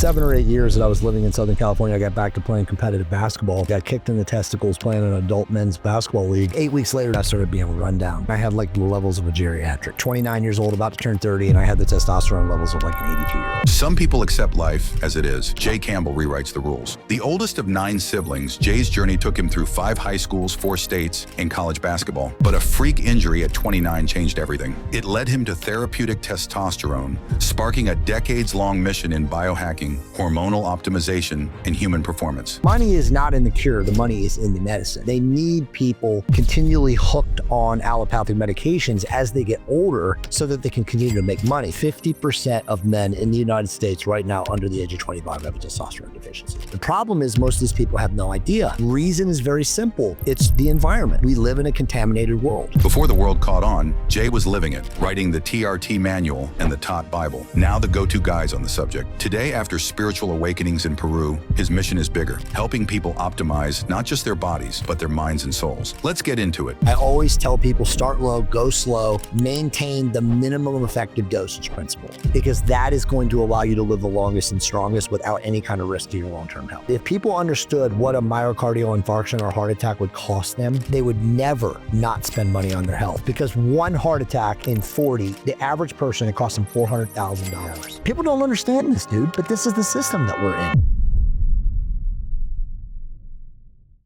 7 or 8 years that I was living in Southern California, I got back to playing competitive basketball. Got kicked in the testicles playing an adult men's basketball league. 8 weeks later, I started being run down. I had like the levels of a geriatric. 29 years old, about to turn 30, and I had the testosterone levels of like an 82-year-old. Some people accept life as it is. Jay Campbell rewrites the rules. The oldest of 9 siblings, Jay's journey took him through 5 high schools, 4 states, and college basketball. But a freak injury at 29 changed everything. It led him to therapeutic testosterone, sparking a decades-long mission in biohacking, hormonal optimization, and human performance. Money is not in the cure, the money is in the medicine. They need people continually hooked on allopathic medications as they get older so that they can continue to make money. 50% of men in the United States right now under the age of 25 have a testosterone deficiency. The problem is most of these people have no idea. The reason is very simple. It's the environment. We live in a contaminated world. Before the world caught on, Jay was living it, writing the TRT manual and the Tot Bible. Now the go-to guys on the subject. Today, after spiritual awakenings in Peru, his mission is bigger, helping people optimize not just their bodies, but their minds and souls. Let's get into it. I always tell people start low, go slow, maintain the minimum effective dosage principle, because that is going to allow you to live the longest and strongest without any kind of risk to your long-term health. If people understood what a myocardial infarction or heart attack would cost them, they would never not spend money on their health, because one heart attack in 40, the average person, it costs them $400,000. People don't understand this, dude, but this is the system that we're in.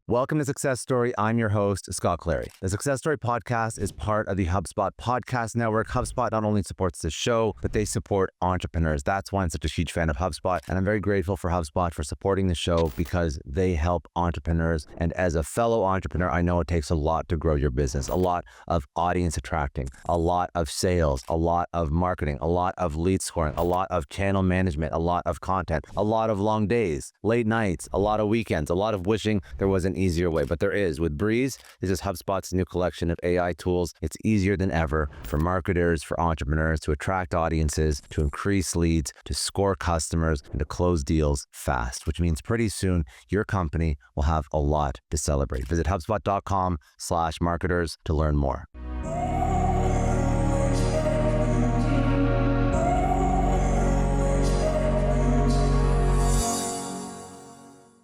Welcome to Success Story. I'm your host, Scott Clary. The Success Story podcast is part of the HubSpot podcast network. HubSpot not only supports this show, but they support entrepreneurs. That's why I'm such a huge fan of HubSpot. And I'm very grateful for HubSpot for supporting the show because they help entrepreneurs. And as a fellow entrepreneur, I know it takes a lot to grow your business, a lot of audience attracting, a lot of sales, a lot of marketing, a lot of lead scoring, a lot of channel management, a lot of content, a lot of long days, late nights, a lot of weekends, a lot of wishing there was an easier way, but there is. With Breeze, this is HubSpot's new collection of AI tools. It's easier than ever for marketers, for entrepreneurs to attract audiences, to increase leads, to score customers, and to close deals fast, which means pretty soon your company will have a lot to celebrate. Visit HubSpot.com/marketers to learn more.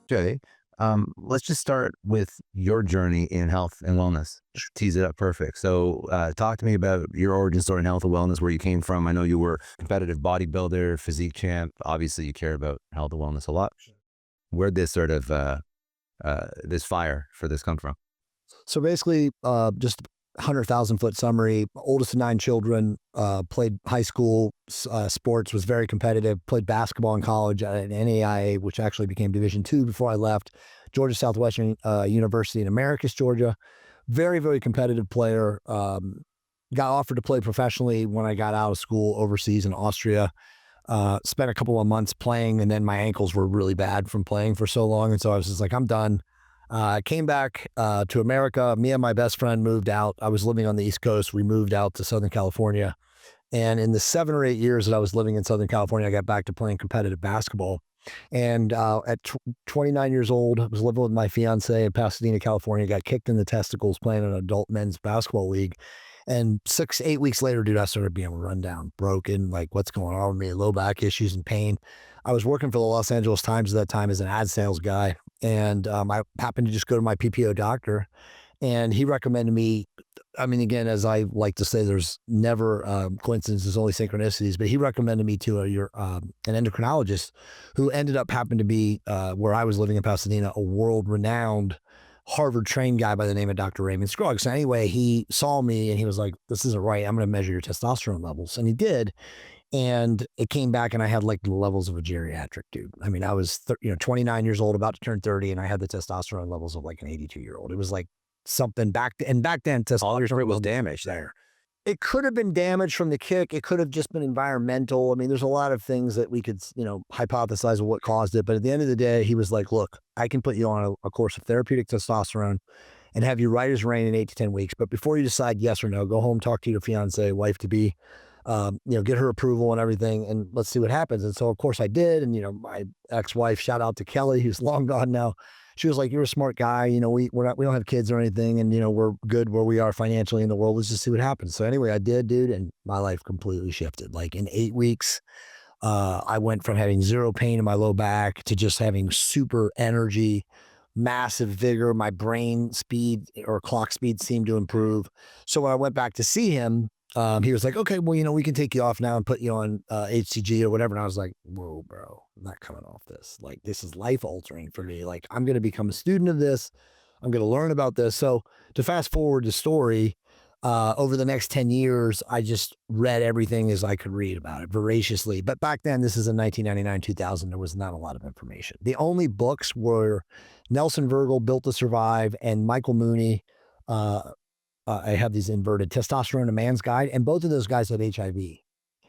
Jay, let's just start with your journey in health and wellness. Tease it up perfect. So talk to me about your origin story in health and wellness, where you came from. I know you were a competitive bodybuilder, physique champ. Obviously, you care about health and wellness a lot. Where'd this sort of, this fire for this come from? So basically, just 100,000 foot summary, oldest of 9 children, played high school sports, was very competitive, played basketball in college at an NAIA, which actually became Division II before I left, Georgia Southwestern University in Americus, Georgia. Very, very competitive player. Got offered to play professionally when I got out of school overseas in Austria. Spent a couple of months playing, and then my ankles were really bad from playing for so long. And so I was just like, I'm done. I came back to America. Me and my best friend moved out. I was living on the East Coast. We moved out to Southern California. And in the 7 or 8 years that I was living in Southern California, I got back to playing competitive basketball. And at 29 years old, I was living with my fiance in Pasadena, California, got kicked in the testicles playing an adult men's basketball league. And 6-8 weeks later, dude, I started being run down, broken, like what's going on with me, low back issues and pain. I was working for the Los Angeles Times at that time as an ad sales guy. And I happened to just go to my PPO doctor, and he recommended me. I mean, again, as I like to say, there's never coincidences, only synchronicities, but he recommended me to an endocrinologist who ended up happening to be where I was living in Pasadena, a world-renowned Harvard-trained guy by the name of Dr. Raymond Scruggs. So anyway, he saw me and he was like, this isn't right. I'm going to measure your testosterone levels. And he did. And it came back and I had like the levels of a geriatric, dude. I mean, I was 29 years old, about to turn 30, and I had the testosterone levels of like an 82-year-old. It was like something back then, testosterone was damaged there. It could have been damaged from the kick. It could have just been environmental. I mean, there's a lot of things that we could, hypothesize of what caused it. But at the end of the day, he was like, look, I can put you on a course of therapeutic testosterone and have you right as rain in 8 to 10 weeks. But before you decide yes or no, go home, talk to your fiance, wife to be, get her approval and everything, and let's see what happens. And so of course I did. And, my ex-wife, shout out to Kelly, who's long gone now. She was like, you're a smart guy. We don't have kids or anything. And, we're good where we are financially in the world. Let's just see what happens. So anyway, I did, dude. And my life completely shifted. Like in 8 weeks, I went from having zero pain in my low back to just having super energy, massive vigor. My brain speed or clock speed seemed to improve. So when I went back to see him, he was like, okay, well, we can take you off now and put you on HCG or whatever. And I was like, whoa, bro, I'm not coming off this. Like, this is life altering for me. Like, I'm going to become a student of this. I'm going to learn about this. So to fast forward the story, over the next 10 years, I just read everything as I could read about it voraciously. But back then, this is in 1999, 2000, there was not a lot of information. The only books were Nelson Virgil, Built to Survive, and Michael Mooney. I have these inverted, Testosterone, A Man's Guide, and both of those guys had HIV.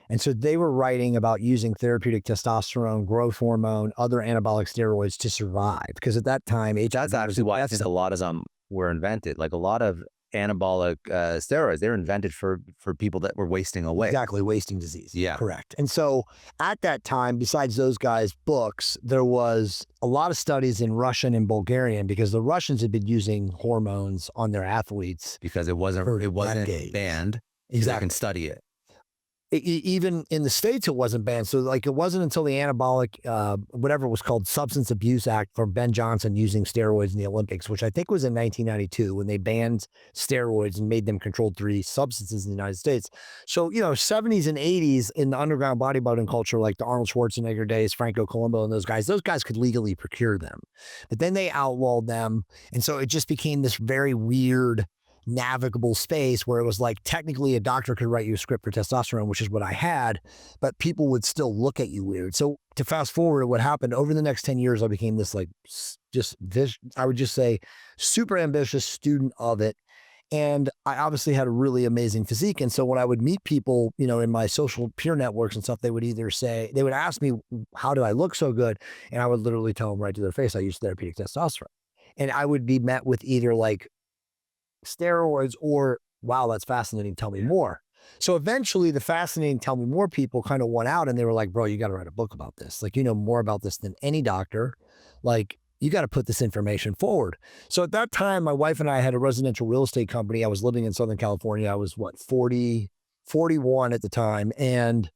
And so they were writing about using therapeutic testosterone, growth hormone, other anabolic steroids to survive. Because at that time, That's actually why I think a lot of them were invented. Like a lot of anabolic steroids, they're invented for people that were wasting away. Exactly, wasting disease. Yeah. Correct. And so at that time, besides those guys' books, there was a lot of studies in Russian and Bulgarian because the Russians had been using hormones on their athletes. Because it wasn't decades. banned. Exactly. They can study it. Even in the States, it wasn't banned. So like, it wasn't until the anabolic, whatever it was called, Substance Abuse Act from Ben Johnson using steroids in the Olympics, which I think was in 1992 when they banned steroids and made them controlled 3 substances in the United States. So, 70s and 80s in the underground bodybuilding culture, like the Arnold Schwarzenegger days, Franco Columbu and those guys could legally procure them. But then they outlawed them. And so it just became this very weird navigable space where it was like technically a doctor could write you a script for testosterone, which is what I had, but people would still look at you weird. So to fast forward, what happened over the next 10 years, I became this I would just say super ambitious student of it. And I obviously had a really amazing physique. And so when I would meet people, in my social peer networks and stuff, they would ask me, how do I look so good? And I would literally tell them right to their face, I use therapeutic testosterone. And I would be met with either like steroids or, wow, that's fascinating, tell me more. So eventually the fascinating tell me more people kind of won out, and they were like, bro, you got to write a book about this. Like, more about this than any doctor. Like, you got to put this information forward. So at that time, my wife and I had a residential real estate company. I was living in Southern California. I was 41 at the time. And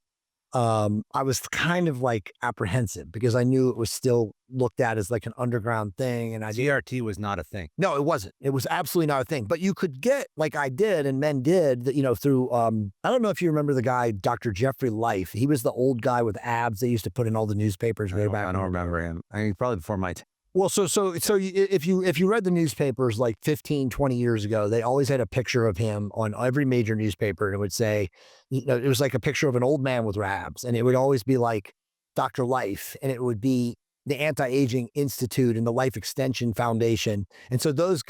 I was kind of like apprehensive because I knew it was still looked at as like an underground thing. And GRT was not a thing. No, it wasn't. It was absolutely not a thing. But you could get, like I did and men did, through, I don't know if you remember the guy, Dr. Jeffrey Life. He was the old guy with abs they used to put in all the newspapers way back. I don't remember him. I mean, probably before my time. Well, so if you read the newspapers like 15, 20 years ago, they always had a picture of him on every major newspaper, and it would say, it was like a picture of an old man with abs, and it would always be like Dr. Life, and it would be the Anti-Aging Institute and the Life Extension Foundation. And so those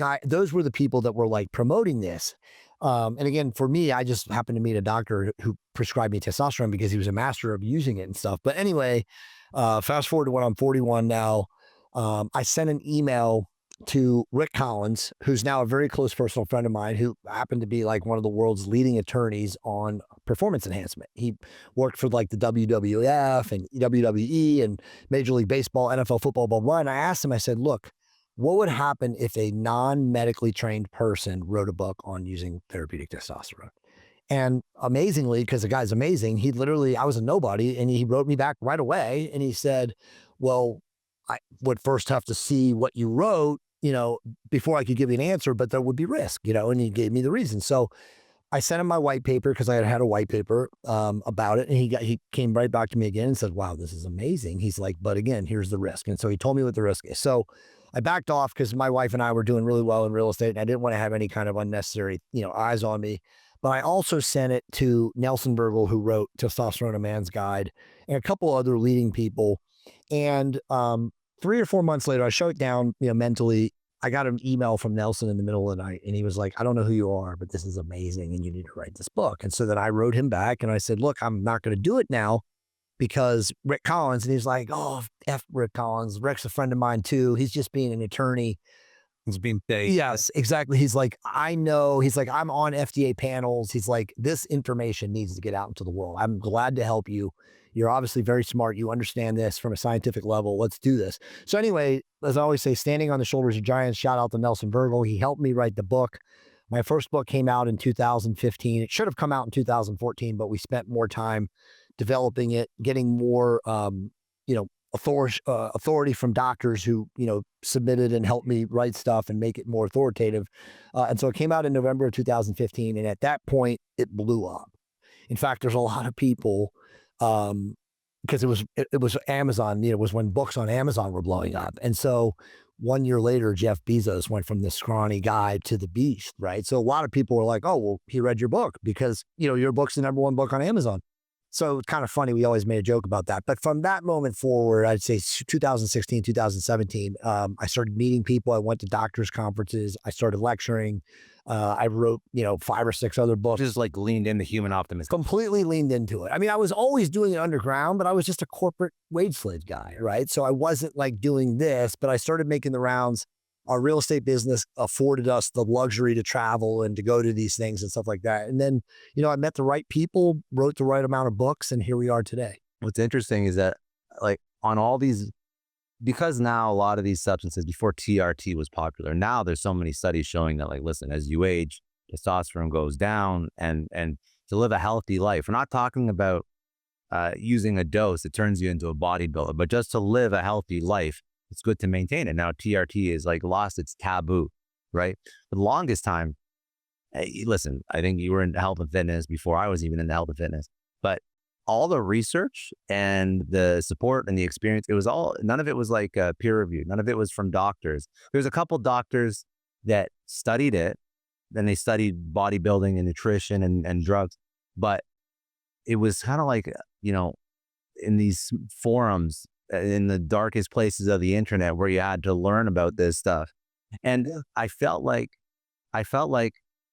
were the people that were like promoting this. And again, for me, I just happened to meet a doctor who prescribed me testosterone because he was a master of using it and stuff. But anyway, fast forward to when I'm 41 now. I sent an email to Rick Collins, who's now a very close personal friend of mine, who happened to be like one of the world's leading attorneys on performance enhancement. He worked for like the WWF and WWE and Major League Baseball, NFL football, blah, blah. And I asked him, I said, look, what would happen if a non-medically trained person wrote a book on using therapeutic testosterone? And amazingly, because the guy's amazing, I was a nobody, and he wrote me back right away. And he said, well, I would first have to see what you wrote, before I could give you an answer, but there would be risk, and he gave me the reason. So I sent him my white paper because I had a white paper about it. And he came right back to me again and said, wow, this is amazing. He's like, but again, here's the risk. And so he told me what the risk is. So I backed off because my wife and I were doing really well in real estate, and I didn't want to have any kind of unnecessary, eyes on me. But I also sent it to Nelson Virgil, who wrote Testosterone, A Man's Guide, and a couple other leading people. And 3 or 4 months later, I shut down, mentally. I got an email from Nelson in the middle of the night, and he was like, I don't know who you are, but this is amazing, and you need to write this book. And so then I wrote him back, and I said, look, I'm not going to do it now because Rick Collins, and he's like, oh, F Rick Collins. Rick's a friend of mine too. He's just being an attorney. He's being paid. Yes, exactly. He's like, I know. He's like, I'm on FDA panels. He's like, this information needs to get out into the world. I'm glad to help you. You're obviously very smart. You understand this from a scientific level. Let's do this. So anyway, as I always say, standing on the shoulders of giants, shout out to Nelson Virgil. He helped me write the book. My first book came out in 2015. It should have come out in 2014, but we spent more time developing it, getting more, authority from doctors who, submitted and helped me write stuff and make it more authoritative. And so it came out in November of 2015. And at that point, it blew up. In fact, there's a lot of people, because it was Amazon, it was when books on Amazon were blowing up. And so 1 year later, Jeff Bezos went from the scrawny guy to the beast, right? So a lot of people were like, oh, well, he read your book because, your book's the number one book on Amazon. So it's kind of funny. We always made a joke about that. But from that moment forward, I'd say 2016, 2017, I started meeting people. I went to doctors' conferences. I started lecturing. I wrote, 5 or 6 other books. Just like leaned into human optimism. Completely leaned into it. I mean, I was always doing it underground, but I was just a corporate wage slave guy, right? So I wasn't like doing this, but I started making the rounds. Our real estate business afforded us the luxury to travel and to go to these things and stuff like that. And then, I met the right people, wrote the right amount of books, and here we are today. What's interesting is that like on all these, because now a lot of these substances, before TRT was popular, now there's so many studies showing that, like, listen, as you age, testosterone goes down, and to live a healthy life, we're not talking about using a dose that turns you into a bodybuilder, but just to live a healthy life, it's good to maintain it. Now TRT is like lost its taboo, right? For the longest time, listen, I think you were in health and fitness before I was even in health and fitness, but all the research and the support and the experience, none of it was like peer reviewed. None of it was from doctors. There's a couple doctors that studied it, then they studied bodybuilding and nutrition and drugs, but it was kind of like, in these forums, in the darkest places of the internet where you had to learn about this stuff. And I felt like, and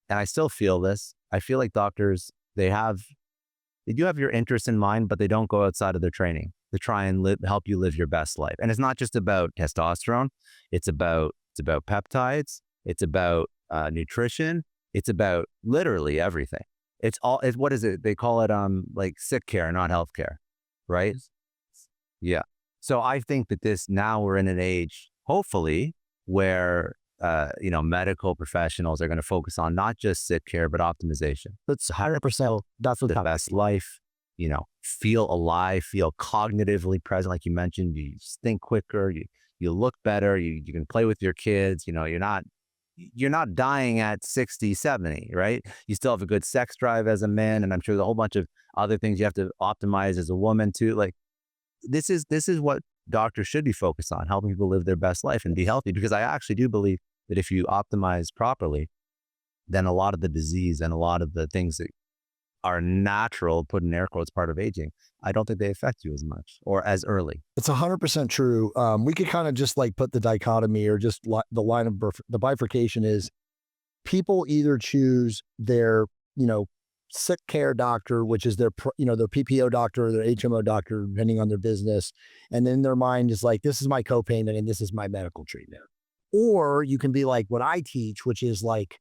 I still feel this, I feel like doctors, they do have your interests in mind, but they don't go outside of their training to try and help you live your best life. And it's not just about testosterone. It's about peptides. It's about nutrition. It's about literally everything. What is it? They call it like sick care, not health care, right? Yeah. So I think that now we're in an age, hopefully, where medical professionals are going to focus on not just sick care, but optimization. That's 100%. That's what the best life, feel alive, feel cognitively present. Like you mentioned, you think quicker, you look better, you can play with your kids, you're not dying at 60, 70, right? You still have a good sex drive as a man. And I'm sure there's a whole bunch of other things you have to optimize as a woman too. Like this is what doctors should be focused on, helping people live their best life and be healthy. Because I actually do believe that if you optimize properly, then a lot of the disease and a lot of the things that are natural, put in air quotes, part of aging, I don't think they affect you as much or as early. It's 100% true. We could kind of just like put the dichotomy or just the line of the bifurcation is people either choose their, sick care doctor, which is their PPO doctor or their HMO doctor, depending on their business. And then their mind is like, this is my copayment and this is my medical treatment. Or you can be like what I teach, which is like,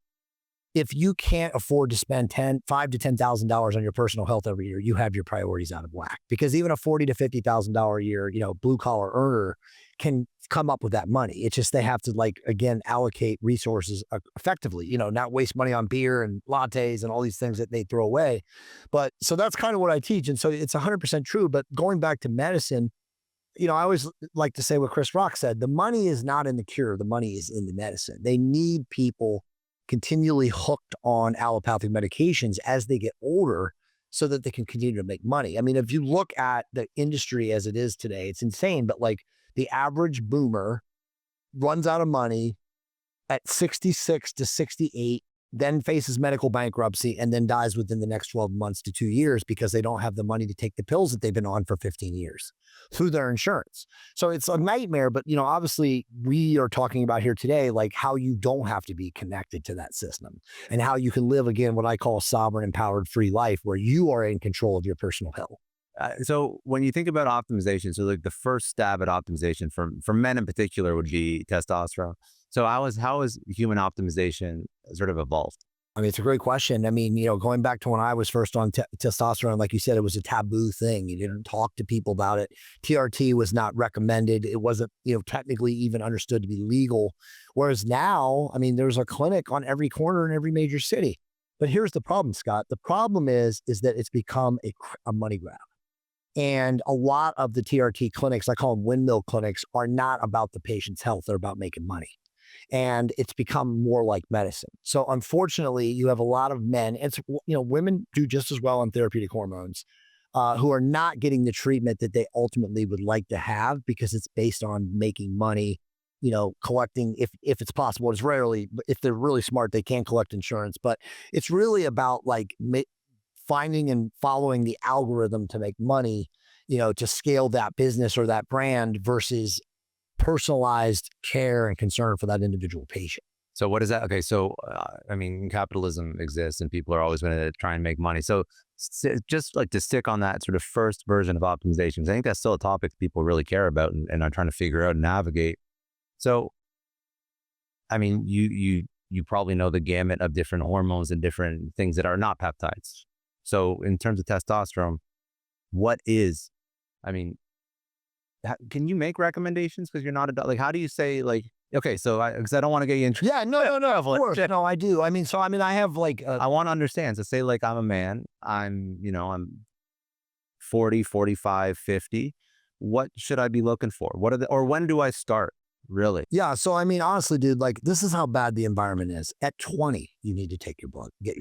if you can't afford to spend $5,000 to $10,000 on your personal health every year, you have your priorities out of whack. Because even a $40,000 to $50,000 a year, blue collar earner can come up with that money. It's just they have to allocate resources effectively. Not waste money on beer and lattes and all these things that they throw away. But so that's kind of what I teach, and so it's 100% true. But going back to medicine, I always like to say what Chris Rock said: the money is not in the cure, the money is in the medicine. They need people continually hooked on allopathic medications as they get older so that they can continue to make money. I mean, if you look at the industry as it is today, it's insane, but like the average boomer runs out of money at 66 to 68, then faces medical bankruptcy, and then dies within the next 12 months to 2 years because they don't have the money to take the pills that they've been on for 15 years through their insurance. So it's a nightmare, but obviously we are talking about here today, like how you don't have to be connected to that system and how you can live, again, what I call a sovereign, empowered, free life where you are in control of your personal health. So when you think about optimization, so like the first stab at optimization for men in particular would be testosterone. So how has human optimization sort of evolved? I mean, it's a great question. I mean, going back to when I was first on testosterone, like you said, it was a taboo thing. You didn't talk to people about it. TRT was not recommended. It wasn't, technically even understood to be legal. Whereas now, I mean, there's a clinic on every corner in every major city. But here's the problem, Scott. The problem is that it's become a money grab. And a lot of the TRT clinics, I call them windmill clinics, are not about the patient's health. They're about making money. And it's become more like medicine. So unfortunately, you have a lot of men, women do just as well on therapeutic hormones, who are not getting the treatment that they ultimately would like to have because it's based on making money, collecting, if it's possible. It's rarely, but if they're really smart, they can collect insurance. But it's really about like finding and following the algorithm to make money, to scale that business or that brand versus personalized care and concern for that individual patient. So what is that? Okay. So, capitalism exists and people are always going to try and make money. So just like to stick on that sort of first version of optimizations, I think that's still a topic people really care about and are trying to figure out and navigate. So, you probably know the gamut of different hormones and different things that are not peptides. So in terms of testosterone, can you make recommendations? Because you're not a, like, how do you say like, okay, so because I don't want to get you in. Yeah, no, of course. No, I do. I have like, I want to understand. So say like I'm a man, I'm 40, 45, 50. What should I be looking for? Or when do I start? Really? Yeah. So, honestly, dude, like this is how bad the environment is. At 20, you need to get your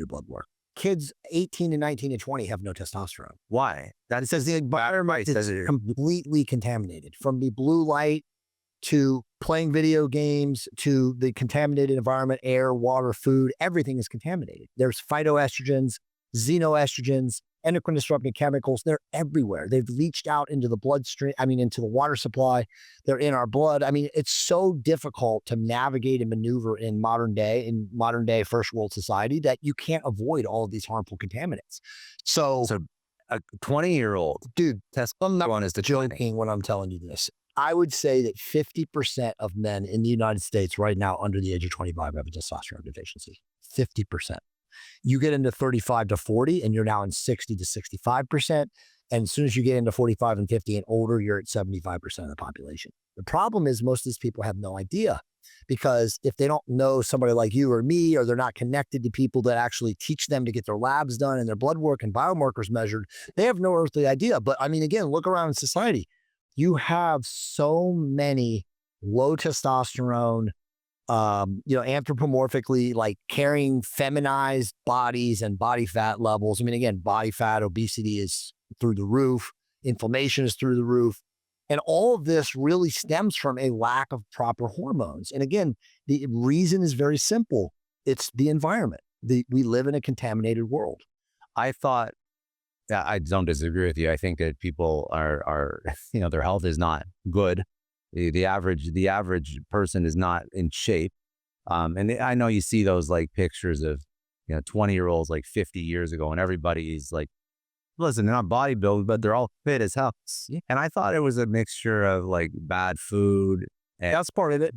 blood work. Kids 18 and 19 and 20 have no testosterone. Why? That says the environment is completely contaminated, from the blue light to playing video games to the contaminated environment, air, water, food. Everything is contaminated. There's phytoestrogens, xenoestrogens, endocrine disrupting chemicals. They're everywhere. They've leached out into the bloodstream, into the water supply. They're in our blood. It's so difficult to navigate and maneuver in modern day first world society that you can't avoid all of these harmful contaminants. So a 20-year-old, dude, testosterone is the joking when I'm telling you this. I would say that 50% of men in the United States right now under the age of 25 have a testosterone deficiency. 50%. You get into 35 to 40 and you're now in 60 to 65%. And as soon as you get into 45 and 50 and older, you're at 75% of the population. The problem is most of these people have no idea, because if they don't know somebody like you or me, or they're not connected to people that actually teach them to get their labs done and their blood work and biomarkers measured, they have no earthly idea. But again, look around in society. You have so many low testosterone, anthropomorphically, like carrying feminized bodies and body fat levels. Again, body fat, obesity is through the roof. Inflammation is through the roof. And all of this really stems from a lack of proper hormones. And again, the reason is very simple. It's the environment. We live in a contaminated world. I thought, yeah, I don't disagree with you. I think that people are their health is not good. The average person is not in shape. And I know you see those like pictures of, 20-year-olds like 50 years ago, and everybody's like, listen, they're not bodybuilding, but they're all fit as hell. And I thought it was a mixture of like bad food. And that's part of it.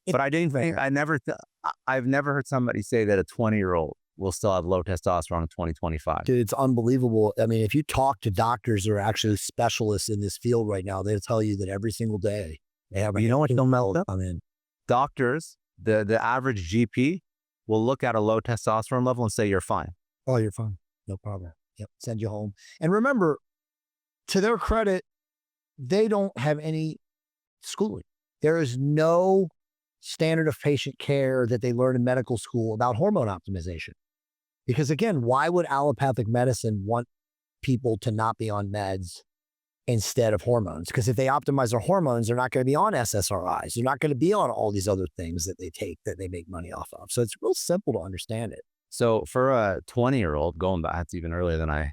But I didn't think, I've never heard somebody say that a 20-year-old will still have low testosterone in 2025. Dude, it's unbelievable. If you talk to doctors that are actually specialists in this field right now, they'll tell you that every single day they have. You know what? Don't melt up. Doctors, the average GP will look at a low testosterone level and say, you're fine. Oh, you're fine. No problem. Yep. Send you home. And remember, to their credit, they don't have any schooling. There is no standard of patient care that they learn in medical school about hormone optimization. Because again, why would allopathic medicine want people to not be on meds instead of hormones? Because if they optimize their hormones, they're not going to be on SSRIs. They're not going to be on all these other things that they take that they make money off of. So it's real simple to understand it. So for a 20-year-old, going back, that's even earlier than I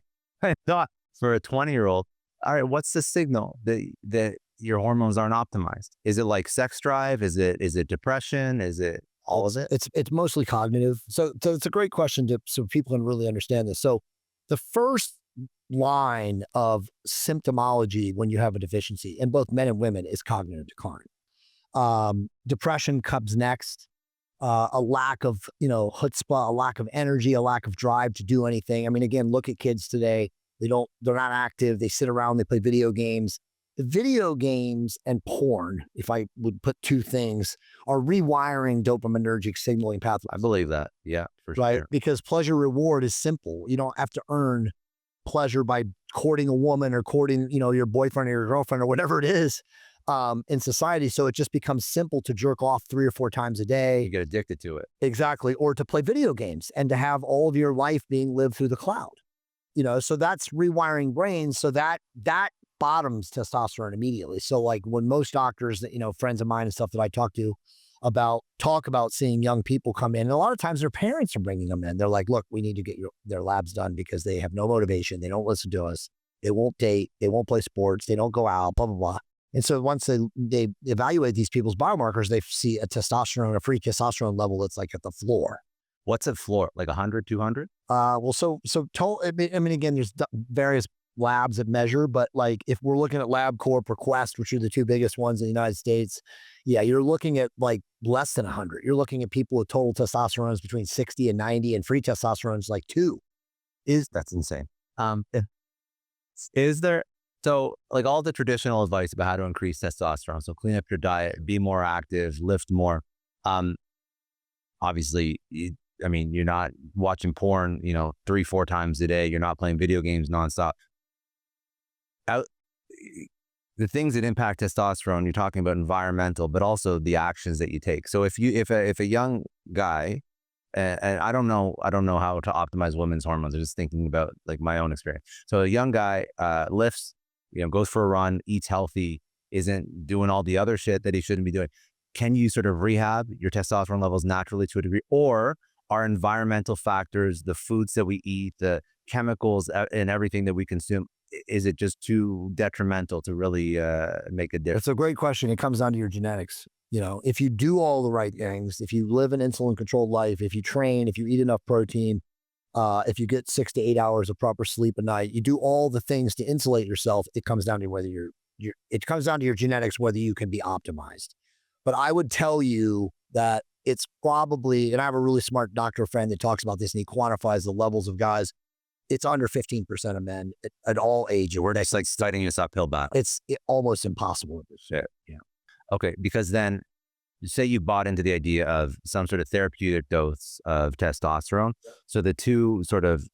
thought. For a 20-year-old, all right, what's the signal that your hormones aren't optimized? Is it like sex drive? Is it depression? Is it all of it? It's mostly cognitive. So it's a great question so people can really understand this. So the first line of symptomology when you have a deficiency in both men and women is cognitive decline. Depression comes next. A lack of, chutzpah, a lack of energy, a lack of drive to do anything. Again, look at kids today. They're not active. They sit around, they play video games. The video games and porn, if I would put two things, are rewiring dopaminergic signaling pathways. I believe that. Yeah, for right? Sure. Because pleasure reward is simple. You don't have to earn pleasure by courting a woman or courting, your boyfriend or your girlfriend or whatever it is in society. So it just becomes simple to jerk off 3 or 4 times a day. You get addicted to it. Exactly. Or to play video games and to have all of your life being lived through the cloud. So that's rewiring brains. So that bottoms testosterone immediately. So like when most doctors that, friends of mine and stuff that I talk about seeing young people come in, and a lot of times their parents are bringing them in. They're like, look, we need to get their labs done because they have no motivation. They don't listen to us. They won't date. They won't play sports. They don't go out, blah, blah, blah. And so once they evaluate these people's biomarkers, they see a free testosterone level that's like at the floor. What's at floor? Like 100, 200? Again, there's various labs that measure, but like if we're looking at LabCorp or Quest, which are the 2 biggest ones in the United States, yeah, you're looking at like less than 100. You're looking at people with total testosterone between 60 and 90, and free testosterone is like 2. That's insane. Is there, so like all the traditional advice about how to increase testosterone, so clean up your diet, be more active, lift more. Obviously, you're not watching porn, 3, 4 times a day. You're not playing video games nonstop. The things that impact testosterone, you're talking about environmental, but also the actions that you take. So if a young guy, and I don't know how to optimize women's hormones. I'm just thinking about like my own experience. So a young guy lifts, goes for a run, eats healthy, isn't doing all the other shit that he shouldn't be doing. Can you sort of rehab your testosterone levels naturally to a degree, or are environmental factors, the foods that we eat, the chemicals and everything that we consume, is it just too detrimental to really make a difference? It's a great question. It comes down to your genetics. If you do all the right things, if you live an insulin-controlled life, if you train, if you eat enough protein, if you get 6 to 8 hours of proper sleep a night, you do all the things to insulate yourself. It comes down to whether it comes down to your genetics, whether you can be optimized. But I would tell you that it's probably, and I have a really smart doctor friend that talks about this, and he quantifies the levels of guys. It's under 15% of men at all ages. It's like starting this uphill battle. It's almost impossible. Shit. Yeah. Okay. Because then say you bought into the idea of some sort of therapeutic dose of testosterone. So the 2 sort of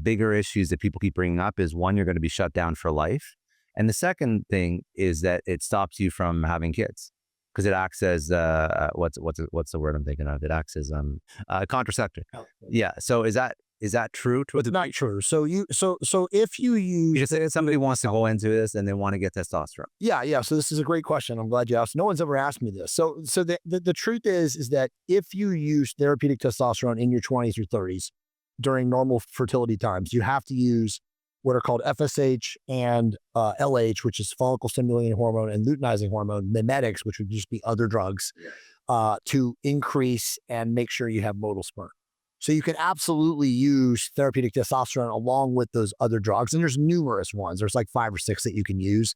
bigger issues that people keep bringing up is, one, you're going to be shut down for life. And the second thing is that it stops you from having kids. Because it acts as what's the word I'm thinking of? It acts as contraceptive. Oh. Yeah. So is that true? It's not true. So if you use, just say somebody wants to go into this and they want to get testosterone. Yeah. So this is a great question. I'm glad you asked. No one's ever asked me this. So the truth is that if you use therapeutic testosterone in your 20s or 30s during normal fertility times, you have to use what are called FSH and LH, which is follicle stimulating hormone, and luteinizing hormone, mimetics, which would just be other drugs, to increase and make sure you have motile sperm. So you can absolutely use therapeutic testosterone along with those other drugs. And there's numerous ones. There's like 5 or 6 that you can use.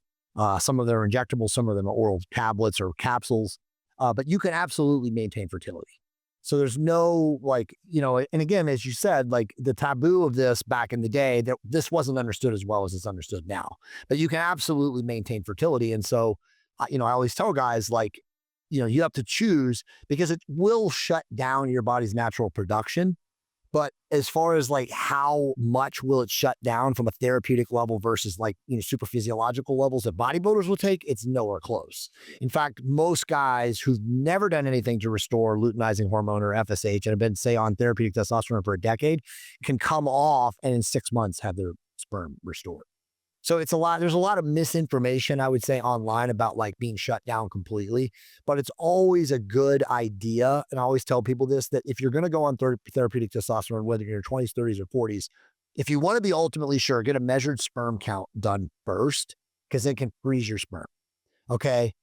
Some of them are injectable, some of them are oral tablets or capsules, but you can absolutely maintain fertility. So there's no and again, as you said, like the taboo of this back in the day, that this wasn't understood as well as it's understood now, but you can absolutely maintain fertility. And so, I always tell guys you have to choose, because it will shut down your body's natural production. But as far as how much will it shut down from a therapeutic level versus super physiological levels that bodybuilders will take, it's nowhere close. In fact, most guys who've never done anything to restore luteinizing hormone or FSH and have been, say, on therapeutic testosterone for a decade can come off and in 6 months have their sperm restored. So there's a lot of misinformation, I would say, online about being shut down completely, but it's always a good idea. And I always tell people this, that if you're going to go on therapeutic testosterone, whether you're in your 20s, 30s, or 40s, if you want to be ultimately sure, get a measured sperm count done first, because it can freeze your sperm. Okay.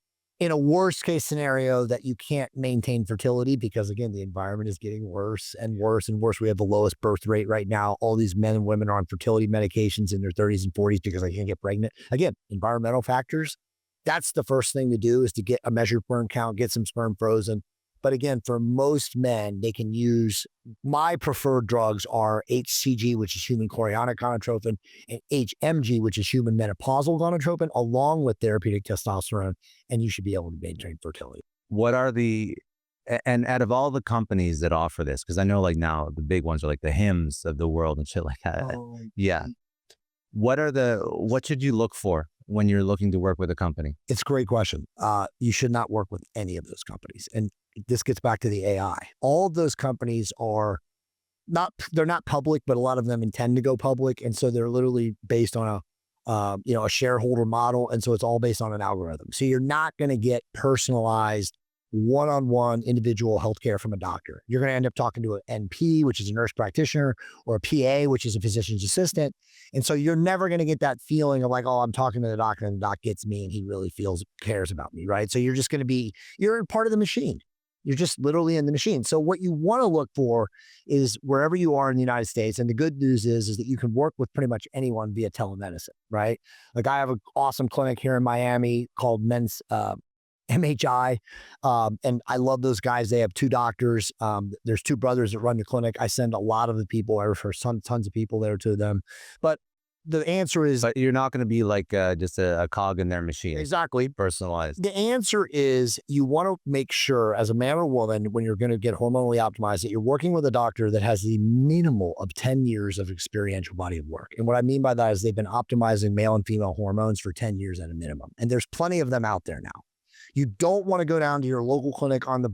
In a worst case scenario that you can't maintain fertility, because again, the environment is getting worse and worse and worse. We have the lowest birth rate right now. All these men and women are on fertility medications in their 30s and 40s because they can't get pregnant. Again, environmental factors. That's the first thing to do, is to get a measured sperm count, get some sperm frozen. But again, for most men, they can use, my preferred drugs are HCG, which is human chorionic gonadotropin, and HMG, which is human menopausal gonadotropin, along with therapeutic testosterone, and you should be able to maintain fertility. What are and out of all the companies that offer this, because I know now the big ones are like the Hims of the world and shit like that. Oh, yeah. what should you look for when you're looking to work with a company? It's a great question. You should not work with any of those companies. And this gets back to the AI. All of those companies are they're not public, but a lot of them intend to go public. And so they're literally based on a shareholder model. And so it's all based on an algorithm. So you're not going to get personalized one-on-one individual healthcare from a doctor. You're going to end up talking to an NP, which is a nurse practitioner, or a PA, which is a physician's assistant. And so you're never going to get that feeling of like, oh, I'm talking to the doctor and the doc gets me and he really cares about me, right? So you're just going to you're part of the machine. You're just literally in the machine. So what you want to look for is wherever you are in the United States. And the good news is that you can work with pretty much anyone via telemedicine, right? Like I have an awesome clinic here in Miami called Men's MHI. And I love those guys. They have 2 doctors. There's 2 brothers that run the clinic. I send a lot of the people. I refer tons of people there to them. But the answer is... But you're not going to be like just a cog in their machine. Exactly. Personalized. The answer is you want to make sure as a man or woman, when you're going to get hormonally optimized, that you're working with a doctor that has the minimal of 10 years of experiential body of work. And what I mean by that is they've been optimizing male and female hormones for 10 years at a minimum. And there's plenty of them out there now. You don't want to go down to your local clinic on the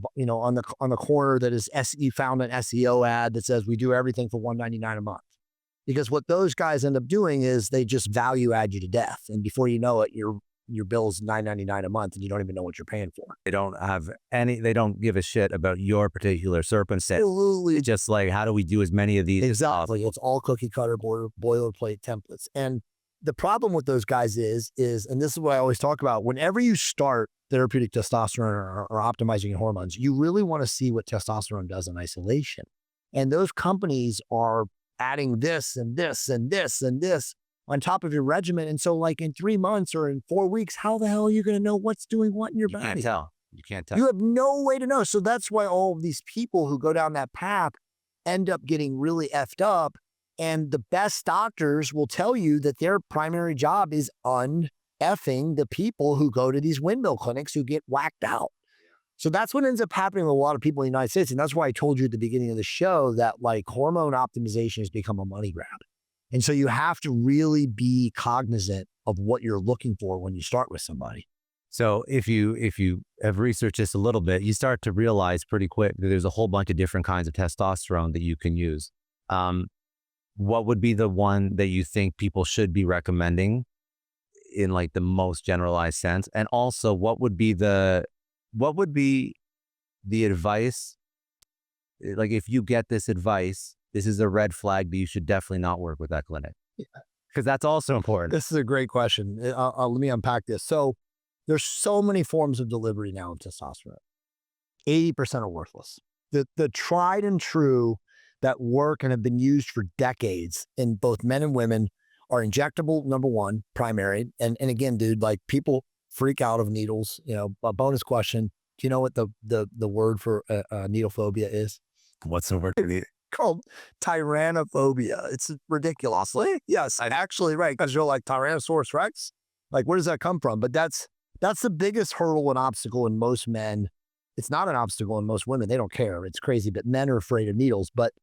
corner that is you found an SEO ad that says we do everything for $199 a month. Because what those guys end up doing is they just value add you to death. And before you know it, your bill is $9.99 a month and you don't even know what you're paying for. They don't give a shit about your particular circumstance. Absolutely. It's just like, how do we do as many of these? Exactly. It's all cookie cutter boilerplate templates. And the problem with those guys is, and this is what I always talk about, whenever you start therapeutic testosterone or optimizing your hormones, you really want to see what testosterone does in isolation. And those companies are adding this and this and this and this on top of your regimen. And so like in 3 months or in 4 weeks, how the hell are you going to know what's doing what in your body? You can't tell. You have no way to know. So that's why all of these people who go down that path end up getting really effed up. And the best doctors will tell you that their primary job is uneffing the people who go to these windmill clinics who get whacked out. So that's what ends up happening with a lot of people in the United States. And that's why I told you at the beginning of the show that like hormone optimization has become a money grab. And so you have to really be cognizant of what you're looking for when you start with somebody. So if you have researched this a little bit, you start to realize pretty quick that there's a whole bunch of different kinds of testosterone that you can use. What would be the one that you think people should be recommending in like the most generalized sense? And also what would be the advice? Like if you get this advice, this is a red flag that you should definitely not work with that clinic. Because that's also important. This is a great question. Let me unpack this. So there's so many forms of delivery now of testosterone. 80% are worthless. The tried and true that work and have been used for decades in both men and women are injectable, number one, primary. And again, dude, like people freak out of needles. You know, a bonus question. Do you know what the word for needle phobia is? What's the word for needle? Called tyrannophobia. It's ridiculous. Yes, actually, right. Because you're like Tyrannosaurus Rex. Like, where does that come from? But that's the biggest hurdle and obstacle in most men. It's not an obstacle in most women. They don't care. It's crazy, but men are afraid of needles. But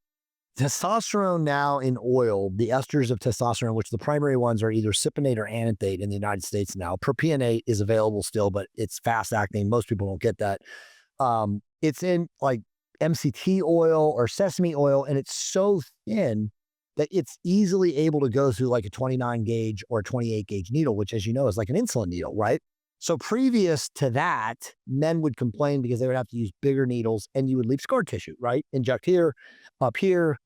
testosterone now in oil, the esters of testosterone, which the primary ones are either cypionate or anethate in the United States now. Propionate is available still, but it's fast acting. Most people don't get that. It's in like MCT oil or sesame oil, and it's so thin that it's easily able to go through like a 29 gauge or a 28 gauge needle, which, as you know, is like an insulin needle, right? So previous to that, men would complain because they would have to use bigger needles and you would leave scar tissue, right? Inject here, up here,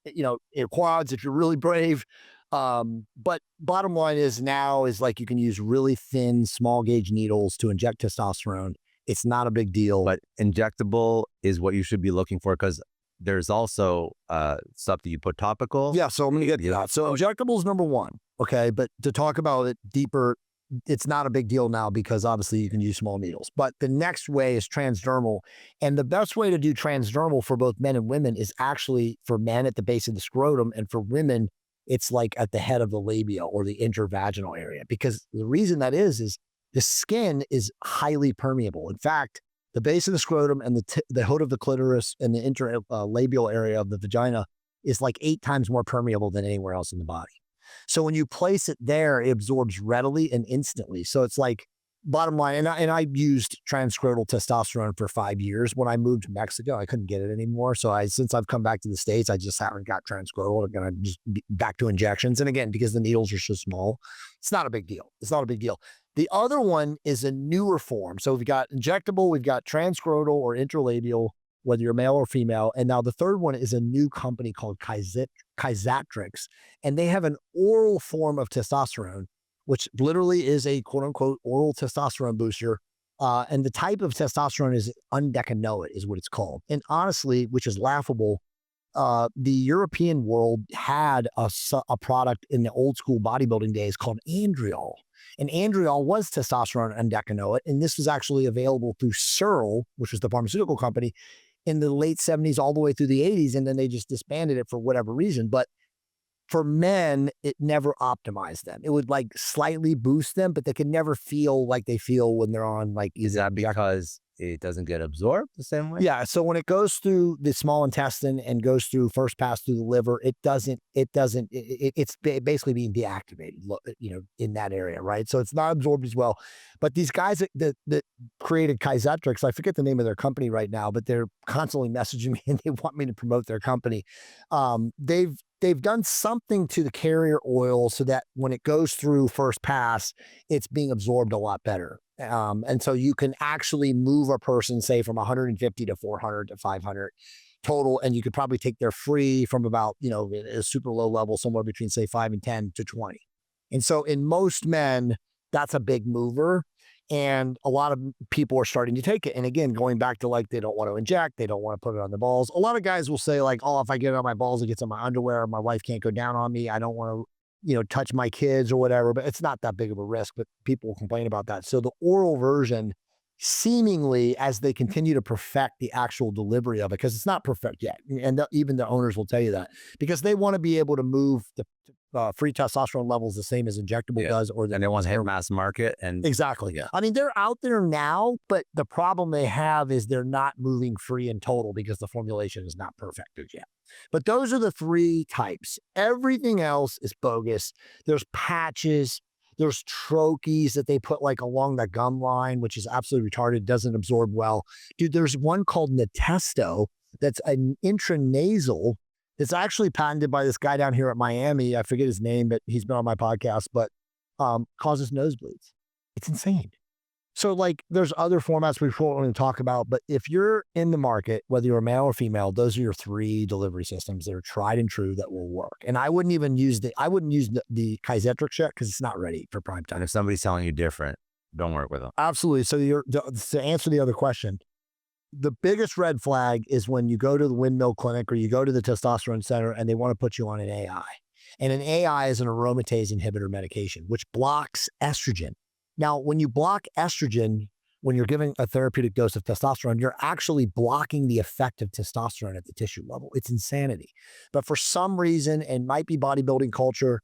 you know, in quads if you're really brave. But bottom line is now is like you can use really thin, small gauge needles to inject testosterone. It's not a big deal. But injectable is what you should be looking for because there's also stuff that you put topical. Yeah, so I'm going to get to that. So injectable is number one, okay? But to talk about it deeper, it's not a big deal now because obviously you can use small needles. But the next way is transdermal. And the best way to do transdermal for both men and women is actually for men at the base of the scrotum, and for women, it's like at the head of the labia or the intervaginal area. Because the reason that is the skin is highly permeable. In fact, the base of the scrotum and the hood of the clitoris and the interlabial area of the vagina is like 8 times more permeable than anywhere else in the body. So when you place it there, it absorbs readily and instantly. So it's like, bottom line, and I used transcranial testosterone for 5 years. When I moved to Mexico, I couldn't get it anymore. So since I've come back to the States, I just haven't got transcranial. I'm going to just be back to injections. And again, because the needles are so small, it's not a big deal. It's not a big deal. The other one is a newer form. So we've got injectable, we've got transcranial or intralabial, whether you're male or female. And now the third one is a new company called Kyzatrix. And they have an oral form of testosterone, which literally is a quote unquote oral testosterone booster. And the type of testosterone is undecanoate is what it's called. And honestly, which is laughable, the European world had a product in the old school bodybuilding days called Andriol. And Andriol was testosterone undecanoate. And this was actually available through Searle, which was the pharmaceutical company, in the late 70s all the way through the 80s. And then they just disbanded it for whatever reason. But for men, it never optimized them. It would like slightly boost them, but they could never feel like they feel when they're on like. Is that because it doesn't get absorbed the same way? Yeah. So when it goes through the small intestine and goes through first pass through the liver, it's basically being deactivated, in that area, right? So it's not absorbed as well. But these guys that created Kyzatrix, I forget the name of their company right now, but they're constantly messaging me and they want me to promote their company. They've done something to the carrier oil so that when it goes through first pass, it's being absorbed a lot better. And so you can actually move a person, say, from 150 to 400 to 500 total, and you could probably take their free from about, a super low level, somewhere between, say, 5 and 10 to 20. And so in most men, that's a big mover. And a lot of people are starting to take it. And again, going back to like, they don't want to inject, they don't want to put it on the balls. A lot of guys will say like, oh, if I get it on my balls, it gets on my underwear. My wife can't go down on me. I don't want to, touch my kids or whatever, but it's not that big of a risk, but people complain about that. So the oral version, seemingly as they continue to perfect the actual delivery of it, because it's not perfect yet. And even the owners will tell you that, because they want to be able to move the free testosterone levels the same as injectable does. And they want to hit mass market. And exactly. Yeah. I mean, they're out there now, but the problem they have is they're not moving free in total because the formulation is not perfected yet. But those are the three types. Everything else is bogus. There's patches. There's troches that they put like along the gum line, which is absolutely retarded, doesn't absorb well. Dude, there's one called Natesto that's an intranasal. It's actually patented by this guy down here at Miami. I forget his name, but he's been on my podcast, but causes nosebleeds. It's insane. So like there's other formats we won't want to talk about, but if you're in the market, whether you're male or female, those are your three delivery systems that are tried and true that will work. And I wouldn't use the Kyzatrix yet because it's not ready for prime time. And if somebody's telling you different, don't work with them. Absolutely. So to answer the other question, the biggest red flag is when you go to the Windmill Clinic or you go to the testosterone center and they want to put you on an AI. And an AI is an aromatase inhibitor medication, which blocks estrogen. Now, when you block estrogen, when you're giving a therapeutic dose of testosterone, you're actually blocking the effect of testosterone at the tissue level. It's insanity. But for some reason, and might be bodybuilding culture,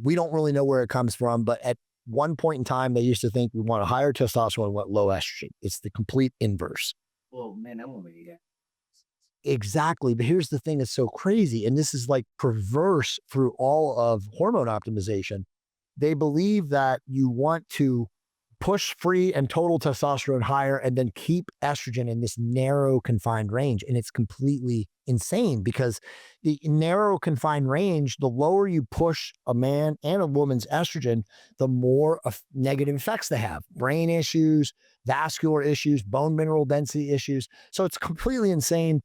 we don't really know where it comes from. But at one point in time, they used to think we want a higher testosterone and want low estrogen. It's the complete inverse. Well, man, that won't be that. Exactly. But here's the thing that's so crazy. And this is like perverse through all of hormone optimization. They believe that you want to push free and total testosterone higher and then keep estrogen in this narrow confined range. And it's completely insane because the narrow confined range, the lower you push a man and a woman's estrogen, the more negative effects they have. Brain issues, vascular issues, bone mineral density issues. So it's completely insane.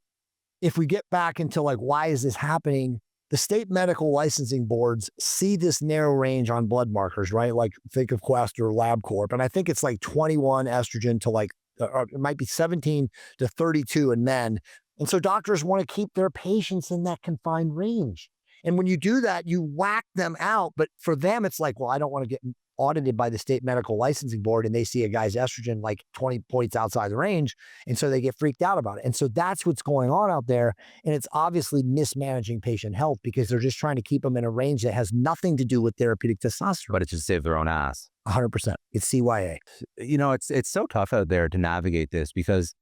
If we get back into like, why is this happening? The state medical licensing boards see this narrow range on blood markers, right? Like think of Quest or LabCorp. And I think it's like 21 estrogen to like, or it might be 17 to 32 in men. And so doctors want to keep their patients in that confined range. And when you do that, you whack them out. But for them, it's like, well, I don't want to get audited by the state medical licensing board and they see a guy's estrogen like 20 points outside the range. And so they get freaked out about it. And so that's what's going on out there. And it's obviously mismanaging patient health because they're just trying to keep them in a range that has nothing to do with therapeutic testosterone. But it just save their own ass. 100%. It's CYA. You know, it's so tough out there to navigate this because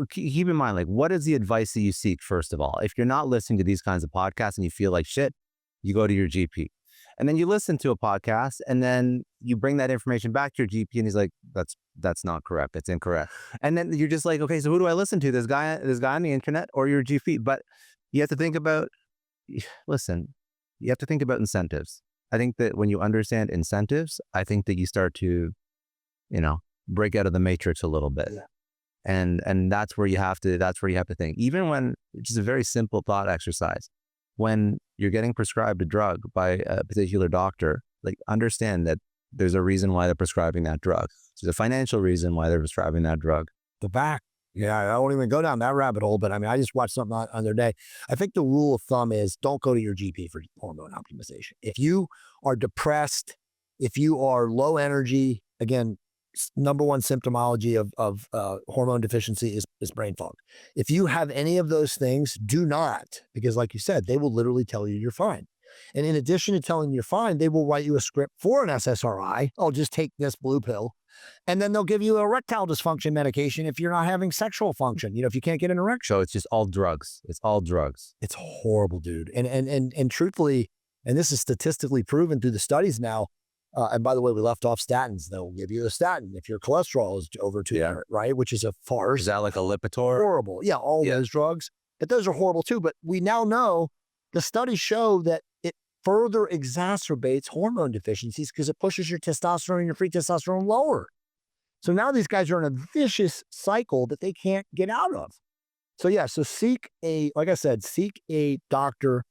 keep in mind, like, what is the advice that you seek, first of all? If you're not listening to these kinds of podcasts and you feel like shit, you go to your GP. And then you listen to a podcast and then you bring that information back to your GP and he's like, that's not correct. It's incorrect. And then you're just like, okay, so who do I listen to? This guy on the internet or your GP? But you have to think about, listen, you have to think about incentives. I think that when you understand incentives, I think that you start to, break out of the matrix a little bit. And that's where you have to think. Even when, which is a very simple thought exercise, when you're getting prescribed a drug by a particular doctor, like understand that there's a reason why they're prescribing that drug. There's a financial reason why they're prescribing that drug. The back. Yeah, I won't even go down that rabbit hole, but I mean, I just watched something on the other day. I think the rule of thumb is don't go to your GP for hormone optimization. If you are depressed, if you are low energy, again, number one symptomology of hormone deficiency is brain fog. If you have any of those things, do not, because like you said, they will literally tell you you're fine. And in addition to telling you you're fine, they will write you a script for an SSRI. Oh, just take this blue pill. And then they'll give you erectile dysfunction medication if you're not having sexual function, if you can't get an erection. So it's just all drugs. It's all drugs. It's horrible, dude. And truthfully, and this is statistically proven through the studies now, and by the way, we left off statins. They'll give you a statin if your cholesterol is over 200, right? Which is a farce. Is that like a Lipitor? Horrible. Yeah, all those drugs. But those are horrible too. But we now know the studies show that it further exacerbates hormone deficiencies because it pushes your testosterone and your free testosterone lower. So now these guys are in a vicious cycle that they can't get out of. So yeah, so seek a doctor,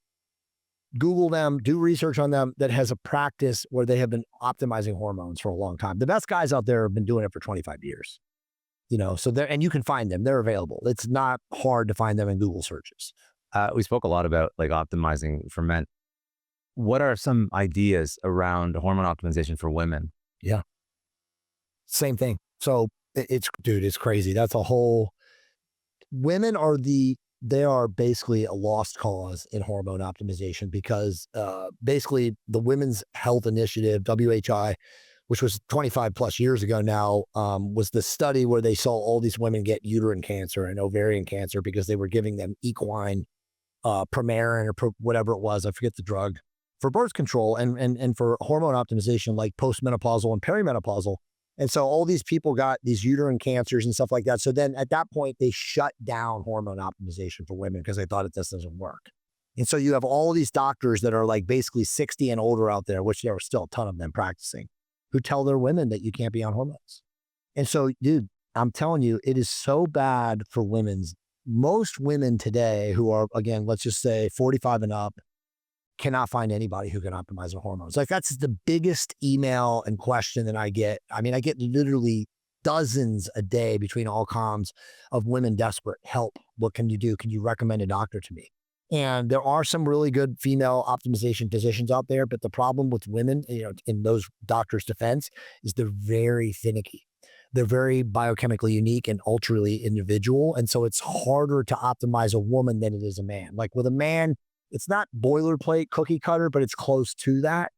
Google them, do research on them that has a practice where they have been optimizing hormones for a long time. The best guys out there have been doing it for 25 years. So and you can find them. They're available. It's not hard to find them in Google searches. We spoke a lot about like optimizing for men. What are some ideas around hormone optimization for women? Yeah. Same thing. So it's crazy. That's a whole, women they are basically a lost cause in hormone optimization because basically the Women's Health Initiative, WHI, which was 25 plus years ago now, was the study where they saw all these women get uterine cancer and ovarian cancer because they were giving them equine Premarin or whatever it was, I forget the drug, for birth control and for hormone optimization like postmenopausal and perimenopausal. And so all these people got these uterine cancers and stuff like that. So then at that point, they shut down hormone optimization for women because they thought this doesn't work. And so you have all these doctors that are like basically 60 and older out there, which there are still a ton of them practicing, who tell their women that you can't be on hormones. And so, dude, I'm telling you, it is so bad for most women today who are, again, let's just say 45 and up, cannot find anybody who can optimize their hormones. Like that's the biggest email and question that I get. I mean, I get literally dozens a day between all comms of women desperate. Help. What can you do? Can you recommend a doctor to me? And there are some really good female optimization physicians out there, but the problem with women, in those doctors' defense, is they're very finicky. They're very biochemically unique and ultra individual. And so it's harder to optimize a woman than it is a man. Like with a man, it's not boilerplate cookie cutter, but it's close to that.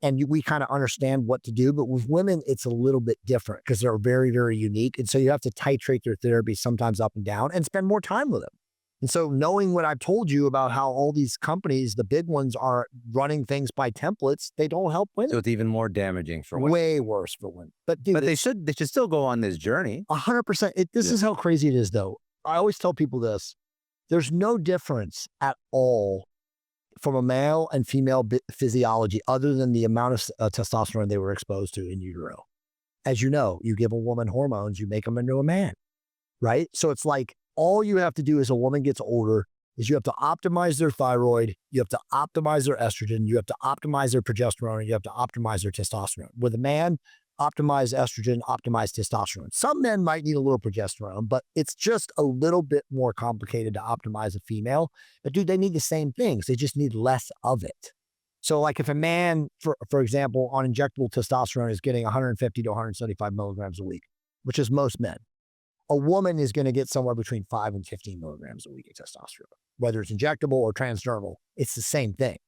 And we kind of understand what to do. But with women, it's a little bit different because they're very, very unique. And so you have to titrate their therapy sometimes up and down and spend more time with them. And so knowing what I've told you about how all these companies, the big ones, are running things by templates, they don't help women. So it's even more damaging for women. Way worse for women. But dude, they should still go on this journey. 100%. This is how crazy it is though. I always tell people this. There's no difference at all from a male and female physiology other than the amount of testosterone they were exposed to in utero. As you know, you give a woman hormones, you make them into a man, right? So it's like all you have to do as a woman gets older is you have to optimize their thyroid, you have to optimize their estrogen, you have to optimize their progesterone, and you have to optimize their testosterone. With a man, optimize estrogen, optimize testosterone. Some men might need a little progesterone, but it's just a little bit more complicated to optimize a female. But dude, they need the same things. They just need less of it. So like if a man, for example, on injectable testosterone is getting 150 to 175 milligrams a week, which is most men, a woman is going to get somewhere between 5 and 15 milligrams a week of testosterone, whether it's injectable or transdermal. It's the same thing.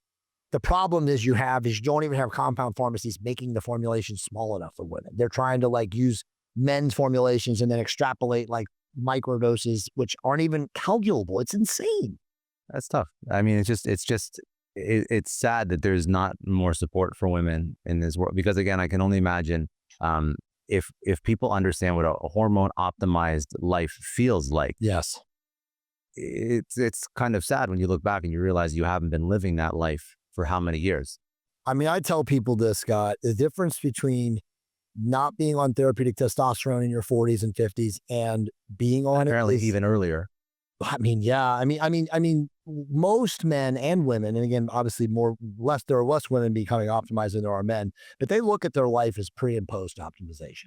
The problem is you don't even have compound pharmacies making the formulation small enough for women. They're trying to like use men's formulations and then extrapolate like microdoses, which aren't even calculable. It's insane. That's tough. I mean, it's just it's sad that there's not more support for women in this world, because again, I can only imagine if people understand what a hormone optimized life feels like. Yes. It's kind of sad when you look back and you realize you haven't been living that life for how many years. I mean, I tell people this, Scott, the difference between not being on therapeutic testosterone in your 40s and 50s and being on Apparently it is, even earlier. I mean, yeah. I mean, most men and women, and again, obviously there are less women becoming optimized than there are men, but they look at their life as pre and post optimization.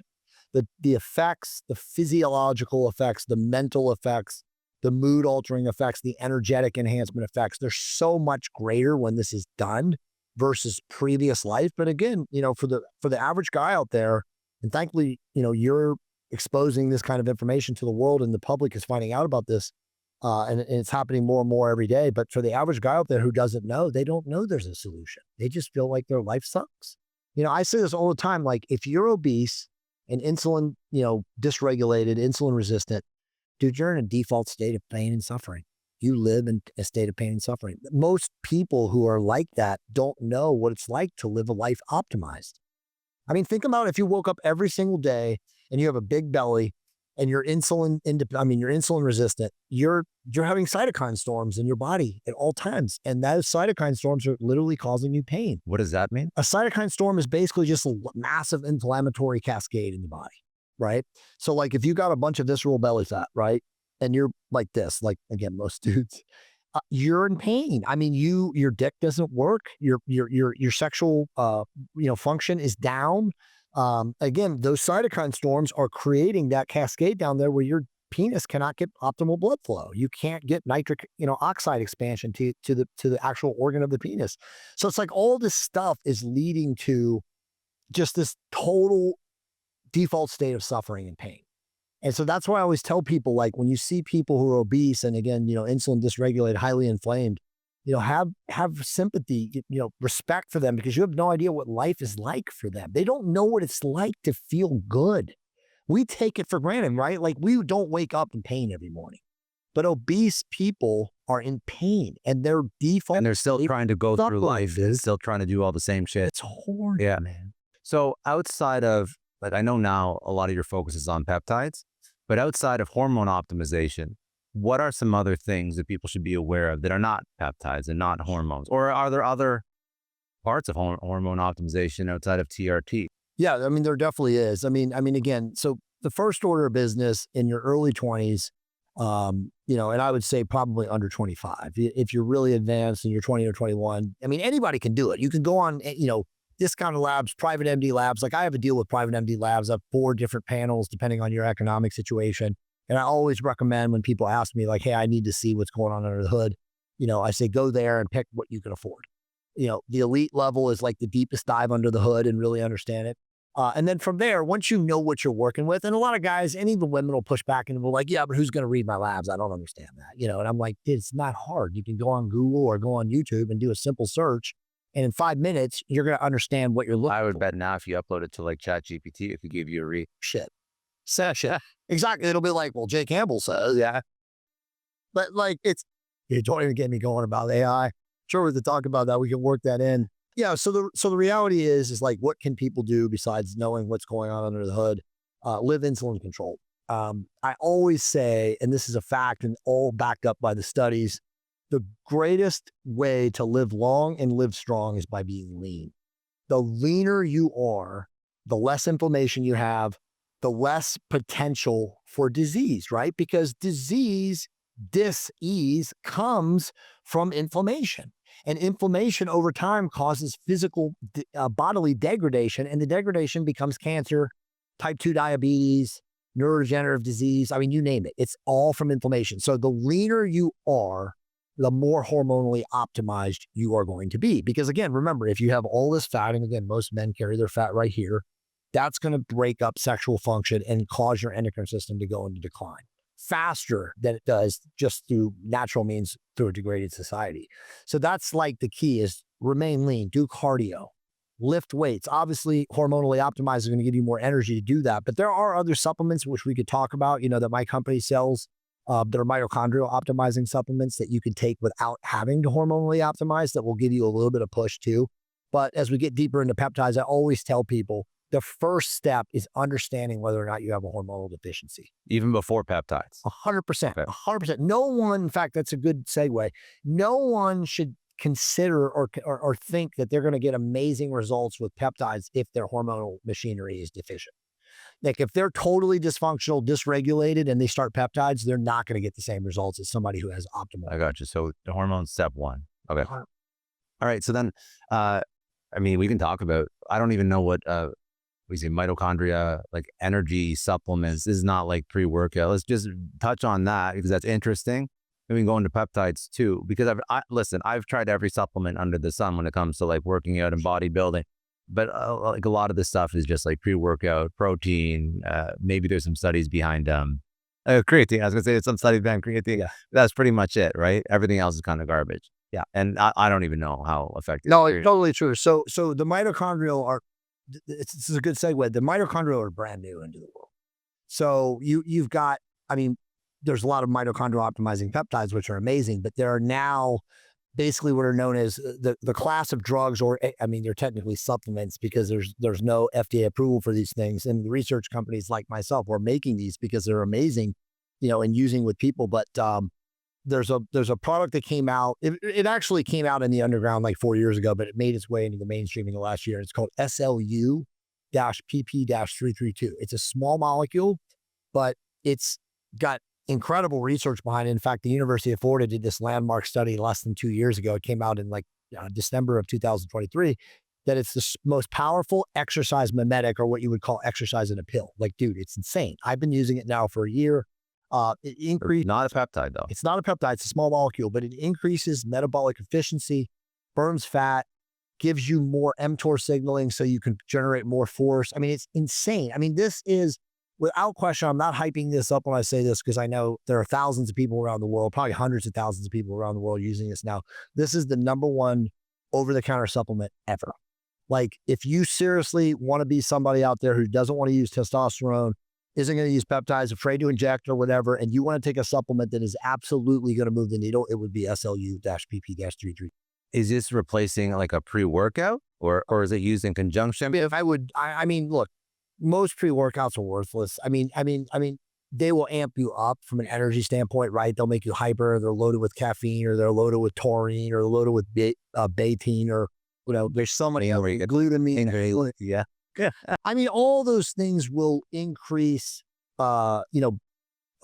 The effects, the physiological effects, the mental effects, the mood altering effects, the energetic enhancement effects, they're so much greater when this is done versus previous life. But again, for the average guy out there, and thankfully, you're exposing this kind of information to the world and the public is finding out about this. And it's happening more and more every day. But for the average guy out there who doesn't know, they don't know there's a solution. They just feel like their life sucks. I say this all the time, like if you're obese and insulin, dysregulated, insulin resistant, dude, you're in a default state of pain and suffering. You live in a state of pain and suffering. Most people who are like that don't know what it's like to live a life optimized. I mean, think about if you woke up every single day and you have a big belly and you're you're insulin resistant, you're having cytokine storms in your body at all times. And those cytokine storms are literally causing you pain. What does that mean? A cytokine storm is basically just a massive inflammatory cascade in the body, right? So like if you got a bunch of visceral belly fat, right? And you're like this, like again, most dudes, you're in pain. I mean, your dick doesn't work. Your sexual, function is down. Again, those cytokine storms are creating that cascade down there where your penis cannot get optimal blood flow. You can't get nitric, oxide expansion to the actual organ of the penis. So it's like all this stuff is leading to just this total default state of suffering and pain. And so that's why I always tell people, like when you see people who are obese and again, insulin dysregulated, highly inflamed, have sympathy, respect for them, because you have no idea what life is like for them. They don't know what it's like to feel good. We take it for granted, right? Like we don't wake up in pain every morning, but obese people are in pain and their default. And they're still trying to go through life and still trying to do all the same shit. It's horrible, yeah, man. So outside of, like, I know now a lot of your focus is on peptides, but outside of hormone optimization, what are some other things that people should be aware of that are not peptides and not hormones? Or are there other parts of hormone optimization outside of TRT? Yeah, I mean, there definitely is. I mean, again, so the first order of business in your early 20s, and I would say probably under 25. If you're really advanced and you're 20 or 21, I mean, anybody can do it. You can go on, discounted labs, private MD labs. Like I have a deal with private MD labs. I have 4 different panels depending on your economic situation. And I always recommend when people ask me like, hey, I need to see what's going on under the hood. I say, go there and pick what you can afford. The elite level is like the deepest dive under the hood and really understand it. And then from there, once you know what you're working with, and a lot of guys and even women will push back and will like, yeah, but who's going to read my labs? I don't understand that. And I'm like, it's not hard. You can go on Google or go on YouTube and do a simple search. And in 5 minutes, you're going to understand what you're looking for. I would bet now if you upload it to like ChatGPT, it could give you a read. Shit. Exactly. It'll be like, well, Jay Campbell says, yeah. But like, you don't even get me going about AI. Sure, we have to talk about that. We can work that in. Yeah. So the reality is like, what can people do besides knowing what's going on under the hood? Live insulin control. I always say, and this is a fact and all backed up by the studies, the greatest way to live long and live strong is by being lean. The leaner you are, the less inflammation you have, the less potential for disease, right? Because dis-ease comes from inflammation. And inflammation over time causes physical bodily degradation, and the degradation becomes cancer, type 2 diabetes, neurodegenerative disease. I mean, you name it. It's all from inflammation. So the leaner you are, the more hormonally optimized you are going to be. Because again, remember, if you have all this fat, and again, most men carry their fat right here, that's going to break up sexual function and cause your endocrine system to go into decline faster than it does just through natural means through a degraded society. So that's like the key is remain lean, do cardio, lift weights. Obviously, hormonally optimized is going to give you more energy to do that. But there are other supplements which we could talk about, that my company sells There are mitochondrial optimizing supplements that you can take without having to hormonally optimize that will give you a little bit of push too. But as we get deeper into peptides, I always tell people the first step is understanding whether or not you have a hormonal deficiency. Even before peptides. 100%. Okay. 100%. No one, in fact, that's a good segue. No one should consider or think that they're going to get amazing results with peptides if their hormonal machinery is deficient. Like if they're totally dysfunctional, dysregulated, and they start peptides, they're not going to get the same results as somebody who has optimal. I got you. So the hormone's step one. Okay. Uh-huh. All right. So then, I mean, we can talk about, I don't even know what, we say mitochondria, like energy supplements. This is not like pre-workout. Let's just touch on that because that's interesting. And we can go into peptides too, because I've tried every supplement under the sun when it comes to like working out and bodybuilding. But like a lot of this stuff is just like pre-workout, protein. Maybe there's some studies behind creatine. I was gonna say some studies behind creatine. Yeah. That's pretty much it, right? Everything else is kind of garbage. Yeah. And I don't even know how effective. No, it's totally true. So the mitochondrial are, this is a good segue. The mitochondrial are brand new into the world. So you've got, I mean, there's a lot of mitochondrial optimizing peptides, which are amazing, but there are now basically what are known as the class of drugs, or I mean, they're technically supplements because there's no FDA approval for these things. And the research companies like myself are making these because they're amazing, and using with people. But there's a product that came out. It actually came out in the underground like 4 years ago, but it made its way into the mainstream in the last year. It's called SLU-PP-332. It's a small molecule, but it's got incredible research behind it. In fact, the University of Florida did this landmark study less than 2 years ago. It came out in like December of 2023, that it's the most powerful exercise mimetic, or what you would call exercise in a pill. Like, dude, it's insane. I've been using it now for a year. It increases. Not a peptide though. It's not a peptide. It's a small molecule, but it increases metabolic efficiency, burns fat, gives you more mTOR signaling so you can generate more force. I mean, it's insane. I mean, this is, without question, I'm not hyping this up when I say this because I know there are thousands of people around the world, probably hundreds of thousands of people around the world using this now. This is the #1 over-the-counter supplement ever. Like, if you seriously want to be somebody out there who doesn't want to use testosterone, isn't going to use peptides, afraid to inject or whatever, and you want to take a supplement that is absolutely going to move the needle, it would be SLU-PP-33. Is this replacing like a pre-workout or is it used in conjunction? I mean, look, most pre-workouts are worthless. I mean, they will amp you up from an energy standpoint, right? They'll make you hyper. They're loaded with caffeine, or they're loaded with taurine, or loaded with betaine, or there's so many other glutamine. Yeah. I mean, all those things will increase, a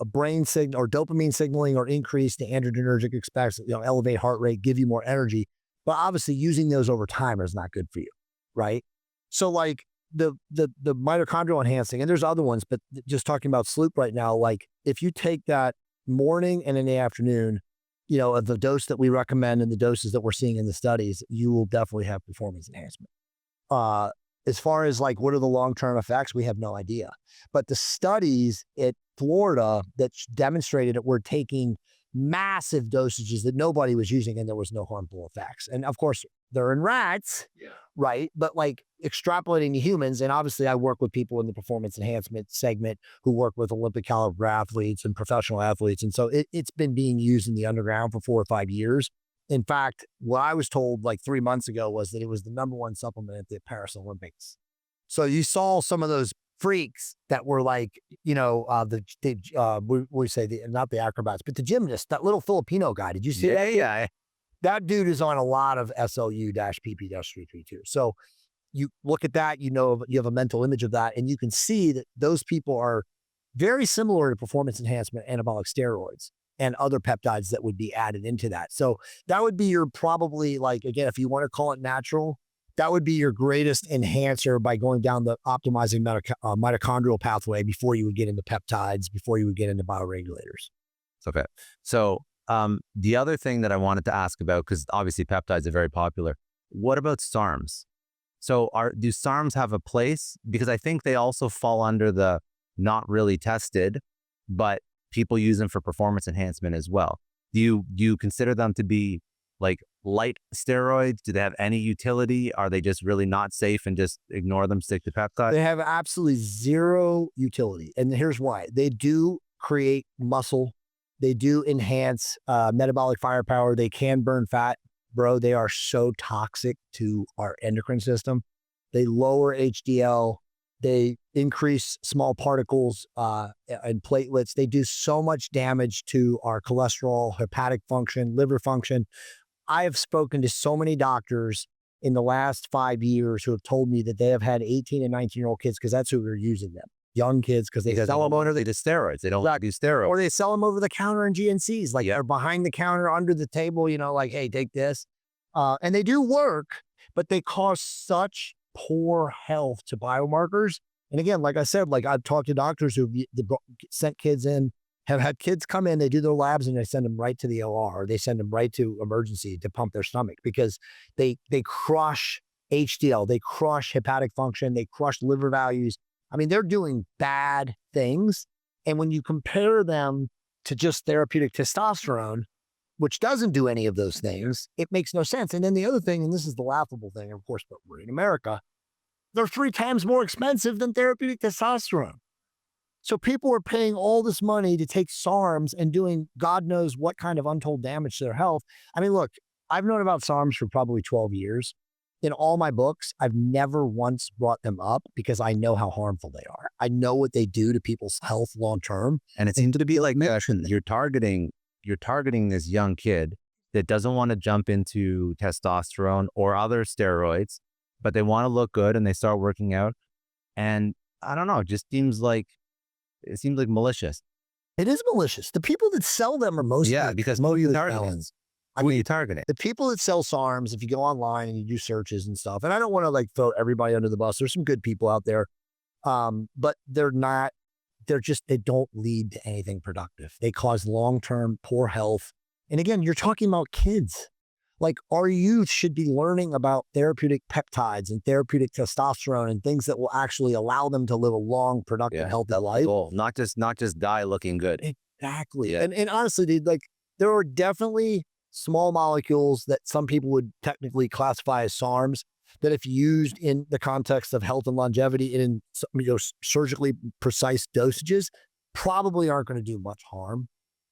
brain signal or dopamine signaling, or increase the androgenergic effects, elevate heart rate, give you more energy. But obviously, using those over time is not good for you, right? So, like, the mitochondrial enhancing, and there's other ones, but just talking about sleep right now, like if you take that morning and in the afternoon, of the dose that we recommend and the doses that we're seeing in the studies, you will definitely have performance enhancement. As far as like, what are the long-term effects? We have no idea. But the studies at Florida that demonstrated it were taking massive dosages that nobody was using, and there was no harmful effects. And of course, they're in rats, right? But like extrapolating to humans, and obviously I work with people in the performance enhancement segment who work with Olympic caliber athletes and professional athletes. And so it's been being used in the underground for 4 or 5 years. In fact, what I was told like 3 months ago was that it was the #1 supplement at the Paris Olympics. So you saw some of those freaks that were like, not the acrobats, but the gymnast, that little Filipino guy. Did you see that? Yeah. That dude is on a lot of SLU-PP-332. So you look at that, you have a mental image of that, and you can see that those people are very similar to performance enhancement, anabolic steroids, and other peptides that would be added into that. So that would be your probably, like, again, if you want to call it natural, that would be your greatest enhancer by going down the optimizing mitochondrial pathway before you would get into peptides, before you would get into bioregulators. Okay. So the other thing that I wanted to ask about, because obviously peptides are very popular, what about SARMs? So do SARMs have a place? Because I think they also fall under the not really tested, but people use them for performance enhancement as well. Do you consider them to be like light steroids? Do they have any utility? Are they just really not safe and just ignore them, stick to peptides? They have absolutely zero utility. And here's why. They do create muscle They do enhance metabolic firepower. They can burn fat. Bro, they are so toxic to our endocrine system. They lower HDL. They increase small particles and platelets. They do so much damage to our cholesterol, hepatic function, liver function. I have spoken to so many doctors in the last 5 years who have told me that they have had 18 and 19-year-old kids because that's who they're using them. Young kids because they sell them over the steroids. They don't do steroids. or they sell them over the counter in GNCs. Like they're behind the counter, under the table, like, hey, take this. And they do work, but they cause such poor health to biomarkers. And again, like I said, like I've talked to doctors who sent kids in, have had kids come in, they do their labs and they send them right to the OR, or they send them right to emergency to pump their stomach because they crush HDL, they crush hepatic function, they crush liver values. I mean, they're doing bad things. And when you compare them to just therapeutic testosterone, which doesn't do any of those things, it makes no sense. And then the other thing, and this is the laughable thing, of course, but we're in America, they're 3 times more expensive than therapeutic testosterone. So people are paying all this money to take SARMs and doing God knows what kind of untold damage to their health. I mean, look, I've known about SARMs for probably 12 years. In all my books, I've never once brought them up because I know how harmful they are. I know what they do to people's health long-term. And it seems to be like you're targeting this young kid that doesn't want to jump into testosterone or other steroids, but they want to look good and they start working out. And I don't know, it seems like malicious. It is malicious. The people that sell them are mostly because most of the targeting. felons. Who are you targeting? The people that sell SARMs, if you go online and you do searches and stuff, and I don't want to like throw everybody under the bus. There's some good people out there, but they don't lead to anything productive. They cause long-term poor health. And again, you're talking about kids. Like our youth should be learning about therapeutic peptides and therapeutic testosterone and things that will actually allow them to live a long, productive, healthy life. Goal. Not just die looking good. Exactly. Yeah. And honestly, dude, like there are definitely small molecules that some people would technically classify as SARMs that if used in the context of health and longevity in surgically precise dosages, probably aren't going to do much harm.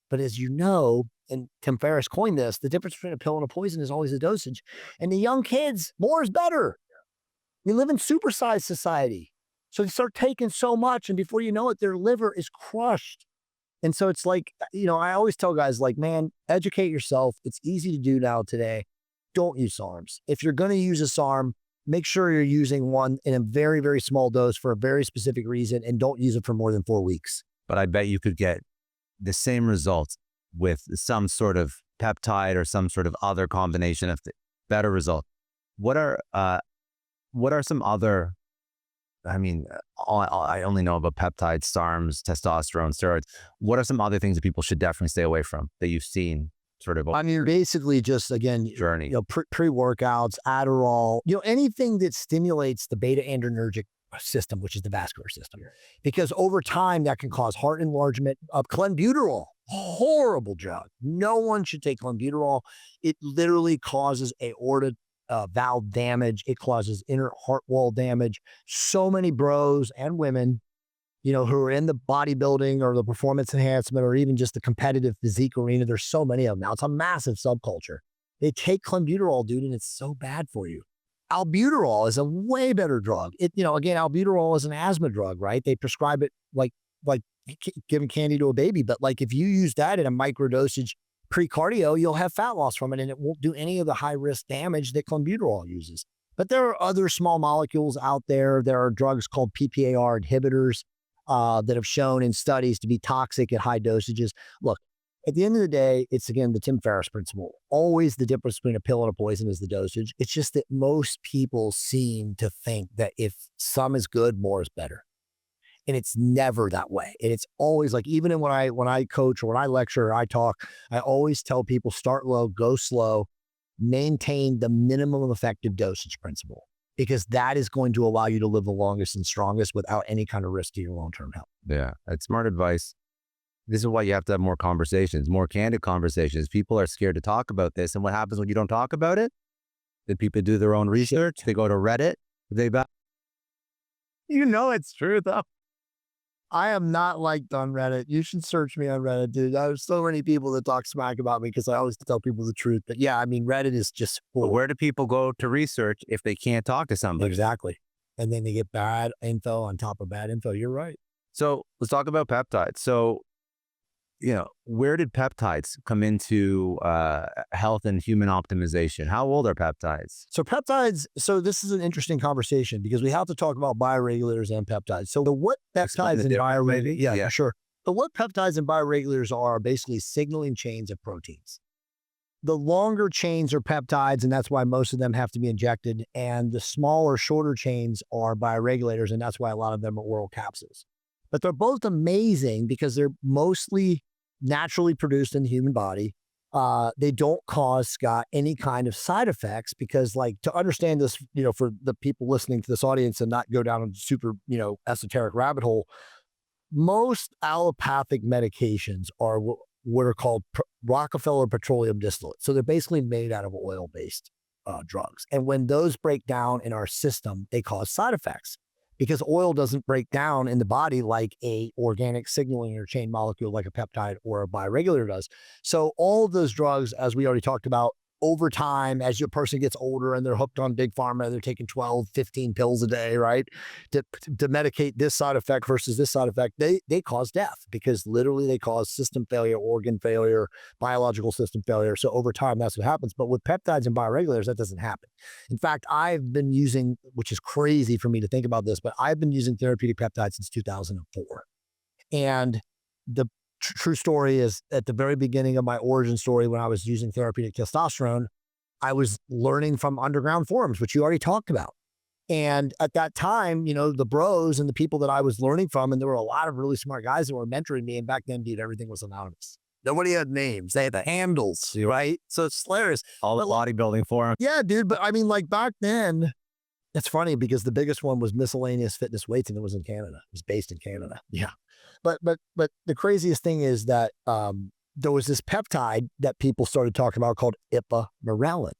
But as you know, and Tim Ferriss coined this, the difference between a pill and a poison is always the dosage. And the young kids, more is better. We live in supersized society. So they start taking so much and before you know it, their liver is crushed. And so it's like, I always tell guys like, man, educate yourself. It's easy to do now today. Don't use SARMs. If you're going to use a SARM, make sure you're using one in a very, very small dose for a very specific reason and don't use it for more than 4 weeks. But I bet you could get the same results with some sort of peptide or some sort of other combination of better result. What are some other, I only know about peptides, SARMs, testosterone, steroids. What are some other things that people should definitely stay away from that you've seen sort of? Basically just, again, journey, pre-workouts, Adderall, anything that stimulates the beta-adrenergic system, which is the vascular system. Because over time, that can cause heart enlargement. Clenbuterol, horrible drug. No one should take clenbuterol. It literally causes aorta valve damage. It causes inner heart wall damage. So many bros and women, who are in the bodybuilding or the performance enhancement or even just the competitive physique arena, there's so many of them now. It's a massive subculture. They take clenbuterol, dude, and it's so bad for you. Albuterol is a way better drug. Again, albuterol is an asthma drug, right? They prescribe it like giving candy to a baby. But like if you use that in a micro dosage pre-cardio, you'll have fat loss from it and it won't do any of the high risk damage that clenbuterol uses. But there are other small molecules out there. There are drugs called PPAR inhibitors that have shown in studies to be toxic at high dosages. Look, at the end of the day, it's again the Tim Ferriss principle. Always the difference between a pill and a poison is the dosage. It's just that most people seem to think that if some is good, more is better. And it's never that way. And it's always like, even when I coach or when I lecture or I talk, I always tell people start low, go slow, maintain the minimum effective dosage principle, because that is going to allow you to live the longest and strongest without any kind of risk to your long-term health. Yeah, that's smart advice. This is why you have to have more conversations, more candid conversations. People are scared to talk about this. And what happens when you don't talk about it? Then people do their own research. They go to Reddit. It's true though. I am not liked on Reddit. You should search me on Reddit, dude. There's so many people that talk smack about me because I always tell people the truth. But yeah, I mean, Reddit is just But full. where do people go to research if they can't talk to somebody? Exactly. And then they get bad info on top of bad info. You're right. So let's talk about peptides. So, where did peptides come into health and human optimization? How old are peptides? So peptides, so this is an interesting conversation because we have to talk about bioregulators and peptides. So what Explain peptides the and difference, maybe? bioregulators, yeah, Yeah. sure. So what peptides and bioregulators are basically signaling chains of proteins. The longer chains are peptides, and that's why most of them have to be injected. And the smaller, shorter chains are bioregulators, and that's why a lot of them are oral capsules. But they're both amazing because they're mostly naturally produced in the human body. They don't cause, Scott, any kind of side effects because, like, to understand this, for the people listening to this audience and not go down a super, esoteric rabbit hole, most allopathic medications are what are called Rockefeller petroleum distillate. So they're basically made out of oil-based drugs. And when those break down in our system, they cause side effects because oil doesn't break down in the body like a organic signaling or chain molecule like a peptide or a bioregulator does. So all of those drugs, as we already talked about, over time, as your person gets older and they're hooked on big pharma, they're taking 12, 15 pills a day, right? To medicate this side effect versus this side effect, they cause death because literally they cause system failure, organ failure, biological system failure. So over time, that's what happens. But with peptides and bioregulators, that doesn't happen. In fact, I've been using, which is crazy for me to think about this, but I've been using therapeutic peptides since 2004. And the true story is at the very beginning of my origin story, when I was using therapeutic testosterone, I was learning from underground forums, which you already talked about. And at that time, the bros and the people that I was learning from, and there were a lot of really smart guys that were mentoring me. And back then, dude, everything was anonymous. Nobody had names. They had the handles, right? So it's hilarious. All the bodybuilding forums. Yeah, dude. But I mean, like back then, it's funny because the biggest one was Miscellaneous Fitness Weights, and it was in Canada. It was based in Canada. Yeah. But the craziest thing is that there was this peptide that people started talking about called ipamorelin.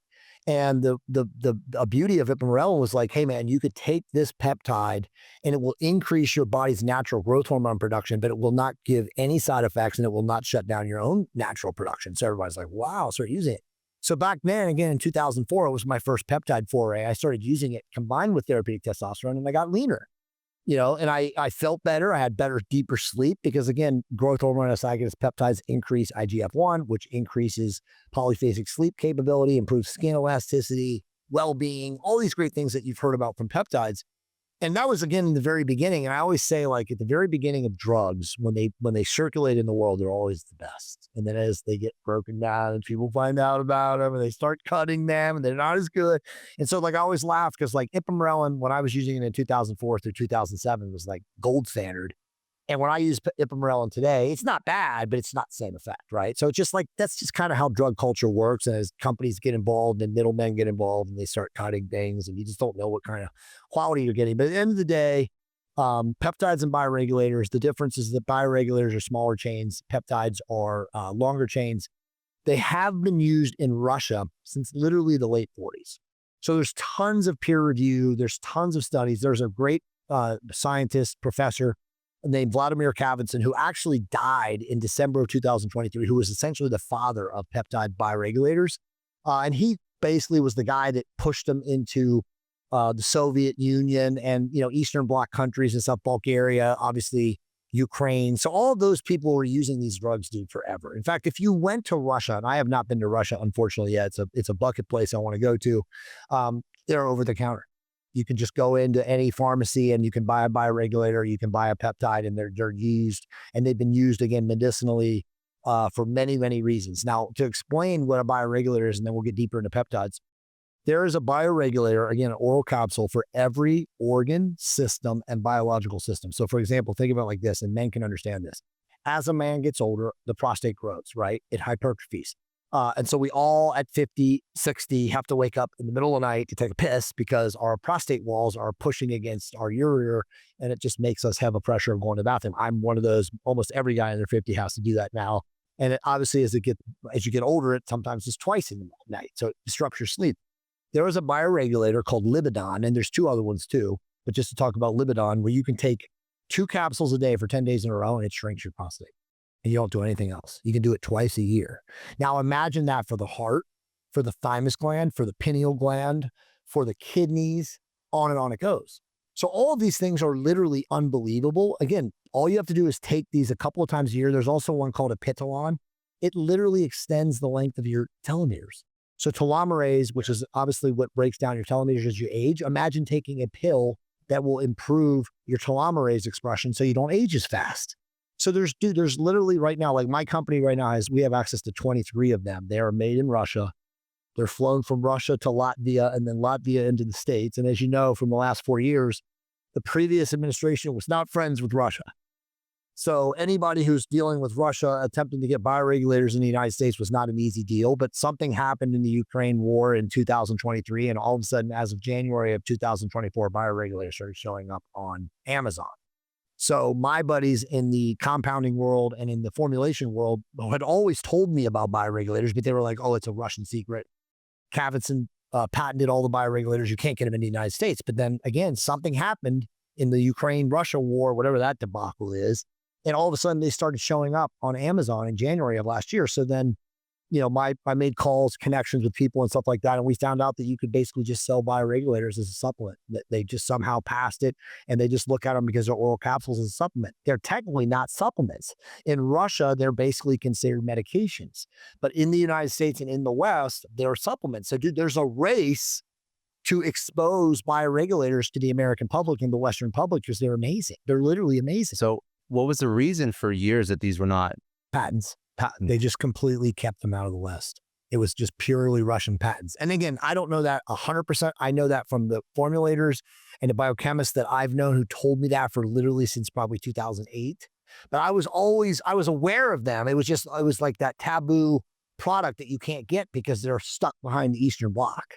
And the beauty of ipamorelin was like, hey man, you could take this peptide and it will increase your body's natural growth hormone production, but it will not give any side effects and it will not shut down your own natural production. So everybody's like, wow, start using it. So back then, again, in 2004, it was my first peptide foray. I started using it combined with therapeutic testosterone and I got leaner. And I felt better. I had better, deeper sleep because, again, growth hormone agonist peptides increase IGF-1, which increases polyphasic sleep capability, improves skin elasticity, well-being, all these great things that you've heard about from peptides. And that was, again, in the very beginning. And I always say, like, at the very beginning of drugs, when they circulate in the world, they're always the best. And then as they get broken down and people find out about them and they start cutting them and they're not as good. And so, like, I always laugh because, like, ipamorelin, when I was using it in 2004 through 2007, was like gold standard. And when I use ipamorelin today, it's not bad, but it's not the same effect, right? So it's just like, that's just kind of how drug culture works. And as companies get involved and middlemen get involved and they start cutting things and you just don't know what kind of quality you're getting. But at the end of the day, peptides and bioregulators, the difference is that bioregulators are smaller chains, peptides are longer chains. They have been used in Russia since literally the late 40s. So there's tons of peer review. There's tons of studies. There's a great scientist, professor, named Vladimir Kavinson, who actually died in December of 2023, who was essentially the father of peptide bioregulators. And he basically was the guy that pushed them into the Soviet Union and, Eastern Bloc countries and stuff, Bulgaria, obviously Ukraine. So all of those people were using these drugs, dude, forever. In fact, if you went to Russia, and I have not been to Russia, unfortunately, yet, it's a bucket place I want to go to, they're over the counter. You can just go into any pharmacy and you can buy a bioregulator, you can buy a peptide, and they're used, and they've been used, again, medicinally for many, many reasons. Now, to explain what a bioregulator is, and then we'll get deeper into peptides, there is a bioregulator, again, an oral capsule for every organ, system, and biological system. So, for example, think about it like this, and men can understand this. As a man gets older, the prostate grows, right? It hypertrophies. And so we all at 50, 60 have to wake up in the middle of the night to take a piss because our prostate walls are pushing against our ureter, and it just makes us have a pressure of going to the bathroom. I'm one of those. Almost every guy under 50 has to do that now. And it, obviously, as you get older, it sometimes is twice in the night. So it disrupts your sleep. There is a bioregulator called Libidon, and there's two other ones too. But just to talk about Libidon, where you can take 2 capsules a day for 10 days in a row, and it shrinks your prostate. And you don't do anything else. You can do it twice a year. Now imagine that for the heart, for the thymus gland, for the pineal gland, for the kidneys, on it goes. So all of these things are literally unbelievable. Again, all you have to do is take these a couple of times a year. There's also one called a Pitalon. It literally extends the length of your telomeres. So telomerase, which is obviously what breaks down your telomeres as you age, imagine taking a pill that will improve your telomerase expression so you don't age as fast. So there's literally right now, like my company right now we have access to 23 of them. They are made in Russia. They're flown from Russia to Latvia and then Latvia into the States. And as you know, from the last 4 years, the previous administration was not friends with Russia. So anybody who's dealing with Russia attempting to get bioregulators in the United States was not an easy deal, but something happened in the Ukraine war in 2023. And all of a sudden, as of January of 2024, bioregulators started showing up on Amazon. So my buddies in the compounding world and in the formulation world had always told me about bioregulators, but they were like, oh, it's a Russian secret. Kavitzin patented all the bioregulators. You can't get them in the United States. But then again, something happened in the Ukraine-Russia war, whatever that debacle is. And all of a sudden they started showing up on Amazon in January of last year. So then, I made calls, connections with people and stuff like that. And we found out that you could basically just sell bioregulators as a supplement. That they just somehow passed it and they just look at them because they're oral capsules as a supplement. They're technically not supplements. In Russia, they're basically considered medications. But in the United States and in the West, they're supplements. So dude, there's a race to expose bioregulators to the American public and the Western public because they're amazing. They're literally amazing. So what was the reason for years that these were not patents? They just completely kept them out of the West. It was just purely Russian patents. And again, I don't know that 100%. I know that from the formulators and the biochemists that I've known who told me that for literally since probably 2008. But I was aware of them. It was like that taboo product that you can't get because they're stuck behind the Eastern Bloc.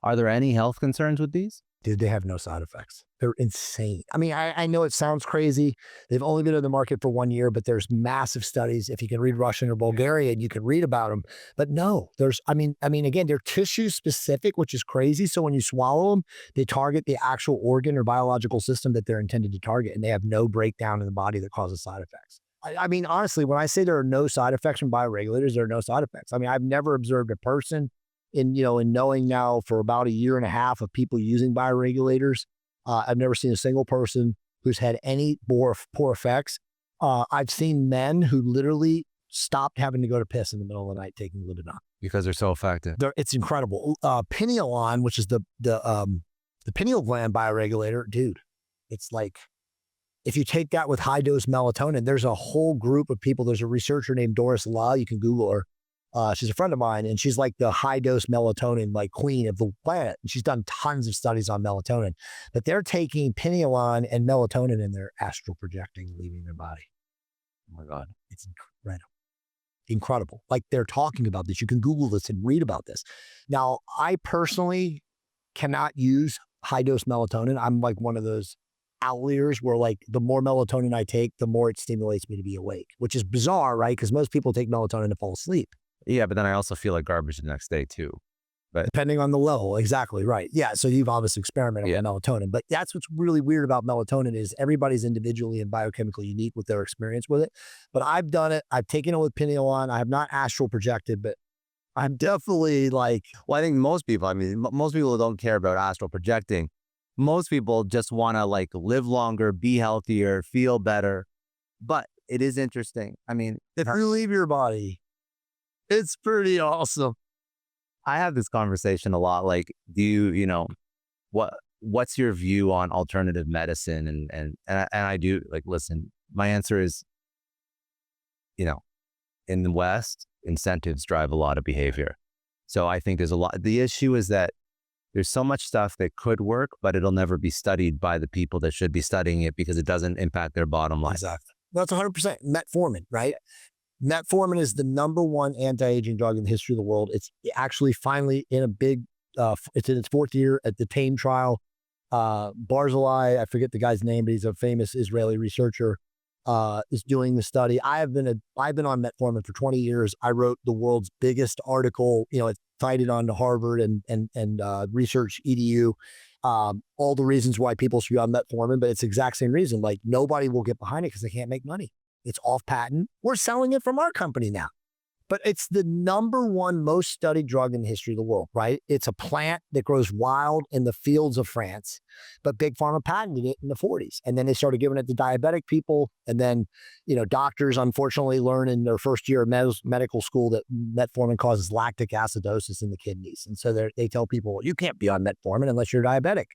Are there any health concerns with these? Dude, they have no side effects. They're insane. I mean, I know it sounds crazy. They've only been on the market for 1 year, but there's massive studies. If you can read Russian or Bulgarian, you can read about them. But no, again, they're tissue specific, which is crazy. So when you swallow them, they target the actual organ or biological system that they're intended to target, and they have no breakdown in the body that causes side effects. I mean, honestly, when I say there are no side effects from bioregulators, there are no side effects. I mean, I've never observed a person in knowing now for about 1.5 years of people using bioregulators. I've never seen a single person who's had any poor effects. I've seen men who literally stopped having to go to piss in the middle of the night taking Libidon. Because they're so effective. It's incredible. Pinealon, which is the pineal gland bioregulator, dude, it's like, if you take that with high dose melatonin, there's a whole group of people. There's a researcher named Doris La. You can Google her. She's a friend of mine, and she's like the high dose melatonin, like queen of the planet. And she's done tons of studies on melatonin, but they're taking pinealon and melatonin and they're astral projecting, leaving their body. Oh my God. It's incredible. Like they're talking about this. You can Google this and read about this. Now, I personally cannot use high dose melatonin. I'm like one of those outliers where like the more melatonin I take, the more it stimulates me to be awake, which is bizarre, right? Because most people take melatonin to fall asleep. Yeah, but then I also feel like garbage the next day too. But depending on the level, exactly right. Yeah, so you've obviously experimented with melatonin, but that's what's really weird about melatonin is everybody's individually and biochemically unique with their experience with it. But I've done it. I've taken it with pinealon. I have not astral projected, but I'm definitely like. Well, I think most people don't care about astral projecting. Most people just want to like live longer, be healthier, feel better. But it is interesting. I mean, if you leave your body, it's pretty awesome. I have this conversation a lot. Like, do you, what's your view on alternative medicine? And I do like, listen, my answer is, in the West, incentives drive a lot of behavior. So I think there's a lot. The issue is that there's so much stuff that could work, but it'll never be studied by the people that should be studying it because it doesn't impact their bottom line. Exactly. That's 100% metformin, right? Metformin is the #1 anti-aging drug in the history of the world. It's actually finally in a big, it's in its 4th year at the TAME trial. Barzilai, I forget the guy's name, but he's a famous Israeli researcher. is doing the study. I've been on metformin for 20 years. I wrote the world's biggest article. It's cited on to Harvard and Research EDU. All the reasons why people should be on metformin, but it's the exact same reason. Like nobody will get behind it because they can't make money. It's off patent. We're selling it from our company now. But it's the #1 most studied drug in the history of the world, right? It's a plant that grows wild in the fields of France, but Big Pharma patented it in the 40s. And then they started giving it to diabetic people. And then, doctors unfortunately learn in their first year of medical school that metformin causes lactic acidosis in the kidneys. And so they tell people, well, you can't be on metformin unless you're diabetic.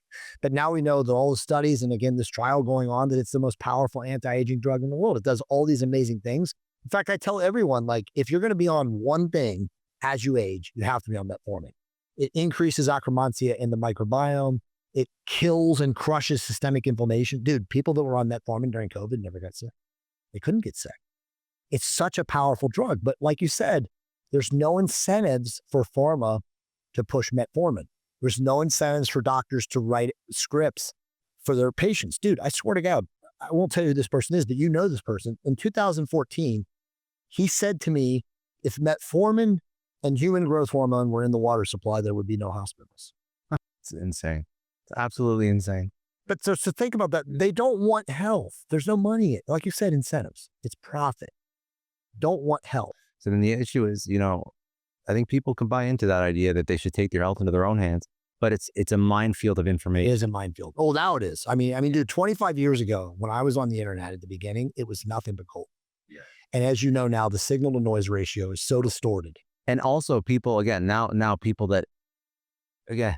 But now we know that all the studies, and again, this trial going on, that it's the most powerful anti-aging drug in the world. It does all these amazing things. In fact, I tell everyone, like, if you're going to be on one thing as you age, you have to be on metformin. It increases Akkermansia in the microbiome. It kills and crushes systemic inflammation. Dude, people that were on metformin during COVID never got sick. They couldn't get sick. It's such a powerful drug. But like you said, there's no incentives for pharma to push metformin. There's no incentives for doctors to write scripts for their patients. Dude, I swear to God, I won't tell you who this person is, but you know this person. In 2014, he said to me, if metformin and human growth hormone were in the water supply, there would be no hospitals. It's insane. It's absolutely insane. But so think about that. They don't want health. There's no money in it. Like you said, incentives. It's profit. Don't want health. So then the issue is, I think people can buy into that idea that they should take their health into their own hands, but it's a minefield of information. It is a minefield. Oh, now it is. I mean, dude, 25 years ago, when I was on the internet at the beginning, it was nothing but gold. Yeah. And as you know now, the signal to noise ratio is so distorted. And also people, again, now people that, again,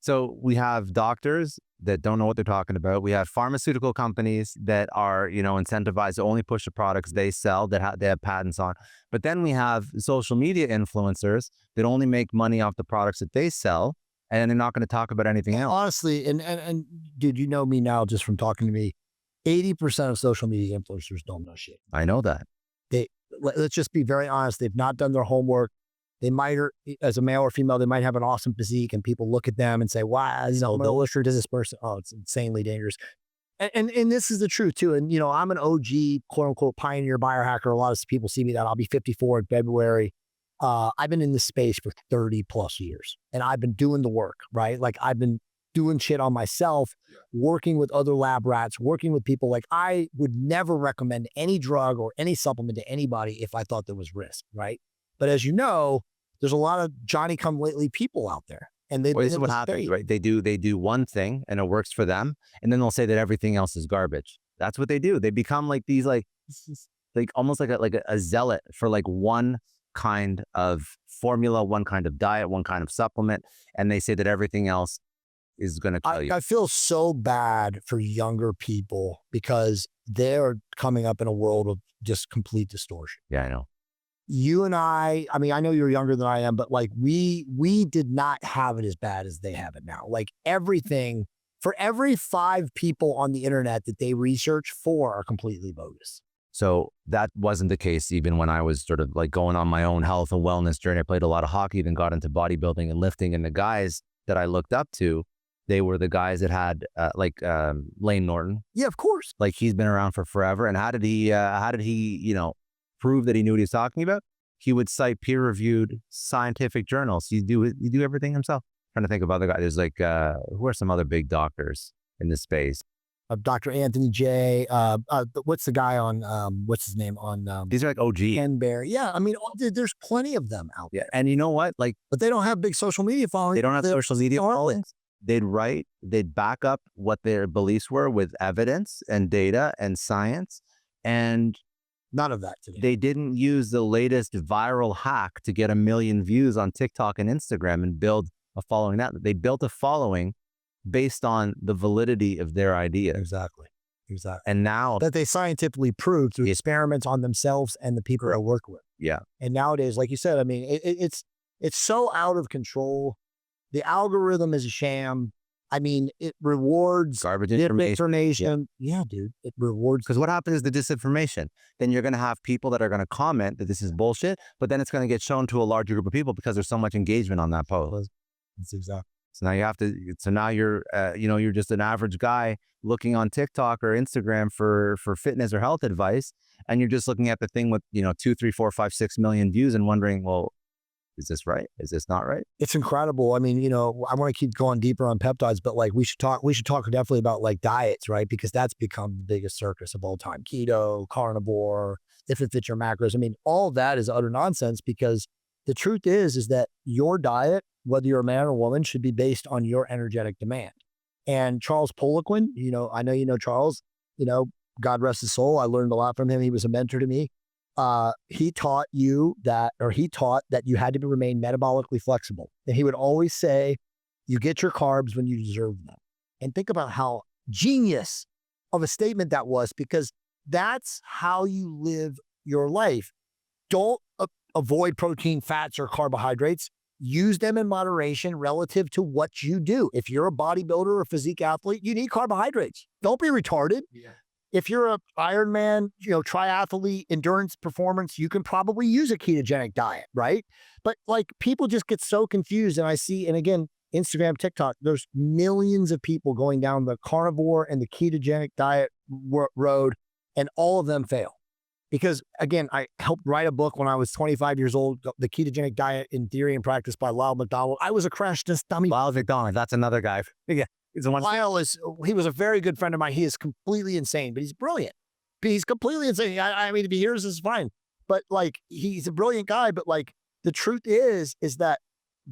so we have doctors that don't know what they're talking about. We have pharmaceutical companies that are, incentivized to only push the products they sell that they have patents on. But then we have social media influencers that only make money off the products that they sell, and they're not going to talk about anything else. Honestly, and dude, you know me now just from talking to me, 80% of social media influencers don't know shit. I know that. Let's just be very honest. They've not done their homework. They might, as a male or female, they might have an awesome physique and people look at them and say, wow, they'll issue to this person. Oh, it's insanely dangerous. And this is the truth too. And, I'm an OG, quote unquote, pioneer biohacker. A lot of people see me that I'll be 54 in February. I've been in this space for 30 plus years and I've been doing the work, right? Like I've been doing shit on myself, working with other lab rats, working with people. Like I would never recommend any drug or any supplement to anybody if I thought there was risk, right? But as you know, there's a lot of Johnny-come-lately people out there. And this is what happens, right? They do one thing and it works for them. And then they'll say that everything else is garbage. That's what they do. They become like these, like almost like a zealot for like one kind of formula, one kind of diet, one kind of supplement. And they say that everything else is going to kill you. I feel so bad for younger people because they're coming up in a world of just complete distortion. Yeah, I know. You and I mean, I know you're younger than I am, but like we did not have it as bad as they have it now. Like everything, for every 5 people on the internet that they research, 4 are completely bogus. So that wasn't the case even when I was sort of like going on my own health and wellness journey. I played a lot of hockey, then got into bodybuilding and lifting. And the guys that I looked up to, they were the guys that had Lane Norton. Yeah, of course. Like he's been around for forever. And how did he prove that he knew what he was talking about? He would cite peer-reviewed scientific journals. You do everything himself. I'm trying to think of other guys. There's like, who are some other big doctors in this space? Dr. Anthony J. What's the guy on, what's his name on? These are like OG. Ken Berry. Yeah, I mean, there's plenty of them out there. And you know what? Like, but they don't have big social media following. They don't have social media followings. They'd back up what their beliefs were with evidence and data and science. And none of that today. They didn't use the latest viral hack to get 1 million views on TikTok and Instagram and build a following. That they built a following based on the validity of their idea. Exactly. And now that they scientifically proved through experiments on themselves and the people they work with. Yeah. And nowadays, like you said, I mean, it's so out of control. The algorithm is a sham. I mean, it rewards garbage information. Yeah, dude. It rewards. Because what happens is the disinformation. Then you're going to have people that are going to comment that this is bullshit, but then it's going to get shown to a larger group of people because there's so much engagement on that post. That's exactly. So now you're, you're just an average guy looking on TikTok or Instagram for fitness or health advice. And you're just looking at the thing with, 2, 3, 4, 5, 6 million views and wondering, well, is this right? Is this not right? It's incredible. I mean, I want to keep going deeper on peptides, but like we should talk definitely about like diets, right? Because that's become the biggest circus of all time. Keto, carnivore, if it fits your macros. I mean, all of that is utter nonsense because the truth is that your diet, whether you're a man or woman, should be based on your energetic demand. And Charles Poliquin, I know you know Charles, God rest his soul. I learned a lot from him. He was a mentor to me. He taught that you had to remain metabolically flexible. And he would always say, you get your carbs when you deserve them. And think about how genius of a statement that was, because that's how you live your life. Don't avoid protein, fats, or carbohydrates. Use them in moderation relative to what you do. If you're a bodybuilder or physique athlete, you need carbohydrates. Don't be retarded. Yeah. If you're a Ironman, triathlete, endurance performance, you can probably use a ketogenic diet, right? But like people just get so confused. And I see, and again, Instagram, TikTok, there's millions of people going down the carnivore and the ketogenic diet road, and all of them fail. Because again, I helped write a book when I was 25 years old, The Ketogenic Diet in Theory and Practice by Lyle McDonald. I was a crash test dummy. Lyle McDonald, that's another guy. Yeah. Lyle he was a very good friend of mine. He is completely insane, but he's brilliant. He's completely insane. I mean, if he hears this, is fine. But like, he's a brilliant guy. But like, the truth is that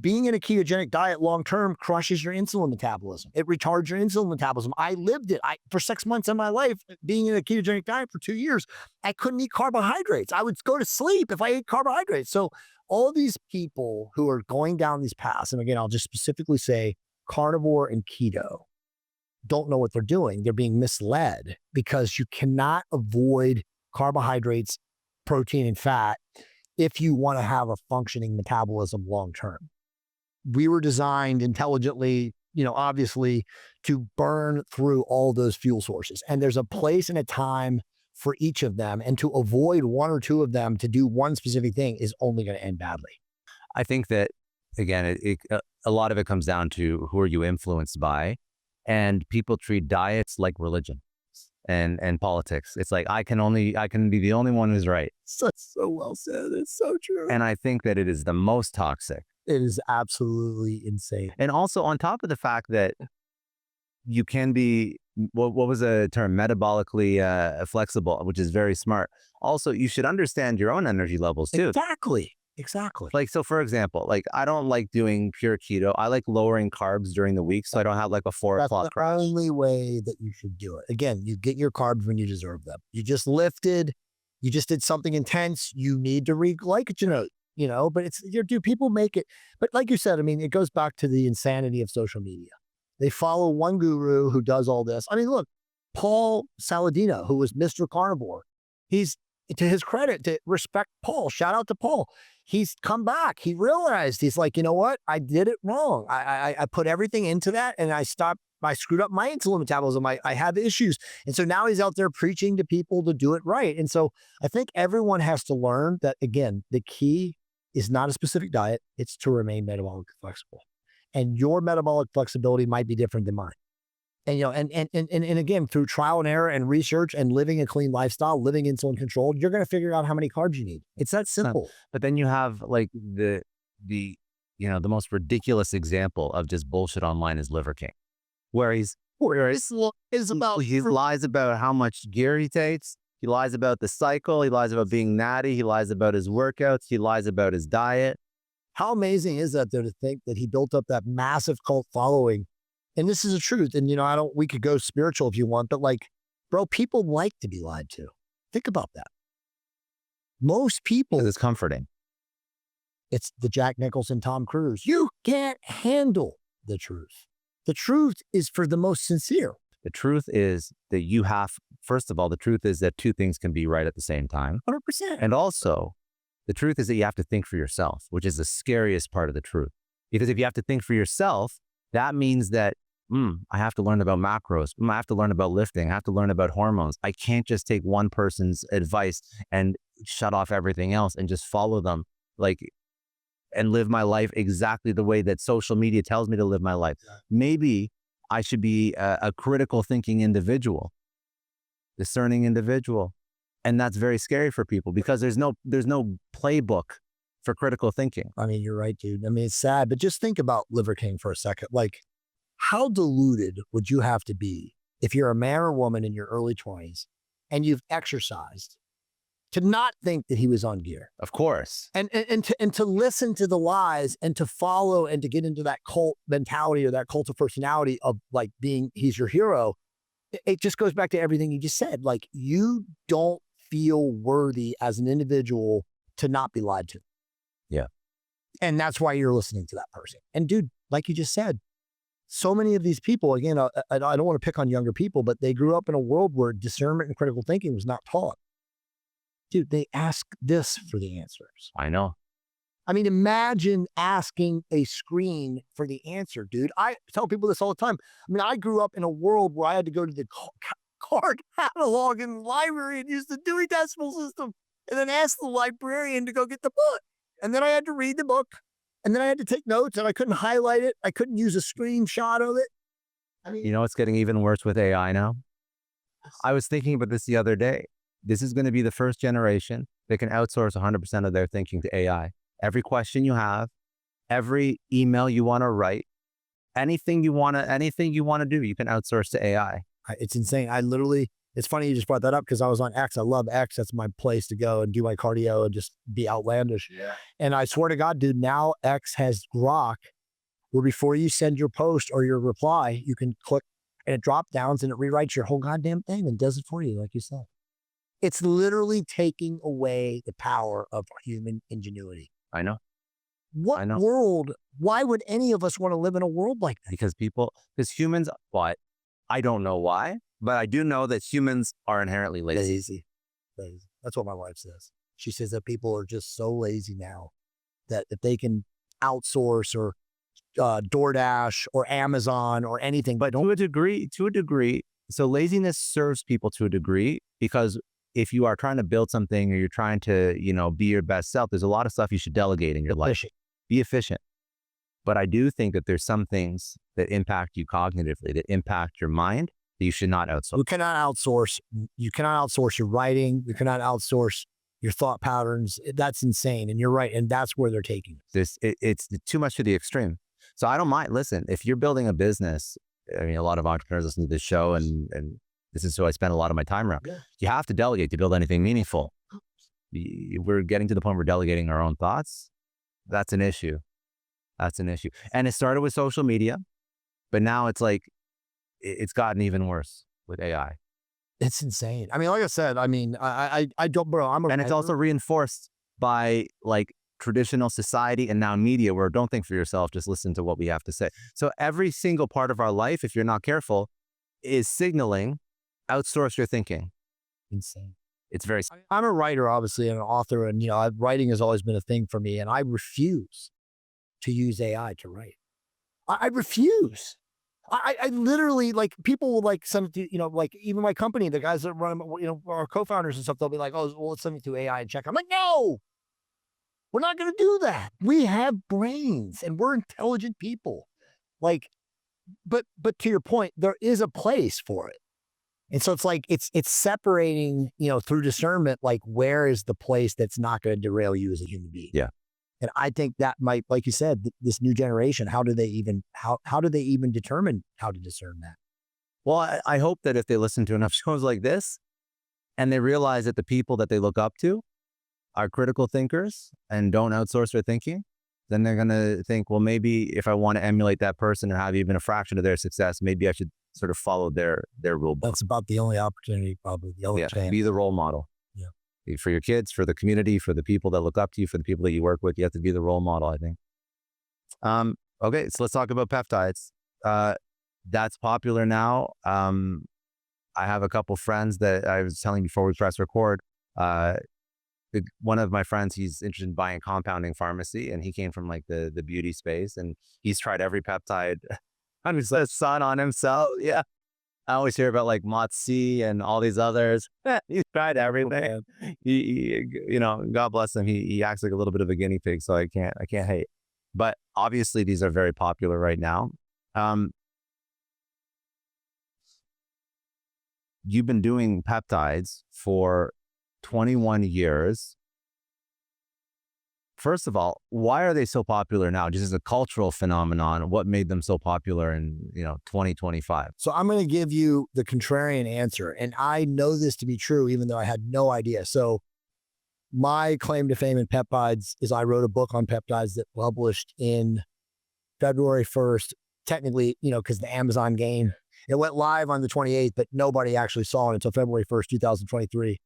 being in a ketogenic diet long-term crushes your insulin metabolism. It retards your insulin metabolism. I lived it. For 6 months of my life, being in a ketogenic diet for 2 years, I couldn't eat carbohydrates. I would go to sleep if I ate carbohydrates. So all these people who are going down these paths, and again, I'll just specifically say carnivore and keto, don't know what they're doing. They're being misled because you cannot avoid carbohydrates, protein, and fat if you want to have a functioning metabolism long-term. We were designed intelligently, obviously, to burn through all those fuel sources. And there's a place and a time for each of them. And to avoid one or two of them to do one specific thing is only going to end badly. I think that, again, a lot of it comes down to who are you influenced by. And people treat diets like religion and politics. It's like, I can be the only one who's right. So well said. It's so true. And I think that it is the most toxic. It is absolutely insane. And also on top of the fact that you can be, what was the term? Metabolically flexible, which is very smart. Also, you should understand your own energy levels too. Exactly. Like, so for example, like I don't like doing pure keto. I like lowering carbs during the week so I don't have like a 4 o'clock crash. That's the only way that you should do it. Again, you get your carbs when you deserve them. You just lifted, you just did something intense, you need to re-glycogenate. But people make it. But like you said, I mean, it goes back to the insanity of social media. They follow one guru who does all this. I mean, look, Paul Saladino, who was Mr. Carnivore, he's, to his credit, to respect Paul, shout out to Paul. He's come back. He realized, he's like, you know what? I did it wrong. I put everything into that and I screwed up my insulin metabolism. I have issues. And so now he's out there preaching to people to do it right. And so I think everyone has to learn that, again, the key is not a specific diet. It's to remain metabolically flexible. And your metabolic flexibility might be different than mine. And, and again, through trial and error and research and living a clean lifestyle, living insulin controlled, you're going to figure out how many carbs you need. It's that simple. But then you have like the most ridiculous example of just bullshit online is Liver King, where he lies about how much gear he takes. He lies about the cycle. He lies about being natty. He lies about his workouts. He lies about his diet. How amazing is that, though, to think that he built up that massive cult following? And this is the truth. And, we could go spiritual if you want, but like, bro, people like to be lied to. Think about that. Most people. It's comforting. It's the Jack Nicholson, Tom Cruise. You can't handle the truth. The truth is for the most sincere. The truth is that first of all, the truth is that two things can be right at the same time. 100%. And also, the truth is that you have to think for yourself, which is the scariest part of the truth. Because if you have to think for yourself, that means that I have to learn about macros. I have to learn about lifting. I have to learn about hormones. I can't just take one person's advice and shut off everything else and just follow them. Like, and live my life exactly the way that social media tells me to live my life. Maybe I should be a critical thinking individual, discerning individual. And that's very scary for people because there's no playbook for critical thinking. I mean, you're right, dude. I mean, it's sad, but just think about Liver King for a second. Like, how deluded would you have to be if you're a man or woman in your early 20s and you've exercised to not think that he was on gear? Of course. And to listen to the lies and to follow and to get into that cult mentality or that cult of personality of like being, he's your hero. It just goes back to everything you just said. Like, you don't feel worthy as an individual to not be lied to. Yeah. And that's why you're listening to that person. And dude, like you just said, so many of these people, again, I don't want to pick on younger people, but they grew up in a world where discernment and critical thinking was not taught. Dude, they ask this for the answers. I know. I mean, imagine asking a screen for the answer, dude. I tell people this all the time. I mean, I grew up in a world where I had to go to the card catalog in the library and use the Dewey Decimal System and then ask the librarian to go get the book. And then I had to read the book and then I had to take notes and I couldn't highlight it. I couldn't use a screenshot of it. I mean, You know, it's getting even worse with AI now. I was thinking about this the other day. This is going to be the first generation that can outsource 100% of their thinking to AI. Every question you have, every email you want to write, anything you want to do, you can outsource to AI. it's insane. It's funny you just brought that up because I was on X. I love X. That's my place to go and do my cardio and just be outlandish. Yeah. And I swear to God, dude, now X has Grok where before you send your post or your reply, you can click and it drop downs and it rewrites your whole goddamn thing and does it for you, like you said. It's literally taking away the power of human ingenuity. I know. What world, why would any of us want to live in a world like that? Because humans, what? I don't know why, but I do know that humans are inherently lazy. Lazy. That's what my wife says. She says that people are just so lazy now that if they can outsource or DoorDash or Amazon or anything. But to a degree, so laziness serves people to a degree because if you are trying to build something or you're trying to, be your best self, there's a lot of stuff you should delegate in your life. Be efficient. But I do think that there's some things that impact you cognitively, that impact your mind, that you should not outsource. You cannot outsource your writing. You cannot outsource your thought patterns. That's insane. And you're right. And that's where they're taking it. It's too much to the extreme. So I don't mind. Listen, if you're building a business, I mean, a lot of entrepreneurs listen to this show and this is who I spend a lot of my time around. Yeah. You have to delegate to build anything meaningful. We're getting to the point where we're delegating our own thoughts. That's an issue. And it started with social media, but now it's like, it's gotten even worse with AI. It's insane. I mean, like I said, I don't, bro, and it's also reinforced by like traditional society and now media where don't think for yourself, just listen to what we have to say. So every single part of our life, if you're not careful, is signaling, outsource your thinking. Insane. It's very... I'm a writer, obviously, and an author, and, writing has always been a thing for me, and I refuse to use AI to write. I refuse. I literally, like, people will, like, send it to, like, even my company, the guys that run, our co-founders and stuff, they'll be like, oh, well, let's send it to AI and check. I'm like, no, we're not going to do that. We have brains, and we're intelligent people. Like, but to your point, there is a place for it. And so it's like, it's separating, through discernment, like where is the place that's not going to derail you as a human being? Yeah. And I think that might, like you said, this new generation, how do they even determine how to discern that? Well, I hope that if they listen to enough shows like this and they realize that the people that they look up to are critical thinkers and don't outsource their thinking, then they're going to think, well, maybe if I want to emulate that person or have even a fraction of their success, maybe I should sort of follow their rule book. That's about the only opportunity, probably the only chance. Be the role model. Yeah. For your kids, for the community, for the people that look up to you, for the people that you work with, you have to be the role model, I think. Okay, so let's talk about peptides. That's popular now. I have a couple friends that I was telling before we press record. One of my friends, he's interested in buying compounding pharmacy, and he came from like the beauty space, and he's tried every peptide under the sun on himself. Yeah. I always hear about like Motzi and all these others. He's tried everything. You know, God bless him. He acts like a little bit of a guinea pig, so I can't hate. But obviously, these are very popular right now. You've been doing peptides for 21 years. First of all, why are they so popular now? Just as a cultural phenomenon, what made them so popular in 2025? So I'm going to give you the contrarian answer. And I know this to be true, even though I had no idea. So my claim to fame in peptides is I wrote a book on peptides that published in February 1st, technically, because the Amazon game, it went live on the 28th, but nobody actually saw it until February 1st, 2023.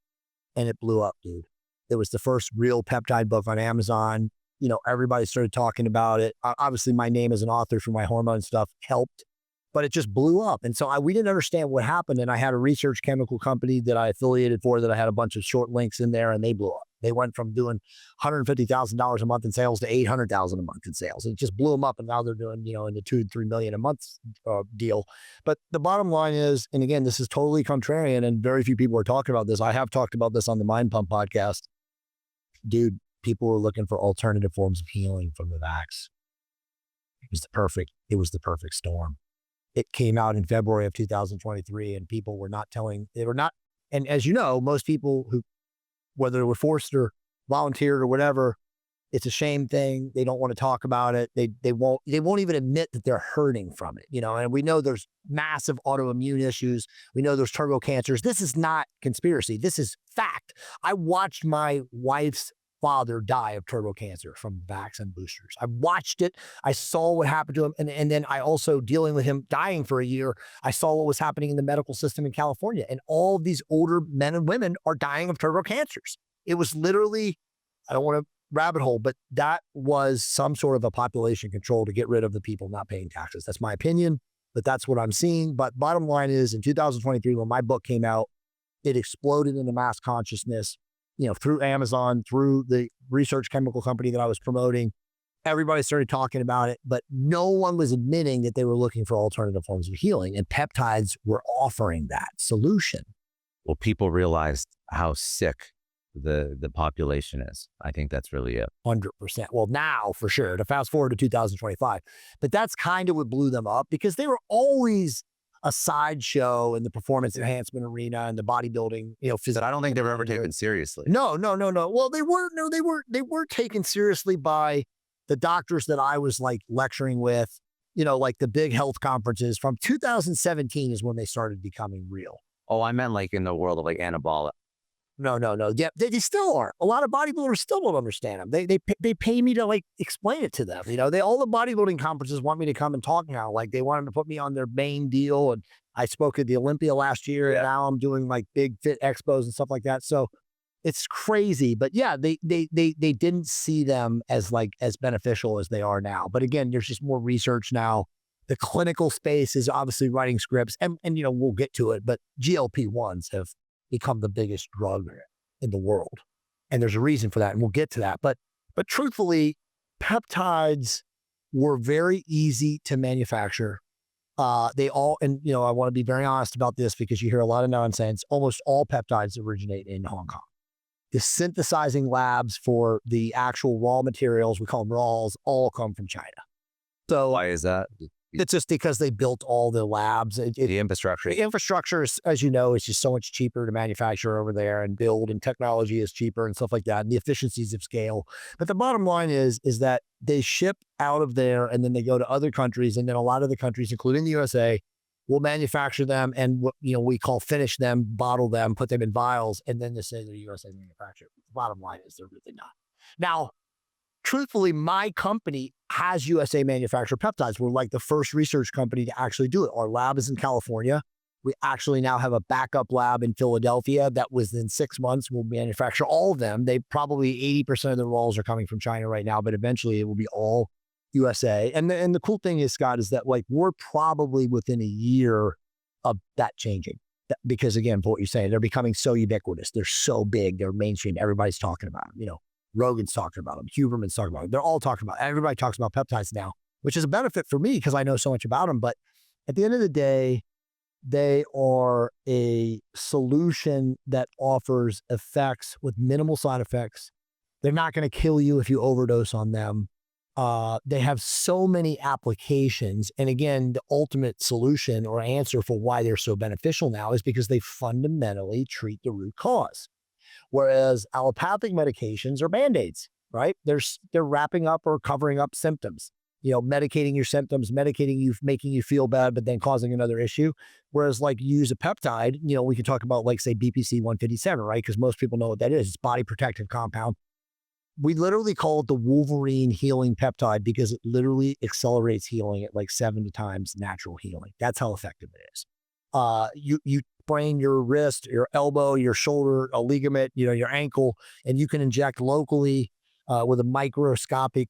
And it blew up, dude. It was the first real peptide book on Amazon. Everybody started talking about it. Obviously, my name as an author for my hormone stuff helped, but it just blew up. And so we didn't understand what happened. And I had a research chemical company that I affiliated for that I had a bunch of short links in there, and they blew up. They went from doing $150,000 a month in sales to $800,000 a month in sales. It just blew them up. And now they're doing, in the $2 to $3 million a month deal. But the bottom line is, and again, this is totally contrarian and very few people are talking about this. I have talked about this on the Mind Pump podcast. Dude, people were looking for alternative forms of healing from the vax. It was the perfect storm. It came out in February of 2023 and people were not. And as you know, most people who, whether they were forced or volunteered or whatever, it's a shame thing. They don't want to talk about it. They won't even admit that they're hurting from it, and we know there's massive autoimmune issues. We know there's turbo cancers. This is not conspiracy. This is fact. I watched my wife's father die of turbo cancer from vax and boosters. I watched it. I saw what happened to him. And then I also, dealing with him dying for a year, I saw what was happening in the medical system in California. And all of these older men and women are dying of turbo cancers. It was literally, I don't want to rabbit hole, but that was some sort of a population control to get rid of the people not paying taxes. That's my opinion, but that's what I'm seeing. But bottom line is, in 2023, when my book came out, it exploded into mass consciousness, through Amazon, through the research chemical company that I was promoting. Everybody started talking about it, but no one was admitting that they were looking for alternative forms of healing, and peptides were offering that solution. Well, people realized how sick the population is. I think that's really it. 100%. Well, now for sure, to fast forward to 2025. But that's kind of what blew them up, because they were always a sideshow in the performance enhancement arena and the bodybuilding, physique. I don't think they were ever taken seriously. No. Well, they were taken seriously by the doctors that I was like lecturing with, like the big health conferences from 2017 is when they started becoming real. Oh, I meant like in the world of like anabolic. No. Yeah, they still are. A lot of bodybuilders still don't understand them. They pay me to like explain it to them. All the bodybuilding conferences want me to come and talk now. Like they wanted to put me on their main deal. And I spoke at the Olympia last year, and now I'm doing like big fit expos and stuff like that. So it's crazy. But yeah, they didn't see them as beneficial as they are now. But again, there's just more research now. The clinical space is obviously writing scripts, and we'll get to it. But GLP-1s have become the biggest drug in the world. And there's a reason for that. And we'll get to that. But truthfully, peptides were very easy to manufacture. They all, and I want to be very honest about this because you hear a lot of nonsense. Almost all peptides originate in Hong Kong. The synthesizing labs for the actual raw materials, we call them raws, all come from China. So why is that? It's just because they built all the labs. The infrastructure. The infrastructure, as you know, is just so much cheaper to manufacture over there and build, and technology is cheaper and stuff like that, and the efficiencies of scale. But the bottom line is that they ship out of there and then they go to other countries, and then a lot of the countries, including the USA, will manufacture them and what we call finish them, bottle them, put them in vials, and then they say they're USA manufactured. The bottom line is they're really not. Now, truthfully, my company has USA manufactured peptides. We're like the first research company to actually do it. Our lab is in California. We actually now have a backup lab in Philadelphia that within 6 months will manufacture all of them. They probably 80% of the rolls are coming from China right now, but eventually it will be all USA. And the cool thing is, Scott, is that we're probably within a year of that changing. Because again, for what you're saying, they're becoming so ubiquitous. They're so big. They're mainstream. Everybody's talking about them. Rogan's talking about them. Huberman's talking about them. They're all talking about it. Everybody talks about peptides now, which is a benefit for me because I know so much about them. But at the end of the day, They are a solution that offers effects with minimal side effects. They're not going to kill you if you overdose on them. They have so many applications. And again, the ultimate solution or answer for why they're so beneficial now is because they fundamentally treat the root cause. Whereas allopathic medications are band-aids, right? They're wrapping up or covering up symptoms, medicating your symptoms, medicating you, making you feel bad, but then causing another issue. Whereas like you use a peptide, we can talk about like say BPC 157, right? Because most people know what that is. It's body protective compound. We literally call it the Wolverine healing peptide because it literally accelerates healing at like 70 times natural healing. That's how effective it is. You sprain your wrist, your elbow, your shoulder, a ligament, your ankle, and you can inject locally with a microscopic,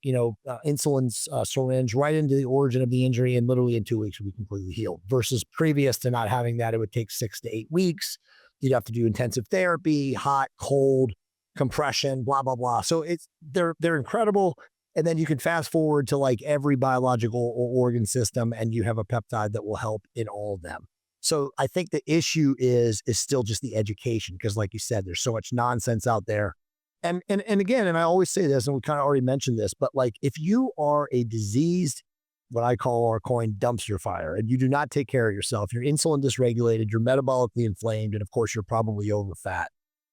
insulin syringe right into the origin of the injury, and literally in 2 weeks you'll be completely healed. Versus previous to not having that, it would take 6 to 8 weeks. You'd have to do intensive therapy, hot, cold, compression, blah, blah, blah. So they're incredible. And then you can fast forward to like every biological or organ system, and you have a peptide that will help in all of them. So I think the issue is still just the education, because like you said, there's so much nonsense out there. And again, and I always say this, and we kind of already mentioned this, but like if you are a diseased, what I call our coin dumpster fire, and you do not take care of yourself, you're insulin dysregulated, you're metabolically inflamed, and of course you're probably over fat,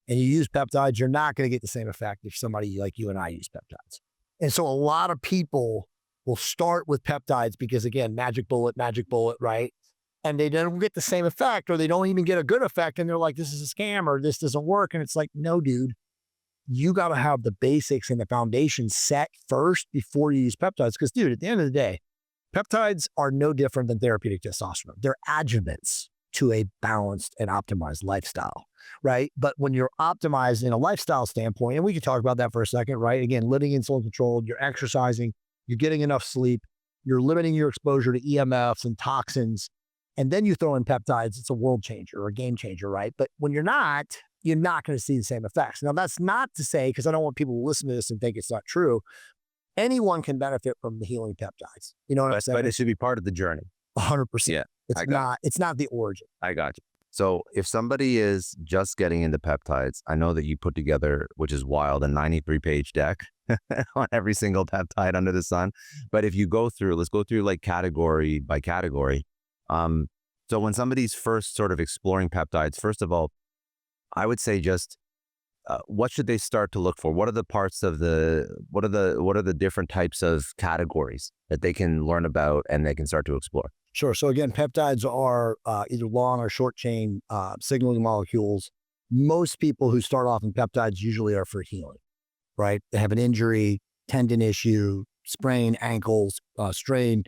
and you use peptides, you're not going to get the same effect if somebody like you and I use peptides. And so a lot of people will start with peptides because again, magic bullet, right? And they don't get the same effect, or they don't even get a good effect. And they're like, this is a scam, or this doesn't work. And it's like, no, dude, you got to have the basics and the foundation set first before you use peptides. Because dude, at the end of the day, peptides are no different than therapeutic testosterone. They're adjuvants to a balanced and optimized lifestyle, right? But when you're optimized in a lifestyle standpoint, and we can talk about that for a second, right? Again, living insulin controlled, you're exercising, you're getting enough sleep, you're limiting your exposure to EMFs and toxins, and then you throw in peptides, it's a world changer or a game changer, right? But when you're not going to see the same effects. Now, that's not to say, because I don't want people to listen to this and think it's not true, anyone can benefit from the healing peptides. You know what I'm saying? But it should be part of the journey. 100%. Yeah. It's not the origin. I got you. So if somebody is just getting into peptides, I know that you put together, which is wild, a 93-page deck on every single peptide under the sun. But if you let's go through like category by category. So when somebody's first sort of exploring peptides, first of all, I would say just what should they start to look for? What are the parts of what are the different types of categories that they can learn about and they can start to explore? Sure. So again, peptides are either long or short chain signaling molecules. Most people who start off in peptides usually are for healing, right? They have an injury, tendon issue, sprain, ankles, strain,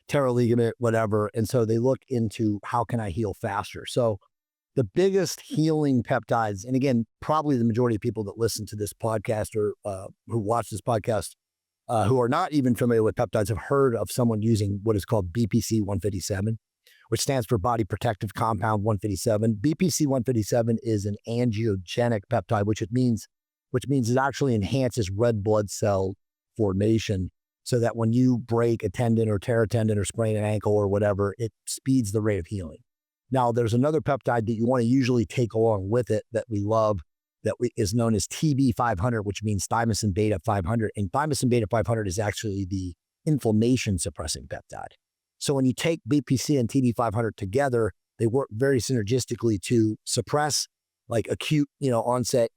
tear a ligament, whatever. And so they look into how can I heal faster? So the biggest healing peptides, and again, probably the majority of people that listen to this podcast or who watch this podcast who are not even familiar with peptides have heard of someone using what is called BPC 157, which stands for Body Protective Compound 157. BPC 157 is an angiogenic peptide, which means it actually enhances red blood cell formation, so that when you break a tendon or tear a tendon or sprain an ankle or whatever, it speeds the rate of healing. Now, there's another peptide that you want to usually take along with it that we love is known as TB500, which means thymosin beta 500. And thymosin beta 500 is actually the inflammation suppressing peptide. So when you take BPC and TB500 together, they work very synergistically to suppress like acute, onset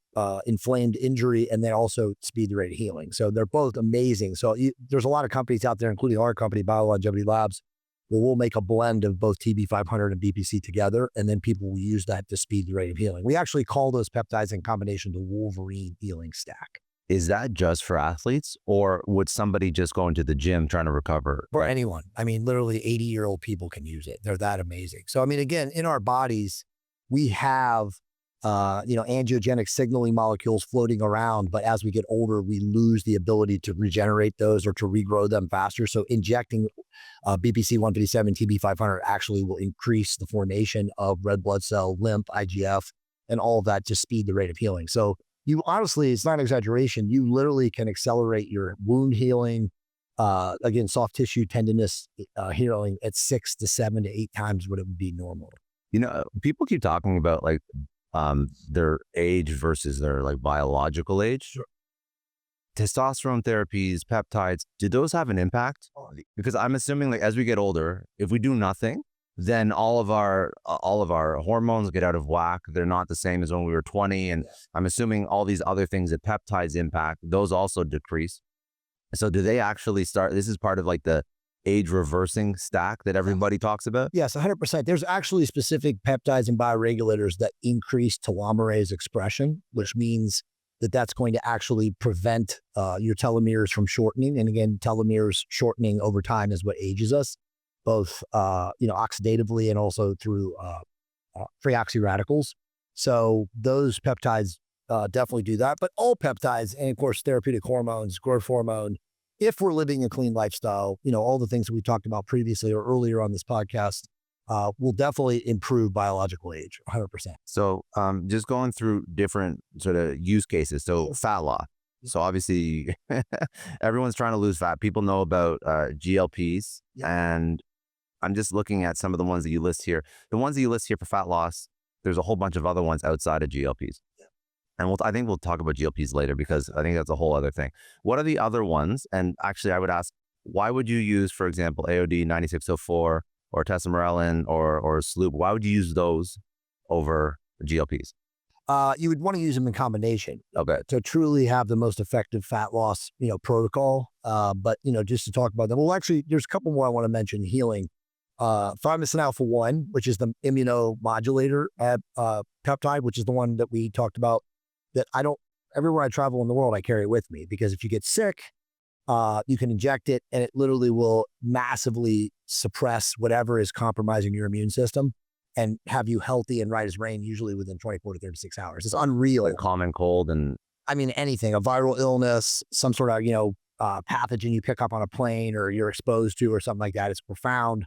inflamed injury, and then also speed the rate of healing. So they're both amazing. So there's a lot of companies out there, including our company, BioLongevity Labs, where we'll make a blend of both TB500 and BPC together, and then people will use that to speed the rate of healing. We actually call those peptides in combination the Wolverine healing stack. Is that just for athletes, or would somebody just go into the gym trying to recover? For anyone. I mean, literally 80-year-old people can use it. They're that amazing. So, I mean, again, in our bodies, we have angiogenic signaling molecules floating around, but as we get older, we lose the ability to regenerate those or to regrow them faster. So injecting BPC 157, TB500 actually will increase the formation of red blood cell, lymph, IGF, and all of that to speed the rate of healing. So you honestly, it's not an exaggeration. You literally can accelerate your wound healing, again, soft tissue tendinous healing at 6 to 7 to 8 times what it would be normal. People keep talking about like their age versus their like biological age. Sure. Testosterone therapies, peptides, do those have an impact? Because I'm assuming like as we get older, if we do nothing, then all of our hormones get out of whack. They're not the same as when we were 20. And I'm assuming all these other things that peptides impact, those also decrease. So do they actually start, this is part of like the age reversing stack that everybody talks about? Yes, 100%. There's actually specific peptides and bioregulators that increase telomerase expression, which means that that's going to actually prevent your telomeres from shortening. And again, telomeres shortening over time is what ages us, both oxidatively and also through free oxyradicals. So those peptides definitely do that. But all peptides, and of course, therapeutic hormones, growth hormone, if we're living a clean lifestyle, all the things that we talked about previously or earlier on this podcast, will definitely improve biological age, 100%. So just going through different sort of use cases. So fat loss. So obviously everyone's trying to lose fat. People know about GLPs, and I'm just looking at some of the ones that you list here. The ones that you list here for fat loss, there's a whole bunch of other ones outside of GLPs. And I think we'll talk about GLPs later because I think that's a whole other thing. What are the other ones? And actually I would ask, why would you use, for example, AOD 9604 or tesamorelin or SLOOP? Why would you use those over GLPs? You would want to use them in combination. Okay. To truly have the most effective fat loss, protocol. But, just to talk about them. Well, actually, there's a couple more I want to mention. Healing. Thymosin alpha 1, which is the immunomodulator peptide, which is the one that we talked about, that everywhere I travel in the world, I carry it with me, because if you get sick, you can inject it and it literally will massively suppress whatever is compromising your immune system and have you healthy and right as rain, usually within 24 to 36 hours. It's unreal. Like common cold and... I mean, anything, a viral illness, some sort of, pathogen you pick up on a plane or you're exposed to or something like that. It's profound.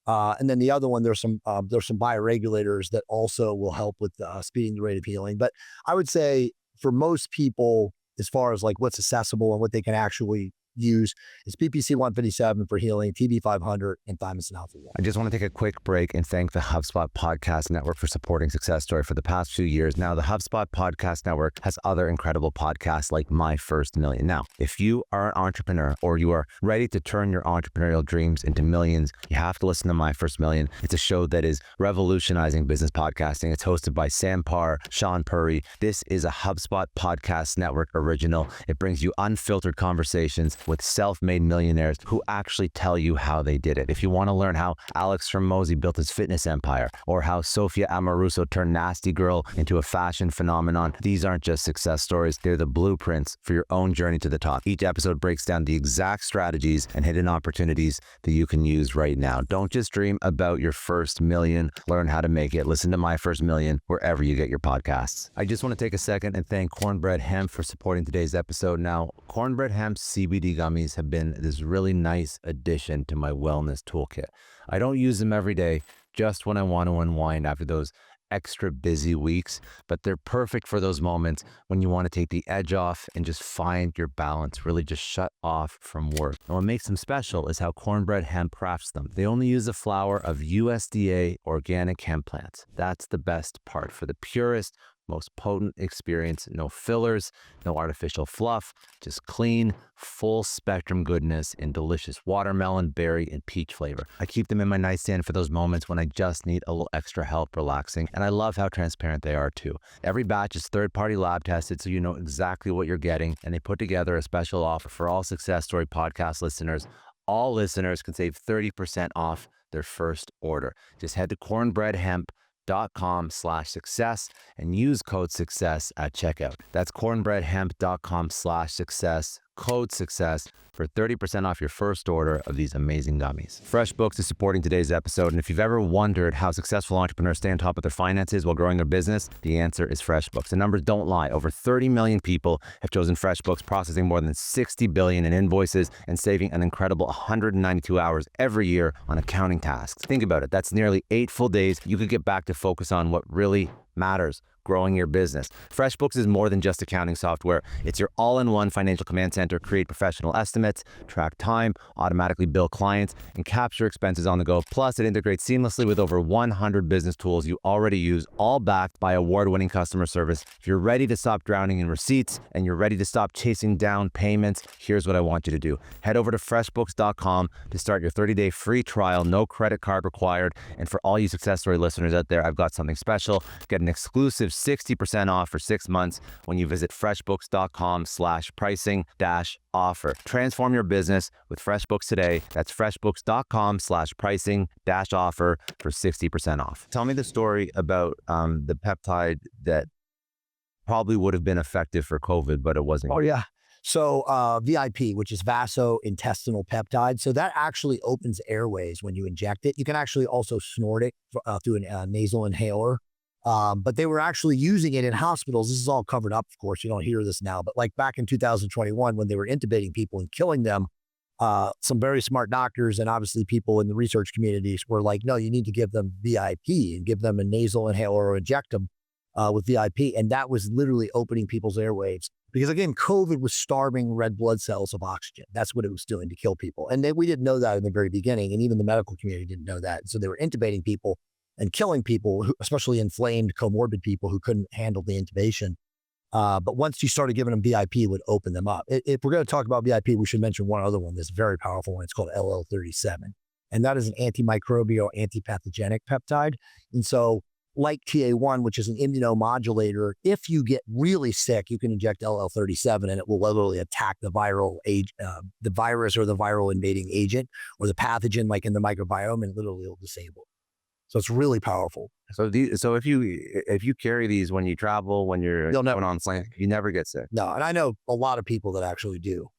And then the other one, there's some bioregulators that also will help with speeding the rate of healing. But I would say for most people, as far as like what's accessible and what they can actually use, is PPC 157 for healing, TB 500, and thymosin alpha 1. I just want to take a quick break and thank the HubSpot Podcast Network for supporting Success Story for the past few years. Now, the HubSpot Podcast Network has other incredible podcasts like My First Million. Now, if you are an entrepreneur or you are ready to turn your entrepreneurial dreams into millions, you have to listen to My First Million. It's a show that is revolutionizing business podcasting. It's hosted by Sam Parr, Sean Purry. This is a HubSpot Podcast Network original. It brings you unfiltered conversations with self-made millionaires who actually tell you how they did it. If you want to learn how Alex Hormozi built his fitness empire, or how Sofia Amoruso turned Nasty Girl into a fashion phenomenon, these aren't just success stories. They're the blueprints for your own journey to the top. Each episode breaks down the exact strategies and hidden opportunities that you can use right now. Don't just dream about your first million. Learn how to make it. Listen to My First Million wherever you get your podcasts. I just want to take a second and thank Cornbread Hemp for supporting today's episode. Now, Cornbread Hemp CBD gummies have been this really nice addition to my wellness toolkit. I don't use them every day, just when I want to unwind after those extra busy weeks, but they're perfect for those moments when you want to take the edge off and just find your balance, really just shut off from work. And what makes them special is how Cornbread Hemp crafts them. They only use the flower of USDA organic hemp plants. That's the best part. For the purest, most potent experience, no fillers, no artificial fluff, just clean, full spectrum goodness in delicious watermelon, berry, and peach flavor. I keep them in my nightstand for those moments when I just need a little extra help relaxing, and I love how transparent they are too. Every batch is third-party lab tested, so you know exactly what you're getting, and they put together a special offer for all Success Story podcast listeners. All listeners can save 30% off their first order. Just head to cornbreadhemp.com/success and use code success at checkout. That's cornbreadhemp.com/success, code success for 30% off your first order of these amazing gummies. FreshBooks is supporting today's episode, and if you've ever wondered how successful entrepreneurs stay on top of their finances while growing their business, the answer is FreshBooks. The numbers don't lie. Over 30 million people have chosen FreshBooks, processing more than 60 billion in invoices and saving an incredible 192 hours every year on accounting tasks. Think about it. That's nearly 8 full days you could get back to focus on what really matters: growing your business. FreshBooks is more than just accounting software. It's your all-in-one financial command center. Create professional estimates, limits, track time, automatically bill clients, and capture expenses on the go. Plus, it integrates seamlessly with over 100 business tools you already use, all backed by award-winning customer service. If you're ready to stop drowning in receipts and you're ready to stop chasing down payments, here's what I want you to do. Head over to freshbooks.com to start your 30-day free trial, no credit card required. And for all you Success Story listeners out there, I've got something special. Get an exclusive 60% off for 6 months when you visit freshbooks.com/pricing-offer. Transform your business with FreshBooks today. That's freshbooks.com/pricing-offer for 60% off. Tell me the story about the peptide that probably would have been effective for COVID, but it wasn't. Oh, yeah. So VIP, which is vaso-intestinal peptide. So that actually opens airways when you inject it. You can actually also snort it through a nasal inhaler. But they were actually using it in hospitals. This is all covered up, of course. You don't hear this now. But like back in 2021, when they were intubating people and killing them, some very smart doctors and obviously people in the research communities were like, no, you need to give them VIP and give them a nasal inhaler or inject them with VIP. And that was literally opening people's airwaves. Because again, COVID was starving red blood cells of oxygen. That's what it was doing to kill people. And we didn't know that in the very beginning. And even the medical community didn't know that. So they were intubating people and killing people, especially inflamed, comorbid people who couldn't handle the intubation. But once you started giving them VIP, it would open them up. If we're going to talk about VIP, we should mention one other one that's very powerful one. It's called LL37. And that is an antimicrobial, antipathogenic peptide. And so like TA1, which is an immunomodulator, if you get really sick, you can inject LL37 and it will literally attack the the virus or the viral invading agent or the pathogen like in the microbiome, and literally it'll disable it. So it's really powerful. So if you carry these when you travel, when you're going on slant, you never get sick. No, and I know a lot of people that actually do.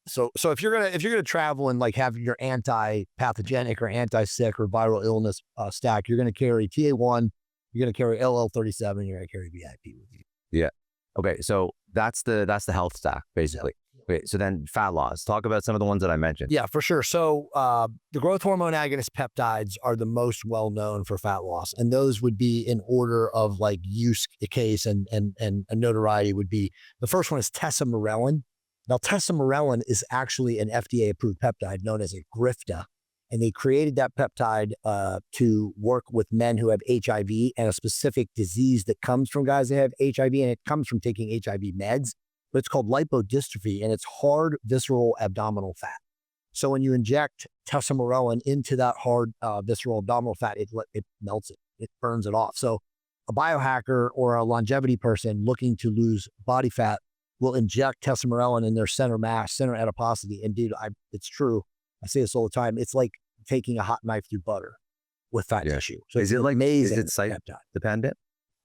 So if you're gonna travel and like have your anti-pathogenic or anti-sick or viral illness stack, you're gonna carry TA1, you're gonna carry LL37, you're gonna carry VIP with you. Yeah. Okay. So that's the health stack basically. Okay. So then fat loss. Talk about some of the ones that I mentioned. Yeah, for sure. So the growth hormone agonist peptides are the most well known for fat loss, and those would be in order of like use case and notoriety would be. The first one is tesamorelin. Now, tesamorelin is actually an FDA-approved peptide known as a Grifta, and they created that peptide to work with men who have HIV and a specific disease that comes from guys that have HIV, and it comes from taking HIV meds, but it's called lipodystrophy, and it's hard visceral abdominal fat. So when you inject tesamorelin into that hard visceral abdominal fat, it melts it, it burns it off. So a biohacker or a longevity person looking to lose body fat will inject tesamorelin in their center mass, center adiposity. And dude, it's true. I say this all the time. It's like taking a hot knife through butter with fat tissue. So is it like amazing? Is it site dependent?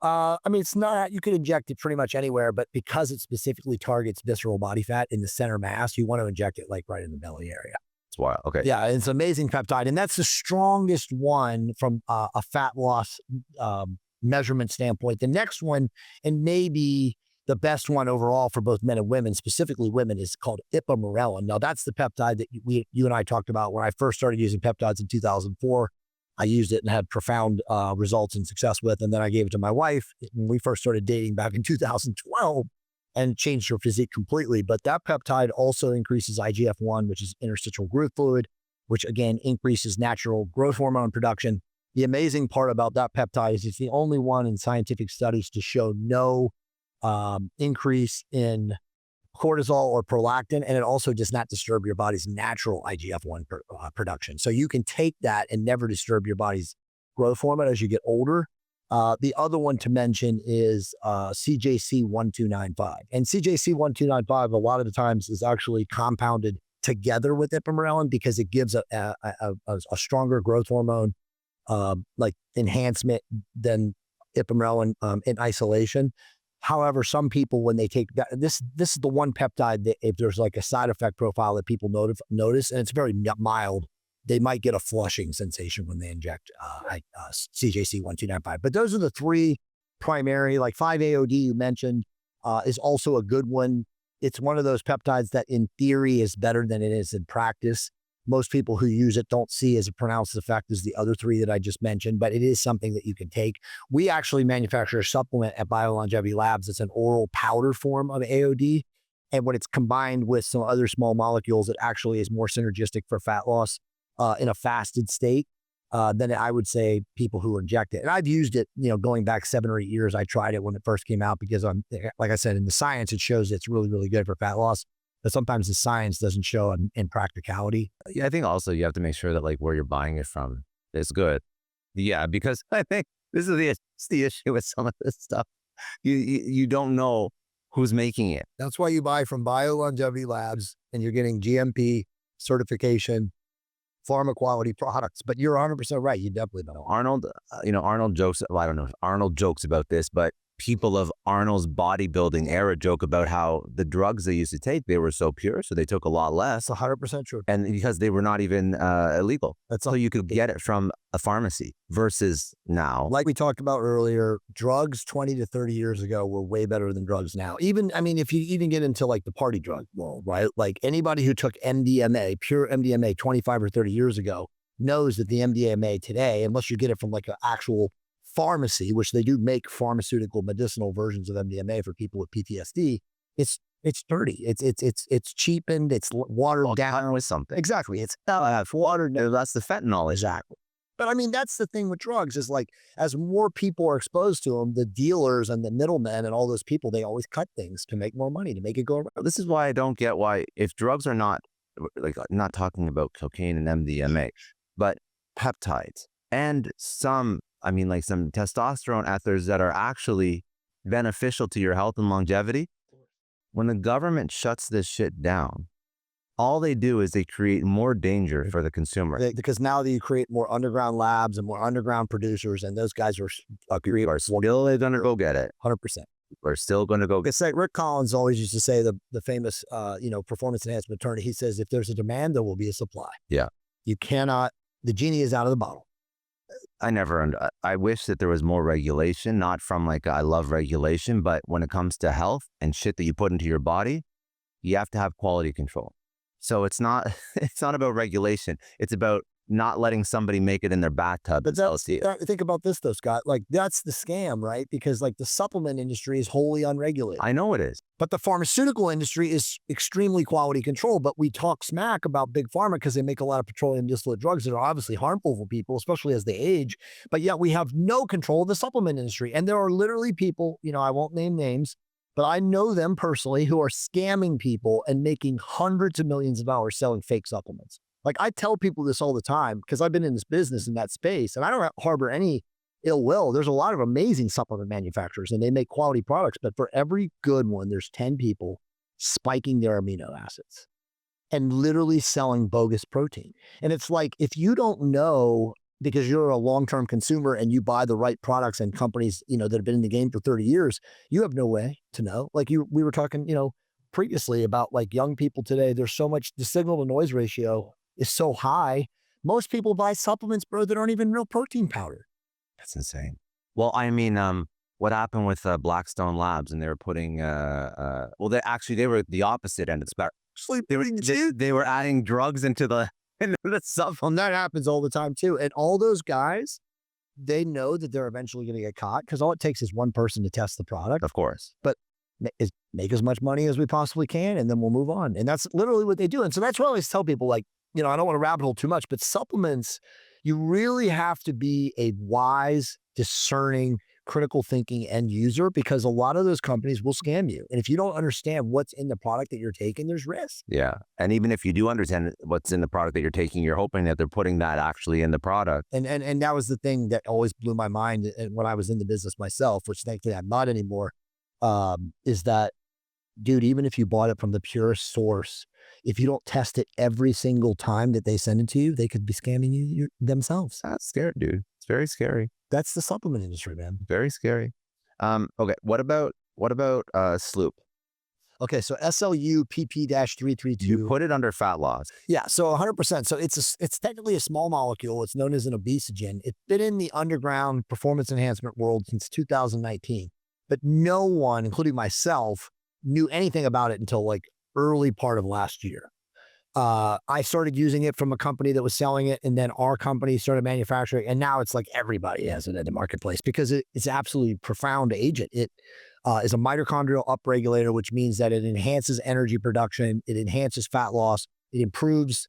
I mean, it's not. You can inject it pretty much anywhere, but because it specifically targets visceral body fat in the center mass, you want to inject it like right in the belly area. It's wild. Okay. Yeah, it's an amazing peptide, and that's the strongest one from a fat loss measurement standpoint. The next one, and maybe the best one overall for both men and women, specifically women, is called ipamorelin. Now, that's the peptide that you and I talked about when I first started using peptides in 2004. I used it and had profound results and success with, and then I gave it to my wife when we first started dating back in 2012 and changed her physique completely. But that peptide also increases IGF-1, which is interstitial growth fluid, which again increases natural growth hormone production. The amazing part about that peptide is it's the only one in scientific studies to show no increase in cortisol or prolactin, and it also does not disturb your body's natural IGF-1 production. So you can take that and never disturb your body's growth hormone as you get older. The other one to mention is CJC1295. And CJC1295 a lot of the times is actually compounded together with ipamorelin because it gives a stronger growth hormone like enhancement than ipamorelin in isolation. However, some people, when they take that, this is the one peptide that if there's like a side effect profile that people notice, and it's very mild, they might get a flushing sensation when they inject CJC1295. But those are the three primary, like 5-AOD you mentioned is also a good one. It's one of those peptides that in theory is better than it is in practice. Most people who use it don't see as a pronounced effect as the other three that I just mentioned, but it is something that you can take. We actually manufacture a supplement at BioLongevity Labs. It's an oral powder form of AOD. And when it's combined with some other small molecules, it actually is more synergistic for fat loss in a fasted state than I would say people who inject it. And I've used it, going back 7 or 8 years. I tried it when it first came out because like I said, in the science, it shows it's really, really good for fat loss. But sometimes the science doesn't show in practicality. Yeah, I think also you have to make sure that like where you're buying it from is good. Yeah, because I think this is the issue with some of this stuff. You don't know who's making it. That's why you buy from BioLongevity Labs and you're getting GMP certification, pharma quality products. But you're 100% right. You definitely know. Arnold jokes, well, I don't know if Arnold jokes about this, but people of Arnold's bodybuilding era joke about how the drugs they used to take, they were so pure, so they took a lot less. That's 100% true. And because they were not even illegal. So you could get it from a pharmacy versus now. Like we talked about earlier, drugs 20 to 30 years ago were way better than drugs now. If you even get into like the party drug world, right? Like anybody who took MDMA, pure MDMA 25 or 30 years ago knows that the MDMA today, unless you get it from like an actual pharmacy, which they do make pharmaceutical medicinal versions of MDMA for people with PTSD, it's dirty. It's cheapened. It's watered down with something. Exactly. It's watered down. That's the fentanyl. Exactly. But that's the thing with drugs is like, as more people are exposed to them, the dealers and the middlemen and all those people, they always cut things to make more money, to make it go around. This is why I don't get why, if drugs are not, like, not talking about cocaine and MDMA, but peptides and some testosterone ethers that are actually beneficial to your health and longevity. When the government shuts this shit down, all they do is they create more danger for the consumer. Because now you create more underground labs and more underground producers, and those guys are still going to go get it. 100%. We're still going to go. It's like Rick Collins always used to say, the famous, performance enhancement attorney. He says, if there's a demand, there will be a supply. Yeah. You cannot, the genie is out of the bottle. I wish that there was more regulation, not from like, I love regulation, but when it comes to health and shit that you put into your body, you have to have quality control. So it's not about regulation. It's about not letting somebody make it in their bathtub. But think about this though, Scott, like that's the scam, right? Because like the supplement industry is wholly unregulated. I know it is. But the pharmaceutical industry is extremely quality control. But we talk smack about big pharma because they make a lot of petroleum distillate drugs that are obviously harmful for people, especially as they age. But yet we have no control of the supplement industry. And there are literally people, I won't name names, but I know them personally who are scamming people and making hundreds of millions of dollars selling fake supplements. Like I tell people this all the time because I've been in this business in that space and I don't harbor any ill will. There's a lot of amazing supplement manufacturers and they make quality products, but for every good one, there's 10 people spiking their amino acids and literally selling bogus protein. And it's like, if you don't know, because you're a long-term consumer and you buy the right products and companies, that have been in the game for 30 years, you have no way to know. Like we were talking, previously about like young people today, there's so much, the signal to noise ratio is so high. Most people buy supplements, bro, that aren't even real protein powder. That's insane. Well, what happened with Blackstone Labs and they were putting, they were the opposite end of the spectrum. They were adding drugs into the supplement. That happens all the time too. And all those guys, they know that they're eventually going to get caught because all it takes is one person to test the product. Of course. But make as much money as we possibly can and then we'll move on. And that's literally what they do. And so that's why I always tell people, like, I don't want to rabbit hole too much, but supplements, you really have to be a wise, discerning, critical thinking end user because a lot of those companies will scam you. And if you don't understand what's in the product that you're taking, there's risk. Yeah. And even if you do understand what's in the product that you're taking, you're hoping that they're putting that actually in the product. And that was the thing that always blew my mind when I was in the business myself, which thankfully I'm not anymore, is that, dude, even if you bought it from the purest source, if you don't test it every single time that they send it to you, they could be scamming you themselves. That's scary, dude. It's very scary. That's the supplement industry, man. Very scary. Okay. What about Sloop? Okay. So SLU PP-332. You put it under fat loss. Yeah. So 100%. So it's technically a small molecule. It's known as an obesogen. It's been in the underground performance enhancement world since 2019, but no one, including myself, knew anything about it until like early part of last year. I started using it from a company that was selling it, and then our company started manufacturing, and now it's like everybody has it in the marketplace because it's absolutely profound agent. It is a mitochondrial upregulator, which means that it enhances energy production, it enhances fat loss, it improves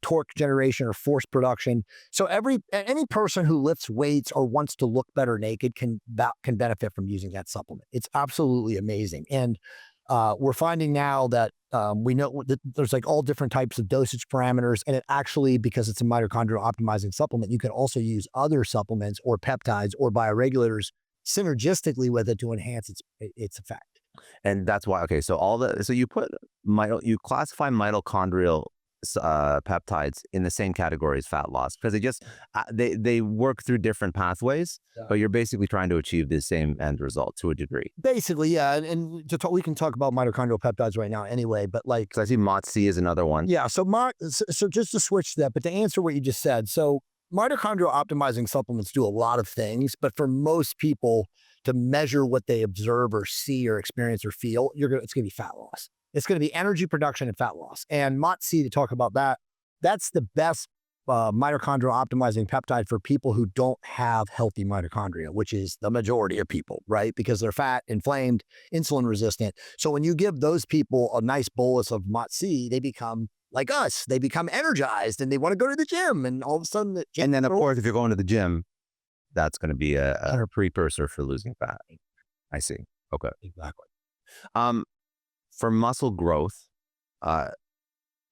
torque generation or force production. So any person who lifts weights or wants to look better naked can benefit from using that supplement. It's absolutely amazing. And we're finding now that we know that there's like all different types of dosage parameters, and it actually, because it's a mitochondrial optimizing supplement, you can also use other supplements or peptides or bioregulators synergistically with it to enhance its effect. And that's why, okay, so you you classify mitochondrial peptides in the same category as fat loss because they work through different pathways, but you're basically trying to achieve the same end result to a degree. Basically, yeah. And we can talk about mitochondrial peptides right now anyway, but like, So I see MOTS-C is another one. yeah. So just to switch that, but to answer what you just said, so mitochondrial optimizing supplements do a lot of things, but for most people to measure what they observe or see or experience or feel, it's going to be fat loss. It's going to be energy production and fat loss. And MOTS-C, to talk about that, that's the best mitochondrial optimizing peptide for people who don't have healthy mitochondria, which is the majority of people, right? Because they're fat, inflamed, insulin resistant. So when you give those people a nice bolus of MOTS-C, they become like us. They become energized and they want to go to the gym. And all of a sudden, and then of course, if you're going to the gym, that's going to be a precursor for losing fat. I see. Okay. Exactly. For muscle growth,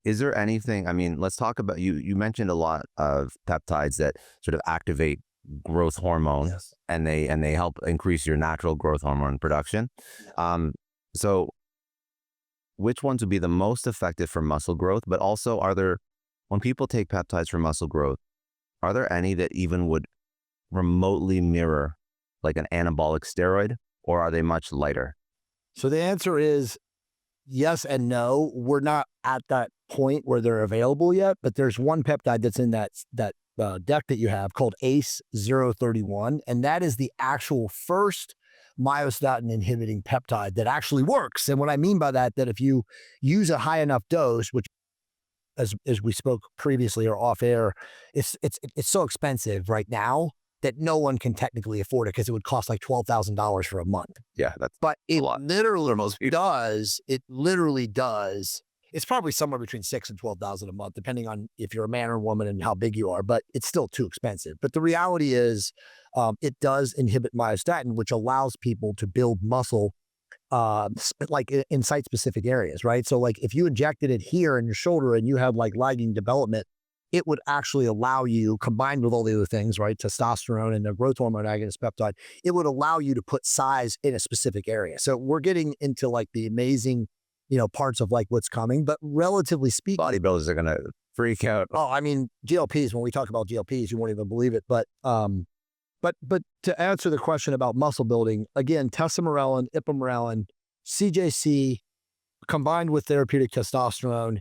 is there anything, I mean, let's talk about, you mentioned a lot of peptides that sort of activate growth hormone, Yes. and they help increase your natural growth hormone production. So which ones would be the most effective for muscle growth? But also, when people take peptides for muscle growth, are there any that even would remotely mirror like an anabolic steroid, or are they much lighter? So the answer is yes and no. We're not at that point where they're available yet, but there's one peptide that's in that deck that you have called ACE-031, and that is the actual first myostatin inhibiting peptide that actually works. And what I mean by that if you use a high enough dose, which as we spoke previously or off air, it's so expensive right now that no one can technically afford it because it would cost like $12,000 for a month. Yeah, But it lot. literally does. It's probably somewhere between $6,000 and $12,000 a month, depending on if you're a man or woman and how big you are, but it's still too expensive. But the reality is it does inhibit myostatin, which allows people to build muscle like in site-specific areas, right? So like if you injected it here in your shoulder and you have like lagging development, it would actually allow you, combined with all the other things, right, testosterone and the growth hormone agonist peptide, it would allow you to put size in a specific area. So we're getting into like the amazing, parts of like what's coming, but relatively speaking, Bodybuilders are going to freak out. oh, I mean, GLPs, when we talk about GLPs, you won't even believe it. But to answer the question about muscle building, again, testosterone, ipamorelin, CJC, combined with therapeutic testosterone,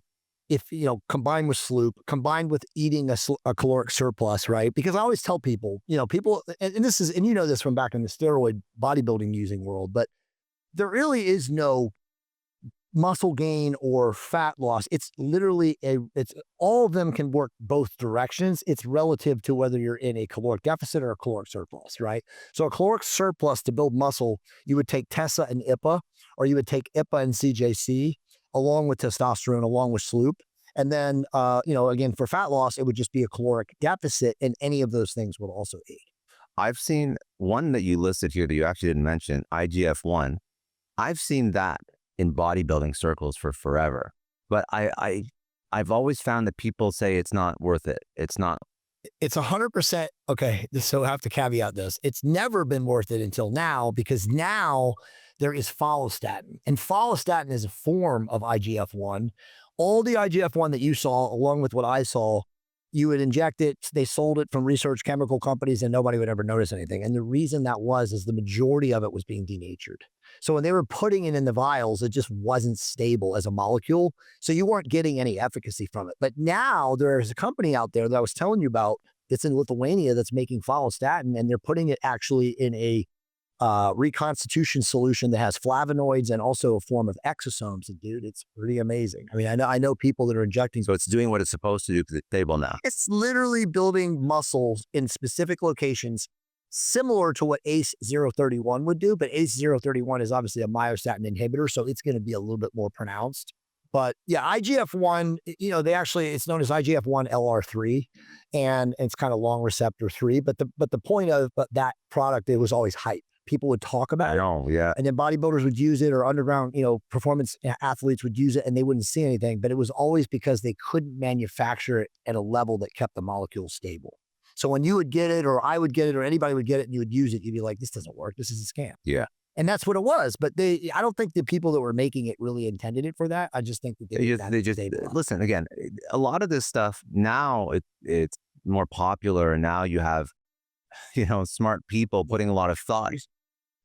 combined with sloop, combined with eating a caloric surplus, right? Because I always tell people, and this is, and you know this from back in the steroid bodybuilding using world, but there really is no muscle gain or fat loss. It's literally all of them can work both directions. It's relative to whether you're in a caloric deficit or a caloric surplus, right? So a caloric surplus to build muscle, you would take TESA and IPA, or you would take IPA and CJC, along with testosterone, along with sloop. And then, again, for fat loss, it would just be a caloric deficit, and any of those things would also aid. I've seen one that you listed here that you actually didn't mention, IGF-1. I've seen that in bodybuilding circles for forever, but I've always found that people say it's not worth it. It's not. It's 100%. Okay. So I have to caveat this. It's never been worth it until now, because now there is follistatin, and follistatin is a form of IGF-1. All the IGF-1 that you saw, along with what I saw, you would inject it. They sold it from research chemical companies and nobody would ever notice anything. And the reason that is the majority of it was being denatured. So when they were putting it in the vials, it just wasn't stable as a molecule. So you weren't getting any efficacy from it. But now there's a company out there that I was telling you about, it's in Lithuania, that's making follistatin, and they're putting it actually in a reconstitution solution that has flavonoids and also a form of exosomes. And dude, it's pretty amazing. I mean, I know people that are injecting. So it's doing what it's supposed to do to the table now. It's literally building muscles in specific locations, similar to what ACE-031 would do. But ACE-031 is obviously a myostatin inhibitor, so it's going to be a little bit more pronounced. But yeah, IGF-1, it's known as IGF-1 LR3, and it's kind of long receptor 3. But the point of that product, it was always hype. People would talk about it. Yeah. And then bodybuilders would use it, or underground, performance athletes would use it, and they wouldn't see anything. But it was always because they couldn't manufacture it at a level that kept the molecule stable. So when you would get it, or I would get it, or anybody would get it, and you would use it, you'd be like, this doesn't work. This is a scam. Yeah. And that's what it was. But I don't think the people that were making it really intended it for that. I just think that they just listen, again, a lot of this stuff now, it's more popular. And now you have, smart people putting a lot of thought.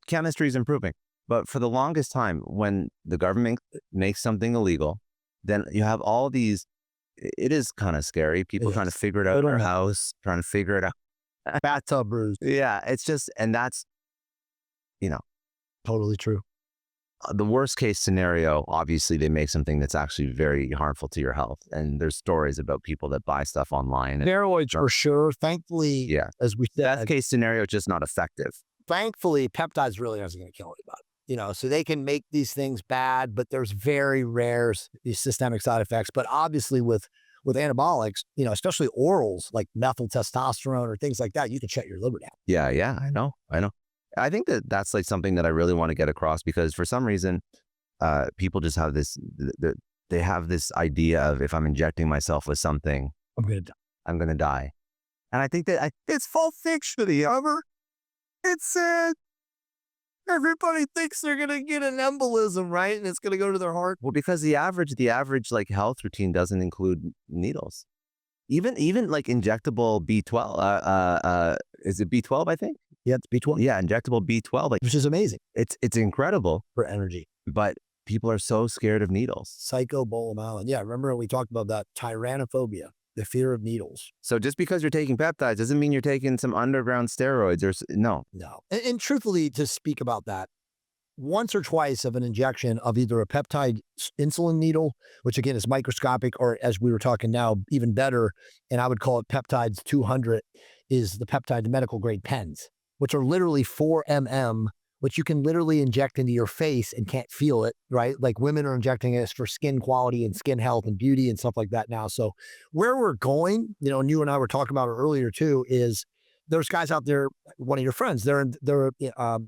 Chemistry is improving. But for the longest time, when the government makes something illegal, then you have all these, it is kind of scary. People trying to figure it out in their house, trying to figure it out. Bathtub brews. Yeah, it's just, and that's, totally true. The worst case scenario, obviously, they make something that's actually very harmful to your health. And there's stories about people that buy stuff online. Steroids for sure. Thankfully, as we said, best case scenario, just not effective. Thankfully, peptides really aren't going to kill anybody. So they can make these things bad, but there's very rare systemic side effects. But obviously with anabolics, especially orals like methyl testosterone or things like that, you can shut your liver down. Yeah, I know. I think that's like something that I really want to get across, because for some reason, people just have they have this idea of, if I'm injecting myself with something, I'm going to die. And I think that it's false fiction. It's sad. Everybody thinks they're going to get an embolism, right? And it's going to go to their heart. Well, because the average like health routine doesn't include needles. Even like injectable B12, is it B12, I think? Yeah, it's B12. Yeah, injectable B12, which is amazing. It's incredible for energy. But people are so scared of needles. Psychobolamine. Yeah, remember we talked about that tyrannophobia, the fear of needles. So just because you're taking peptides doesn't mean you're taking some underground steroids or no. And truthfully, to speak about that, once or twice of an injection of either a peptide insulin needle, which again is microscopic, or as we were talking now, even better, and I would call it Peptides 200, is the peptide medical grade pens, which are literally 4 mm, which you can literally inject into your face and can't feel it, right? Like women are injecting this for skin quality and skin health and beauty and stuff like that now. So where we're going, and you and I were talking about it earlier too, is there's guys out there, one of your friends, they're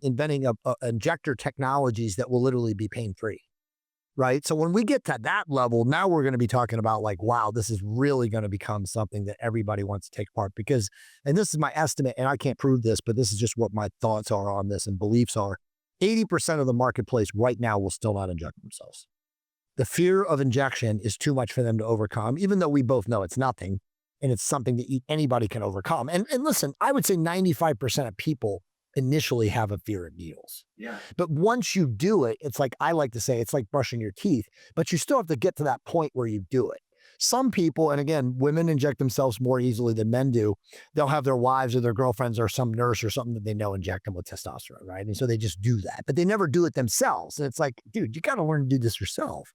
inventing injector technologies that will literally be pain-free, right? So when we get to that level, now we're going to be talking about like, wow, this is really going to become something that everybody wants to take part, because, and this is my estimate, and I can't prove this, but this is just what my thoughts are on this and beliefs are. 80% of the marketplace right now will still not inject themselves. The fear of injection is too much for them to overcome, even though we both know it's nothing. And it's something that anybody can overcome. And listen, I would say 95% of people initially have a fear of needles. Yeah. But once you do it, it's like, I like to say, it's like brushing your teeth, but you still have to get to that point where you do it. Some people, and again, women inject themselves more easily than men do. They'll have their wives or their girlfriends or some nurse or something that they know inject them with testosterone, right? And so they just do that, but they never do it themselves. And it's like, dude, you got to learn to do this yourself.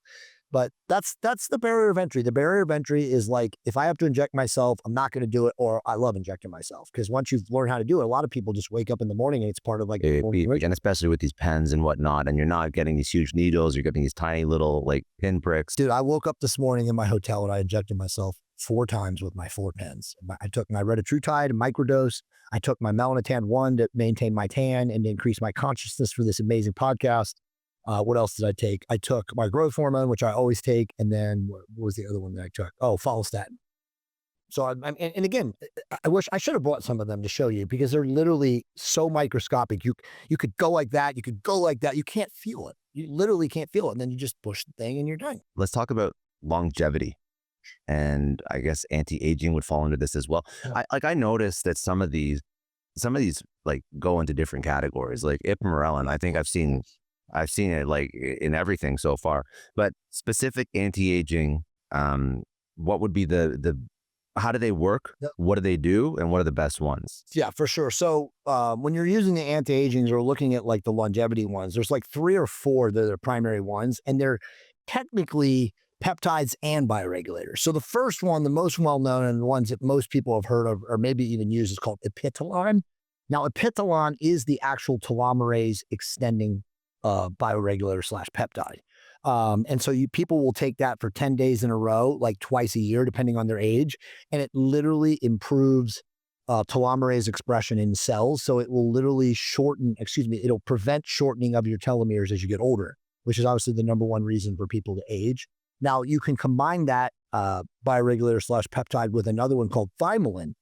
But that's the barrier of entry. The barrier of entry is like, if I have to inject myself, I'm not going to do it, or I love injecting myself. Because once you've learned how to do it, a lot of people just wake up in the morning and it's part of like, and especially with these pens and whatnot, and you're not getting these huge needles, you're getting these tiny little like pinpricks. Dude, I woke up this morning in my hotel and I injected myself 4 times with my 4 pens. I took my Retatrutide, a microdose. I took my Melanotan 1 to maintain my tan and to increase my consciousness for this amazing podcast. What else did I take? I took my growth hormone, which I always take. And then what was the other one that I took? Oh, follistatin. So, and again, I wish I should have brought some of them to show you, because they're literally so microscopic. You could go like that. You could go like that. You can't feel it. You literally can't feel it. And then you just push the thing and you're done. Let's talk about longevity. And I guess anti-aging would fall into this as well. Yeah. I noticed that some of these like go into different categories, like ipamorelin. I think I've seen it like in everything so far, but specific anti-aging, what would be the how do they work? Yep. What do they do? And what are the best ones? Yeah, for sure. So when you're using the anti-agings or looking at like the longevity ones, there's like 3 or 4 that are the primary ones, and they're technically peptides and bioregulators. So the first one, the most well-known and the ones that most people have heard of or maybe even used is called epitolon. Now, epitolon is the actual telomerase extending bioregulator / peptide. And so people will take that for 10 days in a row, like twice a year, depending on their age. And it literally improves telomerase expression in cells. So it will literally it'll prevent shortening of your telomeres as you get older, which is obviously the number one reason for people to age. Now, you can combine that bioregulator / peptide with another one called thymolin.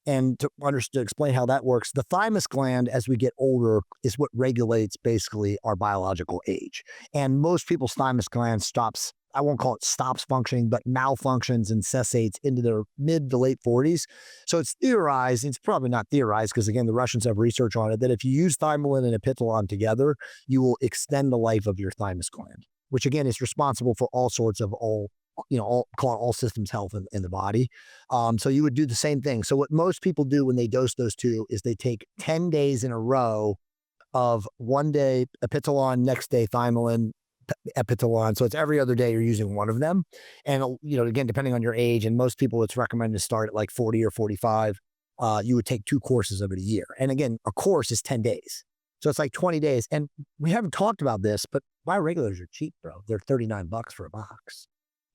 And to explain how that works, the thymus gland, as we get older, is what regulates basically our biological age. And most people's thymus gland stops, I won't call it stops functioning, but malfunctions and cessates into their mid to late 40s. So it's theorized, it's probably not theorized because again, the Russians have research on it, that if you use thymolin and epitolon together, you will extend the life of your thymus gland, which again is responsible for all sorts of all systems health in the body. So you would do the same thing. So what most people do when they dose those two is they take 10 days in a row of one day epitolon, next day thymolin, epitolon. So it's every other day you're using one of them. And, again, depending on your age, and most people it's recommended to start at like 40 or 45, you would take 2 courses of it a year. And again, a course is 10 days. So it's like 20 days. And we haven't talked about this, but bioregulators are cheap, bro. They're $39 for a box.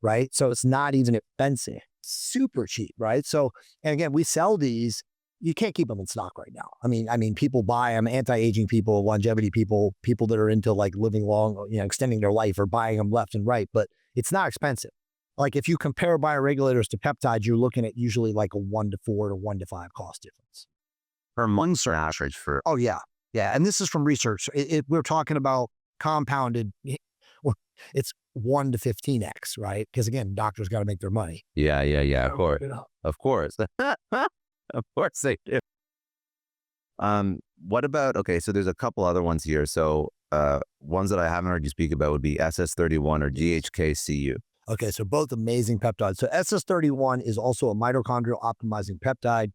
Right? So it's not even expensive, super cheap, right? So, and again, we sell these, you can't keep them in stock right now. I mean, people buy them, anti-aging people, longevity people that are into like living long, extending their life are buying them left and right, but it's not expensive. Like if you compare bioregulators to peptides, you're looking at usually like a 1 to 4 to 1 to 5 cost difference. Per month or average for? Oh yeah. Yeah. And this is from research. We're talking about compounded, it's 1 to 15x, right? Because again, doctors got to make their money. Yeah. Of course. Of course. Of course they do. What about, okay, so there's a couple other ones here. So ones that I haven't heard you speak about would be SS31 or GHKCU. Okay, so both amazing peptides. So SS31 is also a mitochondrial optimizing peptide.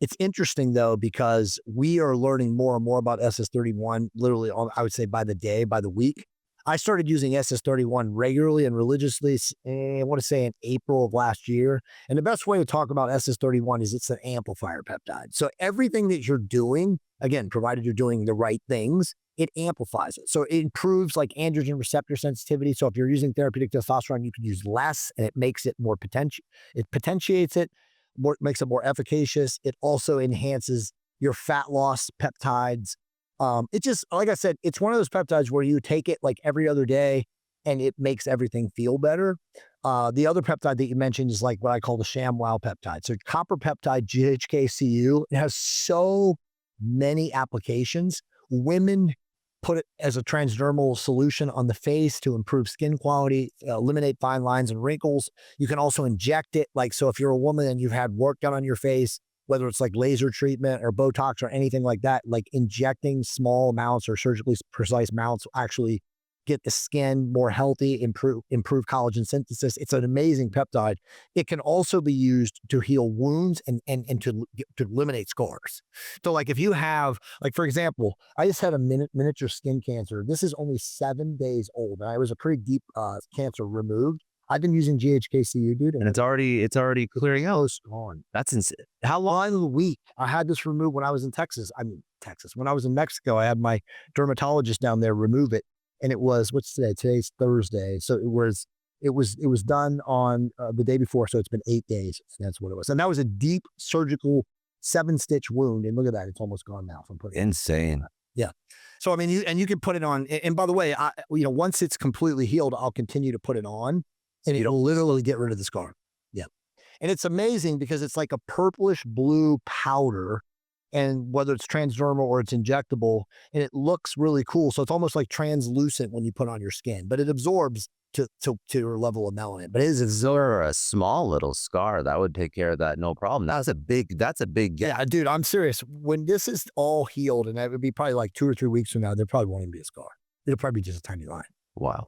It's interesting though, because we are learning more and more about SS31, literally, I would say by the day, by the week. I started using SS31 regularly and religiously, I want to say in April of last year. And the best way to talk about SS31 is it's an amplifier peptide. So everything that you're doing, again, provided you're doing the right things, it amplifies it. So it improves like androgen receptor sensitivity. So if you're using therapeutic testosterone, you can use less and it makes it more it potentiates it, makes it more efficacious. It also enhances your fat loss peptides. It just, like I said, it's one of those peptides where you take it like every other day and it makes everything feel better. The other peptide that you mentioned is like what I call the ShamWow peptide. So copper peptide, GHKCU, it has so many applications. Women put it as a transdermal solution on the face to improve skin quality, eliminate fine lines and wrinkles. You can also inject it. Like, so if you're a woman and you've had work done on your face, whether it's like laser treatment or Botox or anything like that, like injecting small amounts or surgically precise amounts actually get the skin more healthy, improve collagen synthesis. It's an amazing peptide. It can also be used to heal wounds and to eliminate scars. So like if you have, like for example, I just had a miniature skin cancer. This is only 7 days old. And I was a pretty deep cancer removed. I've been using GHKCU, dude. And it's already clearing out. Gone. That's insane. How long? 1 week. I had this removed when I was in Texas. When I was in Mexico, I had my dermatologist down there remove it. And it was, what's today? Today's Thursday. So it was done on the day before. So it's been 8 days. That's what it was. And that was a deep surgical 7-stitch wound. And look at that. It's almost gone now from putting Insane. Yeah. So, I mean, you can put it on. And by the way, once it's completely healed, I'll continue to put it on. And it'll literally get rid of the scar. Yeah. And it's amazing because it's like a purplish blue powder, and whether it's transdermal or it's injectable, and it looks really cool. So it's almost like translucent when you put it on your skin, but it absorbs to your level of melanin. But it is a small little scar that would take care of that. No problem. That's a big yeah, dude, I'm serious. When this is all healed, and that would be probably like 2 or 3 weeks from now, there probably won't even be a scar. It'll probably be just a tiny line. Wow.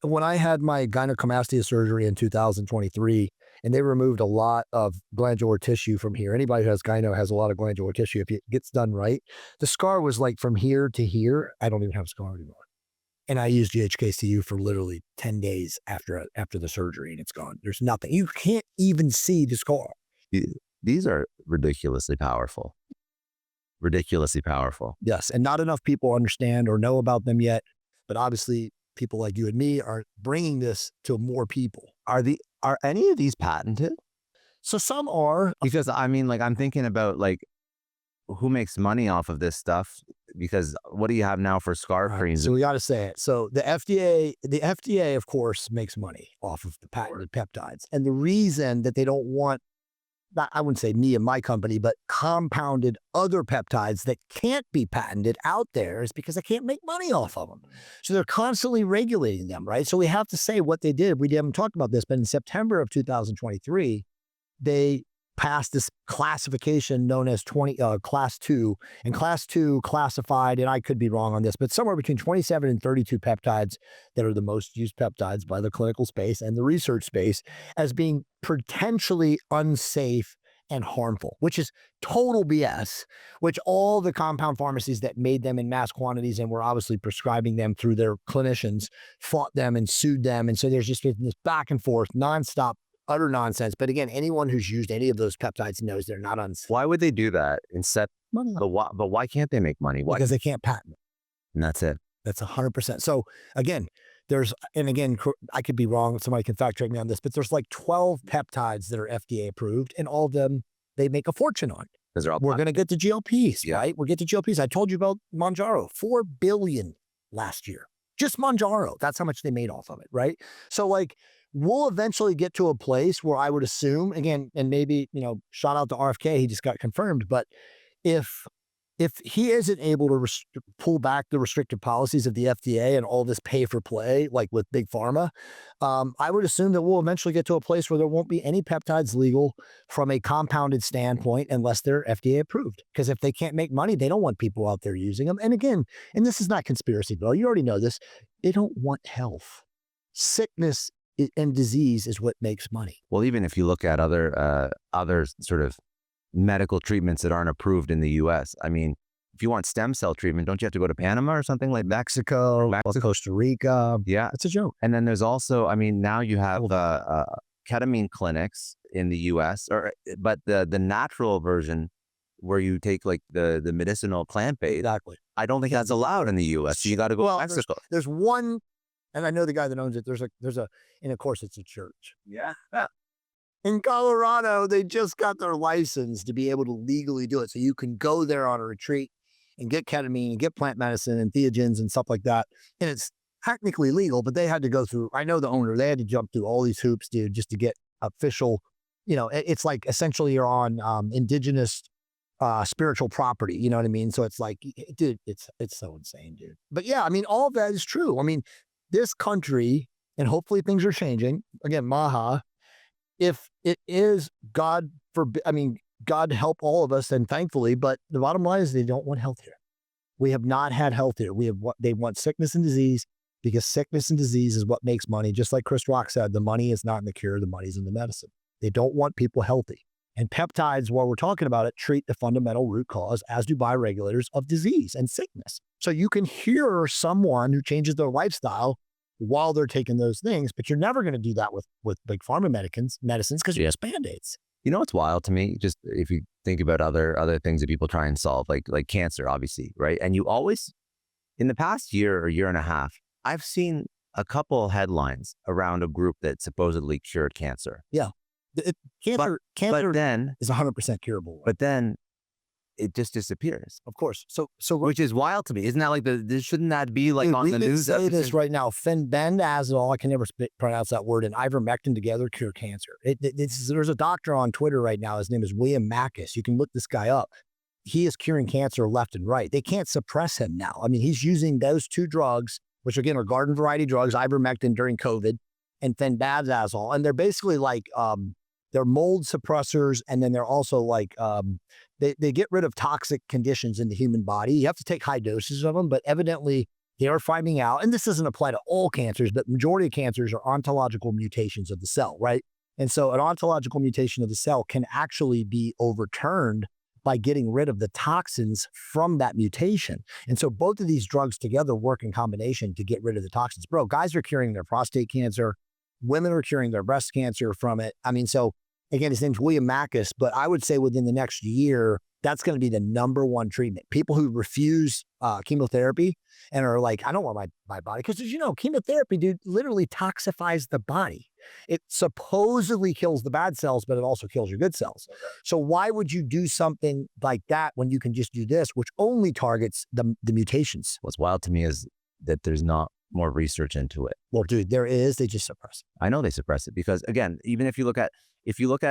When I had my gynecomastia surgery in 2023, and they removed a lot of glandular tissue from here. Anybody who has gyno has a lot of glandular tissue if it gets done right. The scar was like from here to here. I don't even have a scar anymore. And I used GHKCU for literally 10 days after the surgery, and it's gone. There's nothing. You can't even see the scar. These are ridiculously powerful. Ridiculously powerful. Yes, and not enough people understand or know about them yet. But obviously, people like you and me are bringing this to more people. Are any of these patented? So some are. Because I mean, like, I'm thinking about like who makes money off of this stuff? Because what do you have now for scar creams? So we got to say it. So the FDA, of course, makes money off of the patented peptides. And the reason that they don't want, I wouldn't say me and my company, but compounded other peptides that can't be patented out there is because they can't make money off of them. So they're constantly regulating them, right? So we have to say what they did. We haven't talked about this, but in September of 2023, they passed this classification known as class 2. And class 2 classified, and I could be wrong on this, but somewhere between 27 and 32 peptides that are the most used peptides by the clinical space and the research space as being potentially unsafe and harmful, which is total BS, which all the compound pharmacies that made them in mass quantities and were obviously prescribing them through their clinicians fought them and sued them. And so there's just been this back and forth, nonstop, utter nonsense. But again, anyone who's used any of those peptides knows they're not unsafe. Why would they do that instead? But why can't they make money? Why? Because they can't patent it. And that's it. That's 100%. So again, I could be wrong. Somebody can fact check me on this, but there's like 12 peptides that are FDA approved, and all of them, they make a fortune on. We're going to get to GLPs, right? We'll get to GLPs. I told you about Mounjaro, $4 billion last year. Just Mounjaro. That's how much they made off of it, right? So like, we'll eventually get to a place where I would assume, again, and maybe, shout out to RFK, he just got confirmed, but if he isn't able to pull back the restrictive policies of the FDA and all this pay for play, like with big pharma, I would assume that we'll eventually get to a place where there won't be any peptides legal from a compounded standpoint unless they're FDA approved. Because if they can't make money, they don't want people out there using them. And again, and this is not conspiracy, Bill, you already know this, they don't want health. Sickness and disease is what makes money. Well, even if you look at other sort of medical treatments that aren't approved in the U.S., I mean, if you want stem cell treatment, don't you have to go to Panama or something like Mexico, Costa Rica? Yeah. It's a joke. And then there's also, I mean, now you have ketamine clinics in the U.S., but the natural version where you take like the medicinal plant-based. Exactly. I don't think that's allowed in the U.S. So you got to go to Mexico. There's one. And I know the guy that owns it. And of course it's a church. Yeah. In Colorado, they just got their license to be able to legally do it. So you can go there on a retreat and get ketamine and get plant medicine and theogens and stuff like that. And it's technically legal, but they had to go through, I know the owner, they had to jump through all these hoops, dude, just to get official, it's like essentially you're on indigenous spiritual property. You know what I mean? So it's like, dude, it's so insane, dude. But yeah, I mean, all of that is true. I mean, this country, and hopefully things are changing, again, Maha, if it is God help all of us, and thankfully, but the bottom line is they don't want health here. We have not had health here. They want sickness and disease, because sickness and disease is what makes money. Just like Chris Rock said, the money is not in the cure, the money's in the medicine. They don't want people healthy. And peptides, while we're talking about it, treat the fundamental root cause, as do bioregulators, of disease and sickness. So you can hear someone who changes their lifestyle while they're taking those things, but you're never going to do that with big pharma medicines because you're just Band-Aids. You know what's wild to me? Just if you think about other things that people try and solve, like cancer, obviously, right? And you always, in the past year or year and a half, I've seen a couple headlines around a group that supposedly cured cancer. Yeah. Cancer is 100% curable. But then it just disappears. Of course. So which is wild to me. Isn't that like shouldn't that be like on the news? Say this right now. Fenbendazole, I can never pronounce that word, and ivermectin together cure cancer. There's a doctor on Twitter right now. His name is William Mackis. You can look this guy up. He is curing cancer left and right. They can't suppress him now. I mean, he's using those two drugs, which again are garden variety drugs, ivermectin during COVID, and fenbendazole, and they're basically like they're mold suppressors, and then they're also like they get rid of toxic conditions in the human body. You have to take high doses of them, but evidently they are finding out, and this doesn't apply to all cancers, but majority of cancers are ontological mutations of the cell, right? And so an ontological mutation of the cell can actually be overturned by getting rid of the toxins from that mutation. And so both of these drugs together work in combination to get rid of the toxins. Bro, guys are curing their prostate cancer. Women are curing their breast cancer from it. I mean, so again, his name's William Mackus, but I would say within the next year, that's going to be the number one treatment. People who refuse chemotherapy and are like, I don't want my body. Because as you know, chemotherapy, dude, literally toxifies the body. It supposedly kills the bad cells, but it also kills your good cells. So why would you do something like that when you can just do this, which only targets the mutations? What's wild to me is that there's not more research into it. Well, dude, there is. They just suppress it. I know they suppress it because, again, even if you look at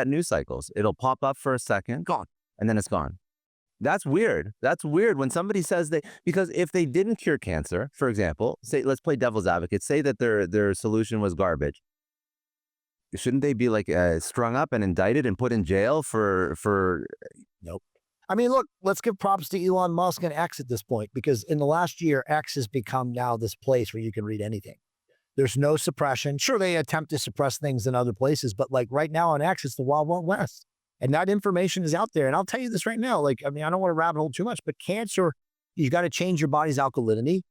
news cycles, it'll pop up for a second, Gone. and then it's gone. That's weird. That's weird when somebody says because if they didn't cure cancer, for example, say, let's play devil's advocate, say that their solution was garbage. Shouldn't they be like strung up and indicted and put in jail for? Nope. I mean, look, let's give props to Elon Musk and X at this point, because in the last year, X has become now this place where you can read anything. There's no suppression. Sure, they attempt to suppress things in other places, but like right now on X, it's the Wild Wild West. And that information is out there. And I'll tell you this right now, like, I mean, I don't want to rabbit hole too much, but cancer, you got to change your body's alkalinity.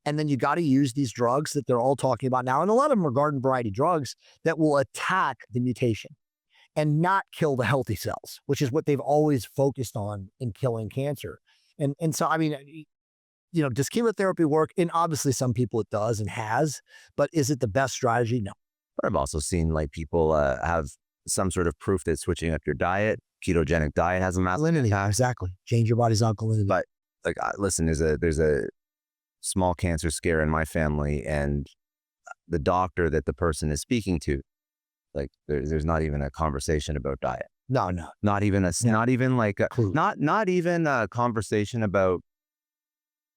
And then you got to use these drugs that they're all talking about now. And a lot of them are garden variety drugs that will attack the mutation and not kill the healthy cells, which is what they've always focused on in killing cancer. And so, I mean, you know, does chemotherapy work? And obviously some people it does and has, but is it the best strategy? No. But I've also seen like people have some sort of proof that switching up your diet, ketogenic diet, has a massive impact. Exactly. Change your body's alkalinity. But like, listen, there's a small cancer scare in my family, and the doctor that the person is speaking to, like there's not even a conversation about diet. No. Not even a conversation about,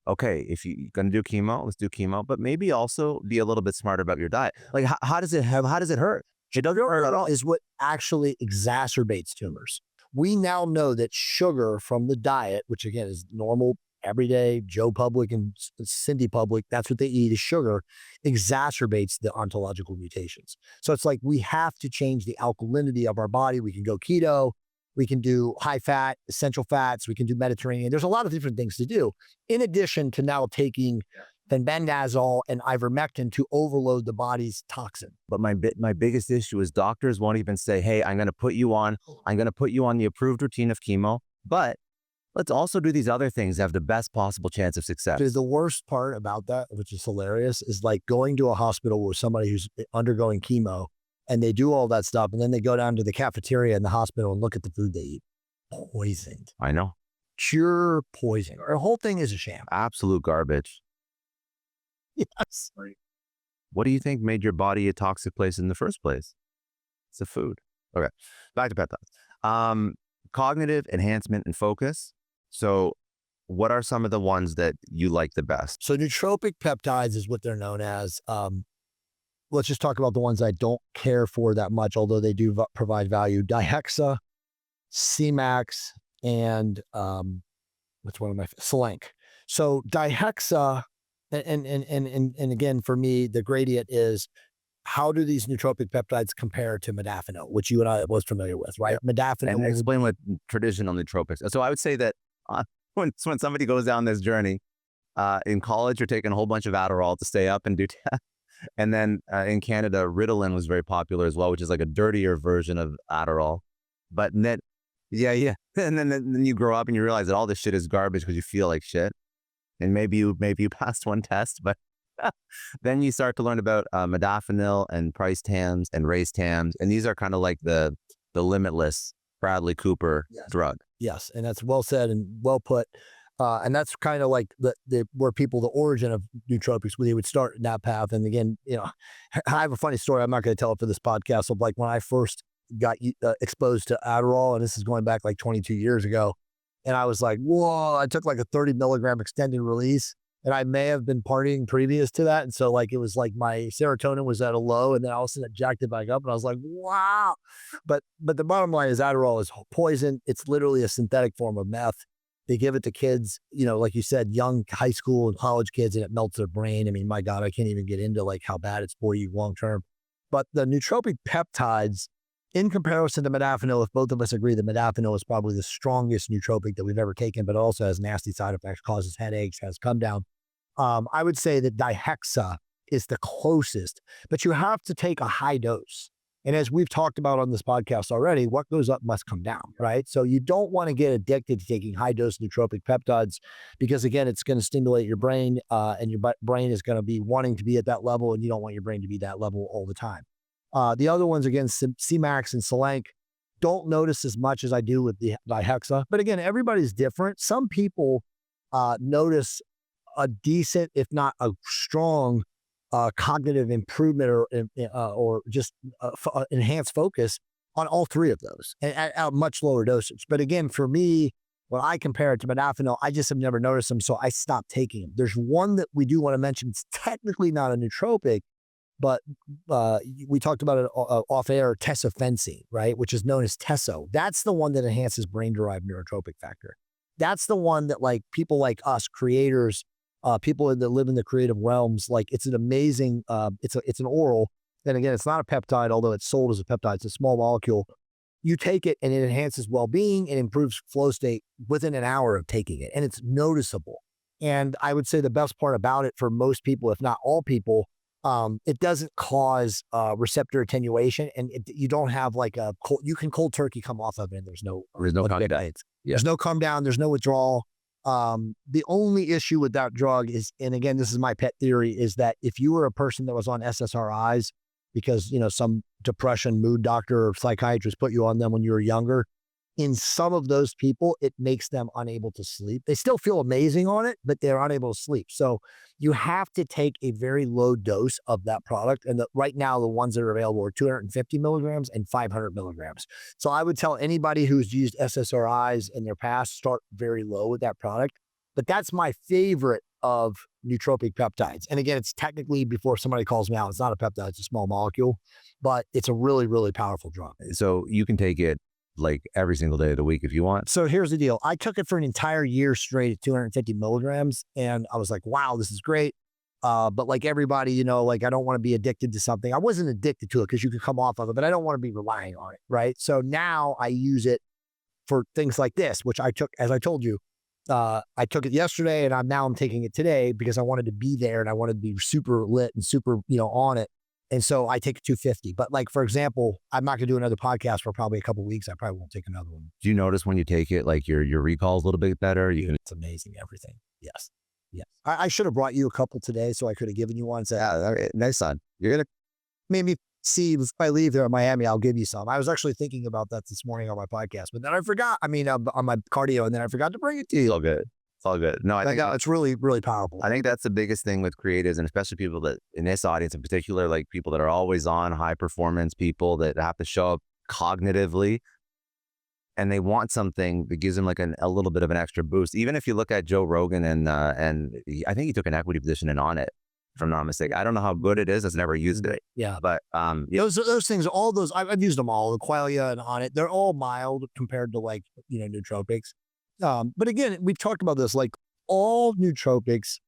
okay, if you're going to do chemo, let's do chemo, but maybe also be a little bit smarter about your diet. Like how does it hurt? It doesn't hurt at all. Is what actually exacerbates tumors. We now know that sugar from the diet, which again is normal, everyday Joe Public and Cindy Public, that's what they eat is sugar, exacerbates the ontological mutations. So it's like we have to change the alkalinity of our body. We can go keto, we can do high fat, essential fats, we can do Mediterranean. There's a lot of different things to do. In addition to now taking fenbendazole and ivermectin to overload the body's toxin. But my biggest issue is doctors won't even say, hey, I'm going to put you on the approved routine of chemo, but let's also do these other things that have the best possible chance of success. The worst part about that, which is hilarious, is like going to a hospital with somebody who's undergoing chemo and they do all that stuff. And then they go down to the cafeteria in the hospital and look at the food they eat. Poisoned. I know. Pure poison. The whole thing is a sham. Absolute garbage. Yes. What do you think made your body a toxic place in the first place? It's the food. Okay. Back to peptides. Cognitive enhancement and focus. So what are some of the ones that you like the best? So nootropic peptides is what they're known as. Let's just talk about the ones I don't care for that much, although they do provide value. Dihexa, C-Max, and what's one of my Selenk. So Dihexa, and again, for me, the gradient is how do these nootropic peptides compare to modafinil, which you and I was familiar with, right? Modafinil. And explain what traditional nootropics. So I would say that when somebody goes down this journey, in college, you're taking a whole bunch of Adderall to stay up and do tests. And then in Canada, Ritalin was very popular as well, which is like a dirtier version of Adderall. But then, yeah. And then you grow up and you realize that all this shit is garbage because you feel like shit. And maybe you passed one test, but then you start to learn about modafinil and price TAMs and race TAMs. And these are kind of like the limitless Bradley Cooper drug. Yes. And that's well said and well put. And that's kind of like the origin of nootropics, where they would start in that path. And again, you know, I have a funny story. I'm not going to tell it for this podcast. So like when I first got exposed to Adderall, and this is going back like 22 years ago, and I was like, whoa, I took like a 30 milligram extended release, and I may have been partying previous to that. And so like, it was like my serotonin was at a low, and then all of a sudden it jacked it back up. And I was like, wow. But the bottom line is Adderall is poison. It's literally a synthetic form of meth. They give it to kids, you know, like you said, young high school and college kids, and it melts their brain. I mean, my God, I can't even get into like how bad it's for you long-term. But the nootropic peptides in comparison to modafinil, if both of us agree that modafinil is probably the strongest nootropic that we've ever taken, but it also has nasty side effects, causes headaches, has come down. I would say that dihexa is the closest, but you have to take a high dose. And as we've talked about on this podcast already, what goes up must come down, right? So you don't want to get addicted to taking high dose nootropic peptides because, again, it's going to stimulate your brain and your brain is going to be wanting to be at that level, and you don't want your brain to be that level all the time. The other ones, again, C-Max and Selenk, don't notice as much as I do with the dihexa. But again, everybody's different. Some people notice a decent, if not a strong, cognitive improvement or just enhanced focus on all three of those at a much lower dosage. But again, for me, when I compare it to modafinil, I just have never noticed them, so I stopped taking them. There's one that we do want to mention. It's technically not a nootropic, but we talked about it off air, tesofensine, right, which is known as Teso. That's the one that enhances brain-derived neurotropic factor. That's the one that, like, people like us, creators, people that live in the creative realms, like, it's an amazing, it's an oral. And again, it's not a peptide, although it's sold as a peptide. It's a small molecule. You take it and it enhances well-being and improves flow state within an hour of taking it. And it's noticeable. And I would say the best part about it for most people, if not all people, it doesn't cause receptor attenuation, and you don't have like you can cold turkey come off of it, and there's no come down. Yeah. There's no come down, there's no withdrawal. The only issue with that drug is, and again, this is my pet theory, is that if you were a person that was on SSRIs because, some depression mood doctor or psychiatrist put you on them when you were younger, in some of those people, it makes them unable to sleep. They still feel amazing on it, but they're unable to sleep. So you have to take a very low dose of that product. And right now, the ones that are available are 250 milligrams and 500 milligrams. So I would tell anybody who's used SSRIs in their past, start very low with that product. But that's my favorite of nootropic peptides. And again, it's technically, before somebody calls me out, it's not a peptide, it's a small molecule, but it's a really, really powerful drug. So you can take it like every single day of the week if you want. So here's the deal. I took it for an entire year straight at 250 milligrams. And I was like, wow, this is great. But like everybody, like, I don't want to be addicted to something. I wasn't addicted to it because you could come off of it, but I don't want to be relying on it. Right. So now I use it for things like this, which I took, as I told you, I took it yesterday and I'm taking it today because I wanted to be there and I wanted to be super lit and super, on it. And so I take 250. But like, for example, I'm not going to do another podcast for probably a couple of weeks. I probably won't take another one. Do you notice when you take it, like your recall's a little bit better? It's amazing, everything. Yes. Yes. I should have brought you a couple today so I could have given you one. Nice on. You're going to maybe see if I leave there in Miami, I'll give you some. I was actually thinking about that this morning on my podcast, but then I forgot. On my cardio, and then I forgot to bring it to you. It's all good. It's all good. No, I think it's really, really powerful. I think that's the biggest thing with creatives, and especially people that in this audience in particular, like people that are always on, high performance people that have to show up cognitively, and they want something that gives them like a little bit of an extra boost. Even if you look at Joe Rogan and I think he took an equity position in On It, if I'm not mistaken. I don't know how good it is. I've never used it. Yeah. But those things, all those, I've used them all, the Qualia and On It, they're all mild compared to like, nootropics. But again, we've talked about this, like all nootropics,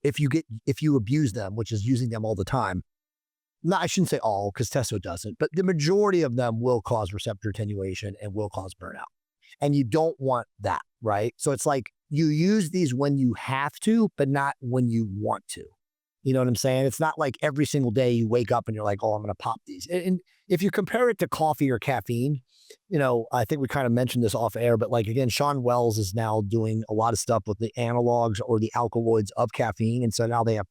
if you abuse them, which is using them all the time, no, I shouldn't say all because Testo doesn't, but the majority of them will cause receptor attenuation and will cause burnout. And you don't want that, right? So it's like you use these when you have to, but not when you want to. You know what I'm saying? It's not like every single day you wake up and you're like, oh, I'm going to pop these. And if you compare it to coffee or caffeine, I think we kind of mentioned this off air, but like, again, Sean Wells is now doing a lot of stuff with the analogs or the alkaloids of caffeine. And so now they have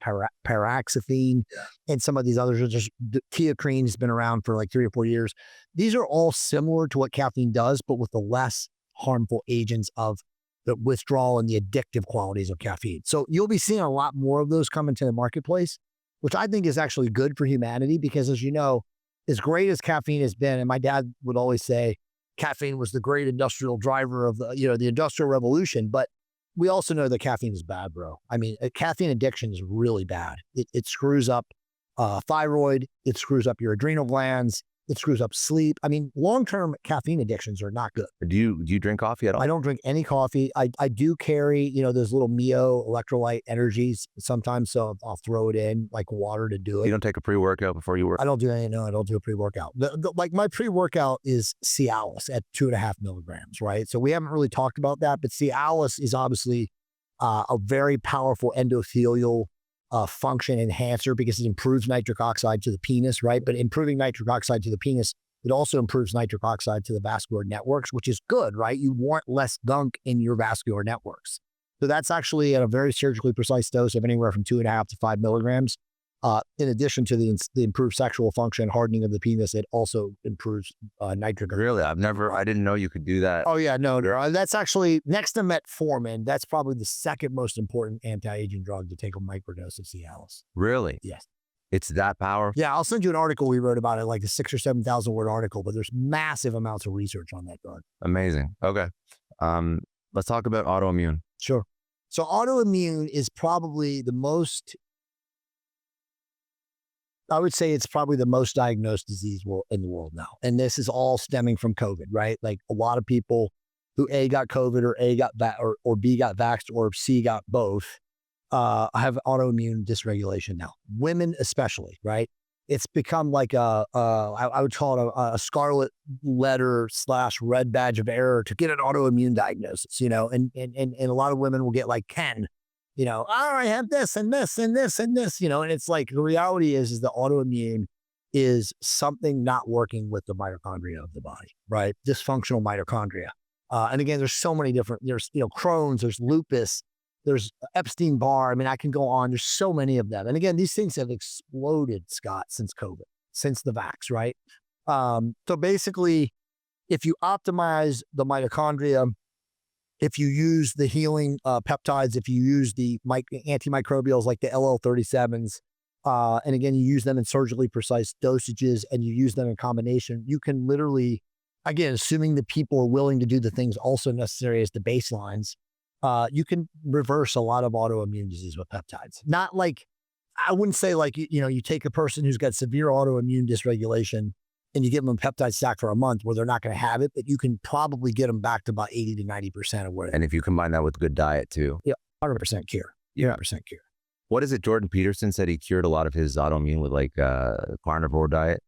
paraxaphene and some of these others are just, teacrine has been around for like 3 or 4 years. These are all similar to what caffeine does, but with the less harmful agents of the withdrawal and the addictive qualities of caffeine. So you'll be seeing a lot more of those come into the marketplace, which I think is actually good for humanity because, as you know, as great as caffeine has been, and my dad would always say caffeine was the great industrial driver of the industrial revolution, but we also know that caffeine is bad, bro. I mean, caffeine addiction is really bad. It screws up thyroid. It screws up your adrenal glands. It screws up sleep. I mean, long-term caffeine addictions are not good. Do you drink coffee at all? I don't drink any coffee. I do carry, those little Mio electrolyte energies sometimes, so I'll throw it in like water to do it. You don't take a pre-workout before you work? I don't do any. No, I don't do a pre-workout. Like my pre-workout is Cialis at 2.5 milligrams, right? So we haven't really talked about that, but Cialis is obviously a very powerful endothelial function enhancer because it improves nitric oxide to the penis, right? But improving nitric oxide to the penis, it also improves nitric oxide to the vascular networks, which is good, right? You want less gunk in your vascular networks. So that's actually at a very surgically precise dose of anywhere from 2.5 to 5 milligrams. In addition to the improved sexual function, hardening of the penis, it also improves nitric. Really? I didn't know you could do that. Oh yeah, no, that's actually next to metformin. That's probably the second most important anti-aging drug to take a microdose of Cialis. Really? Yes. It's that powerful? Yeah, I'll send you an article we wrote about it, like a 6,000 or 7,000 word article, but there's massive amounts of research on that drug. Amazing. Okay. Let's talk about autoimmune. Sure. So autoimmune is probably I would say it's probably the most diagnosed disease in the world now. And this is all stemming from COVID, right? Like a lot of people who A got COVID or B got vaxxed or C got both have autoimmune dysregulation now. Women especially, right? It's become like I would call it a scarlet letter / red badge of error to get an autoimmune diagnosis, and a lot of women will get like Ken, I have this and this and this and this, and it's like the reality is the autoimmune is something not working with the mitochondria of the body, right? Dysfunctional mitochondria. And again, there's so many different, there's, Crohn's, there's lupus, there's Epstein-Barr. I mean, I can go on. There's so many of them. And again, these things have exploded, Scott, since COVID, since the vax, right? So basically, if you optimize the mitochondria, if you use the healing peptides, if you use the antimicrobials like the LL37s, and again, you use them in surgically precise dosages and you use them in combination, you can literally, again, assuming that people are willing to do the things also necessary as the baselines, you can reverse a lot of autoimmune disease with peptides. Not like, I wouldn't say like, you take a person who's got severe autoimmune dysregulation and you give them a peptide stack for a month where they're not going to have it, but you can probably get them back to about 80 to 90% of where. And if you combine that with good diet too. Yeah, 100% cure. Yeah, 100% cure. What is it? Jordan Peterson said he cured a lot of his autoimmune with like carnivore diet.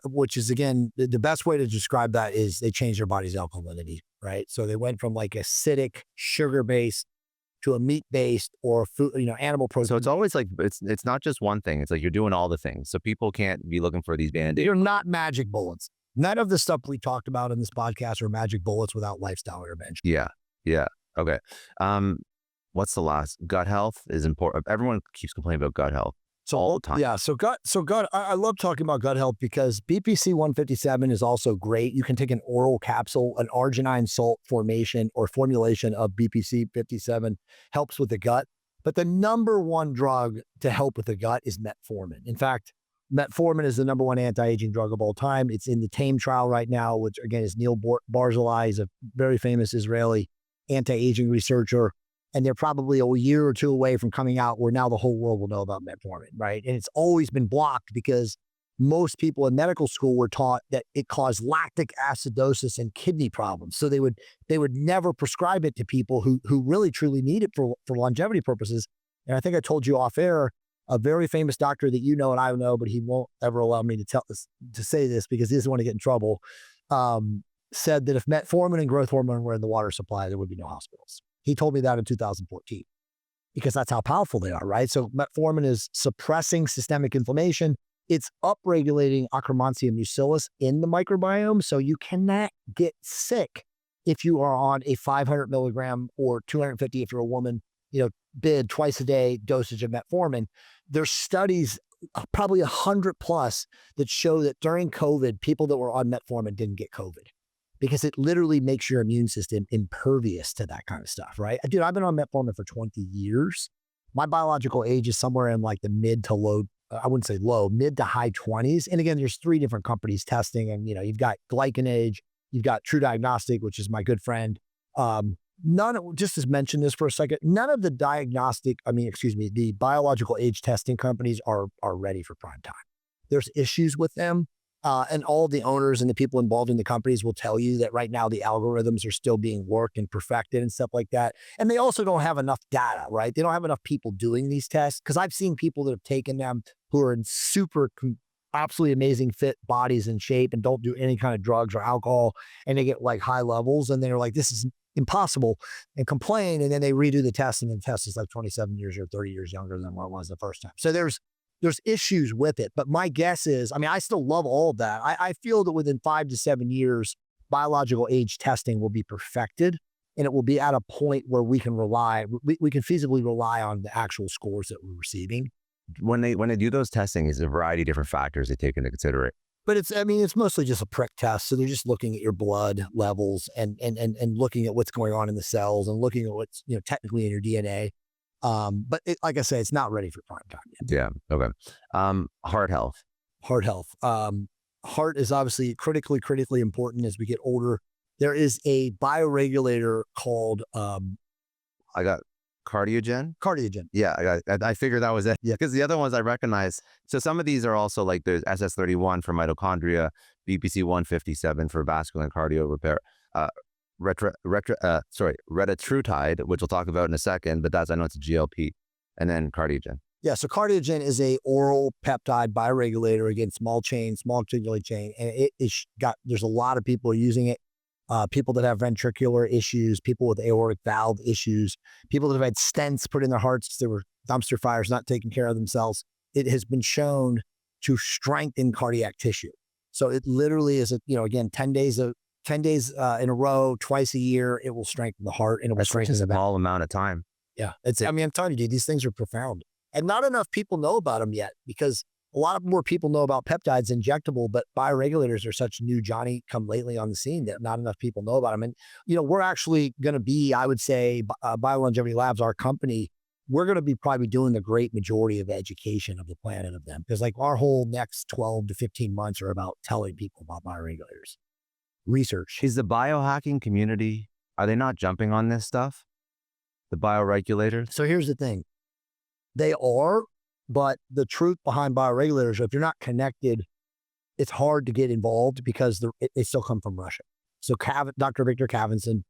Which is, again, the best way to describe that is they changed their body's alkalinity, right? So they went from like acidic, sugar-based to a meat-based or food, animal protein. So it's always like, it's not just one thing. It's like you're doing all the things. So people can't be looking for these band-aids. You're not magic bullets. None of the stuff we talked about in this podcast are magic bullets without lifestyle intervention. Yeah. Okay. What's the last? Gut health is important. Everyone keeps complaining about gut health. All the time. Yeah. So gut, I love talking about gut health because BPC 157 is also great. You can take an oral capsule, an arginine salt formation or formulation of BPC 57 helps with the gut. But the number one drug to help with the gut is metformin. In fact, metformin is the number one anti-aging drug of all time. It's in the TAME trial right now, which again is Neil Barzilai, is a very famous Israeli anti-aging researcher. And they're probably a year or two away from coming out where now the whole world will know about metformin, right? And it's always been blocked because most people in medical school were taught that it caused lactic acidosis and kidney problems. So they would never prescribe it to people who really truly need it for longevity purposes. And I think I told you off air, a very famous doctor that you know and I know, but he won't ever allow me to say this because he doesn't want to get in trouble, said that if metformin and growth hormone were in the water supply, there would be no hospitals. He told me that in 2014 because that's how powerful they are, right? So metformin is suppressing systemic inflammation. It's upregulating Akkermansia mucilus in the microbiome. So you cannot get sick if you are on a 500 milligram or 250 if you're a woman, BID twice a day dosage of metformin. There's studies, probably 100 plus, that show that during COVID, people that were on metformin didn't get COVID. Because it literally makes your immune system impervious to that kind of stuff, right? Dude, I've been on metformin for 20 years. My biological age is somewhere in like the mid to high 20s. And again, there's 3 different companies testing. And, you've got GlycanAge, you've got True Diagnostic, which is my good friend. Just to mention this for a second, none of the the biological age testing companies are ready for prime time. There's issues with them. And all the owners and the people involved in the companies will tell you that right now the algorithms are still being worked and perfected and stuff like that. And they also don't have enough data, right? They don't have enough people doing these tests, because I've seen people that have taken them who are in absolutely amazing fit bodies and shape and don't do any kind of drugs or alcohol, and they get like high levels and they're like, this is impossible, and complain, and then they redo the test, and the test is like 27 years or 30 years younger than what it was the first time. So there's issues with it. But my guess is, I mean, I still love all of that. I feel that within 5 to 7 years, biological age testing will be perfected, and it will be at a point where we can feasibly rely on the actual scores that we're receiving. When they do those testing, is a variety of different factors they take into consideration. But it's mostly just a prick test. So they're just looking at your blood levels and looking at what's going on in the cells and looking at what's, technically in your DNA. But like I say, it's not ready for prime time yet. Yeah. Okay. Heart health. Heart health. Heart is obviously critically important as we get older. There is a bioregulator called I got Cardiogen. Yeah, I figured that was it. Yeah, because the other ones I recognize. So some of these are also like there's SS31 for mitochondria, BPC 157 for vascular and cardio repair, retatrutide, which we'll talk about in a second, but I know it's a GLP, and then Cardiogen. Yeah, so Cardiogen is a oral peptide bioregulator against small signaling chain, and there's a lot of people using it. People that have ventricular issues, people with aortic valve issues, people that have had stents put in their hearts, there were dumpster fires, not taking care of themselves. It has been shown to strengthen cardiac tissue. So it literally is, 10 days in a row, twice a year, it will strengthen the heart, and it will strengthen the valve. That's a small amount of time. Yeah. I'm telling you, these things are profound. And not enough people know about them yet, because a lot more people know about peptides injectable, but bioregulators are such new Johnny come lately on the scene that not enough people know about them. And, we're actually going to be, I would say, BioLongevity Labs, our company, we're going to be probably doing the great majority of education of the planet of them. Because like our whole next 12 to 15 months are about telling people about bioregulators. Research. Is the biohacking community, are they not jumping on this stuff? The bioregulators? So here's the thing. They are. But the truth behind bioregulators, if you're not connected, it's hard to get involved because they still come from Russia. So Dr. Victor Kavinson,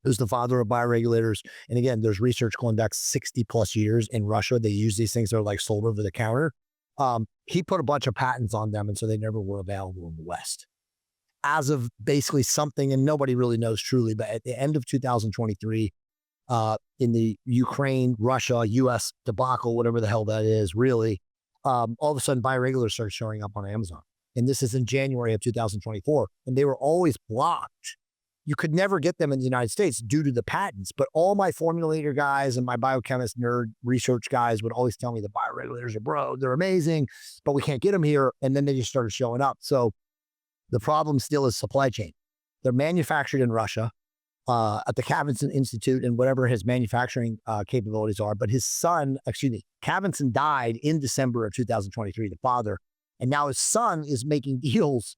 who's the father of bioregulators, and again, there's research going back 60 plus years in Russia. They use these things that are like sold over the counter. He put a bunch of patents on them, and so they never were available in the West. As of basically something, and nobody really knows truly, but at the end of 2023, in the Ukraine, Russia, US debacle, whatever the hell that is, really, all of a sudden bioregulators started showing up on Amazon. And this is in January of 2024. And they were always blocked. You could never get them in the United States due to the patents. But all my formulator guys and my biochemist nerd research guys would always tell me the bioregulators they're amazing, but we can't get them here. And then they just started showing up. So the problem still is supply chain. They're manufactured in Russia. At the Kavinson Institute and whatever his manufacturing capabilities are. But his son, Kavinson died in December of 2023, the father. And now his son is making deals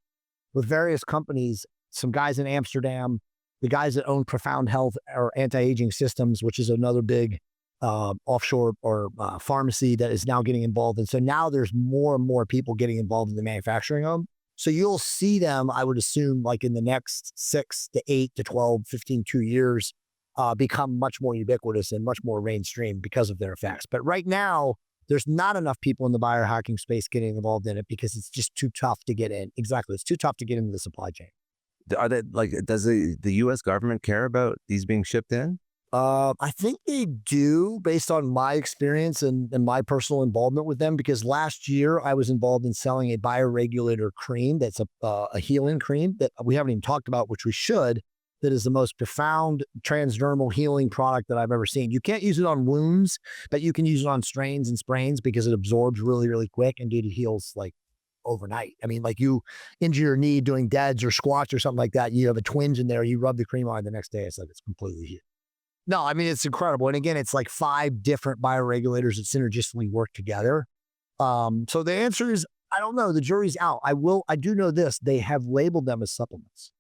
with various companies, some guys in Amsterdam, the guys that own Profound Health or Anti-Aging Systems, which is another big offshore or pharmacy that is now getting involved. And so now there's more and more people getting involved in the manufacturing of them. So you'll see them, I would assume, like in the next 6 to 8 to 12, 15, 2 years, become much more ubiquitous and much more mainstream because of their effects. But right now, there's not enough people in the biohacking space getting involved in it because it's just too tough to get in. Exactly. It's too tough to get into the supply chain. Are they does the US government care about these being shipped in? I think they do, based on my experience and my personal involvement with them, because last year I was involved in selling a bioregulator cream that's a healing cream that we haven't even talked about, which we should, that is the most profound transdermal healing product that I've ever seen. You can't use it on wounds, but you can use it on strains and sprains because it absorbs really, really quick, and it heals like overnight. I mean, like you injure your knee doing deads or squats or something like that, you have a twinge in there, you rub the cream on, the next day it's like it's completely healed. No, I mean, it's incredible. And again, it's like 5 different bioregulators that synergistically work together. So the answer is, I don't know. The jury's out. I do know this. They have labeled them as supplements.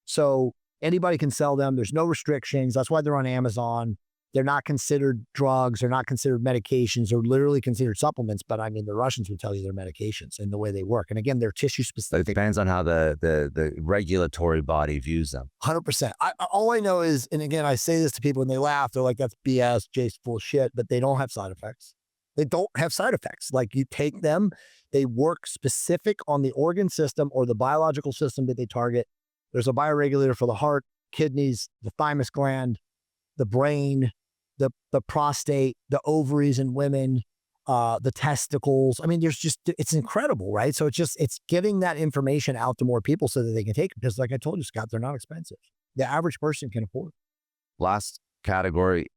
So anybody can sell them. There's no restrictions. That's why they're on Amazon. They're not considered drugs. They're not considered medications. They're literally considered supplements. But I mean, the Russians would tell you they're medications and the way they work. And again, they're tissue It specific. depends on how the regulatory body views them. 100%. All I know is, and again, I say this to people and they laugh. They're like, that's BS, Jay's full of shit, but they don't have side effects. They don't have side effects. Like you take them, they work specific on the organ system or the biological system that they target. There's a bioregulator for the heart, kidneys, the thymus gland, the brain, the prostate, the ovaries in women, the testicles. I mean, it's incredible, right? So it's getting that information out to more people so that they can take it. Because like I told you, Scott, they're not expensive. The average person can afford it. Last category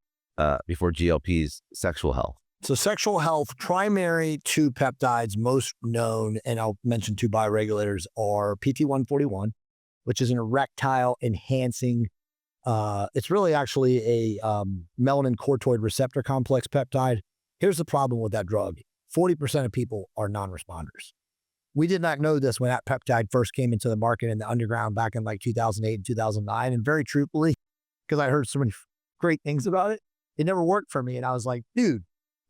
before GLPs, sexual health. So sexual health, primary two peptides most known, and I'll mention two bioregulators, are PT-141, which is an erectile enhancing, it's really actually a melanin corticoid receptor complex peptide. Here's the problem with that drug. 40% of people are non-responders. We did not know this when that peptide first came into the market in the underground back in like 2008 and 2009. And very truthfully, because I heard so many great things about it, it never worked for me. And I was like, dude,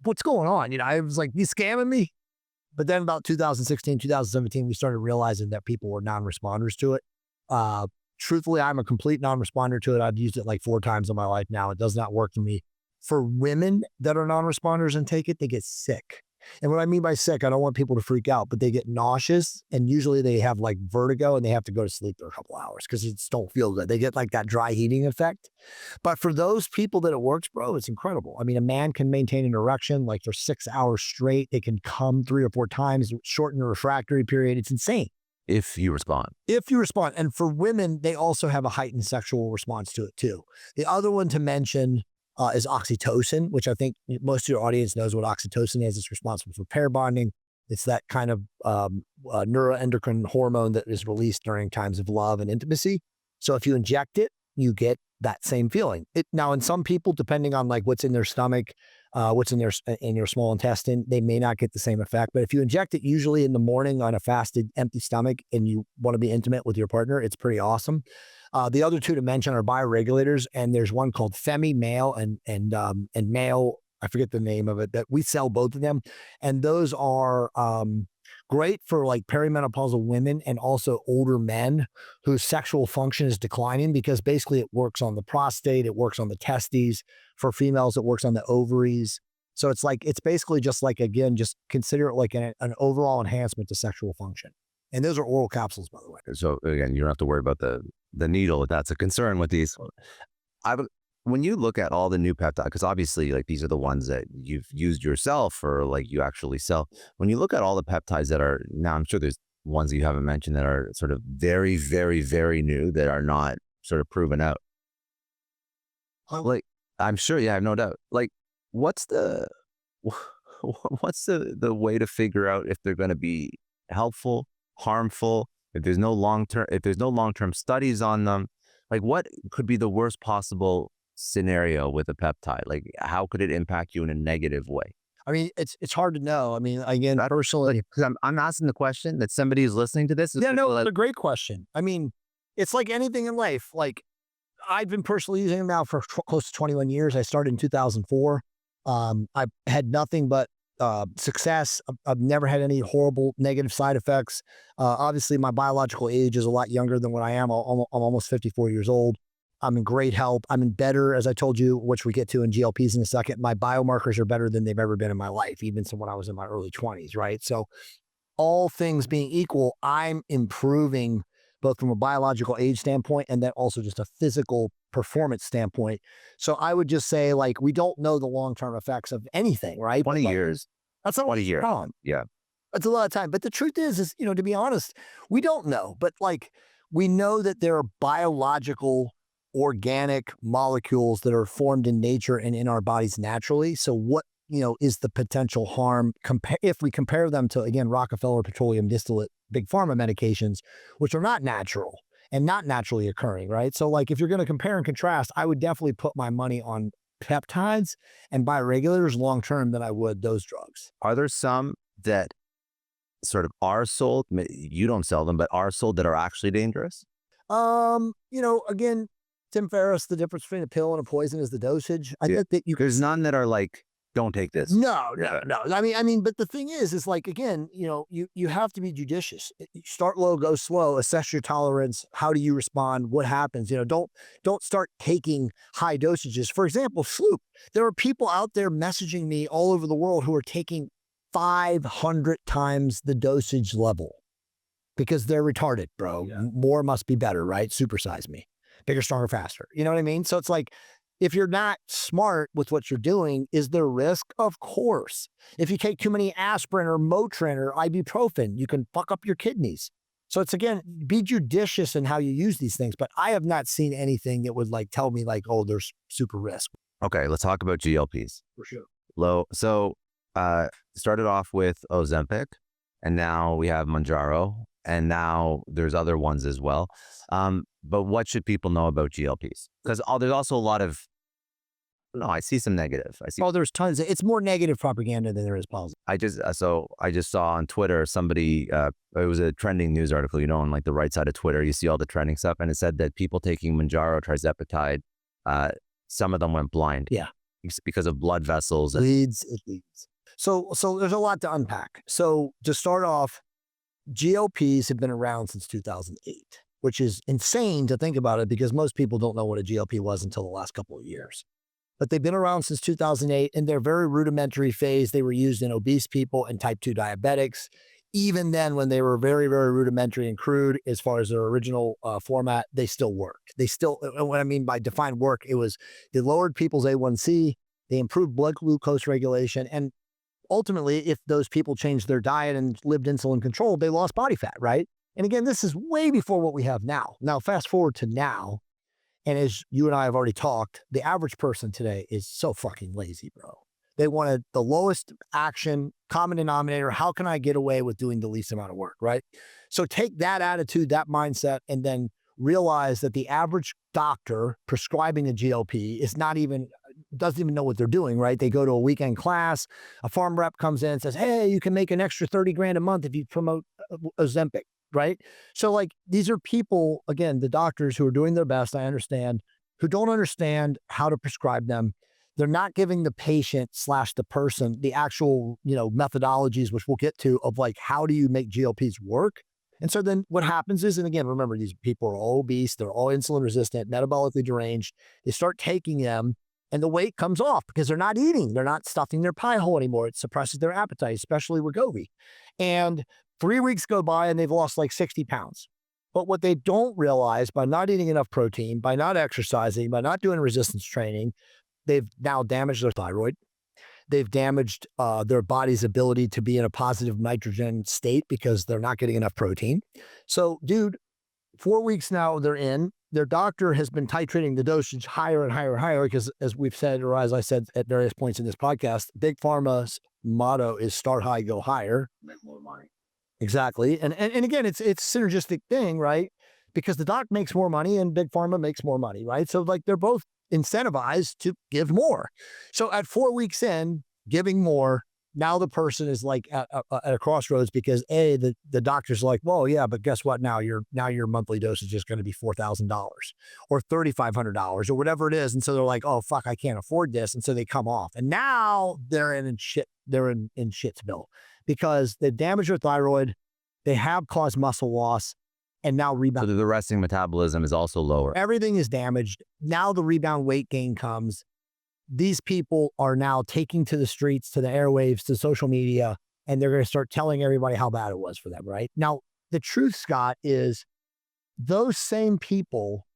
what's going on? You know, I was like, you scamming me? But then about 2016, 2017, we started realizing that people were non-responders to it. Truthfully, I'm a complete non-responder to it. I've used it like 4 times in my life now. It does not work for me. For women that are non-responders and take it, they get sick. And what I mean by sick, I don't want people to freak out, but they get nauseous and usually they have like vertigo and they have to go to sleep for a couple hours because it just don't feel good. They get like that dry heating effect. But for those people that it works, bro, it's incredible. I mean, a man can maintain an erection like for 6 hours straight. They can come 3 or 4 times, shorten the refractory period. It's insane. If you respond. If you respond. And for women, they also have a heightened sexual response to it too. The other one to mention is oxytocin, which I think most of your audience knows what oxytocin is. It's responsible for pair bonding. It's that kind of neuroendocrine hormone that is released during times of love and intimacy. So if you inject it, you get that same feeling. Now, in some people, depending on like what's in their stomach, what's in your small intestine, they may not get the same effect. But if you inject it usually in the morning on a fasted, empty stomach, and you want to be intimate with your partner, it's pretty awesome. The other two to mention are bioregulators, and there's one called Femi Male and Male. I forget the name of it, but we sell both of them, and those are great for like perimenopausal women and also older men whose sexual function is declining because basically it works on the prostate, it works on the testes. For females, it works on the ovaries. So it's basically just like, again, just consider it like an overall enhancement to sexual function. And those are oral capsules, by the way. So again, you don't have to worry about the needle if that's a concern with these. When you look at all the new peptides, because obviously like these are the ones that you've used yourself or like you actually sell. When you look at all the peptides that are now, I'm sure there's ones that you haven't mentioned that are sort of very, very, very new that are not sort of proven out. Like I'm sure, yeah, I have no doubt. Like what's the way to figure out if they're going to be helpful, harmful, if there's no long-term studies on them? Like what could be the worst possible scenario with a peptide? Like how could it impact you in a negative way? I mean, it's hard to know. I mean, again, personally, because I'm asking the question that somebody is listening to this. Yeah, no, it's a great question. I mean, it's like anything in life. Like I've been personally using them now for close to 21 years. I started in 2004. I've had nothing but success. I've never had any horrible negative side effects. Obviously, my biological age is a lot younger than what I am. I'm almost 54 years old. I'm in great health. I'm in better, as I told you, which we get to in GLPs in a second. My biomarkers are better than they've ever been in my life, even from when I was in my early 20s, right? So all things being equal, I'm improving both from a biological age standpoint and then also just a physical performance standpoint. So I would just say, like, we don't know the long-term effects of anything, right? 20 years. That's not 20 years. Yeah. That's a lot of time. But the truth is, to be honest, we don't know. But like, we know that there are biological organic molecules that are formed in nature and in our bodies naturally. So what, is the potential harm if we compare them to, again, Rockefeller petroleum distillate, big pharma medications, which are not natural and not naturally occurring, right? So like, if you're going to compare and contrast, I would definitely put my money on peptides and bioregulators long-term than I would those drugs. Are there some that sort of are sold, you don't sell them, but are sold that are actually dangerous? Again, Tim Ferriss, the difference between a pill and a poison is the dosage. I think that there's none that are like, don't take this. No. I mean, but the thing is like, again, you have to be judicious. Start low, go slow, assess your tolerance. How do you respond? What happens? Don't start taking high dosages. For example, Sloop. There are people out there messaging me all over the world who are taking 500 times the dosage level because they're retarded, bro. Yeah. More must be better, right? Supersize me. Bigger, stronger, faster. You know what I mean? So it's like, if you're not smart with what you're doing, is there risk? Of course. If you take too many aspirin or Motrin or ibuprofen, you can fuck up your kidneys. So it's, again, be judicious in how you use these things. But I have not seen anything that would like tell me like, oh, there's super risk. Okay, let's talk about GLPs. For sure. So started off with Ozempic, and now we have Mounjaro, and now there's other ones as well. But what should people know about GLPs? Because there's also a lot of, I see some negative. There's tons. It's more negative propaganda than there is positive. I just saw on Twitter somebody, it was a trending news article, on like the right side of Twitter, you see all the trending stuff, and it said that people taking Mounjaro, tirzepatide, some of them went blind. Yeah. Because of blood vessels. It leads. So there's a lot to unpack. So to start off, GLPs have been around since 2008. Which is insane to think about it because most people don't know what a GLP was until the last couple of years. But they've been around since 2008. In their very rudimentary phase, they were used in obese people and type 2 diabetics. Even then, when they were very, very rudimentary and crude, as far as their original format, they still worked. What I mean by defined work, they lowered people's A1C, they improved blood glucose regulation, and ultimately, if those people changed their diet and lived insulin controlled, they lost body fat, right? And again, this is way before what we have now. Now, fast forward to now, and as you and I have already talked, the average person today is so fucking lazy, bro. They wanted the lowest action, common denominator. How can I get away with doing the least amount of work, right? So take that attitude, that mindset, and then realize that the average doctor prescribing a GLP doesn't even know what they're doing, right? They go to a weekend class, a farm rep comes in and says, hey, you can make an extra 30 grand a month if you promote Ozempic. Right? So like, these are people, again, the doctors who are doing their best, I understand, who don't understand how to prescribe them. They're not giving the patient / the person the actual, methodologies, which we'll get to, of like, how do you make GLPs work? And so then what happens is, and again, remember, these people are all obese, they're all insulin resistant, metabolically deranged. They start taking them and the weight comes off because they're not eating. They're not stuffing their pie hole anymore. It suppresses their appetite, especially Wegovy. And 3 weeks go by and they've lost like 60 pounds. But what they don't realize, by not eating enough protein, by not exercising, by not doing resistance training, they've now damaged their thyroid. They've damaged their body's ability to be in a positive nitrogen state because they're not getting enough protein. So, dude, 4 weeks now they're in. Their doctor has been titrating the dosage higher and higher and higher because, as we've said, or as I said at various points in this podcast, Big Pharma's motto is start high, go higher. Make more money. Exactly. And again, it's synergistic thing, right? Because the doc makes more money and Big Pharma makes more money, right? So like, they're both incentivized to give more. So at 4 weeks in, giving more, now the person is like at a crossroads because the doctor's like, well, yeah, but guess what? Now your monthly dosage is going to be $4,000 or $3,500 or whatever it is. And so they're like, oh, fuck, I can't afford this. And so they come off. And now they're in shitsville because they damage their thyroid. They have caused muscle loss and now rebound. So the resting metabolism is also lower. Everything is damaged. Now the rebound weight gain comes. These people are now taking to the streets, to the airwaves, to social media, and they're going to start telling everybody how bad it was for them, right? Now, the truth, Scott, is those same people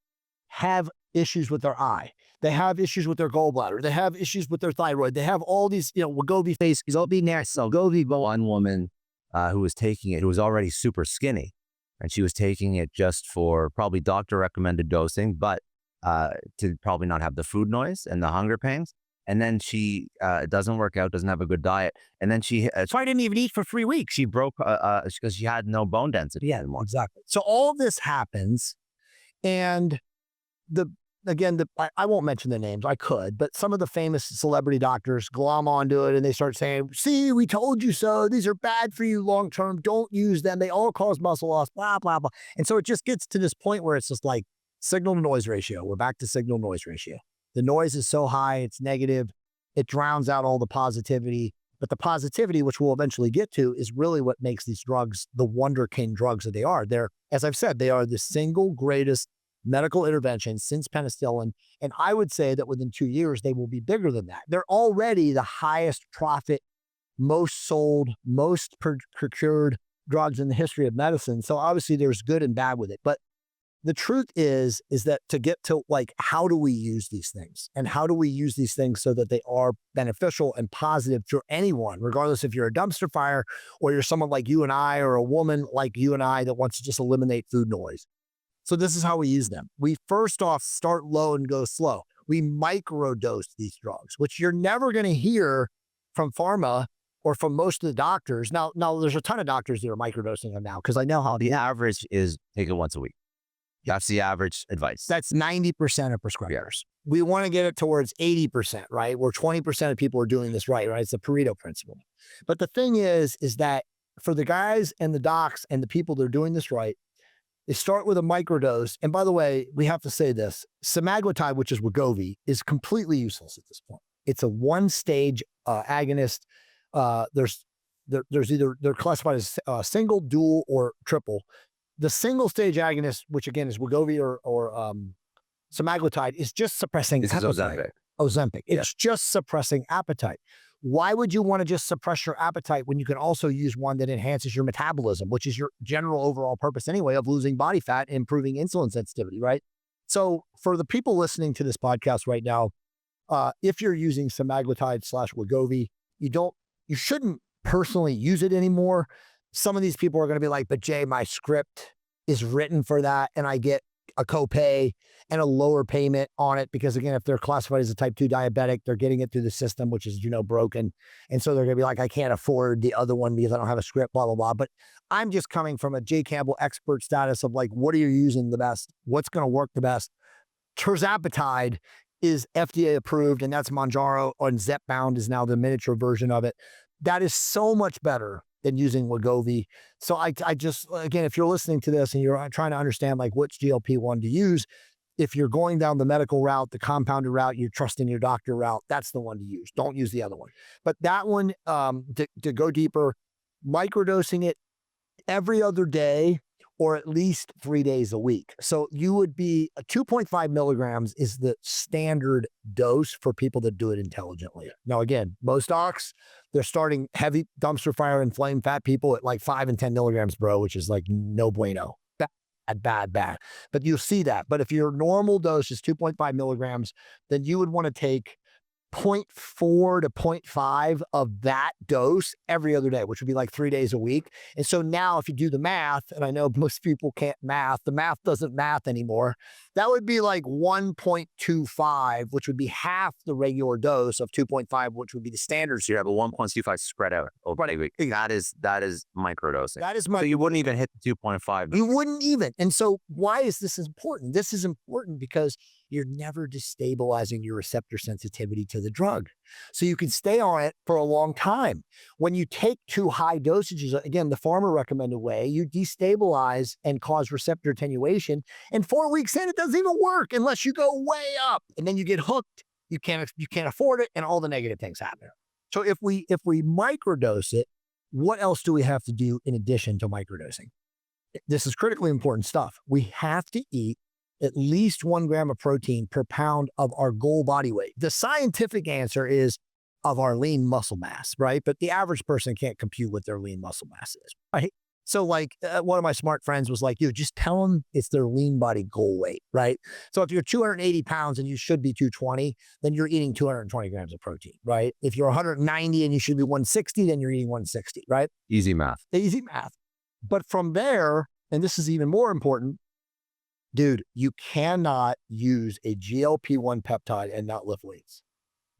have issues with their eye. They have issues with their gallbladder. They have issues with their thyroid. They have all these, Wegovy face. Wegovy, one woman who was taking it, who was already super skinny, and she was taking it just for probably doctor recommended dosing, but to probably not have the food noise and the hunger pangs. And then she doesn't work out, doesn't have a good diet. And then she didn't even eat for 3 weeks. She broke because she had no bone density anymore. Exactly. So all this happens, and I won't mention the names. I could, but some of the famous celebrity doctors glom onto it and they start saying, see, we told you so. These are bad for you long term. Don't use them. They all cause muscle loss, blah, blah, blah. And so it just gets to this point where it's just like, signal to noise ratio. We're back to signal noise ratio. The noise is so high, it's negative. It drowns out all the positivity. But the positivity, which we'll eventually get to, is really what makes these drugs the wonderkind drugs that they are. They're, as I've said, they are the single greatest medical intervention since penicillin. And I would say that within 2 years, they will be bigger than that. They're already the highest profit, most sold, most procured drugs in the history of medicine. So obviously there's good and bad with it. But the truth is that to get to like, how do we use these things? And how do we use these things so that they are beneficial and positive for anyone, regardless if you're a dumpster fire or you're someone like you and I, or a woman like you and I that wants to just eliminate food noise. So this is how we use them. We first off start low and go slow. We microdose these drugs, which you're never going to hear from pharma or from most of the doctors. Now there's a ton of doctors that are microdosing them now, because I know how The average is take it once a week. That's the average advice. That's 90% of prescribers. We want to get it towards 80%, right? Where 20% of people are doing this right? It's the Pareto principle. But the thing is that for the guys and the docs and the people that are doing this right, they start with a microdose. And by the way, we have to say this, semaglutide, which is Wegovy, is completely useless at this point. It's a one-stage agonist. They're classified as single, dual, or triple. The single stage agonist, which again is Wegovy or semaglutide, is just suppressing appetite. Ozempic. It's just suppressing appetite. Why would you want to just suppress your appetite when you can also use one that enhances your metabolism, which is your general overall purpose anyway of losing body fat and improving insulin sensitivity, right? So for the people listening to this podcast right now, if you're using semaglutide / Wegovy, you shouldn't personally use it anymore. Some of these people are going to be like, but Jay, my script is written for that, and I get a copay and a lower payment on it because, again, if they're classified as a type 2 diabetic, they're getting it through the system, which is, broken. And so they're going to be like, I can't afford the other one because I don't have a script, blah, blah, blah. But I'm just coming from a Jay Campbell expert status of like, what are you using the best? What's going to work the best? Tirzepatide is FDA approved, and that's Mounjaro, and Zepbound is now the miniature version of it. That is so much better than using Wegovy. So I just, again, if you're listening to this and you're trying to understand like which GLP-1 to use, if you're going down the medical route, the compounded route, you're trusting your doctor route, that's the one to use. Don't use the other one. But that one, to go deeper, microdosing it every other day or at least 3 days a week. So you would be 2.5 milligrams is the standard dose for people that do it intelligently. Now, again, most docs, they're starting heavy dumpster fire and flame fat people at like 5 and 10 milligrams, bro, which is like no bueno. Bad. But you'll see that. But if your normal dose is 2.5 milligrams, then you would want to take 0.4 to 0.5 of that dose every other day, which would be like 3 days a week. And so now if you do the math, and I know most people can't math, the math doesn't math anymore. That would be like 1.25, which would be half the regular dose of 2.5, which would be the standard. So you have a 1.25 spread out over a week. That is microdosing. That is so you wouldn't even hit the 2.5. You wouldn't even. And so why is this important? This is important because you're never destabilizing your receptor sensitivity to the drug. So you can stay on it for a long time. When you take too high dosages, again, the pharma recommended way, you destabilize and cause receptor attenuation. And 4 weeks in, it doesn't even work unless you go way up. And then you get hooked. You can't afford it, and all the negative things happen. So if we microdose it, what else do we have to do in addition to microdosing? This is critically important stuff. We have to eat at least 1 gram of protein per pound of our goal body weight. The scientific answer is of our lean muscle mass, right? But the average person can't compute what their lean muscle mass is, right? So like one of my smart friends was like, just tell them it's their lean body goal weight, right? So if you're 280 pounds and you should be 220, then you're eating 220 grams of protein, right? If you're 190 and you should be 160, then you're eating 160, right? Easy math. Easy math. But from there, and this is even more important, dude, you cannot use a GLP-1 peptide and not lift weights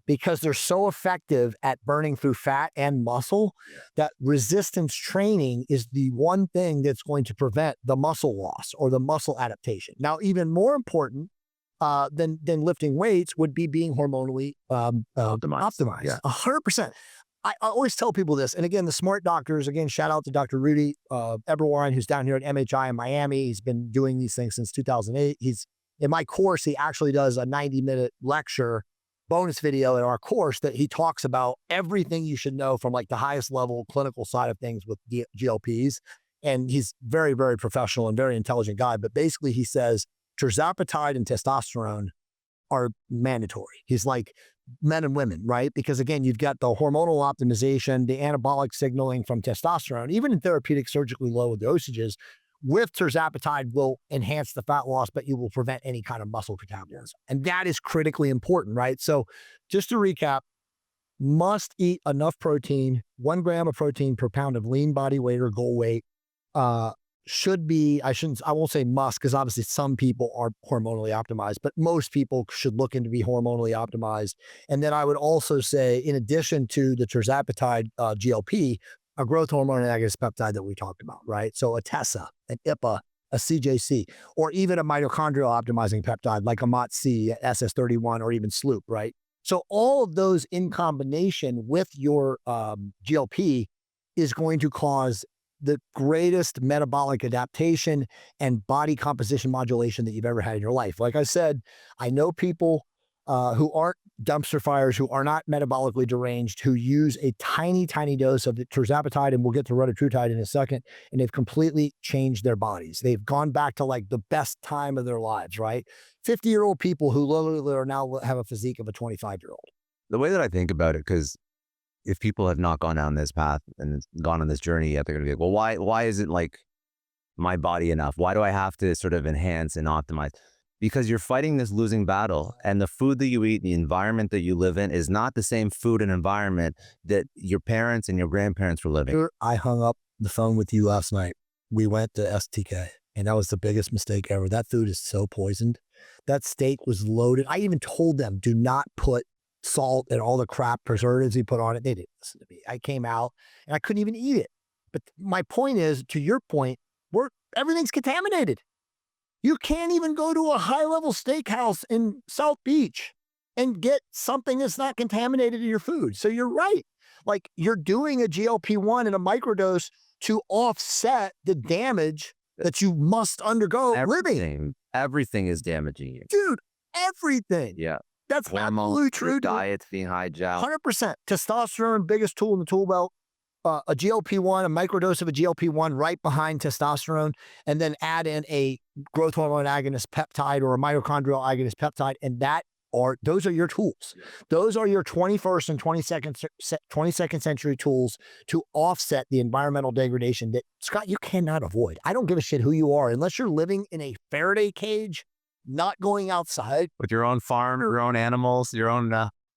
because they're so effective at burning through fat and muscle that resistance training is the one thing that's going to prevent the muscle loss or the muscle adaptation. Now, even more important than lifting weights would be being hormonally optimized. Yeah. 100%. I always tell people this, and again, the smart doctors, again, shout out to Dr. Rudy Eberwein, who's down here at MHI in Miami. He's been doing these things since 2008. He's In my course, he actually does a 90-minute lecture bonus video in our course that he talks about everything you should know from like the highest level clinical side of things with GLPs. And he's very, very professional and very intelligent guy. But basically he says terzapatide and testosterone are mandatory. He's like men and women, right? Because again, you've got the hormonal optimization, the anabolic signaling from testosterone, even in therapeutic surgically low dosages, with terzapatide will enhance the fat loss, but you will prevent any kind of muscle catabolism. And that is critically important, right? So just to recap, must eat enough protein, 1 gram of protein per pound of lean body weight or goal weight. Should be, I won't say must, because obviously some people are hormonally optimized, but most people should look into be hormonally optimized. And then I would also say, in addition to the terzapatide GLP, a growth hormone agonist peptide that we talked about, right? So a TESA, an IPA, a CJC, or even a mitochondrial optimizing peptide like a MOTC, SS31, or even SLOOP, right? So all of those in combination with your GLP is going to cause the greatest metabolic adaptation and body composition modulation that you've ever had in your life. Like I said, I know people who aren't dumpster fires, who are not metabolically deranged, who use a tiny, tiny dose of the terzapatide, and we'll get to retatrutide in a second, and they've completely changed their bodies. They've gone back to like the best time of their lives, right? 50-year-old people who literally are now have a physique of a 25-year-old. The way that I think about it, because if people have not gone down this path and gone on this journey yet, they're going to be like, well, why isn't like my body enough? Why do I have to sort of enhance and optimize? Because you're fighting this losing battle, and the food that you eat, the environment that you live in is not the same food and environment that your parents and your grandparents were living. I hung up the phone with you last night. We went to STK, and that was the biggest mistake ever. That food is so poisoned. That steak was loaded. I even told them, do not put salt and all the crap preservatives he put on it. They didn't listen to me. I came out and I couldn't even eat it. But my point is, to your point, everything's contaminated. You can't even go to a high-level steakhouse in South Beach and get something that's not contaminated in your food. So you're right. Like, you're doing a GLP-1 in a microdose to offset the damage that you must undergo living. Everything is damaging you. Dude, everything. Yeah. That's absolutely true. Diets being hijacked. 100%. Testosterone, biggest tool in the tool belt. A GLP-1, a microdose of a GLP-1 right behind testosterone, and then add in a growth hormone agonist peptide or a mitochondrial agonist peptide, and those are your tools. Those are your 21st and 22nd century tools to offset the environmental degradation that, Scott, you cannot avoid. I don't give a shit who you are, unless you're living in a Faraday cage, not going outside. With your own farm, your own animals, your own...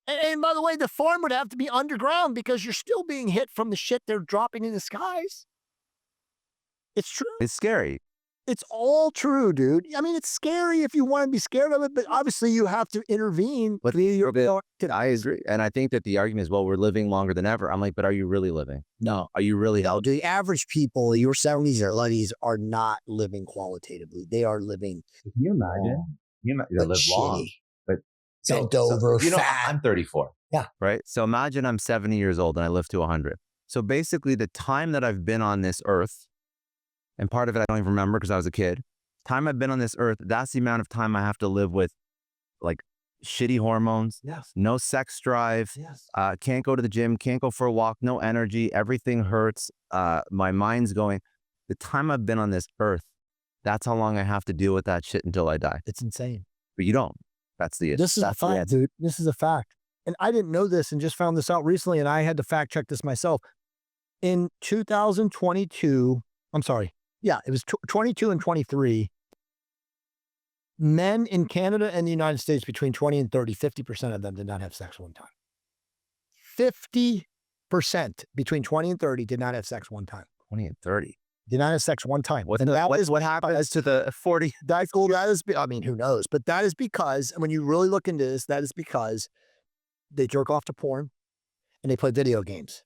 And by the way, the farm would have to be underground because you're still being hit from the shit they're dropping in the skies. It's true. It's scary. It's all true, dude. I mean, it's scary if you want to be scared of it, but obviously you have to intervene. But I agree. And I think that the argument is, well, we're living longer than ever. I'm like, but are you really living? No. Are you really healthy? The average people, your 70s or 80s, are not living qualitatively. They are living. Can you imagine? You live long. Bent over, fat. I'm 34. Yeah. Right. So imagine I'm 70 years old and I live to 100. So basically the time that I've been on this earth, and part of it I don't even remember because I was a kid, time I've been on this earth, that's the amount of time I have to live with like shitty hormones, yes, no sex drive, yes, can't go to the gym, can't go for a walk, no energy, everything hurts, my mind's going. The time I've been on this earth, that's how long I have to deal with that shit until I die. It's insane. But you don't. That's the issue. This is a fact, dude. This is a fact. And I didn't know this and just found this out recently, and I had to fact check this myself. In 2022, I'm sorry. Yeah, it was 22 and 23. Men in Canada and the United States between 20 and 30, 50% of them did not have sex one time. 50% between 20 and 30 did not have sex one time. 20 and 30. Did not have sex one time. What happens to the 40? I mean, who knows? But that is because, when you really look into this, that is because they jerk off to porn and they play video games.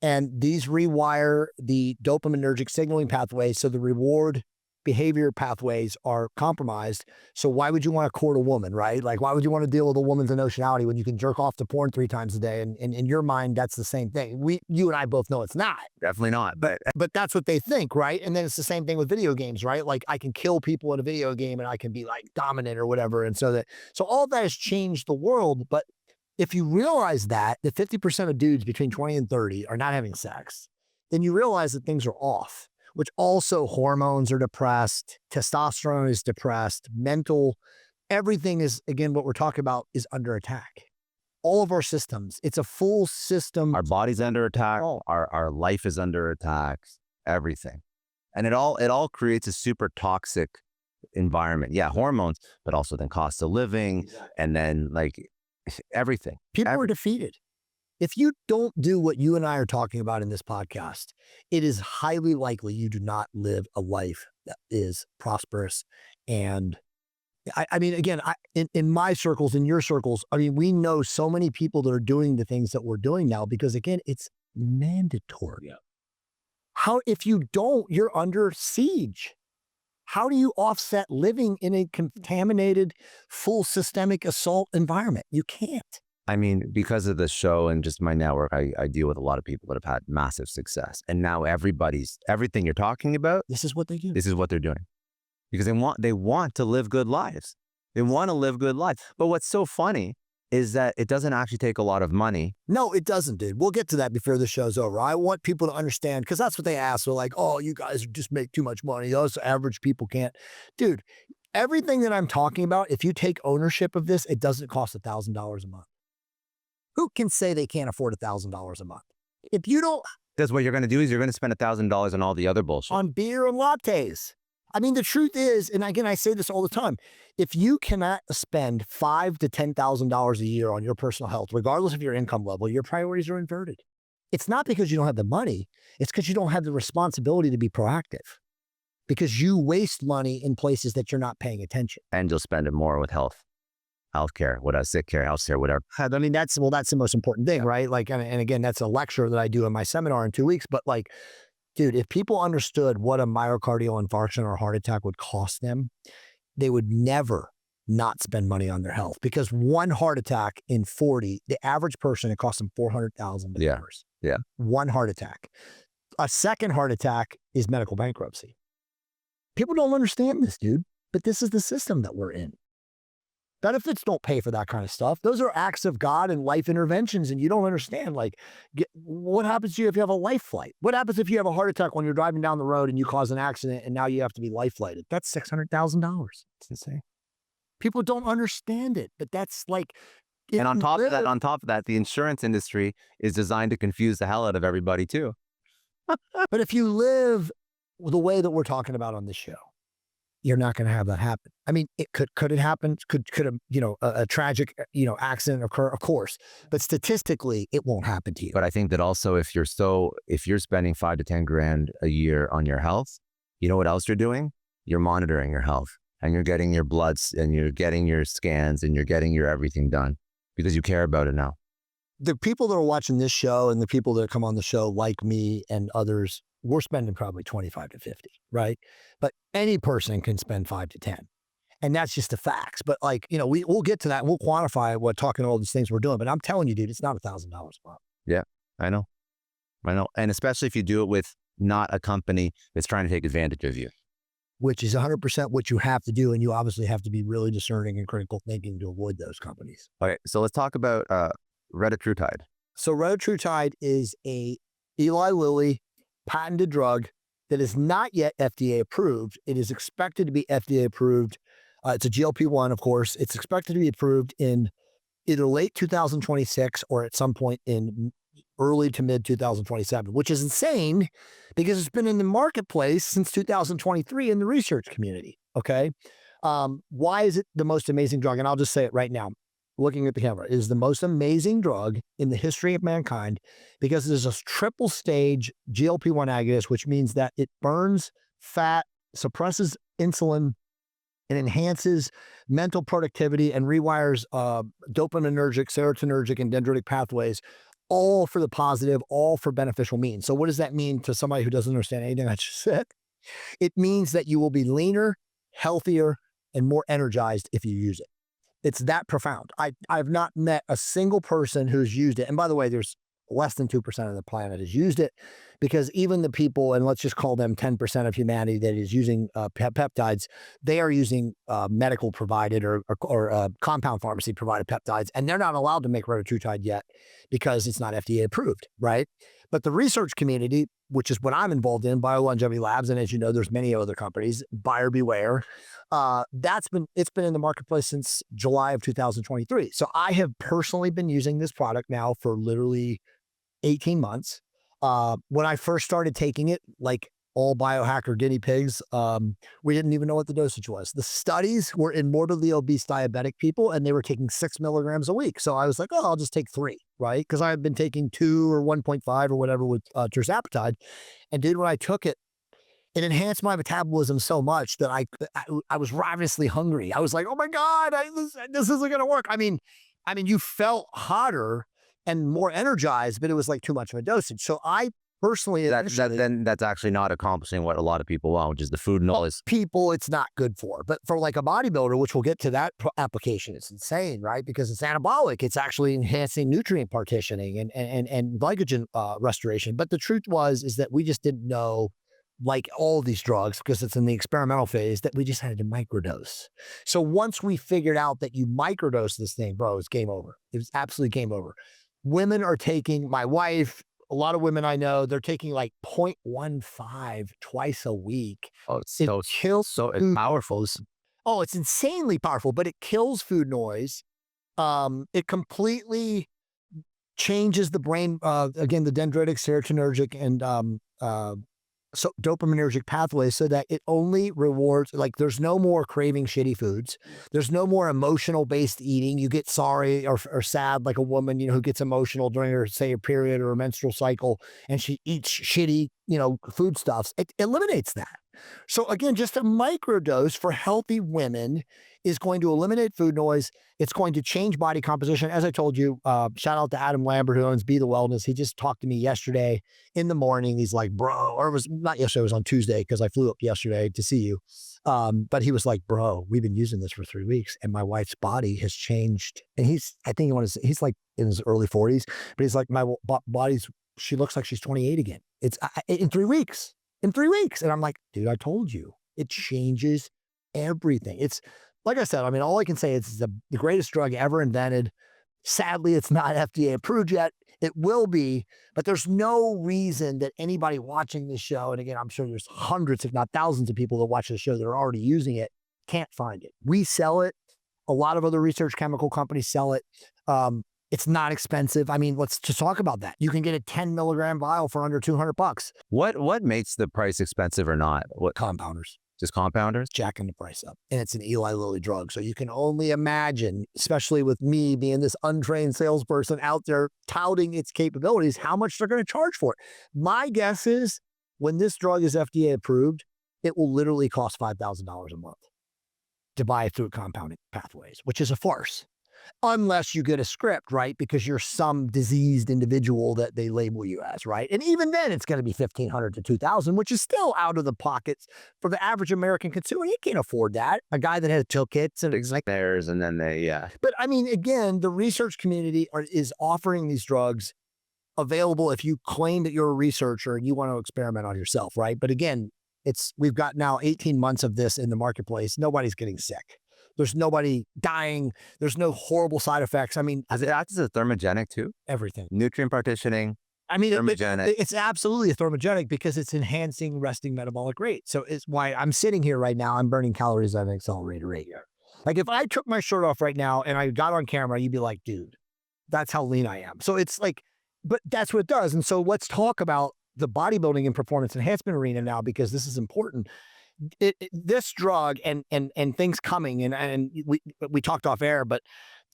And these rewire the dopaminergic signaling pathway. So the reward behavior pathways are compromised. So why would you want to court a woman, right? Like, why would you want to deal with a woman's emotionality when you can jerk off to porn 3 times a day? And in your mind, that's the same thing. You and I both know it's not. Definitely not. But that's what they think, right? And then it's the same thing with video games, right? Like, I can kill people in a video game and I can be like dominant or whatever. And so all that has changed the world. But if you realize that 50% of dudes between 20 and 30 are not having sex, then you realize that things are off, which also hormones are depressed, testosterone is depressed, mental, everything is, again, what we're talking about is under attack. All of our systems, it's a full system. Our body's under attack. Our life is under attack, everything. And it all creates a super toxic environment. Yeah, hormones, but also then cost of living, and then like everything. People are defeated. If you don't do what you and I are talking about in this podcast, it is highly likely you do not live a life that is prosperous. And I mean, again, in my circles, in your circles, I mean, we know so many people that are doing the things that we're doing now because, again, it's mandatory. Yeah. How, if you don't, you're under siege. How do you offset living in a contaminated, full systemic assault environment? You can't. I mean, because of the show and just my network, I deal with a lot of people that have had massive success. And now everything you're talking about, This is what they do. this is what they're doing. Because they want to live good lives. They want to live good lives. But what's so funny is that it doesn't actually take a lot of money. No, it doesn't, dude. We'll get to that before the show's over. I want people to understand, because that's what they ask. They're like, oh, you guys just make too much money. Us average people can't. Dude, everything that I'm talking about, if you take ownership of this, it doesn't cost $1,000 a month. Who can say they can't afford $1,000 a month? If you don't, That's what you're going to do is you're going to spend $1,000 on all the other bullshit. on beer and lattes. I mean, the truth is, and again, I say this all the time, if you cannot spend $5,000 to $10,000 a year on your personal health, regardless of your income level, your priorities are inverted. It's not because you don't have the money. It's because you don't have the responsibility to be proactive, because you waste money in places that you're not paying attention. And you'll spend it more with healthcare, sick care, healthcare, whatever. I mean, that's the most important thing, right? Like, and again, that's a lecture that I do in my seminar in 2 weeks, but like, dude, if people understood what a myocardial infarction or heart attack would cost them, they would never not spend money on their health, because one heart attack in 40, the average person, it costs them $400,000. Yeah. One heart attack. A second heart attack is medical bankruptcy. People don't understand this, dude, but this is the system that we're in. Benefits don't pay for that kind of stuff. Those are acts of God and life interventions, and you don't understand. Like, what happens to you if you have a life flight? What happens if you have a heart attack when you're driving down the road and you cause an accident and now you have to be life flighted? That's $600,000. It's insane. People don't understand it, but that's like. And on top of that, the insurance industry is designed to confuse the hell out of everybody too. But if you live the way that we're talking about on this show, you're not going to have that happen. I mean, could it happen? Could a tragic, accident occur? Of course. But statistically, it won't happen to you. But I think that also if you're spending $5,000 to $10,000 a year on your health, you know what else you're doing? You're monitoring your health, and you're getting your bloods, and you're getting your scans, and you're getting your everything done because you care about it now. The people that are watching this show and the people that come on the show, like me and others, we're spending probably 25 to 50, right? But any person can spend 5 to 10. And that's just the facts. But like, we'll get to that and we'll quantify what talking all these things we're doing. But I'm telling you, dude, it's not $1,000 a month. Yeah, I know. And especially if you do it with not a company that's trying to take advantage of you. Which is 100% what you have to do. And you obviously have to be really discerning and critical thinking to avoid those companies. Okay, so let's talk about Regenerative. So Regenerative is a Eli Lilly patented drug that is not yet FDA approved. It is expected to be FDA approved. It's a GLP-1, of course. It's expected to be approved in either late 2026 or at some point in early to mid 2027, which is insane because it's been in the marketplace since 2023 in the research community. Okay. Why is it the most amazing drug? And I'll just say it right now. Looking at the camera, it is the most amazing drug in the history of mankind because it is a triple stage GLP-1 agonist, which means that it burns fat, suppresses insulin, and enhances mental productivity and rewires dopaminergic, serotonergic, and dendritic pathways, all for the positive, all for beneficial means. So what does that mean to somebody who doesn't understand anything I just said? It means that you will be leaner, healthier, and more energized if you use it. It's that profound. I've not met a single person who's used it. And by the way, there's less than 2% of the planet has used it, because even the people, and let's just call them 10% of humanity that is using peptides, they are using medical provided or compound pharmacy provided peptides, and they're not allowed to make retatrutide yet because it's not FDA approved, right? But the research community, which is what I'm involved in, BioLongevity Labs, and as you know, there's many other companies, buyer beware. It's been in the marketplace since July of 2023. So I have personally been using this product now for literally 18 months. When I first started taking it, like all biohacker guinea pigs, we didn't even know what the dosage was. The studies were in morbidly obese diabetic people, and they were taking 6 milligrams a week. So I was like, oh, I'll just take 3, right? Because I had been taking 2 or 1.5 or whatever with tirzepatide. And dude, when I took it, it enhanced my metabolism so much that I was ravenously hungry. I was like, oh my God, this isn't going to work. I mean, you felt hotter and more energized, but it was like too much of a dosage. So I personally, then that's actually not accomplishing what a lot of people want, which is the food noise. People, it's not good for. But for like a bodybuilder, which we'll get to that application, it's insane, right? Because it's anabolic. It's actually enhancing nutrient partitioning and glycogen restoration. But the truth is that we just didn't know, like all these drugs, because it's in the experimental phase, that we just had to microdose. So once we figured out that you microdose this thing, bro, it's game over. It was absolutely game over. Women are taking, my wife, a lot of women I know, they're taking like 0.15 twice a week. Oh, it's powerful. Oh, it's insanely powerful, but it kills food noise. It completely changes the brain, again, the dendritic, serotonergic, and so dopaminergic pathways, so that it only rewards, like there's no more craving shitty foods. There's no more emotional based eating. You get sorry or sad, like a woman, who gets emotional during her, say, a period or a menstrual cycle, and she eats shitty, foodstuffs. It eliminates that. So again, just a microdose for healthy women is going to eliminate food noise. It's going to change body composition. As I told you, shout out to Adam Lambert, who owns Be The Wellness. He just talked to me yesterday in the morning. He's like, bro, or it was not yesterday, it was on Tuesday, because I flew up yesterday to see you. But he was like, bro, we've been using this for 3 weeks and my wife's body has changed. And he's like in his early 40s, but he's like, my body's, she looks like she's 28 again. It's in 3 weeks. In 3 weeks. And I'm like, dude, I told you, it changes everything. It's, like I said, all I can say is it's the greatest drug ever invented. Sadly, it's not FDA approved yet. It will be, but there's no reason that anybody watching this show, and again, I'm sure there's hundreds, if not thousands of people that watch the show that are already using it, can't find it. We sell it. A lot of other research chemical companies sell it. It's not expensive. Let's just talk about that. You can get a 10 milligram vial for under $200. What makes the price expensive or not? What Compounders. Just compounders? Jacking the price up. And it's an Eli Lilly drug. So you can only imagine, especially with me being this untrained salesperson out there touting its capabilities, how much they're going to charge for it. My guess is when this drug is FDA approved, it will literally cost $5,000 a month to buy it through compounding pathways, which is a farce. Unless you get a script, right? Because you're some diseased individual that they label you as, right? And even then it's going to be $1,500 to $2,000, which is still out of the pockets for the average American consumer. You can't afford that. A guy that has pill kits and like theirs, and then But again, the research community is offering these drugs available if you claim that you're a researcher and you want to experiment on yourself, right? But again, we've got now 18 months of this in the marketplace. Nobody's getting sick. There's nobody dying. There's no horrible side effects. Does it act as a thermogenic too? Everything. Nutrient partitioning. Thermogenic. It's absolutely a thermogenic because it's enhancing resting metabolic rate. So it's why I'm sitting here right now. I'm burning calories at an accelerated rate here. Like if I took my shirt off right now and I got on camera, you'd be like, dude, that's how lean I am. So it's like, but that's what it does. And so let's talk about the bodybuilding and performance enhancement arena now, because this is important. This drug and things coming, and we talked off air, but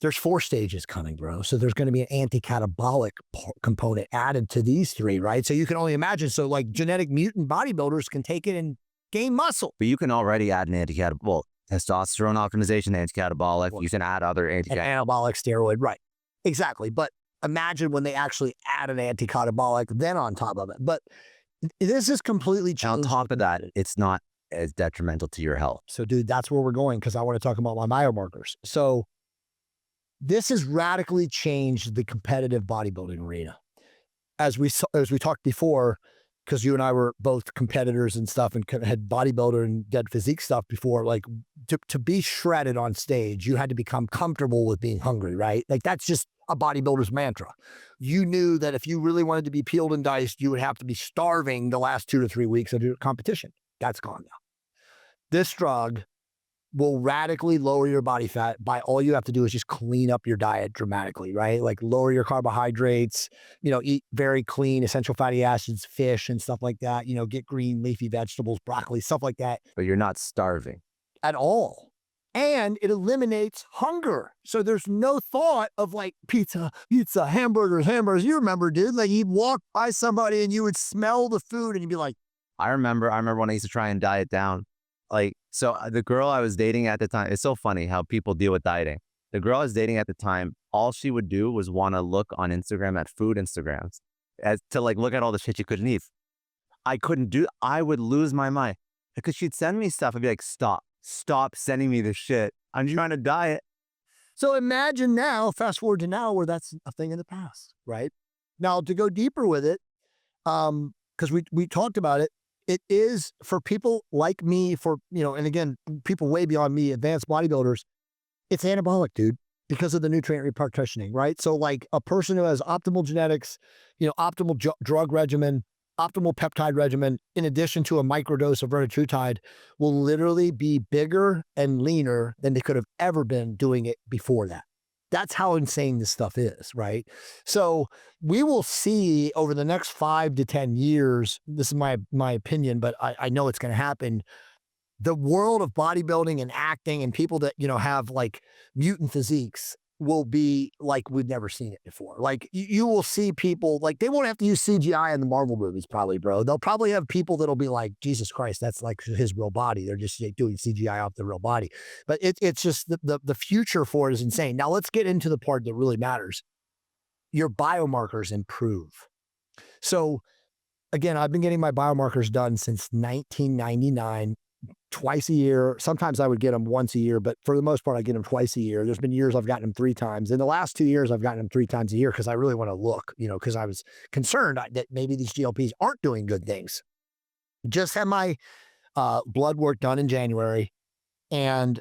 there's 4 stages coming, bro. So there's going to be an anti-catabolic component added to these 3, right? So you can only imagine. So like genetic mutant bodybuilders can take it and gain muscle. But you can already add an anti-catabolic, testosterone optimization, anti-catabolic. You can add other anabolic steroid, right? Exactly. But imagine when they actually add an anti-catabolic then on top of it. But This is completely And on changed. top of that, it's not as detrimental to your health. So, dude, that's where we're going because I want to talk about my biomarkers. So, this has radically changed the competitive bodybuilding arena. As we talked before, because you and I were both competitors and stuff and had bodybuilder and did physique stuff before, like to be shredded on stage, you had to become comfortable with being hungry, right? Like that's just a bodybuilder's mantra. You knew that if you really wanted to be peeled and diced, you would have to be starving the last 2 to 3 weeks of your competition. That's gone now. This drug will radically lower your body fat by all you have to do is just clean up your diet dramatically, right? Like lower your carbohydrates, eat very clean essential fatty acids, fish and stuff like that, get green leafy vegetables, broccoli, stuff like that. But you're not starving at all. And it eliminates hunger. So there's no thought of like pizza, hamburgers. You remember, dude, like you'd walk by somebody and you would smell the food and you'd be like, I remember when I used to try and diet down. So the girl I was dating at the time, it's so funny how people deal with dieting. The girl I was dating at the time, all she would do was want to look on Instagram at food Instagrams to like look at all the shit you couldn't eat. I would lose my mind because she'd send me stuff. I'd be like, stop sending me this shit. I'm trying to diet. So imagine now, fast forward to now where that's a thing in the past, right? Now to go deeper with it, because we talked about it, it is for people like me, and again, people way beyond me, advanced bodybuilders, it's anabolic, dude, because of the nutrient repartitioning, right? So like a person who has optimal genetics, optimal drug regimen, optimal peptide regimen, in addition to a microdose of retatrutide, will literally be bigger and leaner than they could have ever been doing it before that. That's how insane this stuff is, right? So we will see over the next 5 to 10 years, this is my opinion, but I know it's going to happen. The world of bodybuilding and acting and people that, have like mutant physiques will be like we've never seen it before. Like you will see people, like they won't have to use CGI in the Marvel movies probably, bro. They'll probably have people that'll be like, Jesus Christ, that's like his real body. They're just doing CGI off the real body. But it's just the future for it is insane. Now let's get into the part that really matters. Your biomarkers improve. So again, I've been getting my biomarkers done since 1999. Twice a year. Sometimes I would get them once a year, but for the most part, I get them twice a year. There's been years I've gotten them 3 times. In the last 2 years, I've gotten them 3 times a year because I really want to look, because I was concerned that maybe these GLPs aren't doing good things. Just had my blood work done in January, and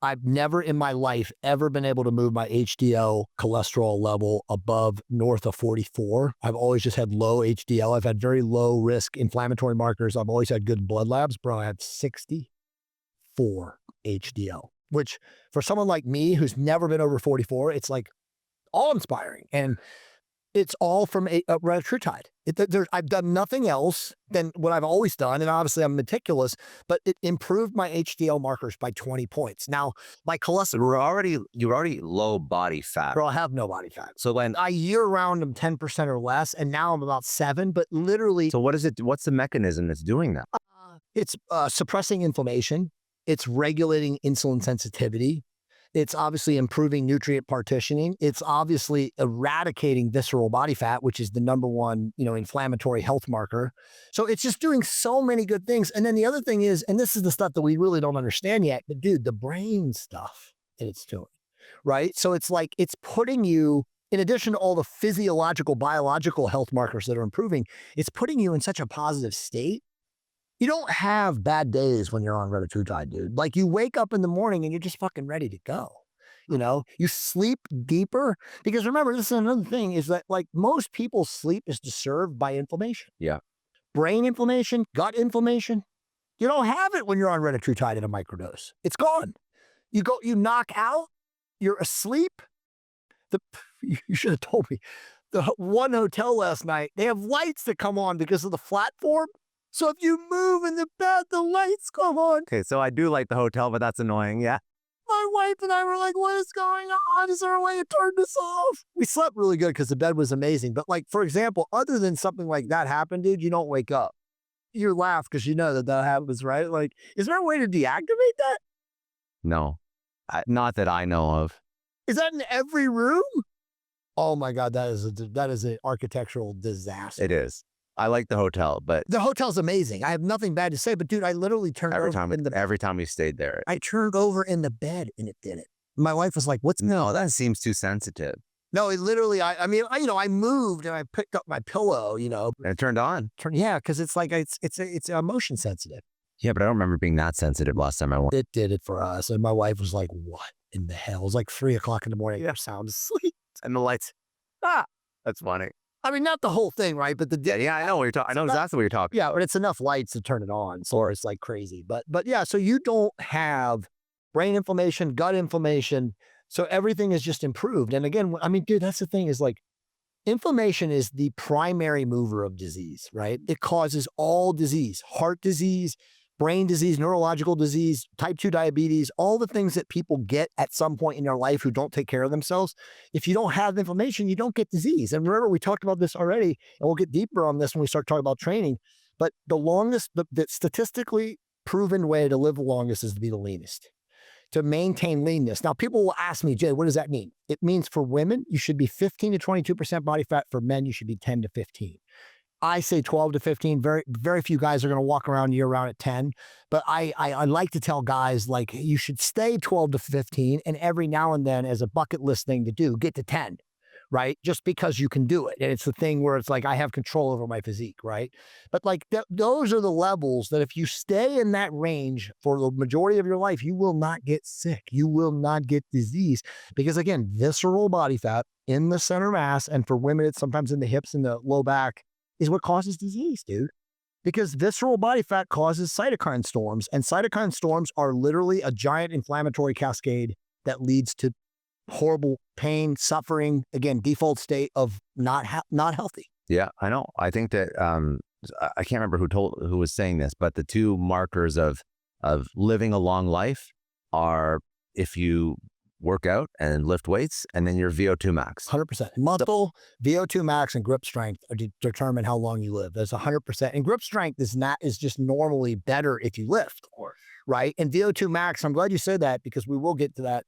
I've never in my life ever been able to move my HDL cholesterol level above north of 44. I've always just had low HDL. I've had very low risk inflammatory markers. I've always had good blood labs. Bro, I had 64 HDL, which for someone like me who's never been over 44, it's like awe-inspiring. And it's all from retatrutide. I've done nothing else than what I've always done, and obviously I'm meticulous, but it improved my HDL markers by 20 points. Now, my cholesterol... You're already low body fat. Bro, I have no body fat. So when I year-round am 10% or less, and now I'm about 7, but literally... So what's the mechanism that's doing that? It's suppressing inflammation. It's regulating insulin sensitivity. It's obviously improving nutrient partitioning. It's obviously eradicating visceral body fat, which is the number one, inflammatory health marker. So it's just doing so many good things. And then the other thing is, and this is the stuff that we really don't understand yet, but dude, the brain stuff that it's doing, right? So it's like, it's putting you, in addition to all the physiological, biological health markers that are improving, it's putting you in such a positive state. You don't have bad days when you're on retatrutide, dude. Like you wake up in the morning and you're just fucking ready to go. You sleep deeper because remember, this is another thing is that like most people's sleep is disturbed by inflammation. Yeah. Brain inflammation, gut inflammation. You don't have it when you're on retatrutide in a microdose. It's gone. You knock out, you're asleep. You should have told me. The one hotel last night, they have lights that come on because of the platform. So if you move in the bed, the lights come on. Okay, so I do like the hotel, but that's annoying, yeah. My wife and I were like, what is going on? Is there a way to turn this off? We slept really good because the bed was amazing. But like, for example, other than something like that happened, dude, you don't wake up. You laugh because you know that happens, right? Like, is there a way to deactivate that? No, not that I know of. Is that in every room? Oh my God, that is an architectural disaster. It is. I like the hotel, but The hotel's amazing. I have nothing bad to say, but dude, I literally turned every over every time we stayed there, I turned over in the bed and it did it. My wife was like, "What's no, that seems too sensitive. No, it literally, I mean, I moved and I picked up my pillow, And it turned on. yeah, because it's like, it's emotion sensitive. Yeah, but I don't remember being that sensitive last time I went. It did it for us. And my wife was like, what in the hell? It was like 3:00 in the morning. Yeah, sound asleep. And the lights. That's funny. I mean, not the whole thing, right? But Yeah, I know what you're talking. I know exactly what you're talking. yeah, but it's enough lights to turn it on. So it's like crazy. But yeah, so you don't have brain inflammation, gut inflammation. So everything is just improved. And again, I mean, dude, that's the thing is like inflammation is the primary mover of disease, right? It causes all disease, heart disease, brain disease, neurological disease, type 2 diabetes, all the things that people get at some point in their life who don't take care of themselves. If you don't have inflammation, you don't get disease. And remember, we talked about this already, and we'll get deeper on this when we start talking about training. But the statistically proven way to live the longest is to be the leanest, to maintain leanness. Now, people will ask me, Jay, what does that mean? It means for women, you should be 15 to 22% body fat. For men, you should be 10 to 15. I say 12 to 15. Very, very few guys are going to walk around year round at 10. But I like to tell guys, like, you should stay 12 to 15. And every now and then, as a bucket list thing to do, get to 10, right? Just because you can do it. And it's the thing where it's like, I have control over my physique, right? But like, those are the levels that if you stay in that range for the majority of your life, you will not get sick. You will not get disease. Because again, visceral body fat in the center mass, and for women, it's sometimes in the hips and the low back, is what causes disease, dude. Because visceral body fat causes cytokine storms, and cytokine storms are literally a giant inflammatory cascade that leads to horrible pain, suffering, again, default state of not healthy. Yeah, I know. I think that I can't remember who was saying this, but the two markers of living a long life are if you work out and lift weights, and then your VO2 max. 100%. Muscle, VO2 max, and grip strength are determine how long you live. That's 100%. And grip strength is just normally better if you lift, of course, right? And VO2 max, I'm glad you said that because we will get to that.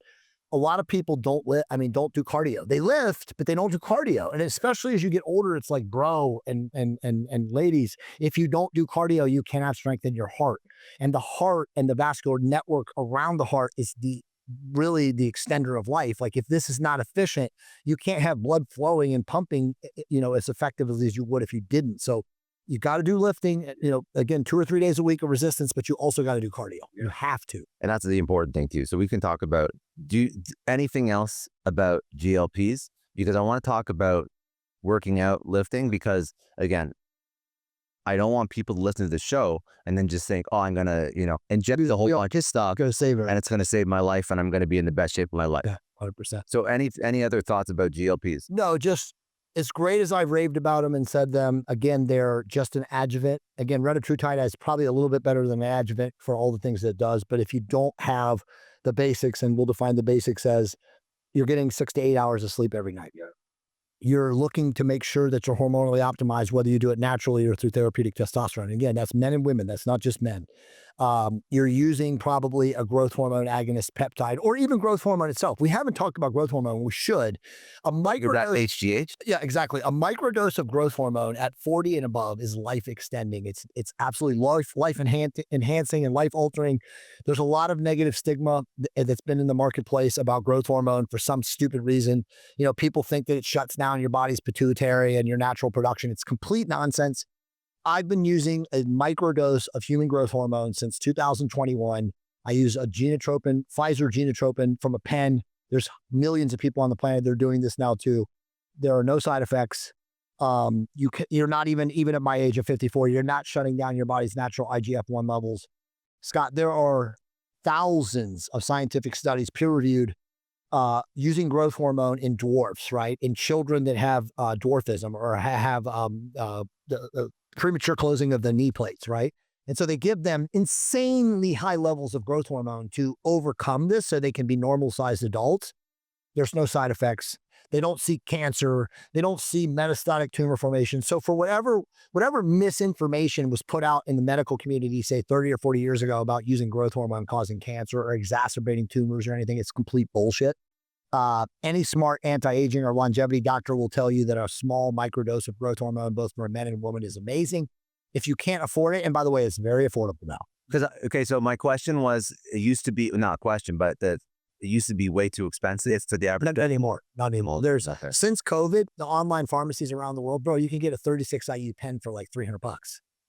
A lot of people don't do cardio. They lift, but they don't do cardio. And especially as you get older, it's like, bro, and ladies, if you don't do cardio, you cannot strengthen your heart. And the heart and the vascular network around the heart is really the extender of life. Like if this is not efficient, you can't have blood flowing and pumping, as effectively as you would if you didn't. So you got to do lifting, again, 2 or 3 days a week of resistance, but you also got to do cardio. You have to. And that's the important thing too. So we can talk about, anything else about GLPs? Because I want to talk about working out, lifting, because again, I don't want people to listen to the show and then just think, oh, I'm going to, inject the whole bunch of stuff Go save it. and it's going to save my life and I'm going to be in the best shape of my life. Yeah, 100%. So any other thoughts about GLPs? No, just as great as I've raved about them and said them, again, they're just an adjuvant. Again, retatrutide is probably a little bit better than an adjuvant for all the things that it does. But if you don't have the basics, and we'll define the basics as you're getting 6 to 8 hours of sleep every night. You're looking to make sure that you're hormonally optimized, whether you do it naturally or through therapeutic testosterone. Again, that's men and women. That's not just men. You're using probably a growth hormone agonist peptide or even growth hormone itself. We haven't talked about growth hormone. We should. A microdose. HGH? Yeah, exactly. A microdose of growth hormone at 40 and above is life extending. It's absolutely life enhancing and life altering. There's a lot of negative stigma that's been in the marketplace about growth hormone for some stupid reason. People think that it shuts down your body's pituitary and your natural production. It's complete nonsense. I've been using a microdose of human growth hormone since 2021. I use a Pfizer Genotropin from a pen. There's millions of people on the planet that are doing this now too. There are no side effects. You're not even at my age of 54, you're not shutting down your body's natural IGF-1 levels. Scott, there are thousands of scientific studies, peer-reviewed, using growth hormone in dwarfs, right? In children that have dwarfism or have the premature closing of the knee plates, right? And so they give them insanely high levels of growth hormone to overcome this so they can be normal-sized adults. There's no side effects. They don't see cancer. They don't see metastatic tumor formation. So for whatever misinformation was put out in the medical community, say 30 or 40 years ago about using growth hormone causing cancer or exacerbating tumors or anything, it's complete bullshit. Any smart anti-aging or longevity doctor will tell you that a small microdose of growth hormone, both for men and women, is amazing. If you can't afford it, and by the way, it's very affordable now. Because, okay, so my question was, it used to be, not a question, but that it used to be way too expensive. It's to the average. Not anymore. Not anymore. There's since COVID, the online pharmacies around the world, bro, you can get a 36 IU pen for like $300.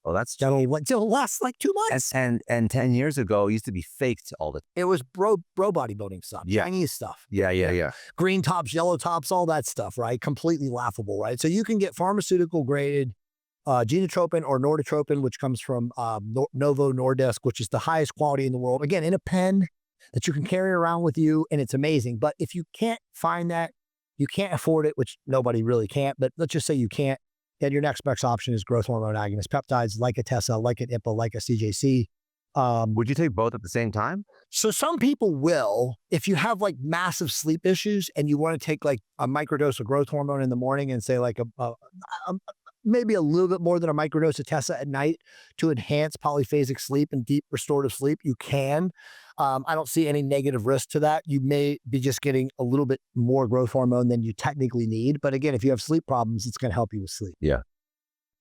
Oh, that's It'll last like 2 months. and 10 years ago, it used to be faked all the time. It was bro bodybuilding stuff, Chinese stuff. Yeah. Green tops, yellow tops, all that stuff, right? Completely laughable, right? So you can get pharmaceutical grade genotropin or norditropin, which comes from Novo Nordisk, which is the highest quality in the world. Again, in a pen that you can carry around with you, and it's amazing. But if you can't find that, you can't afford it, which nobody really can't, but let's just say you can't, then your next best option is growth hormone agonist peptides, like a Tessa, like an IPA, like a CJC. Would you take both at the same time? So some people will, if you have like massive sleep issues and you want to take like a microdose of growth hormone in the morning and say like maybe a little bit more than a microdose of Tessa at night to enhance polyphasic sleep and deep restorative sleep, you can. I don't see any negative risk to that. You may be just getting a little bit more growth hormone than you technically need. But again, if you have sleep problems, it's going to help you with sleep. Yeah.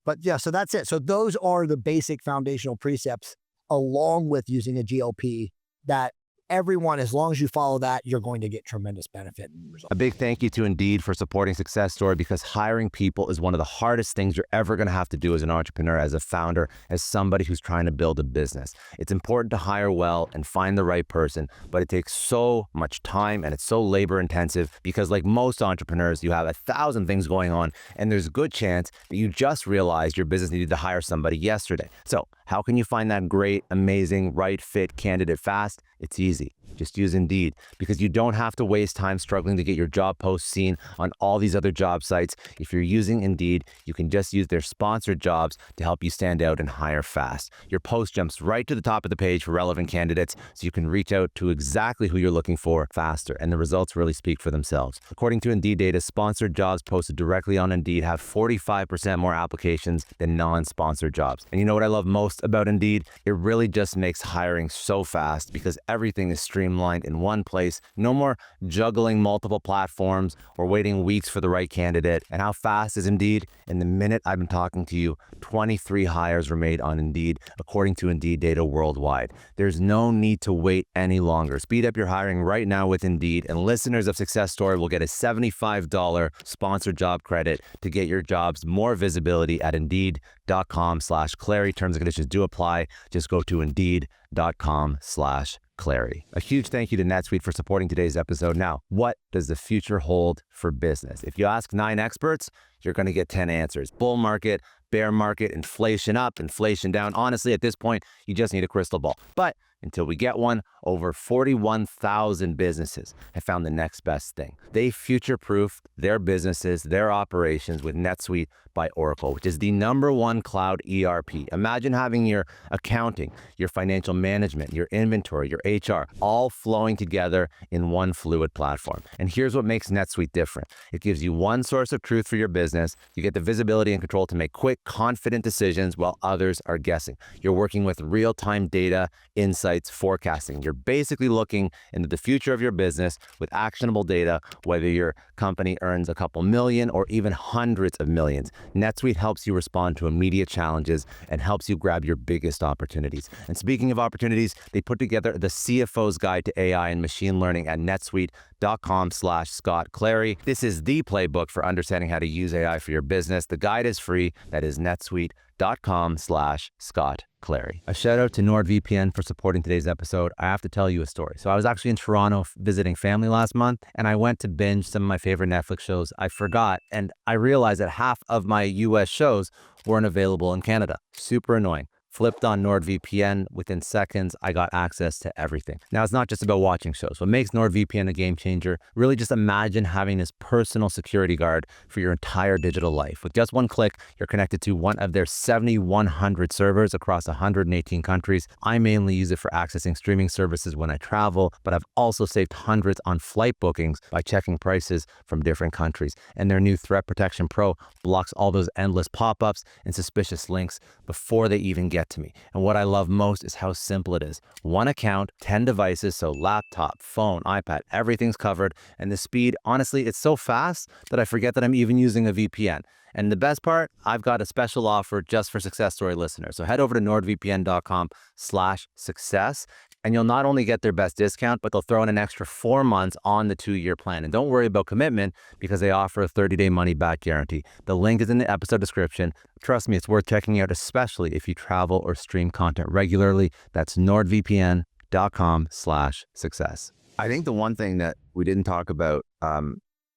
But yeah, so that's it. So those are the basic foundational precepts, along with using a GLP, that everyone, as long as you follow that, you're going to get tremendous benefit and results. A big thank you to Indeed for supporting Success Story, because hiring people is one of the hardest things you're ever going to have to do as an entrepreneur, as a founder, as somebody who's trying to build a business. It's important to hire well and find the right person, but it takes so much time and it's so labor intensive because, like most entrepreneurs, you have 1,000 things going on, and there's a good chance that you just realized your business needed to hire somebody yesterday. So how can you find that great, amazing, right fit candidate fast? It's easy. Just use Indeed, because you don't have to waste time struggling to get your job posts seen on all these other job sites. If you're using Indeed, you can just use their sponsored jobs to help you stand out and hire fast. Your post jumps right to the top of the page for relevant candidates, so you can reach out to exactly who you're looking for faster, and the results really speak for themselves. According to Indeed data, sponsored jobs posted directly on Indeed have 45% more applications than non-sponsored jobs. And you know what I love most about Indeed? It really just makes hiring so fast, because everything is streamlined in one place. No more juggling multiple platforms or waiting weeks for the right candidate. And how fast is Indeed? In the minute I've been talking to you, 23 hires were made on Indeed, according to Indeed data worldwide. There's no need to wait any longer. Speed up your hiring right now with Indeed, and listeners of Success Story will get a $75 sponsored job credit to get your jobs more visibility at Indeed.com/Clary. Terms and conditions do apply. Just go to Indeed.com/Clary. A huge thank you to NetSuite for supporting today's episode. Now, what does the future hold for business? If you ask 9 experts, you're going to get 10 answers. Bull market, bear market, inflation up, inflation down. Honestly, at this point, you just need a crystal ball. But until we get one, over 41,000 businesses have found the next best thing. They future-proofed their businesses, their operations with NetSuite by Oracle, which is the #1 cloud ERP. Imagine having your accounting, your financial management, your inventory, your HR, all flowing together in one fluid platform. And here's what makes NetSuite different. It gives you one source of truth for your business. You get the visibility and control to make quick, confident decisions while others are guessing. You're working with real-time data, insights, forecasting. You're basically looking into the future of your business with actionable data, whether your company earns a couple million or even hundreds of millions. NetSuite helps you respond to immediate challenges and helps you grab your biggest opportunities. And speaking of opportunities, they put together the CFO's Guide to AI and Machine Learning at netsuite.com/Scott Clary. This is the playbook for understanding how to use AI for your business. The guide is free. That is netsuite.com/Scott Clary. A shout out to NordVPN for supporting today's episode. I have to tell you a story. So I was actually in Toronto visiting family last month, and I went to binge some of my favorite Netflix shows. I forgot, and I realized that half of my US shows weren't available in Canada. Super annoying. Flipped on NordVPN. Within seconds, I got access to everything. Now, it's not just about watching shows. What makes NordVPN a game changer? Really just imagine having this personal security guard for your entire digital life. With just one click, you're connected to one of their 7,100 servers across 118 countries. I mainly use it for accessing streaming services when I travel, but I've also saved hundreds on flight bookings by checking prices from different countries. And their new Threat Protection Pro blocks all those endless pop-ups and suspicious links before they even get get to me. And what I love most is how simple it is. One account, 10 devices, so laptop, phone, iPad, everything's covered. And the speed, honestly, it's so fast that I forget that I'm even using a VPN. And the best part, I've got a special offer just for Success Story listeners. So head over to nordvpn.com/success, and you'll not only get their best discount, but they'll throw in an extra 4 months on the 2-year plan. And don't worry about commitment because they offer a 30-day money-back guarantee. The link is in the episode description. Trust me, it's worth checking out, especially if you travel or stream content regularly. That's nordvpn.com/success. I think the one thing that we didn't talk about,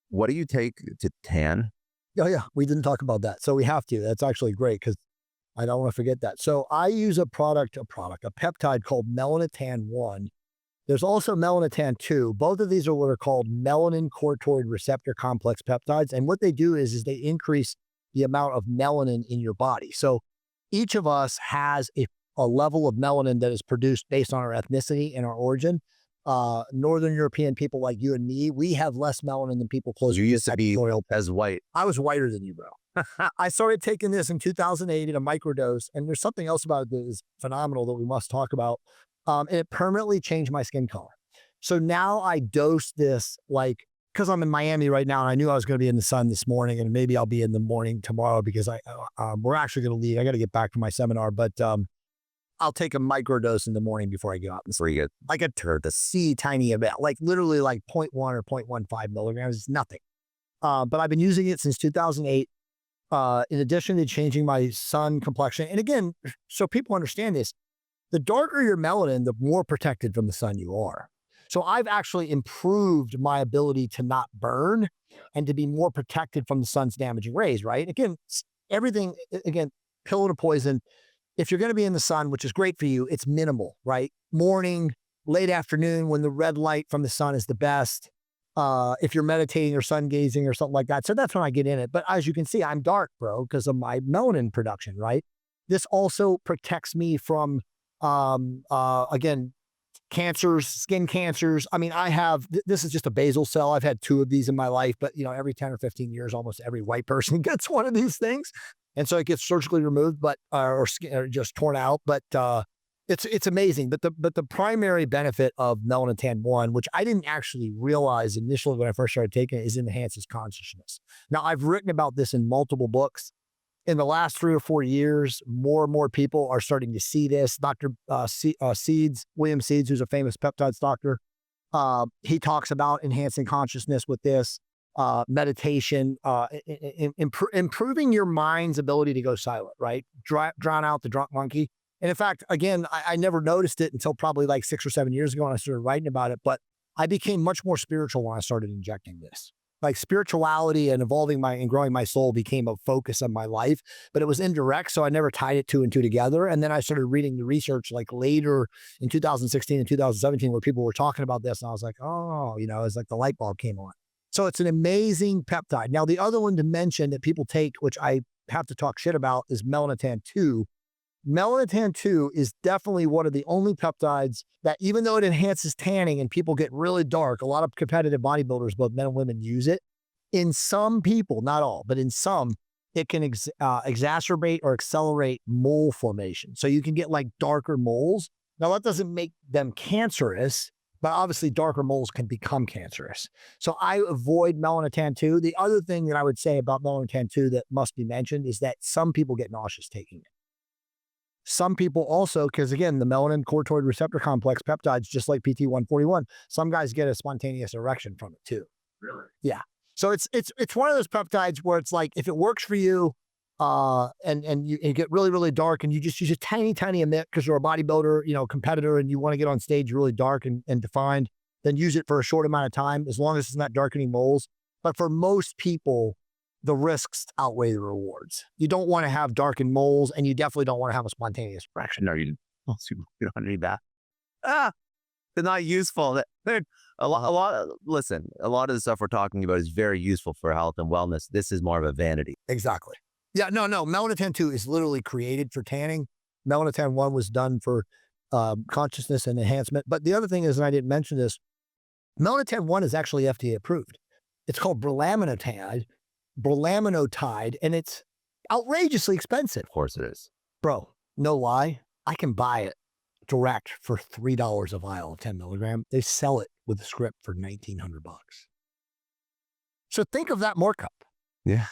what do you take to tan? Oh yeah, we didn't talk about that. So we have to. That's actually great because I don't want to forget that. So I use a peptide called Melanotan 1. There's also Melanotan 2. Both of these are what are called melanin corticoid receptor complex peptides. And what they do is they increase the amount of melanin in your body. So each of us has a level of melanin that is produced based on our ethnicity and our origin. Northern European people like you and me, we have less melanin than people closer. You used to be as white. I was whiter than you, bro. I started taking this in 2008 in a microdose, and there's something else about it that is phenomenal that we must talk about. And it permanently changed my skin color. So now I dose this because I'm in Miami right now, and I knew I was going to be in the sun this morning, and maybe I'll be in the morning tomorrow because we're actually going to leave. I got to get back to my seminar, but I'll take a microdose in the morning before I go out. Where you get like a tiny amount, like literally like 0.1 or 0.15 milligrams. It's nothing. But I've been using it since 2008. In addition to changing my sun complexion. And again, so people understand this, the darker your melanin, the more protected from the sun you are. So I've actually improved my ability to not burn and to be more protected from the sun's damaging rays, right? Again, pill to poison. If you're going to be in the sun, which is great for you, it's minimal, right? Morning, late afternoon, when the red light from the sun is the best. If you're meditating or sun gazing or something like that. So that's when I get in it. But as you can see, I'm dark, bro, because of my melanin production, right? This also protects me from, again, cancers, skin cancers. I mean, this is just a basal cell. I've had 2 of these in my life, but every 10 or 15 years, almost every white person gets one of these things. And so it gets surgically removed, or just torn out. But it's amazing. But the primary benefit of Melanotan 1, which I didn't actually realize initially when I first started taking it, is it enhances consciousness. Now, I've written about this in multiple books. In the last 3 or 4 years, more and more people are starting to see this. Dr. William Seeds, who's a famous peptides doctor, he talks about enhancing consciousness with this. Meditation, improving your mind's ability to go silent, right? Drown out the drunk monkey. And in fact, again, I never noticed it until probably like 6 or 7 years ago when I started writing about it, but I became much more spiritual when I started injecting this. Like spirituality and evolving and growing my soul became a focus of my life, but it was indirect. So I never tied it 2 and 2 together. And then I started reading the research like later in 2016 and 2017, where people were talking about this. And I was like, oh, it's like the light bulb came on. So it's an amazing peptide. Now, the other one to mention that people take, which I have to talk shit about, is Melanotan 2. Melanotan 2 is definitely one of the only peptides that, even though it enhances tanning and people get really dark, a lot of competitive bodybuilders, both men and women, use it. In some people, not all, but in some, it can exacerbate or accelerate mole formation. So you can get like darker moles. Now, that doesn't make them cancerous, but obviously darker moles can become cancerous. So I avoid Melanotan 2. The other thing that I would say about Melanotan 2 that must be mentioned is that some people get nauseous taking it. Some people also, because again, the melanin corticoid receptor complex peptides, just like PT141, some guys get a spontaneous erection from it too. Really? Yeah. So it's one of those peptides where it's like, if it works for you, and you get really, really dark and you just use a tiny, tiny emit because you're a bodybuilder, competitor, and you want to get on stage really dark and defined, then use it for a short amount of time, as long as it's not darkening moles. But for most people, the risks outweigh the rewards. You don't want to have darkened moles, and you definitely don't want to have a spontaneous erection. No, you don't need that. They're not useful. A lot of the stuff we're talking about is very useful for health and wellness. This is more of a vanity. Exactly. Yeah, no. Melanotan 2 is literally created for tanning. Melanotan 1 was done for consciousness and enhancement. But the other thing is, and I didn't mention this, Melanotan 1 is actually FDA approved. It's called brelamminotide, and it's outrageously expensive. Of course it is. Bro, No lie, I can buy it direct for $3 a vial of 10 milligram. They sell it with a script for $1,900. So think of that markup. Yeah,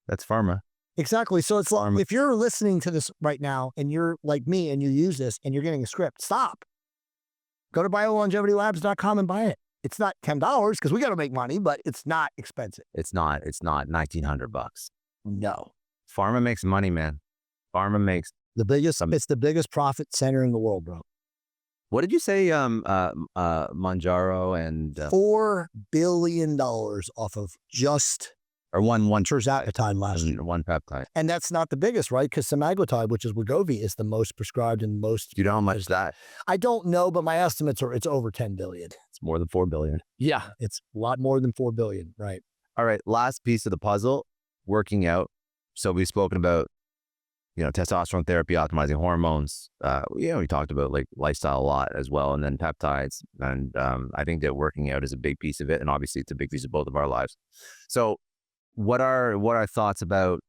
that's pharma. Exactly. So it's like, if you're listening to this right now and you're like me and you use this and you're getting a script, stop. Go to biolongevitylabs.com and buy it. It's not $10 because we got to make money, but it's not expensive. It's not $1,900. No. Pharma makes money, man. Pharma makes it's the biggest profit center in the world, bro. What did you say? Mounjaro and $4 billion off of just or one tirzepatide last year. One peptide. And that's not the biggest, right? Because semaglutide, which is Wegovy, is the most prescribed and most. Do you know how much that? I don't know, but my estimates are it's over 10 billion. It's more than 4 billion. Yeah, it's a lot more than 4 billion, right? All right, last piece of the puzzle, working out. So we've spoken about, testosterone therapy, optimizing hormones. We talked about like lifestyle a lot as well, and then peptides. And I think that working out is a big piece of it, and obviously it's a big piece of both of our lives. So, what are thoughts about,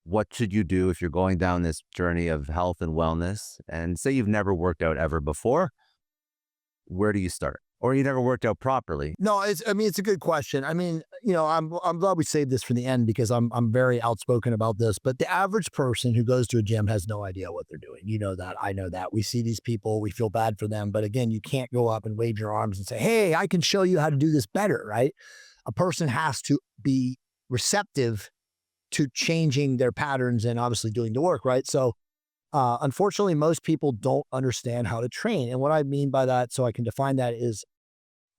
what should you do if you're going down this journey of health and wellness, and say you've never worked out ever before? Where do you start? Or you never worked out properly? No, it's a good question. I mean, I'm glad we saved this for the end because I'm very outspoken about this. But the average person who goes to a gym has no idea what they're doing. You know that. I know that. We see these people. We feel bad for them. But again, you can't go up and wave your arms and say, hey, I can show you how to do this better, right? A person has to be receptive to changing their patterns and obviously doing the work, right? So unfortunately, most people don't understand how to train. And what I mean by that, so I can define that, is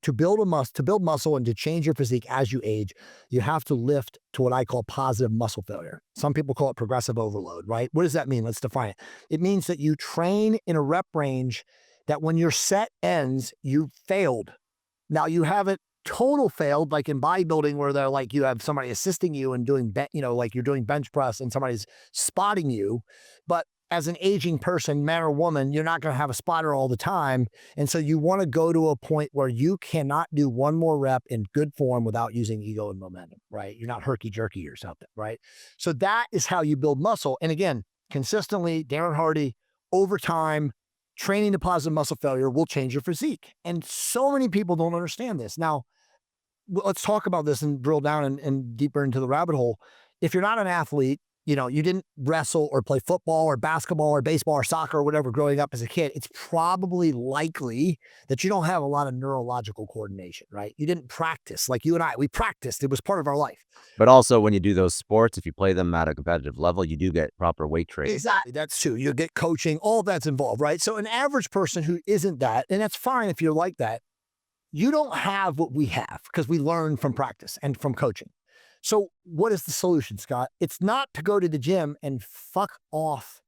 to build muscle and to change your physique as you age, you have to lift to what I call positive muscle failure. Some people call it progressive overload, right? What does that mean? Let's define it. It means that you train in a rep range that when your set ends, you failed. Now you haven't total failed, like in bodybuilding where they're like, you have somebody assisting you and doing, like you're doing bench press and somebody's spotting you. But as an aging person, man or woman, you're not going to have a spotter all the time. And so you want to go to a point where you cannot do one more rep in good form without using ego and momentum, right? You're not herky-jerky or something, right? So that is how you build muscle. And again, consistently, Darren Hardy, over time, training to positive muscle failure will change your physique. And so many people don't understand this. Now, let's talk about this and drill down and deeper into the rabbit hole. If you're not an athlete, you didn't wrestle or play football or basketball or baseball or soccer or whatever growing up as a kid, it's probably likely that you don't have a lot of neurological coordination, right? You didn't practice. Like you and I, we practiced. It was part of our life. But also when you do those sports, if you play them at a competitive level, you do get proper weight training. Exactly. That's true. You get coaching, all that's involved, right? So an average person who isn't that, and that's fine if you're like that, you don't have what we have because we learn from practice and from coaching. So what is the solution, Scott? It's not to go to the gym and fuck off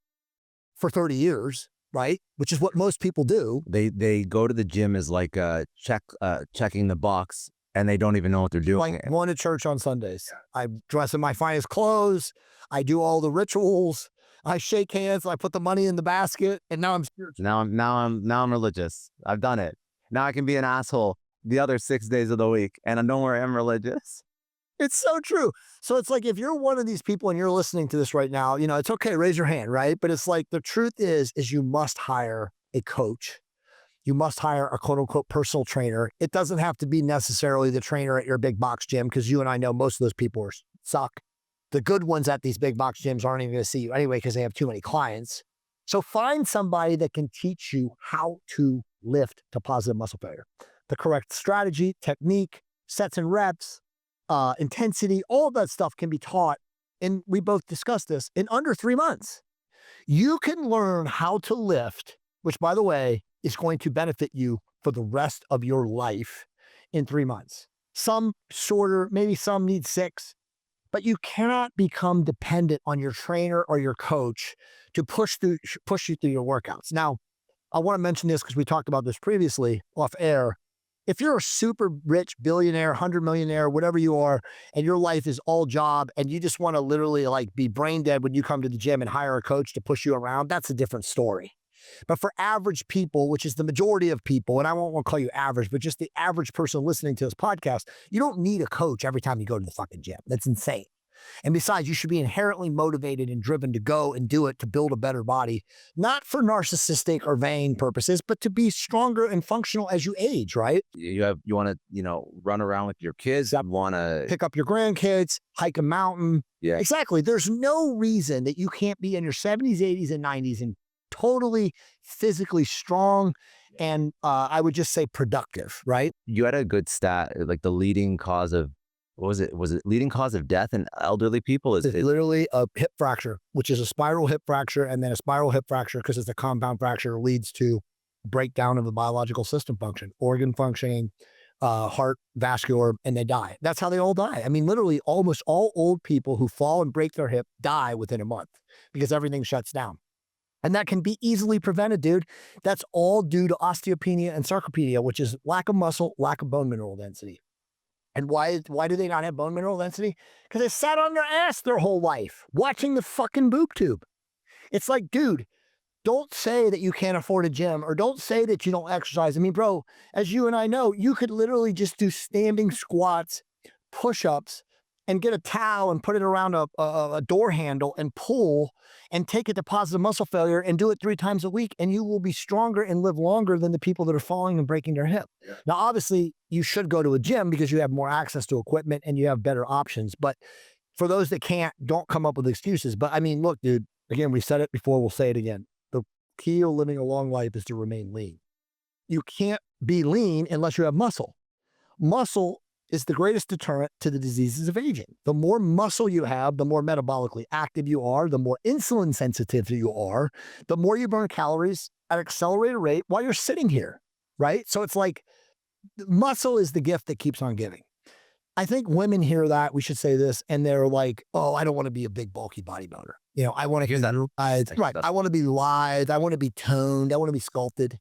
for 30 years, right? Which is what most people do. They go to the gym as like checking the box, and they don't even know what they're doing. Like going to church on Sundays. I dress in my finest clothes. I do all the rituals. I shake hands. I put the money in the basket, and now I'm spiritual. Now I'm religious. I've done it. Now I can be an asshole the other 6 days of the week, and I don't worry, I'm religious. It's so true. So it's like, if you're one of these people and you're listening to this right now, it's okay, raise your hand, right? But it's like, the truth is you must hire a coach. You must hire a quote unquote personal trainer. It doesn't have to be necessarily the trainer at your big box gym, because you and I know most of those people suck. The good ones at these big box gyms aren't even going to see you anyway because they have too many clients. So find somebody that can teach you how to lift to positive muscle failure. The correct strategy, technique, sets and reps, intensity, all of that stuff can be taught. And we both discussed this in under 3 months. You can learn how to lift, which by the way, is going to benefit you for the rest of your life in 3 months. Some shorter, maybe some need 6, but you cannot become dependent on your trainer or your coach to push you through your workouts. Now, I want to mention this because we talked about this previously off air. If you're a super rich billionaire, 100 millionaire, whatever you are, and your life is all job and you just want to literally like be brain dead when you come to the gym and hire a coach to push you around, that's a different story. But for average people, which is the majority of people, and I won't want to call you average, but just the average person listening to this podcast, you don't need a coach every time you go to the fucking gym. That's insane. And besides, you should be inherently motivated and driven to go and do it to build a better body, not for narcissistic or vain purposes, but to be stronger and functional as you age, right? You want to, run around with your kids. You want to pick up your grandkids, hike a mountain. Yeah. Exactly. There's no reason that you can't be in your 70s, 80s, and 90s and totally physically strong and I would just say productive, right? You had a good stat, like the leading cause of, what was it? Was it leading cause of death in elderly people? It's literally a hip fracture, which is a spiral hip fracture, and then a spiral hip fracture, because it's a compound fracture, leads to breakdown of the biological system function, organ functioning, heart, vascular, and they die. That's how they all die. I mean, literally almost all old people who fall and break their hip die within a month because everything shuts down. And that can be easily prevented, dude. That's all due to osteopenia and sarcopenia, which is lack of muscle, lack of bone mineral density. And why do they not have bone mineral density? Because they sat on their ass their whole life watching the fucking boob tube. It's like, dude, don't say that you can't afford a gym, or don't say that you don't exercise. I mean, bro, as you and I know, you could literally just do standing squats, push-ups, and get a towel and put it around a door handle and pull and take it to positive muscle failure and do it 3 times a week, and you will be stronger and live longer than the people that are falling and breaking their hip. Yeah. Now, obviously, you should go to a gym because you have more access to equipment and you have better options. But for those that can't, don't come up with excuses. But I mean, look, dude, again, we said it before, we'll say it again. The key to living a long life is to remain lean. You can't be lean unless you have muscle. Muscle is the greatest deterrent to the diseases of aging. The more muscle you have, the more metabolically active you are, the more insulin sensitive you are, the more you burn calories at an accelerated rate while you're sitting here, right? So it's like muscle is the gift that keeps on giving. I think women hear that, we should say this, and they're like, oh, I don't want to be a big, bulky bodybuilder. I want to hear that. Right. I want to be lithe. I want to be toned. I want to be sculpted.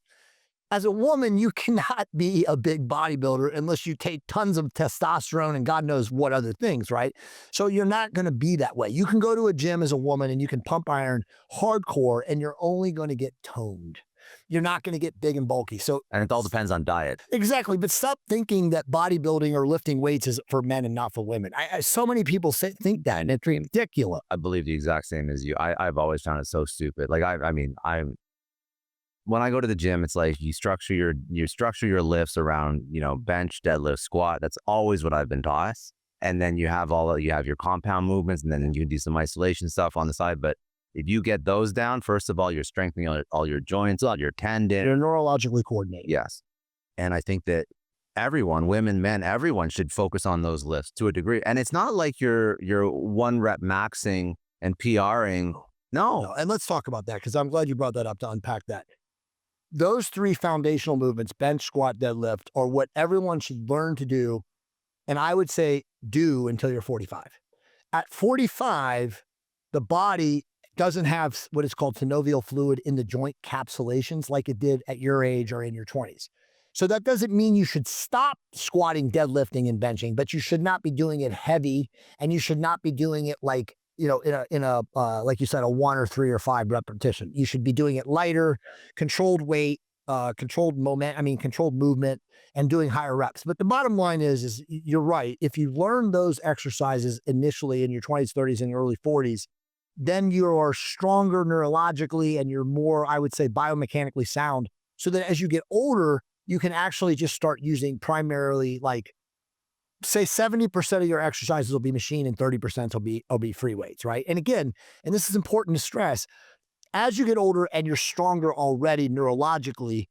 As a woman, you cannot be a big bodybuilder unless you take tons of testosterone and God knows what other things, right? So you're not going to be that way. You can go to a gym as a woman and you can pump iron hardcore and you're only going to get toned. You're not going to get big and bulky. And it all depends on diet. Exactly. But stop thinking that bodybuilding or lifting weights is for men and not for women. So many people think that, and it's ridiculous. I believe the exact same as you. I've always found it so stupid. Like, when I go to the gym, it's like you structure your lifts around, bench, deadlift, squat. That's always what I've been taught. And then you have your compound movements, and then you can do some isolation stuff on the side. But if you get those down, first of all, you're strengthening all your joints, all your tendon. You're neurologically coordinated. Yes. And I think that everyone, women, men, everyone should focus on those lifts to a degree. And it's not like you're 1 rep maxing and PRing. No. And let's talk about that, because I'm glad you brought that up to unpack that. Those 3 foundational movements, bench, squat, deadlift, are what everyone should learn to do. And I would say do until you're 45. At 45, the body doesn't have what is called synovial fluid in the joint capsulations like it did at your age or in your 20s. So that doesn't mean you should stop squatting, deadlifting, and benching, but you should not be doing it heavy, and you should not be doing it like, in a like you said, a 1 or 3 or 5 repetition. You should be doing it lighter, controlled weight, controlled movement, and doing higher reps. But the bottom line is you're right. If you learn those exercises initially in your 20s, 30s, and early 40s, then you are stronger neurologically and you're more, I would say, biomechanically sound, so that as you get older, you can actually just start using primarily, like, say 70% of your exercises will be machine and 30% will be free weights, right? And again, and this is important to stress, as you get older and you're stronger already neurologically,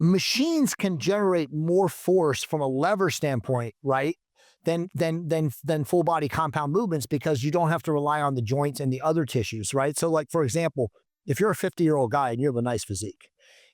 machines can generate more force from a lever standpoint, right? Than full body compound movements, because you don't have to rely on the joints and the other tissues, right? So, like, for example, if you're a 50-year-old guy and you have a nice physique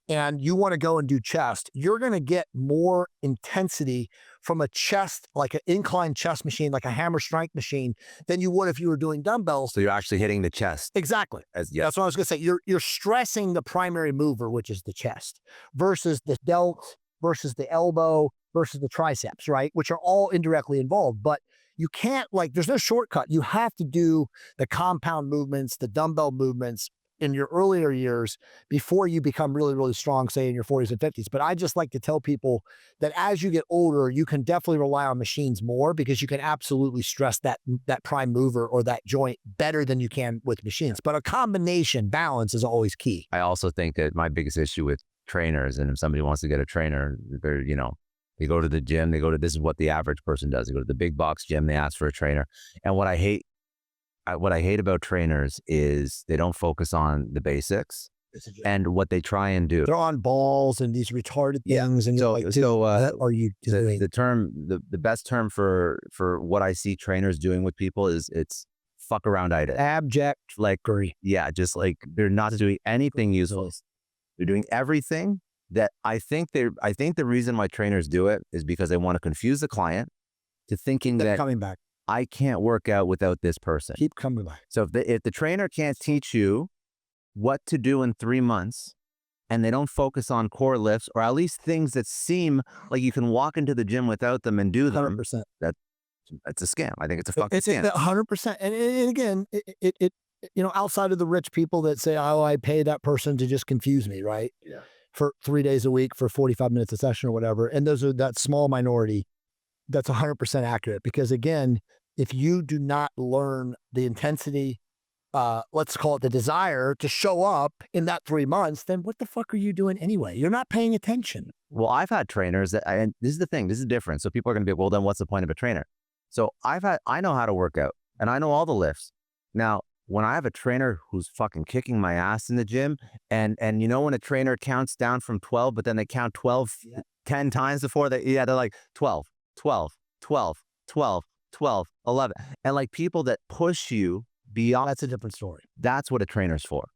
and you want to go and do chest, you're going to get more intensity from a chest, like an incline chest machine, like a hammer strength machine, than you would if you were doing dumbbells. So you're actually hitting the chest. Exactly. That's what I was going to say. You're stressing the primary mover, which is the chest, versus the delt, versus the elbow, versus the triceps, right? Which are all indirectly involved. But you can't, there's no shortcut. You have to do the compound movements, the dumbbell movements, in your earlier years before you become really, really strong, say in your 40s and 50s. But I just like to tell people that as you get older, you can definitely rely on machines more because you can absolutely stress that prime mover or that joint better than you can with machines. But a combination balance is always key. I also think that my biggest issue with trainers, and if somebody wants to get a trainer, they're, they go to the gym, this is what the average person does. They go to the big box gym, they ask for a trainer. And what I hate about trainers is they don't focus on the basics and what they try and do. They're on balls and these retarded things. And are you doing? The best term for what I see trainers doing with people is it's fuck around-itis. Abject. Just like they're not doing anything useful. They're doing everything that I think the reason why trainers do it is because they want to confuse the client to thinking that coming back. I can't work out without this person. Keep coming back. So if the trainer can't teach you what to do in 3 months and they don't focus on core lifts or at least things that seem like you can walk into the gym without them and do them, 100%. That's a scam. I think it's a fucking scam. 100%. And again, it outside of the rich people that say, oh, I pay that person to just confuse me, right? Yeah. For 3 days a week for 45 minutes a session or whatever. And that small minority, that's 100% accurate. Because again, if you do not learn the intensity, let's call it the desire to show up in that 3 months, then what the fuck are you doing anyway? You're not paying attention. Well, I've had trainers and this is the thing, this is different. So people are going to be, well, then what's the point of a trainer? So I know how to work out and I know all the lifts. Now, when I have a trainer who's fucking kicking my ass in the gym and when a trainer counts down from 12, but then they count 12, 10 times before they're like 12, 12, 12, 12, 12, 11. And like people that push you beyond. That's a different story. That's what a trainer's for.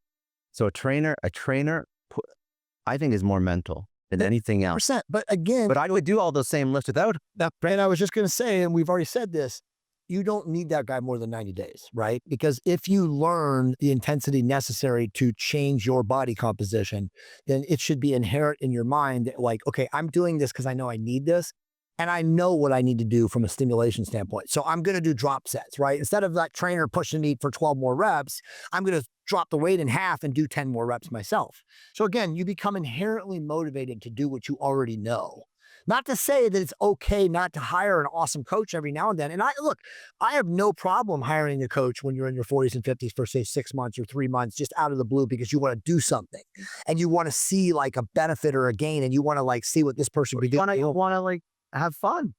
So a trainer, I think is more mental than anything else. But again. But I would do all those same lifts without that. And I was just going to say, and we've already said this, you don't need that guy more than 90 days, right? Because if you learn the intensity necessary to change your body composition, then it should be inherent in your mind that like, okay, I'm doing this because I know I need this. And I know what I need to do from a stimulation standpoint. So I'm going to do drop sets, right? Instead of that trainer pushing me for 12 more reps, I'm going to drop the weight in half and do 10 more reps myself. So again, you become inherently motivated to do what you already know. Not to say that it's okay not to hire an awesome coach every now and then. And I have no problem hiring a coach when you're in your 40s and 50s for say 6 months or 3 months, just out of the blue because you want to do something and you want to see like a benefit or a gain and you want to like see what this person be doing. You want to like have fun.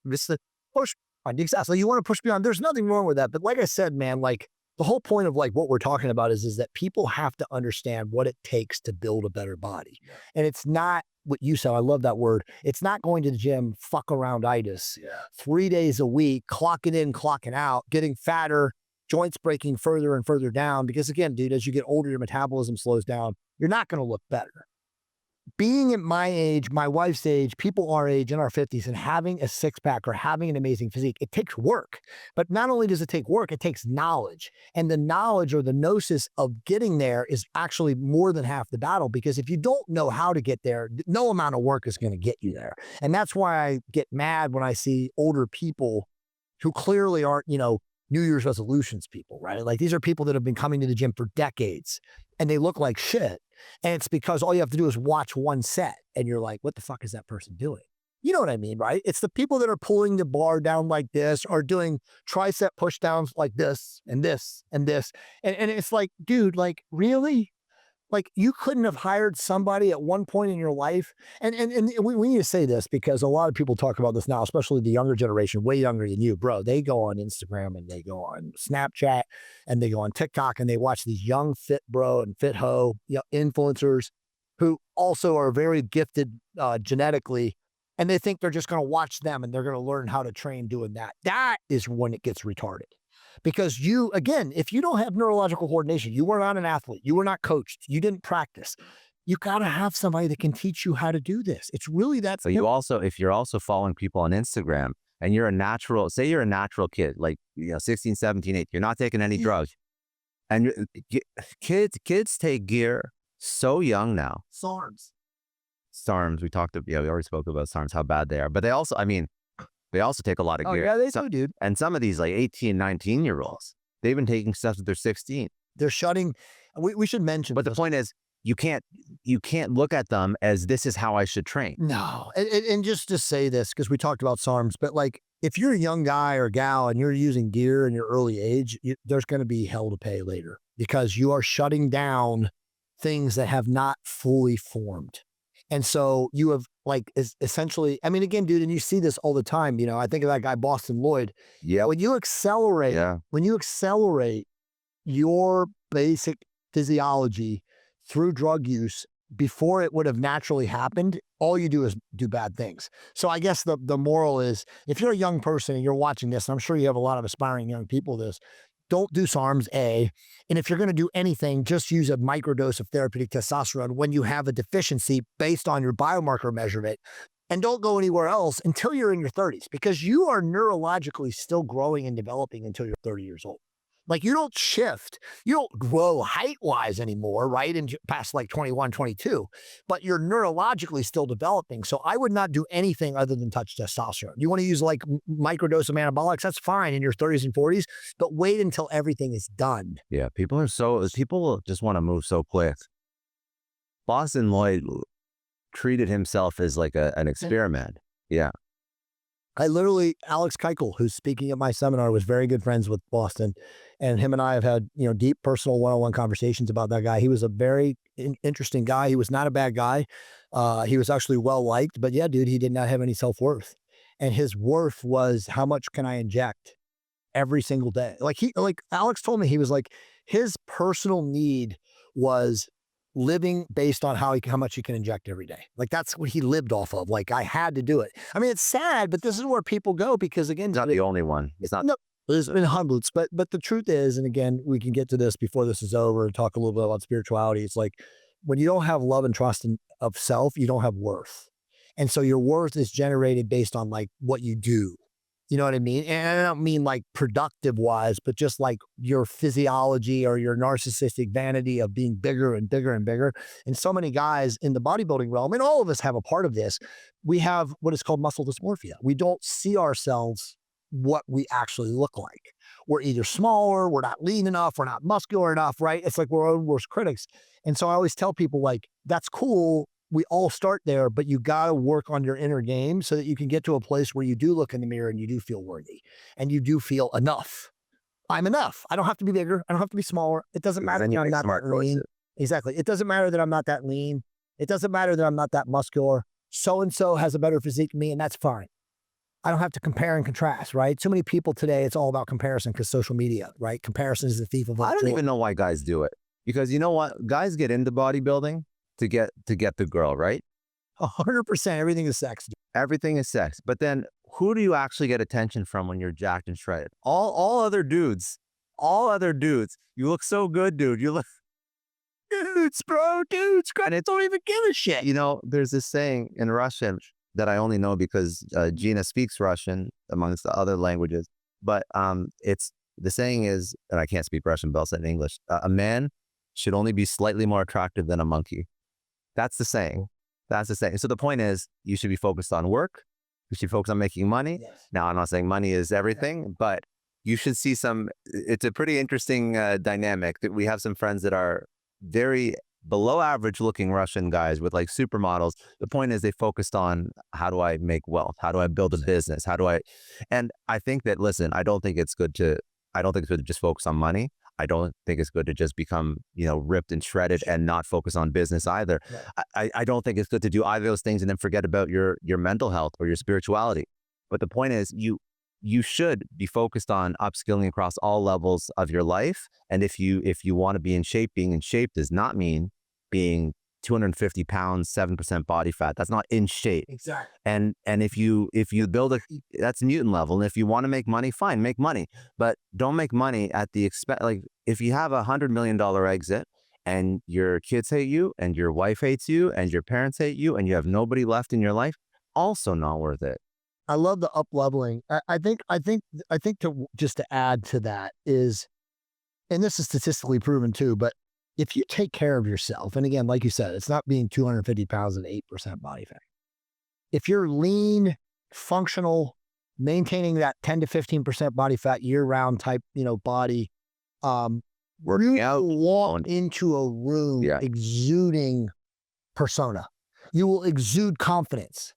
Just to push on. Exactly. You want to push beyond. There's nothing wrong with that. But like I said, man, like the whole point of like what we're talking about is that people have to understand what it takes to build a better body. Yeah. And it's not what you said. I love that word. It's not going to the gym, fuck around-itis. 3 days a week, clocking in, clocking out, getting fatter, joints breaking further and further down. Because again, dude, as you get older, your metabolism slows down. You're not going to look better. Being at my age, my wife's age, people our age in our 50s and having a six-pack or having an amazing physique, it takes work. But not only does it take work, it takes knowledge. And the knowledge or the gnosis of getting there is actually more than half the battle, because if you don't know how to get there, no amount of work is going to get you there. And that's why I get mad when I see older people who clearly aren't, New Year's resolutions people, right? Like these are people that have been coming to the gym for decades and they look like shit. And it's because all you have to do is watch one set and you're like, what the fuck is that person doing? You know what I mean, right? It's the people that are pulling the bar down like this or doing tricep push downs like this and this and this. And it's like, dude, like really? Like you couldn't have hired somebody at one point in your life. And we need to say this because a lot of people talk about this now, especially the younger generation, way younger than you, bro. They go on Instagram and they go on Snapchat and they go on TikTok and they watch these young fit bro and fit ho influencers who also are very gifted genetically. And they think they're just going to watch them and they're going to learn how to train doing that. That is when it gets retarded. Because you, again, if you don't have neurological coordination, you were not an athlete, you were not coached, you didn't practice, you got to have somebody that can teach you how to do this. It's really that simple. But you also, if you're also following people on Instagram and you're a natural, say you're a natural kid, like 16, 17, 18, you're not taking any drugs. And kids take gear so young now. SARMS, we already spoke about SARMs, how bad they are. But they also, they also take a lot of gear. Yeah, they do, dude. And some of these like 18, 19-year-olds, they've been taking stuff that they're 16. They're shutting, We should mention, But the point is, you can't look at them as this is how I should train. no, and just to say this, because we talked about SARMs, but like if you're a young guy or gal and you're using gear in your early age, there's going to be hell to pay later because you are shutting down things that have not fully formed. And so you have like essentially, I mean, again, dude, and you see this all the time. You know, I think of that guy, Boston Lloyd. Yeah. When you accelerate your basic physiology through drug use before it would have naturally happened, all you do is do bad things. So I guess the moral is, if you're a young person and you're watching this, and I'm sure you have a lot of aspiring young people this, don't do SARMs, A. And if you're going to do anything, just use a microdose of therapeutic testosterone when you have a deficiency based on your biomarker measurement. And don't go anywhere else until you're in your 30s, because you are neurologically still growing and developing until you're 30 years old. Like you don't shift, you don't grow height-wise anymore, right? And past like 21, 22, but you're neurologically still developing. So I would not do anything other than touch testosterone. You want to use like microdose of anabolics, that's fine in your 30s and 40s, but wait until everything is done. Yeah, people just want to move so quick. Boston Lloyd treated himself as like an experiment. Yeah. Alex Keuchel, who's speaking at my seminar, was very good friends with Boston, and him and I have had, deep personal one-on-one conversations about that guy. He was a very interesting guy. He was not a bad guy. He was actually well-liked, but yeah, dude, he did not have any self-worth. And his worth was, how much can I inject every single day? Like Alex told me, he was like, his personal need was living based on how much he can inject every day. Like that's what he lived off of. Like I had to do it. I mean, it's sad, but this is where people go because again, he's not the only one. It's not. No, there's been hundreds, but the truth is, and again, we can get to this before this is over and talk a little bit about spirituality. It's like when you don't have love and trust of self, you don't have worth. And so your worth is generated based on like what you do. You know what I mean? And I don't mean like productive wise, but just like your physiology or your narcissistic vanity of being bigger and bigger and bigger. And so many guys in the bodybuilding realm, and all of us have a part of this, we have what is called muscle dysmorphia. We don't see ourselves what we actually look like. We're either smaller, we're not lean enough, we're not muscular enough, right? It's like we're our own worst critics. And so I always tell people like, that's cool. We all start there, but you got to work on your inner game so that you can get to a place where you do look in the mirror and you do feel worthy and you do feel enough. I'm enough. I don't have to be bigger. I don't have to be smaller. It doesn't matter that I'm not that lean. Exactly. It doesn't matter that I'm not that lean. It doesn't matter that I'm not that muscular. So-and-so has a better physique than me, and that's fine. I don't have to compare and contrast, right? So many people today, it's all about comparison because social media, right? Comparison is the thief of all joy. I don't even know why guys do it, because you know what? Guys get into bodybuilding to get the girl, right? 100%. Everything is sex. Everything is sex. But then who do you actually get attention from when you're jacked and shredded? All other dudes. You look so good, dude. You look dudes, bro, dudes. And it don't even give a shit. You know, there's this saying in Russian that I only know because Gina speaks Russian amongst the other languages. But it's the saying is, and I can't speak Russian, but I'll say it in English. A man should only be slightly more attractive than a monkey. That's the saying. So the point is, you should be focused on work. You should focus on making money. Yes. Now, I'm not saying money is everything, but you should see it's a pretty interesting dynamic that we have some friends that are very below average looking Russian guys with like supermodels. The point is they focused on, how do I make wealth? How do I build a business? And I think that, listen, I don't think it's good to just focus on money. I don't think it's good to just become, ripped and shredded and not focus on business either. Right. I don't think it's good to do either of those things and then forget about your mental health or your spirituality. But the point is, you should be focused on upskilling across all levels of your life. And if you want to be in shape, being in shape does not mean being 250 pounds, 7% body fat. That's not in shape. Exactly. And if you build that's Newton level. And if you want to make money, fine, make money, but don't make money at the expense. Like if you have $100 million exit and your kids hate you and your wife hates you and your parents hate you and you have nobody left in your life, also not worth it. I love the up leveling. I think to add to that is, and this is statistically proven too, but if you take care of yourself, and again, like you said, it's not being 250 pounds and 8% body fat. If you're lean, functional, maintaining that 10 to 15% body fat year round type, body, working You out. will walk into a room exuding persona. You will exude confidence.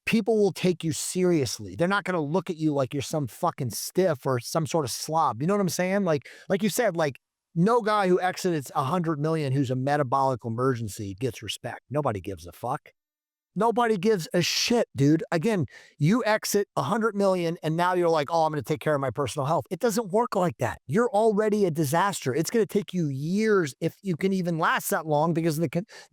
People will take you seriously. They're not going to look at you like you're some fucking stiff or some sort of slob. You know what I'm saying? Like you said, like no guy who exits 100 million who's a metabolic emergency gets respect. Nobody gives a fuck. Nobody gives a shit, dude. Again, you exit 100 million and now you're like, oh, I'm going to take care of my personal health. It doesn't work like that. You're already a disaster. It's going to take you years if you can even last that long because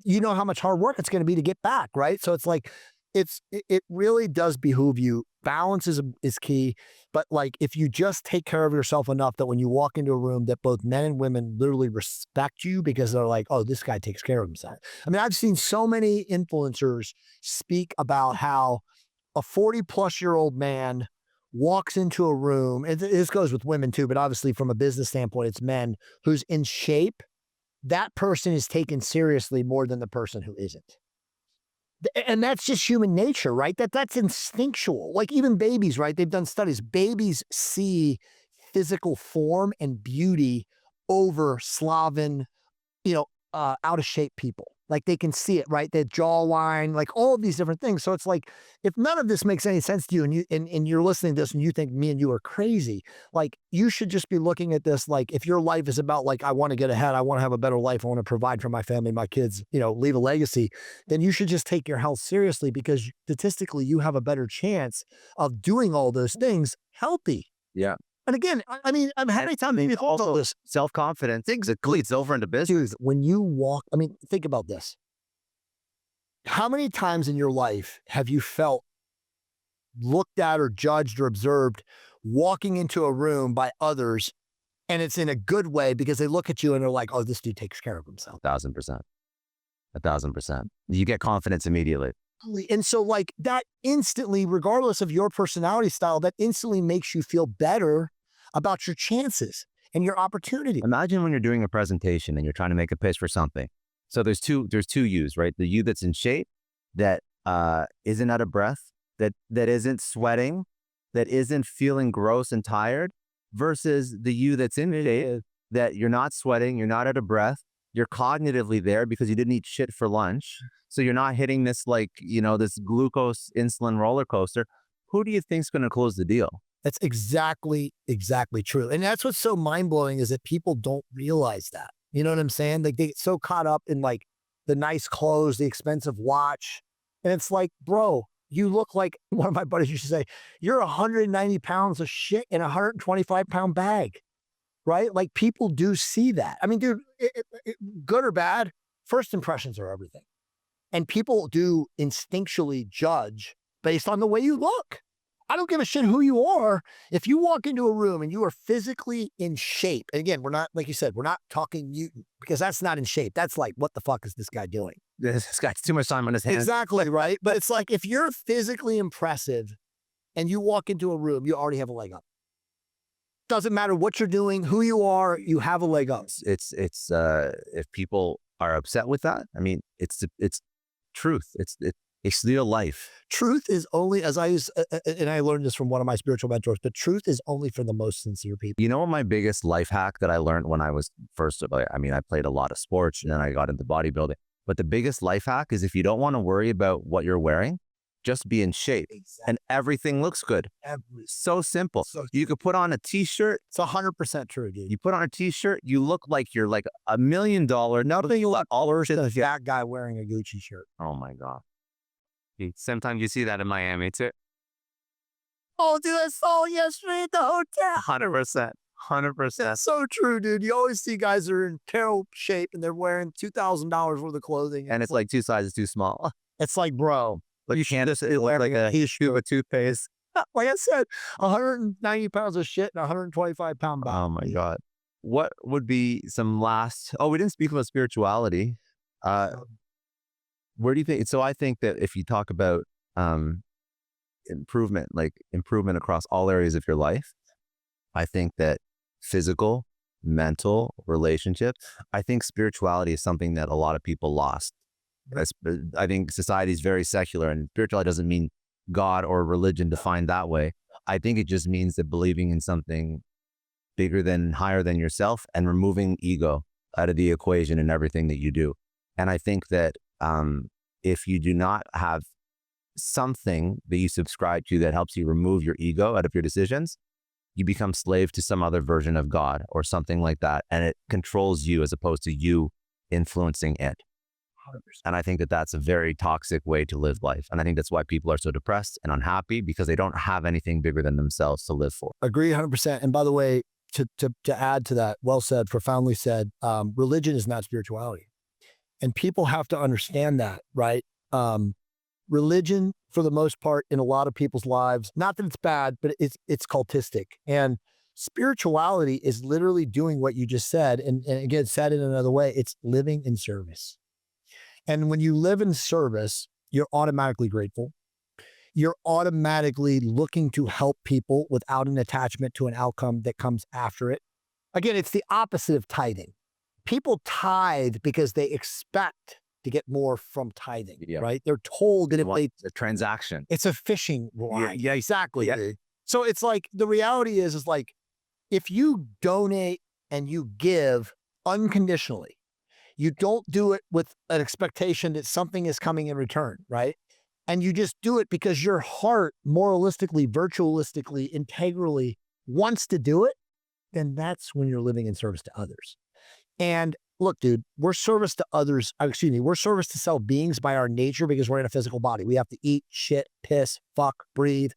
you know how much hard work it's going to be to get back, right? So it's like, it really does behoove you. Balance is key. But like, if you just take care of yourself enough that when you walk into a room that both men and women literally respect you because they're like, oh, this guy takes care of himself. I mean, I've seen so many influencers speak about how a 40-plus-year-old man walks into a room, and this goes with women too, but obviously from a business standpoint, it's men, who's in shape. That person is taken seriously more than the person who isn't. And that's just human nature, right? That's instinctual. Like even babies, right? They've done studies. Babies see physical form and beauty over sloven, out of shape people. Like they can see it, right? Their jawline, like all of these different things. So it's like, if none of this makes any sense to you and you're listening to this and you think me and you are crazy, like you should just be looking at this. Like if your life is about like, I want to get ahead, I want to have a better life, I want to provide for my family, my kids, leave a legacy, then you should just take your health seriously because statistically you have a better chance of doing all those things healthy. Yeah. And again, I mean, how many times maybe Also, this self-confidence, it bleeds over into business. dude, when you walk, I mean, think about this. How many times in your life have you felt looked at or judged or observed walking into a room by others and it's in a good way because they look at you and they're like, oh, this dude takes care of himself. 1,000%. 1,000%. You get confidence immediately. And so like that instantly, regardless of your personality style, that instantly makes you feel better about your chances and your opportunity. Imagine when you're doing a presentation and you're trying to make a pitch for something. So there's two yous, right? The you that's in shape, that isn't out of breath, that isn't sweating, that isn't feeling gross and tired, versus the you that's in shape, that you're not sweating, you're not out of breath, you're cognitively there because you didn't eat shit for lunch. So you're not hitting this this glucose insulin roller coaster. Who do you think's going to close the deal? That's exactly true. And that's what's so mind-blowing is that people don't realize that. You know what I'm saying? Like they get so caught up in like the nice clothes, the expensive watch. And it's like, bro, you look like one of my buddies used to say, you're 190 pounds of shit in a 125-pound bag, right? Like people do see that. I mean, dude, good or bad, first impressions are everything. And people do instinctually judge based on the way you look. I don't give a shit who you are. If you walk into a room and you are physically in shape, and again, we're not, like you said, we're not talking you, because that's not in shape. That's like, what the fuck is this guy doing? This guy's too much time on his hands. Exactly, right? But it's like, if you're physically impressive and you walk into a room, you already have a leg up. Doesn't matter what you're doing, who you are, you have a leg up. It's if people are upset with that, I mean, it's truth. It's real life. Truth is only, as I use, and I learned this from one of my spiritual mentors, but truth is only for the most sincere people. You know what my biggest life hack that I learned when I was I played a lot of sports and then I got into bodybuilding. But the biggest life hack is if you don't want to worry about what you're wearing, just be in shape. Exactly. And everything looks good. So simple. You could put on a t-shirt. It's 100% true, dude. You put on a t-shirt, you look like you're like $1 million. Nothing you look all shit. That guy wearing a Gucci shirt. Oh my God. Sometimes you see that in Miami too. Oh, dude, I saw yesterday at the hotel. 100%. 100%. That's so true, dude. You always see guys that are in terrible shape and they're wearing $2,000 worth of clothing. And it's like 2 sizes too small. It's like, bro. Like you can't just wear like a tube of toothpaste. Like I said, 190 pounds of shit and 125-pound body. Oh my God. What would be some last... Oh, we didn't speak about spirituality. Where do you think... So I think that if you talk about improvement across all areas of your life, I think that physical, mental, relationships, I think spirituality is something that a lot of people lost. I think society is very secular, and spirituality doesn't mean God or religion defined that way. I think it just means that believing in something higher than yourself, and removing ego out of the equation in everything that you do. And I think that if you do not have something that you subscribe to that helps you remove your ego out of your decisions, you become slave to some other version of God or something like that. And it controls you as opposed to you influencing it. 100%. And I think that that's a very toxic way to live life. And I think that's why people are so depressed and unhappy, because they don't have anything bigger than themselves to live for. Agree 100%. And by the way, to add to that, well said, profoundly said, religion is not spirituality. And people have to understand that, right? Religion, for the most part, in a lot of people's lives, not that it's bad, but it's cultistic. And spirituality is literally doing what you just said. And again, said in another way, it's living in service. And when you live in service, you're automatically grateful. You're automatically looking to help people without an attachment to an outcome that comes after it. Again, it's the opposite of tithing. People tithe because they expect to get more from tithing, right? They're told that It's a transaction. it's a fishing line. Yeah, exactly. Yeah. So it's like, the reality is like, if you donate and you give unconditionally, you don't do it with an expectation that something is coming in return, right? And you just do it because your heart moralistically, virtualistically, integrally wants to do it, then that's when you're living in service to others. And look, dude, we're service to others. We're service to self beings by our nature because we're in a physical body. We have to eat, shit, piss, fuck, breathe.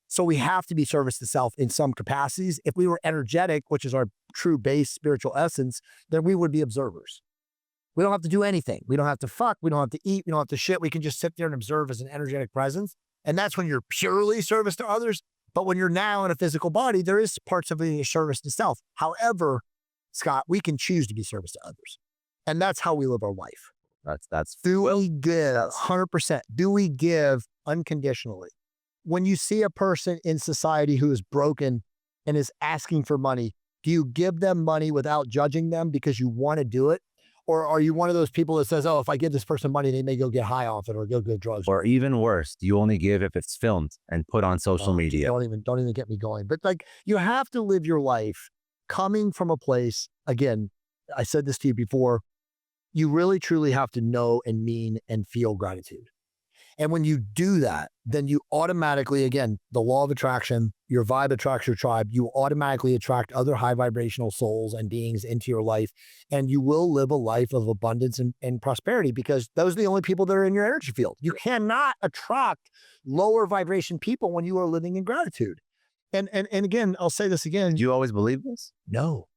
So we have to be service to self in some capacities. If we were energetic, which is our true base spiritual essence, then we would be observers. We don't have to do anything. We don't have to fuck. We don't have to eat. We don't have to shit. We can just sit there and observe as an energetic presence. And that's when you're purely service to others. But when you're now in a physical body, there is parts of being a service to self. However, Scott, we can choose to be service to others. And that's how we live our life. Do we give 100%? Do we give unconditionally? When you see a person in society who is broken and is asking for money, do you give them money without judging them because you want to do it? Or are you one of those people that says, oh, if I give this person money, they may go get high off it or go get drugs? Or even worse, you only give if it's filmed and put on social media. Don't even get me going. But like, you have to live your life coming from a place, again, I said this to you before, you really truly have to know and mean and feel gratitude. And when you do that, then you automatically, again, the law of attraction, your vibe attracts your tribe. You automatically attract other high vibrational souls and beings into your life. And you will live a life of abundance and prosperity because those are the only people that are in your energy field. You cannot attract lower vibration people when you are living in gratitude. And again, I'll say this again. Do you always believe this? No.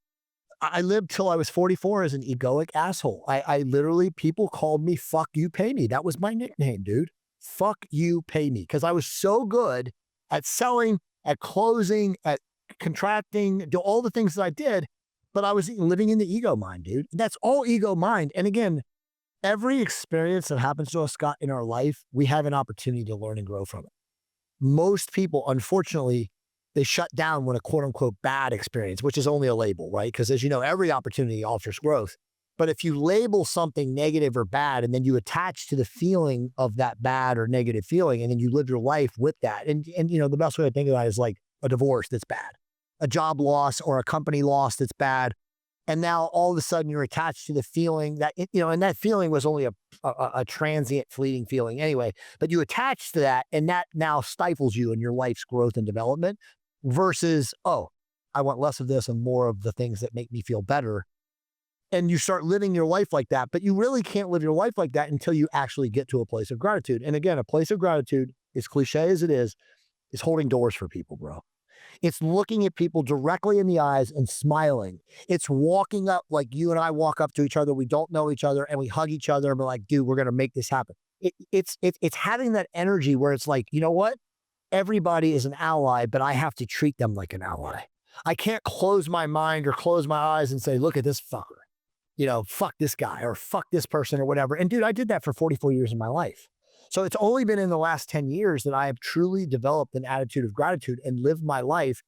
I lived till I was 44 as an egoic asshole. I literally, people called me, fuck you, pay me. That was my nickname, dude. Fuck you, pay me. Because I was so good at selling, at closing, at contracting, do all the things that I did, but I was living in the ego mind, dude. That's all ego mind. And again, every experience that happens to us, Scott, in our life, we have an opportunity to learn and grow from it. Most people, unfortunately, they shut down when a quote unquote bad experience, which is only a label, right? Because as you know, every opportunity offers growth. But if you label something negative or bad, and then you attach to the feeling of that bad or negative feeling, and then you live your life with that. And you know, the best way to think of that is like a divorce that's bad, a job loss or a company loss that's bad. And now all of a sudden you're attached to the feeling that, you know, and that feeling was only a transient, fleeting feeling anyway, but you attach to that and that now stifles you in your life's growth and development versus, oh, I want less of this and more of the things that make me feel better. And you start living your life like that, but you really can't live your life like that until you actually get to a place of gratitude. And again, a place of gratitude, as cliche as it is holding doors for people, bro. It's looking at people directly in the eyes and smiling. It's walking up like you and I walk up to each other. We don't know each other and we hug each other and we're like, dude, we're going to make this happen. It's having that energy where it's like, you know what? Everybody is an ally, but I have to treat them like an ally. I can't close my mind or close my eyes and say, look at this fucker. You know, fuck this guy or fuck this person or whatever. And dude, I did that for 44 years of my life. So it's only been in the last 10 years that I have truly developed an attitude of gratitude and lived my life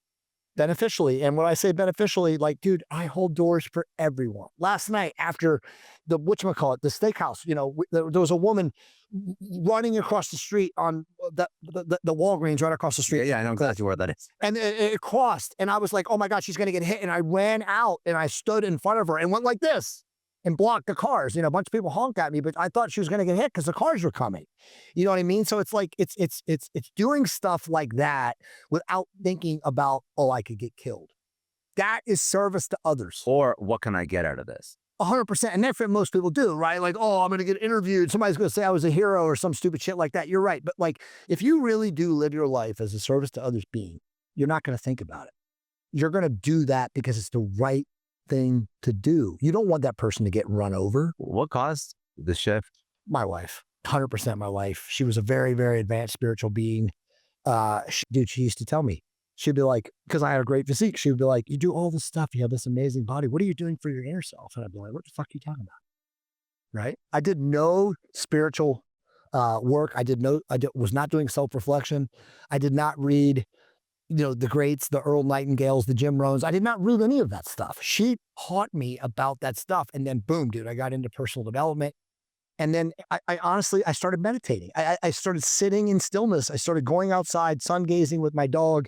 beneficially. And when I say beneficially, like, dude, I hold doors for everyone. Last night after the, whatchamacallit, the steakhouse, there was a woman running across the street on the Walgreens right across the street. Yeah, I know exactly where that is. And it crossed. And I was like, oh my God, she's going to get hit. And I ran out and I stood in front of her and went like this and blocked the cars. A bunch of people honked at me, but I thought she was going to get hit because the cars were coming. You know what I mean? So it's like, it's doing stuff like that without thinking about, oh, I could get killed. That is service to others. Or what can I get out of this? 100%. And that's what most people do, right? Like, oh, I'm going to get interviewed. Somebody's going to say I was a hero or some stupid shit like that. You're right. But like, if you really do live your life as a service to others being, you're not going to think about it. You're going to do that because it's the right thing to do. You don't want that person to get run over. What caused the shift? My wife, 100% my wife. She was a very, very advanced spiritual being. She used to tell me, she'd be like, because I had a great physique, she would be like, you do all this stuff, you have this amazing body. What are you doing for your inner self? And I'd be like, what the fuck are you talking about? Right? I did no spiritual work. I was not doing self-reflection. I did not read the greats, the Earl Nightingales, the Jim Rohns. I did not read any of that stuff. She taught me about that stuff. And then boom, dude, I got into personal development. And then I honestly, I started meditating. I started sitting in stillness. I started going outside, sun gazing with my dog,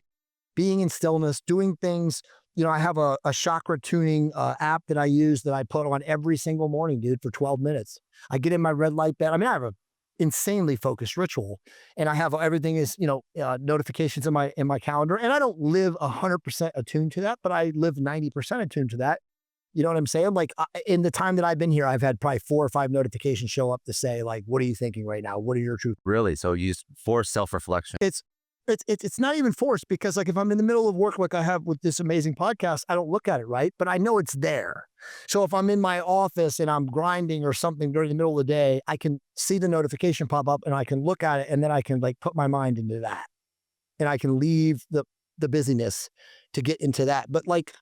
being in stillness, doing things. I have a chakra tuning app that I use that I put on every single morning, dude, for 12 minutes. I get in my red light bed. I mean, I have a insanely focused ritual, and I have everything is notifications in my calendar, and I don't live 100% attuned to that, but I live 90% attuned to that. You know what I'm saying? Like in the time that I've been here, I've had probably 4 or 5 notifications show up to say like, what are you thinking right now? What are your truth? Really? So you use forced self-reflection. It's not even forced, because like if I'm in the middle of work like I have with this amazing podcast, I don't look at it, right? But I know it's there. So if I'm in my office and I'm grinding or something during the middle of the day, I can see the notification pop up and I can look at it, and then I can like put my mind into that, and I can leave the busyness to get into that. But like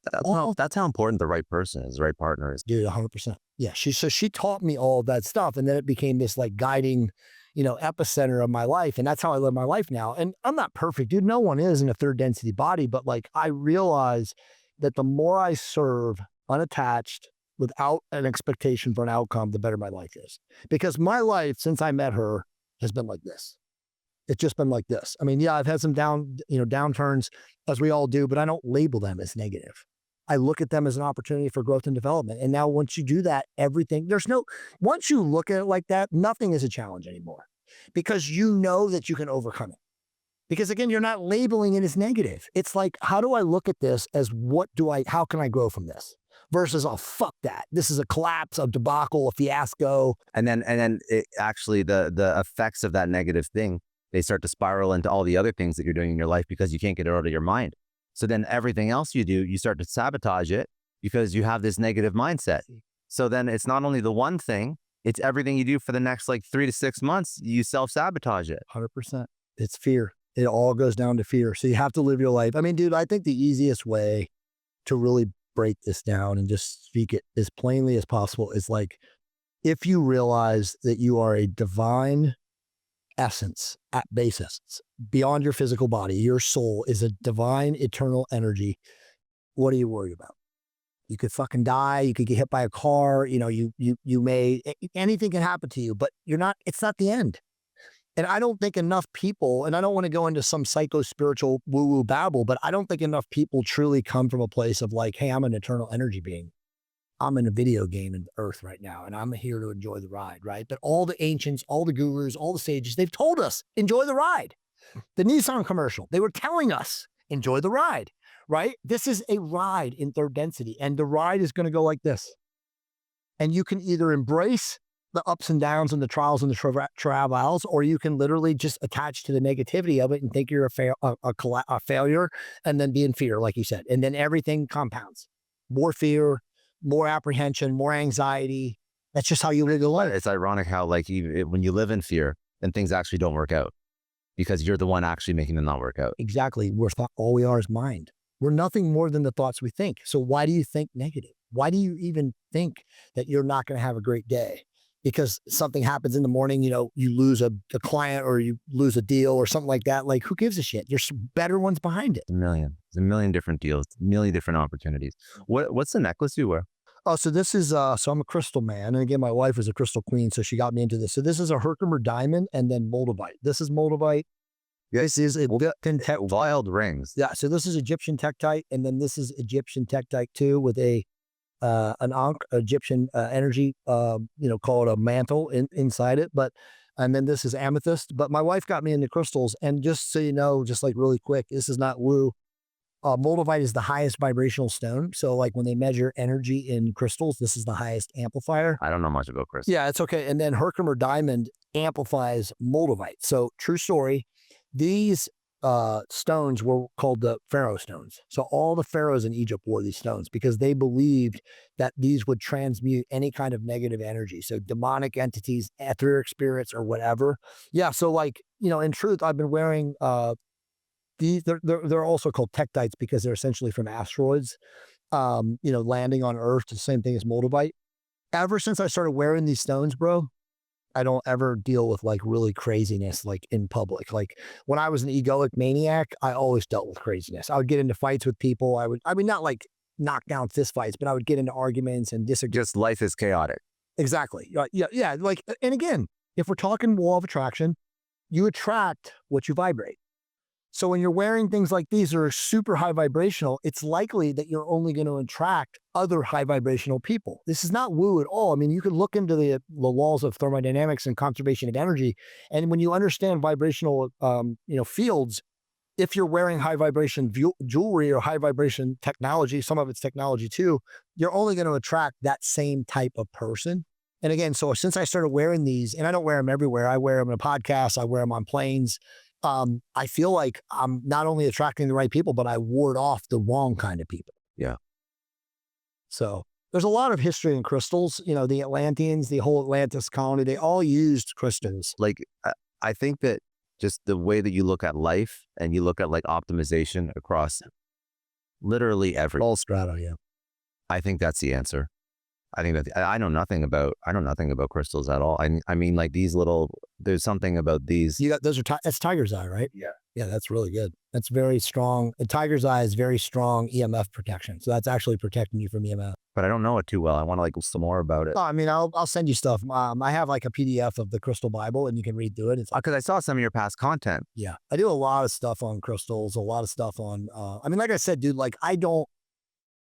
that's how important the right person is, the right partner is. Dude, 100%. Yeah. She taught me all of that stuff, and then it became this like guiding epicenter of my life. And that's how I live my life now. And I'm not perfect, dude. No one is in a third density body, but like I realize that the more I serve unattached without an expectation for an outcome, the better my life is. Because my life since I met her has been like this. It's just been like this. I mean, yeah, I've had some downturns, as we all do, but I don't label them as negative. I look at them as an opportunity for growth and development. And now once you do that, once you look at it like that, nothing is a challenge anymore, because you know that you can overcome it. Because again, you're not labeling it as negative. It's like, how do I look at this as how can I grow from this? Versus, oh, fuck that. This is a collapse, a debacle, a fiasco. And then it actually, the effects of that negative thing, they start to spiral into all the other things that you're doing in your life because you can't get it out of your mind. So then everything else you do, you start to sabotage it because you have this negative mindset. So then it's not only the one thing, it's everything you do for the next like 3 to 6 months, you self-sabotage it. 100%. It's fear. It all goes down to fear. So you have to live your life. I mean, dude, I think the easiest way to really break this down and just speak it as plainly as possible is like, if you realize that you are a divine essence at base essence, beyond your physical body, your soul is a divine eternal energy. What are you worried about? You could fucking die. You could get hit by a car. Anything can happen to you, but it's not the end. And I don't think enough people, and I don't want to go into some psycho-spiritual woo-woo babble, but I don't think enough people truly come from a place of like, hey, I'm an eternal energy being. I'm in a video game in Earth right now, and I'm here to enjoy the ride, right? But all the ancients, all the gurus, all the sages, they've told us, enjoy the ride. The Nissan commercial, they were telling us, enjoy the ride, right? This is a ride in third density, and the ride is going to go like this. And you can either embrace the ups and downs and the trials and the travails, or you can literally just attach to the negativity of it and think you're a failure, and then be in fear, like you said. And then everything compounds. More fear, more apprehension, more anxiety. That's just how you live your life. It's ironic how like when you live in fear, then things actually don't work out because you're the one actually making them not work out. Exactly. All we are is mind. We're nothing more than the thoughts we think. So why do you think negative? Why do you even think that you're not going to have a great day? because something happens in the morning, you know, you lose a client or you lose a deal or something like that. Like, who gives a shit? There's better ones behind it. There's a million different deals, a million different opportunities. What's the necklace you wear? Oh, so this is, so I'm a crystal man. And again, my wife is a crystal queen, so she got me into this. So this is a Herkimer diamond and then moldavite. This is moldavite. This is Wild rings. Yeah, so this is Egyptian tektite, and then this is Egyptian tektite too, with an ankh, Egyptian energy, called a mantle inside it. And then this is amethyst. But my wife got me into crystals, and just so you know, just like really quick, this is not woo. Moldavite is the highest vibrational stone. So like when they measure energy in crystals, this is the highest amplifier. I don't know much about crystals. Yeah, it's okay. And then Herkimer diamond amplifies moldavite. So true story. These stones were called the pharaoh stones. So all the pharaohs in Egypt wore these stones because they believed that these would transmute any kind of negative energy. So demonic entities, etheric spirits, or whatever. Yeah. So like, in truth, I've been wearing these. They're also called tektites because they're essentially from asteroids, landing on Earth. The same thing as moldavite. Ever since I started wearing these stones, bro, I don't ever deal with like really craziness like in public. Like when I was an egoic maniac, I always dealt with craziness. I would get into fights with people. Not like knock down fist fights, but I would get into arguments and disagree. Just life is chaotic. Exactly. Yeah. Like, and again, if we're talking law of attraction, you attract what you vibrate. So when you're wearing things like these that are super high vibrational, it's likely that you're only going to attract other high vibrational people. This is not woo at all. I mean, you can look into the laws of thermodynamics and conservation of energy. And when you understand vibrational, fields, if you're wearing high vibration jewelry or high vibration technology, some of it's technology too, you're only going to attract that same type of person. And again, so since I started wearing these, and I don't wear them everywhere, I wear them in podcasts, I wear them on planes. I feel like I'm not only attracting the right people, but I ward off the wrong kind of people. Yeah. So there's a lot of history in crystals. The Atlanteans, the whole Atlantis colony, they all used crystals. Like, I think that just the way that you look at life and you look at like optimization across literally every all strata. Yeah. I think that's the answer. I think that I know nothing about crystals at all. I mean, like these there's something about these. You got that's tiger's eye, right? Yeah. Yeah, that's really good. That's very strong. A tiger's eye is very strong EMF protection. So that's actually protecting you from EMF. But I don't know it too well. I want to like some more about it. Oh, I mean, I'll send you stuff. I have like a PDF of the Crystal Bible, and you can read through it. It's because I saw some of your past content. Yeah, I do a lot of stuff on crystals. A lot of stuff on. Like I said, dude. Like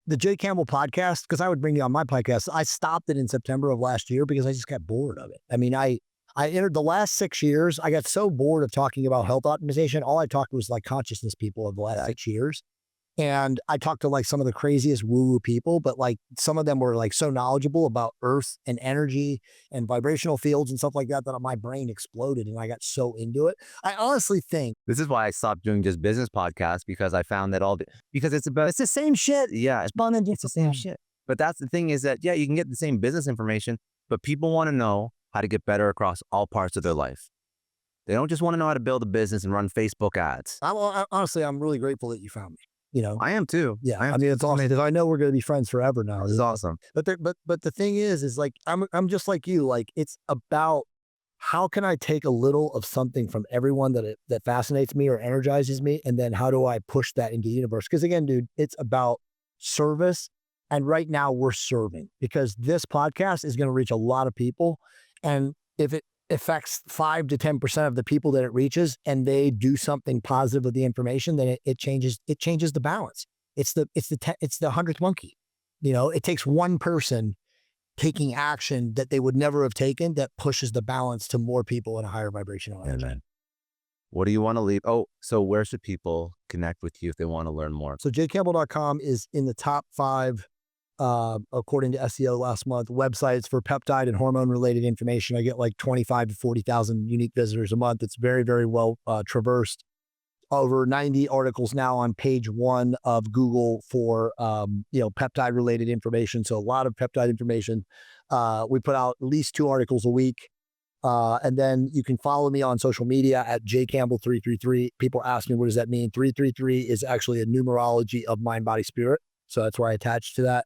the J. Campbell podcast, because I would bring you on my podcast. I stopped it in September of last year because I just got bored of it. I mean, I entered the last 6 years. I got so bored of talking about health optimization. All I talked was like consciousness people of the last 6 years. And I talked to like some of the craziest woo-woo people, but like some of them were like so knowledgeable about earth and energy and vibrational fields and stuff like that, that my brain exploded and I got so into it. I honestly think this is why I stopped doing just business podcasts, because I found that because it's the same shit. Yeah. It's the same shit. But that's the thing is that, yeah, you can get the same business information, but people want to know how to get better across all parts of their life. They don't just want to know how to build a business and run Facebook ads. Honestly, I'm really grateful that you found me. I am too. Yeah. I mean, it's awesome because I know we're going to be friends forever now. This is awesome. But the thing is like, I'm just like you, like it's about how can I take a little of something from everyone that fascinates me or energizes me. And then how do I push that into the universe? Because again, dude, it's about service. And right now we're serving because this podcast is going to reach a lot of people. And if it affects 5 to 10% of the people that it reaches and they do something positive with the information, then it changes the balance. It's the 100th monkey. It takes one person taking action that they would never have taken that pushes the balance to more people in a higher vibrational energy. Amen. What do you want to leave? Oh, so where should people connect with you if they want to learn more? So jcampbell.com is in the top 5 according to SEO last month, websites for peptide and hormone related information. I get like 25 to 40,000 unique visitors a month. It's very, very well traversed. Over 90 articles now on page 1 of Google for, peptide related information. So a lot of peptide information. We put out at least 2 articles a week. And then you can follow me on social media at jcampbell333. People ask me, what does that mean? 333 is actually a numerology of mind, body, spirit. So that's where I attach to that.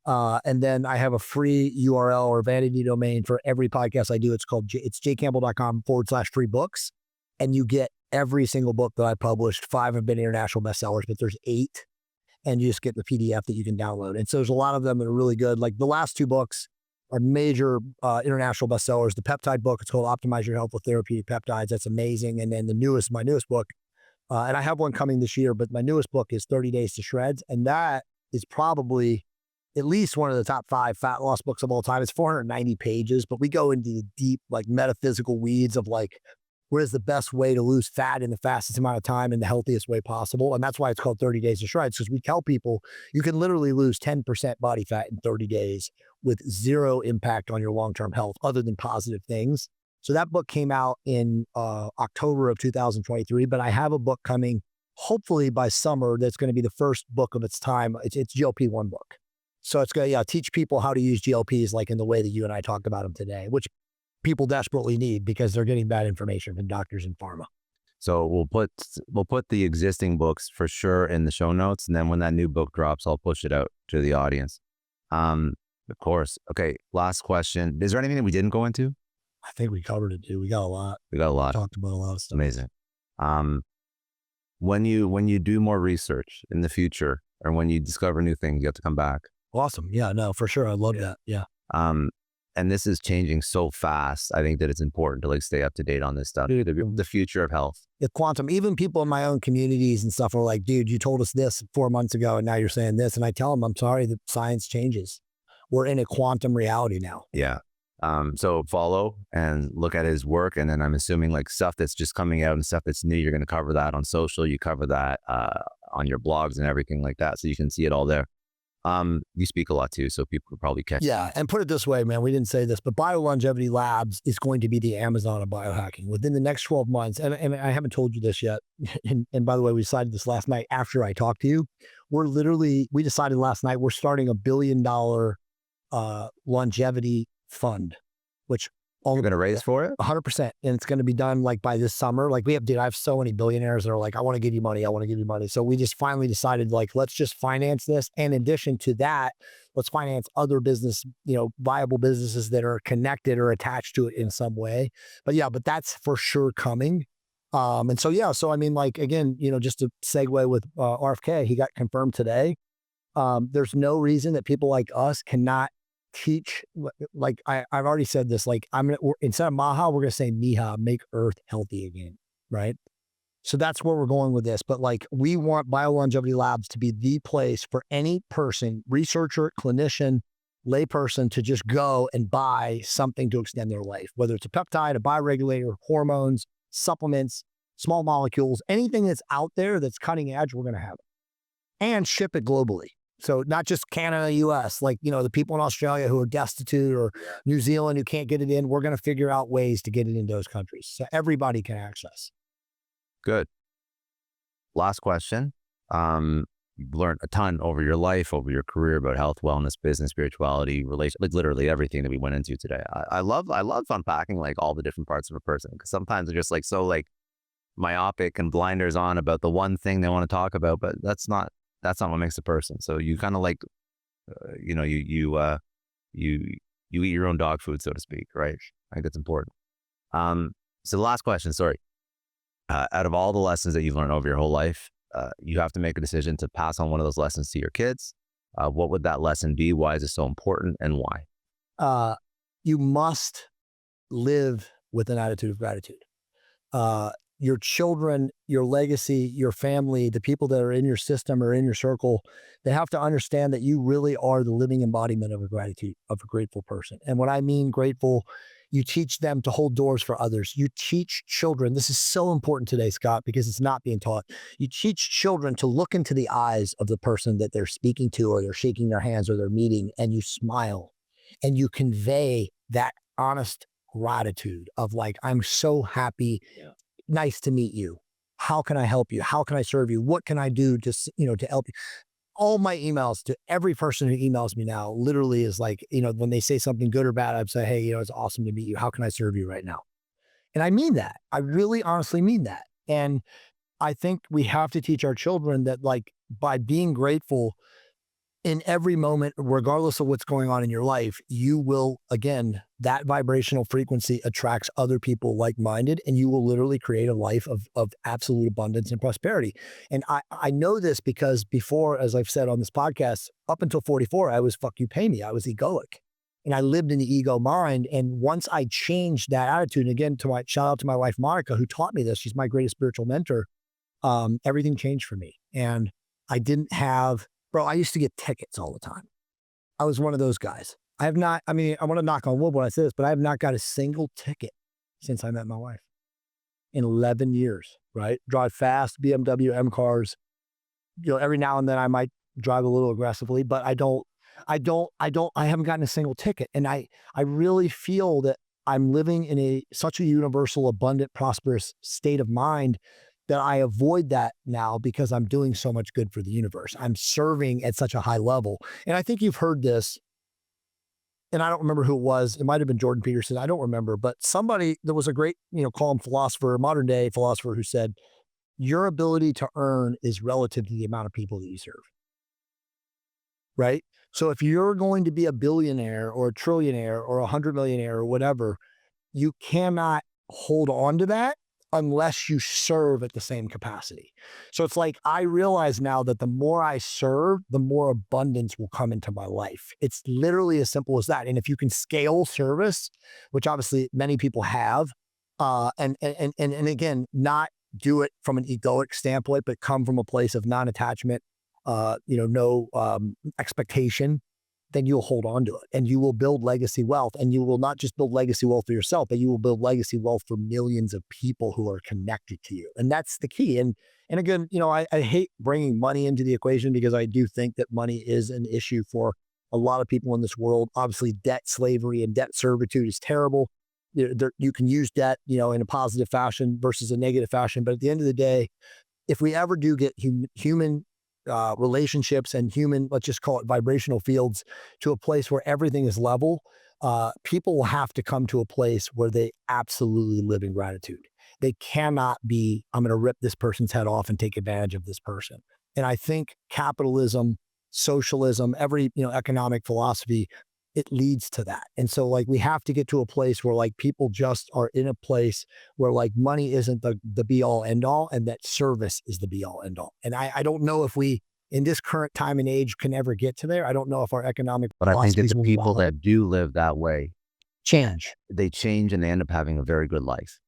And then I have a free URL or vanity domain for every podcast I do. It's called, it's jcampbell.com/free books. And you get every single book that I published. 5 have been international bestsellers, but there's 8. And you just get the PDF that you can download. And so there's a lot of them that are really good. Like the last 2 books are major international bestsellers. The peptide book, it's called Optimize Your Health with Therapeutic Peptides. That's amazing. And then my newest book, and I have one coming this year, but my newest book is 30 Days to Shreds. And that is probably at least one of the top 5 fat loss books of all time. It's 490 pages, but we go into the deep, like metaphysical weeds of like, what is the best way to lose fat in the fastest amount of time in the healthiest way possible? And that's why it's called 30 Days to Shreds, because we tell people you can literally lose 10% body fat in 30 days with 0 impact on your long-term health other than positive things. So that book came out in October of 2023, but I have a book coming hopefully by summer that's going to be the first book of its time. It's GLP-1 book. So it's going to teach people how to use GLPs like in the way that you and I talked about them today, which people desperately need because they're getting bad information from doctors and pharma. So we'll put the existing books for sure in the show notes, and then when that new book drops, I'll push it out to the audience. Of course. Okay. Last question. Is there anything that we didn't go into? I think we covered it, dude. We got a lot. We Talked about a lot of stuff. Amazing. When you do more research in the future, or when you discover new things, you have to come back. Awesome. Yeah, no, for sure. I love that. Yeah. And this is changing so fast. I think that it's important to like stay up to date on this stuff. Dude, the future of health. The quantum, even people in my own communities and stuff are like, dude, you told us this 4 months ago and now you're saying this. And I tell them, I'm sorry, the science changes. We're in a quantum reality now. Yeah. So follow and look at his work. And then I'm assuming like stuff that's just coming out and stuff that's new, you're going to cover that on social. You cover that on your blogs and everything like that. So you can see it all there. You speak a lot too, so people could probably catch. Yeah, and put it this way, man, we didn't say this, but BioLongevity Labs is going to be the Amazon of biohacking within the next 12 months. And I haven't told you this yet. And by the way, we decided this last night after I talked to you. We decided last night we're starting $1 billion longevity fund, which you're going to raise for it? 100%. And it's going to be done like by this summer. Like I have so many billionaires that are like, I want to give you money. I want to give you money. So we just finally decided like, let's just finance this. And in addition to that, let's finance other business, viable businesses that are connected or attached to it in some way. But that's for sure coming. So I mean, like, again, just to segue with RFK, he got confirmed today. There's no reason that people like us cannot teach, like I've already said this, like instead of Maha, we're going to say Miha, make Earth healthy again, right? So that's where we're going with this. But like we want BioLongevity Labs to be the place for any person, researcher, clinician, layperson to just go and buy something to extend their life, whether it's a peptide, a bioregulator, hormones, supplements, small molecules, anything that's out there that's cutting edge, we're going to have it and ship it globally. So not just Canada, US, like, the people in Australia who are destitute or New Zealand who can't get it in, we're going to figure out ways to get it in those countries so everybody can access. Good. Last question. You've learned a ton over your life, over your career about health, wellness, business, spirituality, relation, like literally everything that we went into today. I love unpacking like all the different parts of a person, because sometimes they're just like so like myopic and blinders on about the one thing they want to talk about, but that's not what makes a person. So you kind of like, you eat your own dog food, so to speak, right? I think that's important. So the last question, sorry. Out of all the lessons that you've learned over your whole life, you have to make a decision to pass on one of those lessons to your kids. What would that lesson be? Why is it so important, and why? You must live with an attitude of gratitude. Your children, your legacy, your family, the people that are in your system or in your circle, they have to understand that you really are the living embodiment of a grateful person. And when I mean grateful, you teach them to hold doors for others. You teach children, this is so important today, Scott, because it's not being taught. You teach children to look into the eyes of the person that they're speaking to, or they're shaking their hands, or they're meeting, and you smile and you convey that honest gratitude of like, I'm so happy. Yeah. Nice to meet you. How can I help you? How can I serve you? What can I do to help you? All my emails to every person who emails me now literally is like, when they say something good or bad, I'd say, hey, it's awesome to meet you. How can I serve you right now? And I mean that. I really honestly mean that. And I think we have to teach our children that, like, by being grateful, in every moment, regardless of what's going on in your life, you will, again, that vibrational frequency attracts other people like-minded, and you will literally create a life of absolute abundance and prosperity. And I know this because before, as I've said on this podcast, up until 44, I was fuck you, pay me. I was egoic. And I lived in the ego mind. And once I changed that attitude, and again, shout out to my wife, Monica, who taught me this. She's my greatest spiritual mentor. Everything changed for me. And I didn't have, bro, I used to get tickets all the time. I was one of those guys. I have not, I mean, I want to knock on wood when I say this, but I have not got a single ticket since I met my wife in 11 years, right? Drive fast, BMW, M cars. Every now and then I might drive a little aggressively, but I haven't gotten a single ticket. And I really feel that I'm living in such a universal, abundant, prosperous state of mind that I avoid that now because I'm doing so much good for the universe. I'm serving at such a high level. And I think you've heard this, and I don't remember who it was. It might have been Jordan Peterson. I don't remember, but somebody, there was a great, call him philosopher, modern day philosopher, who said, your ability to earn is relative to the amount of people that you serve. Right? So if you're going to be a billionaire or a trillionaire or 100 millionaire or whatever, you cannot hold on to that unless you serve at the same capacity. So it's like, I realize now that the more I serve, the more abundance will come into my life. It's literally as simple as that. And if you can scale service, which obviously many people have, and again, not do it from an egoic standpoint, but come from a place of non-attachment, no expectation, then you'll hold on to it and you will build legacy wealth. And you will not just build legacy wealth for yourself, but you will build legacy wealth for millions of people who are connected to you. And that's the key. And again, I hate bringing money into the equation because I do think that money is an issue for a lot of people in this world. Obviously, debt slavery and debt servitude is terrible. You can use debt, in a positive fashion versus a negative fashion. But at the end of the day, if we ever do get human relationships and human, let's just call it vibrational fields, to a place where everything is level, people will have to come to a place where they absolutely live in gratitude. They cannot be, I'm going to rip this person's head off and take advantage of this person. And I think capitalism, socialism, every, economic philosophy, it leads to that. And so we have to get to a place where people just are in a place where money isn't the be all end all, and that service is the be all end all. And I don't know if we, in this current time and age, can ever get to there. I don't know if our economic But I think that the people that do live that way they change and they end up having a very good life.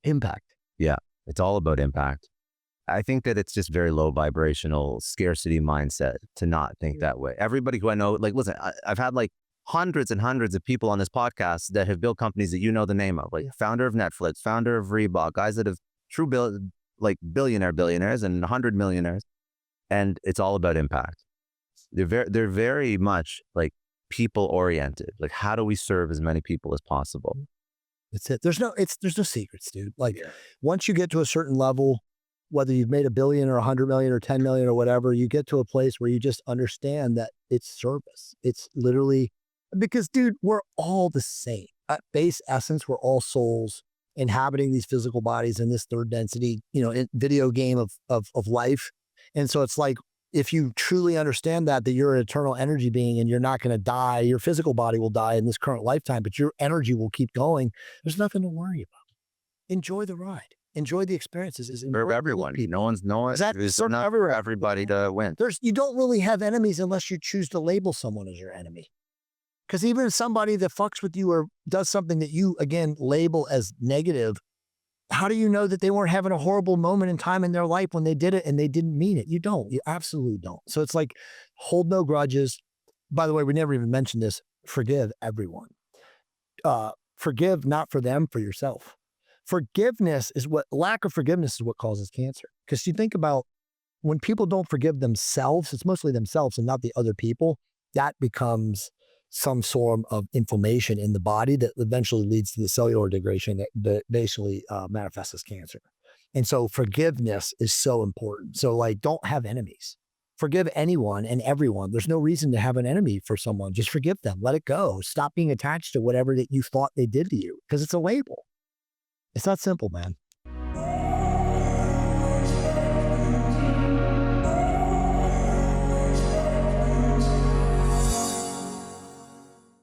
Impact. Yeah. It's all about impact. I think that it's just very low vibrational scarcity mindset to not think that way. Everybody who I know, listen, I've had hundreds and hundreds of people on this podcast that have built companies that the name of, founder of Netflix, founder of Reebok, guys that have true billionaires and 100 millionaires. And it's all about impact. They're very much people oriented. How do we serve as many people as possible? That's it. There's no secrets, dude. Once you get to a certain level, whether you've made $1 billion or 100 million or 10 million or whatever, you get to a place where you just understand that it's service. It's literally, because dude, we're all the same. At base essence, we're all souls inhabiting these physical bodies in this third density, video game of life. And so it's if you truly understand that you're an eternal energy being and you're not going to die, your physical body will die in this current lifetime, but your energy will keep going. There's nothing to worry about. Enjoy the ride. Enjoy the experiences. For everyone. No one's there's not everywhere. Everybody to win. You don't really have enemies unless you choose to label someone as your enemy. Because even somebody that fucks with you or does something that you, again, label as negative, how do you know that they weren't having a horrible moment in time in their life when they did it and they didn't mean it? You don't. You absolutely don't. So it's hold no grudges. By the way, we never even mentioned this. Forgive everyone. Forgive not for them, for yourself. Lack of forgiveness is what causes cancer. Because you think about when people don't forgive themselves, it's mostly themselves and not the other people. That becomes some sort of inflammation in the body that eventually leads to the cellular degradation that basically manifests as cancer. And so forgiveness is so important. So don't have enemies. Forgive anyone and everyone. There's no reason to have an enemy for someone. Just forgive them. Let it go. Stop being attached to whatever that you thought they did to you, because it's a label. It's not simple, man.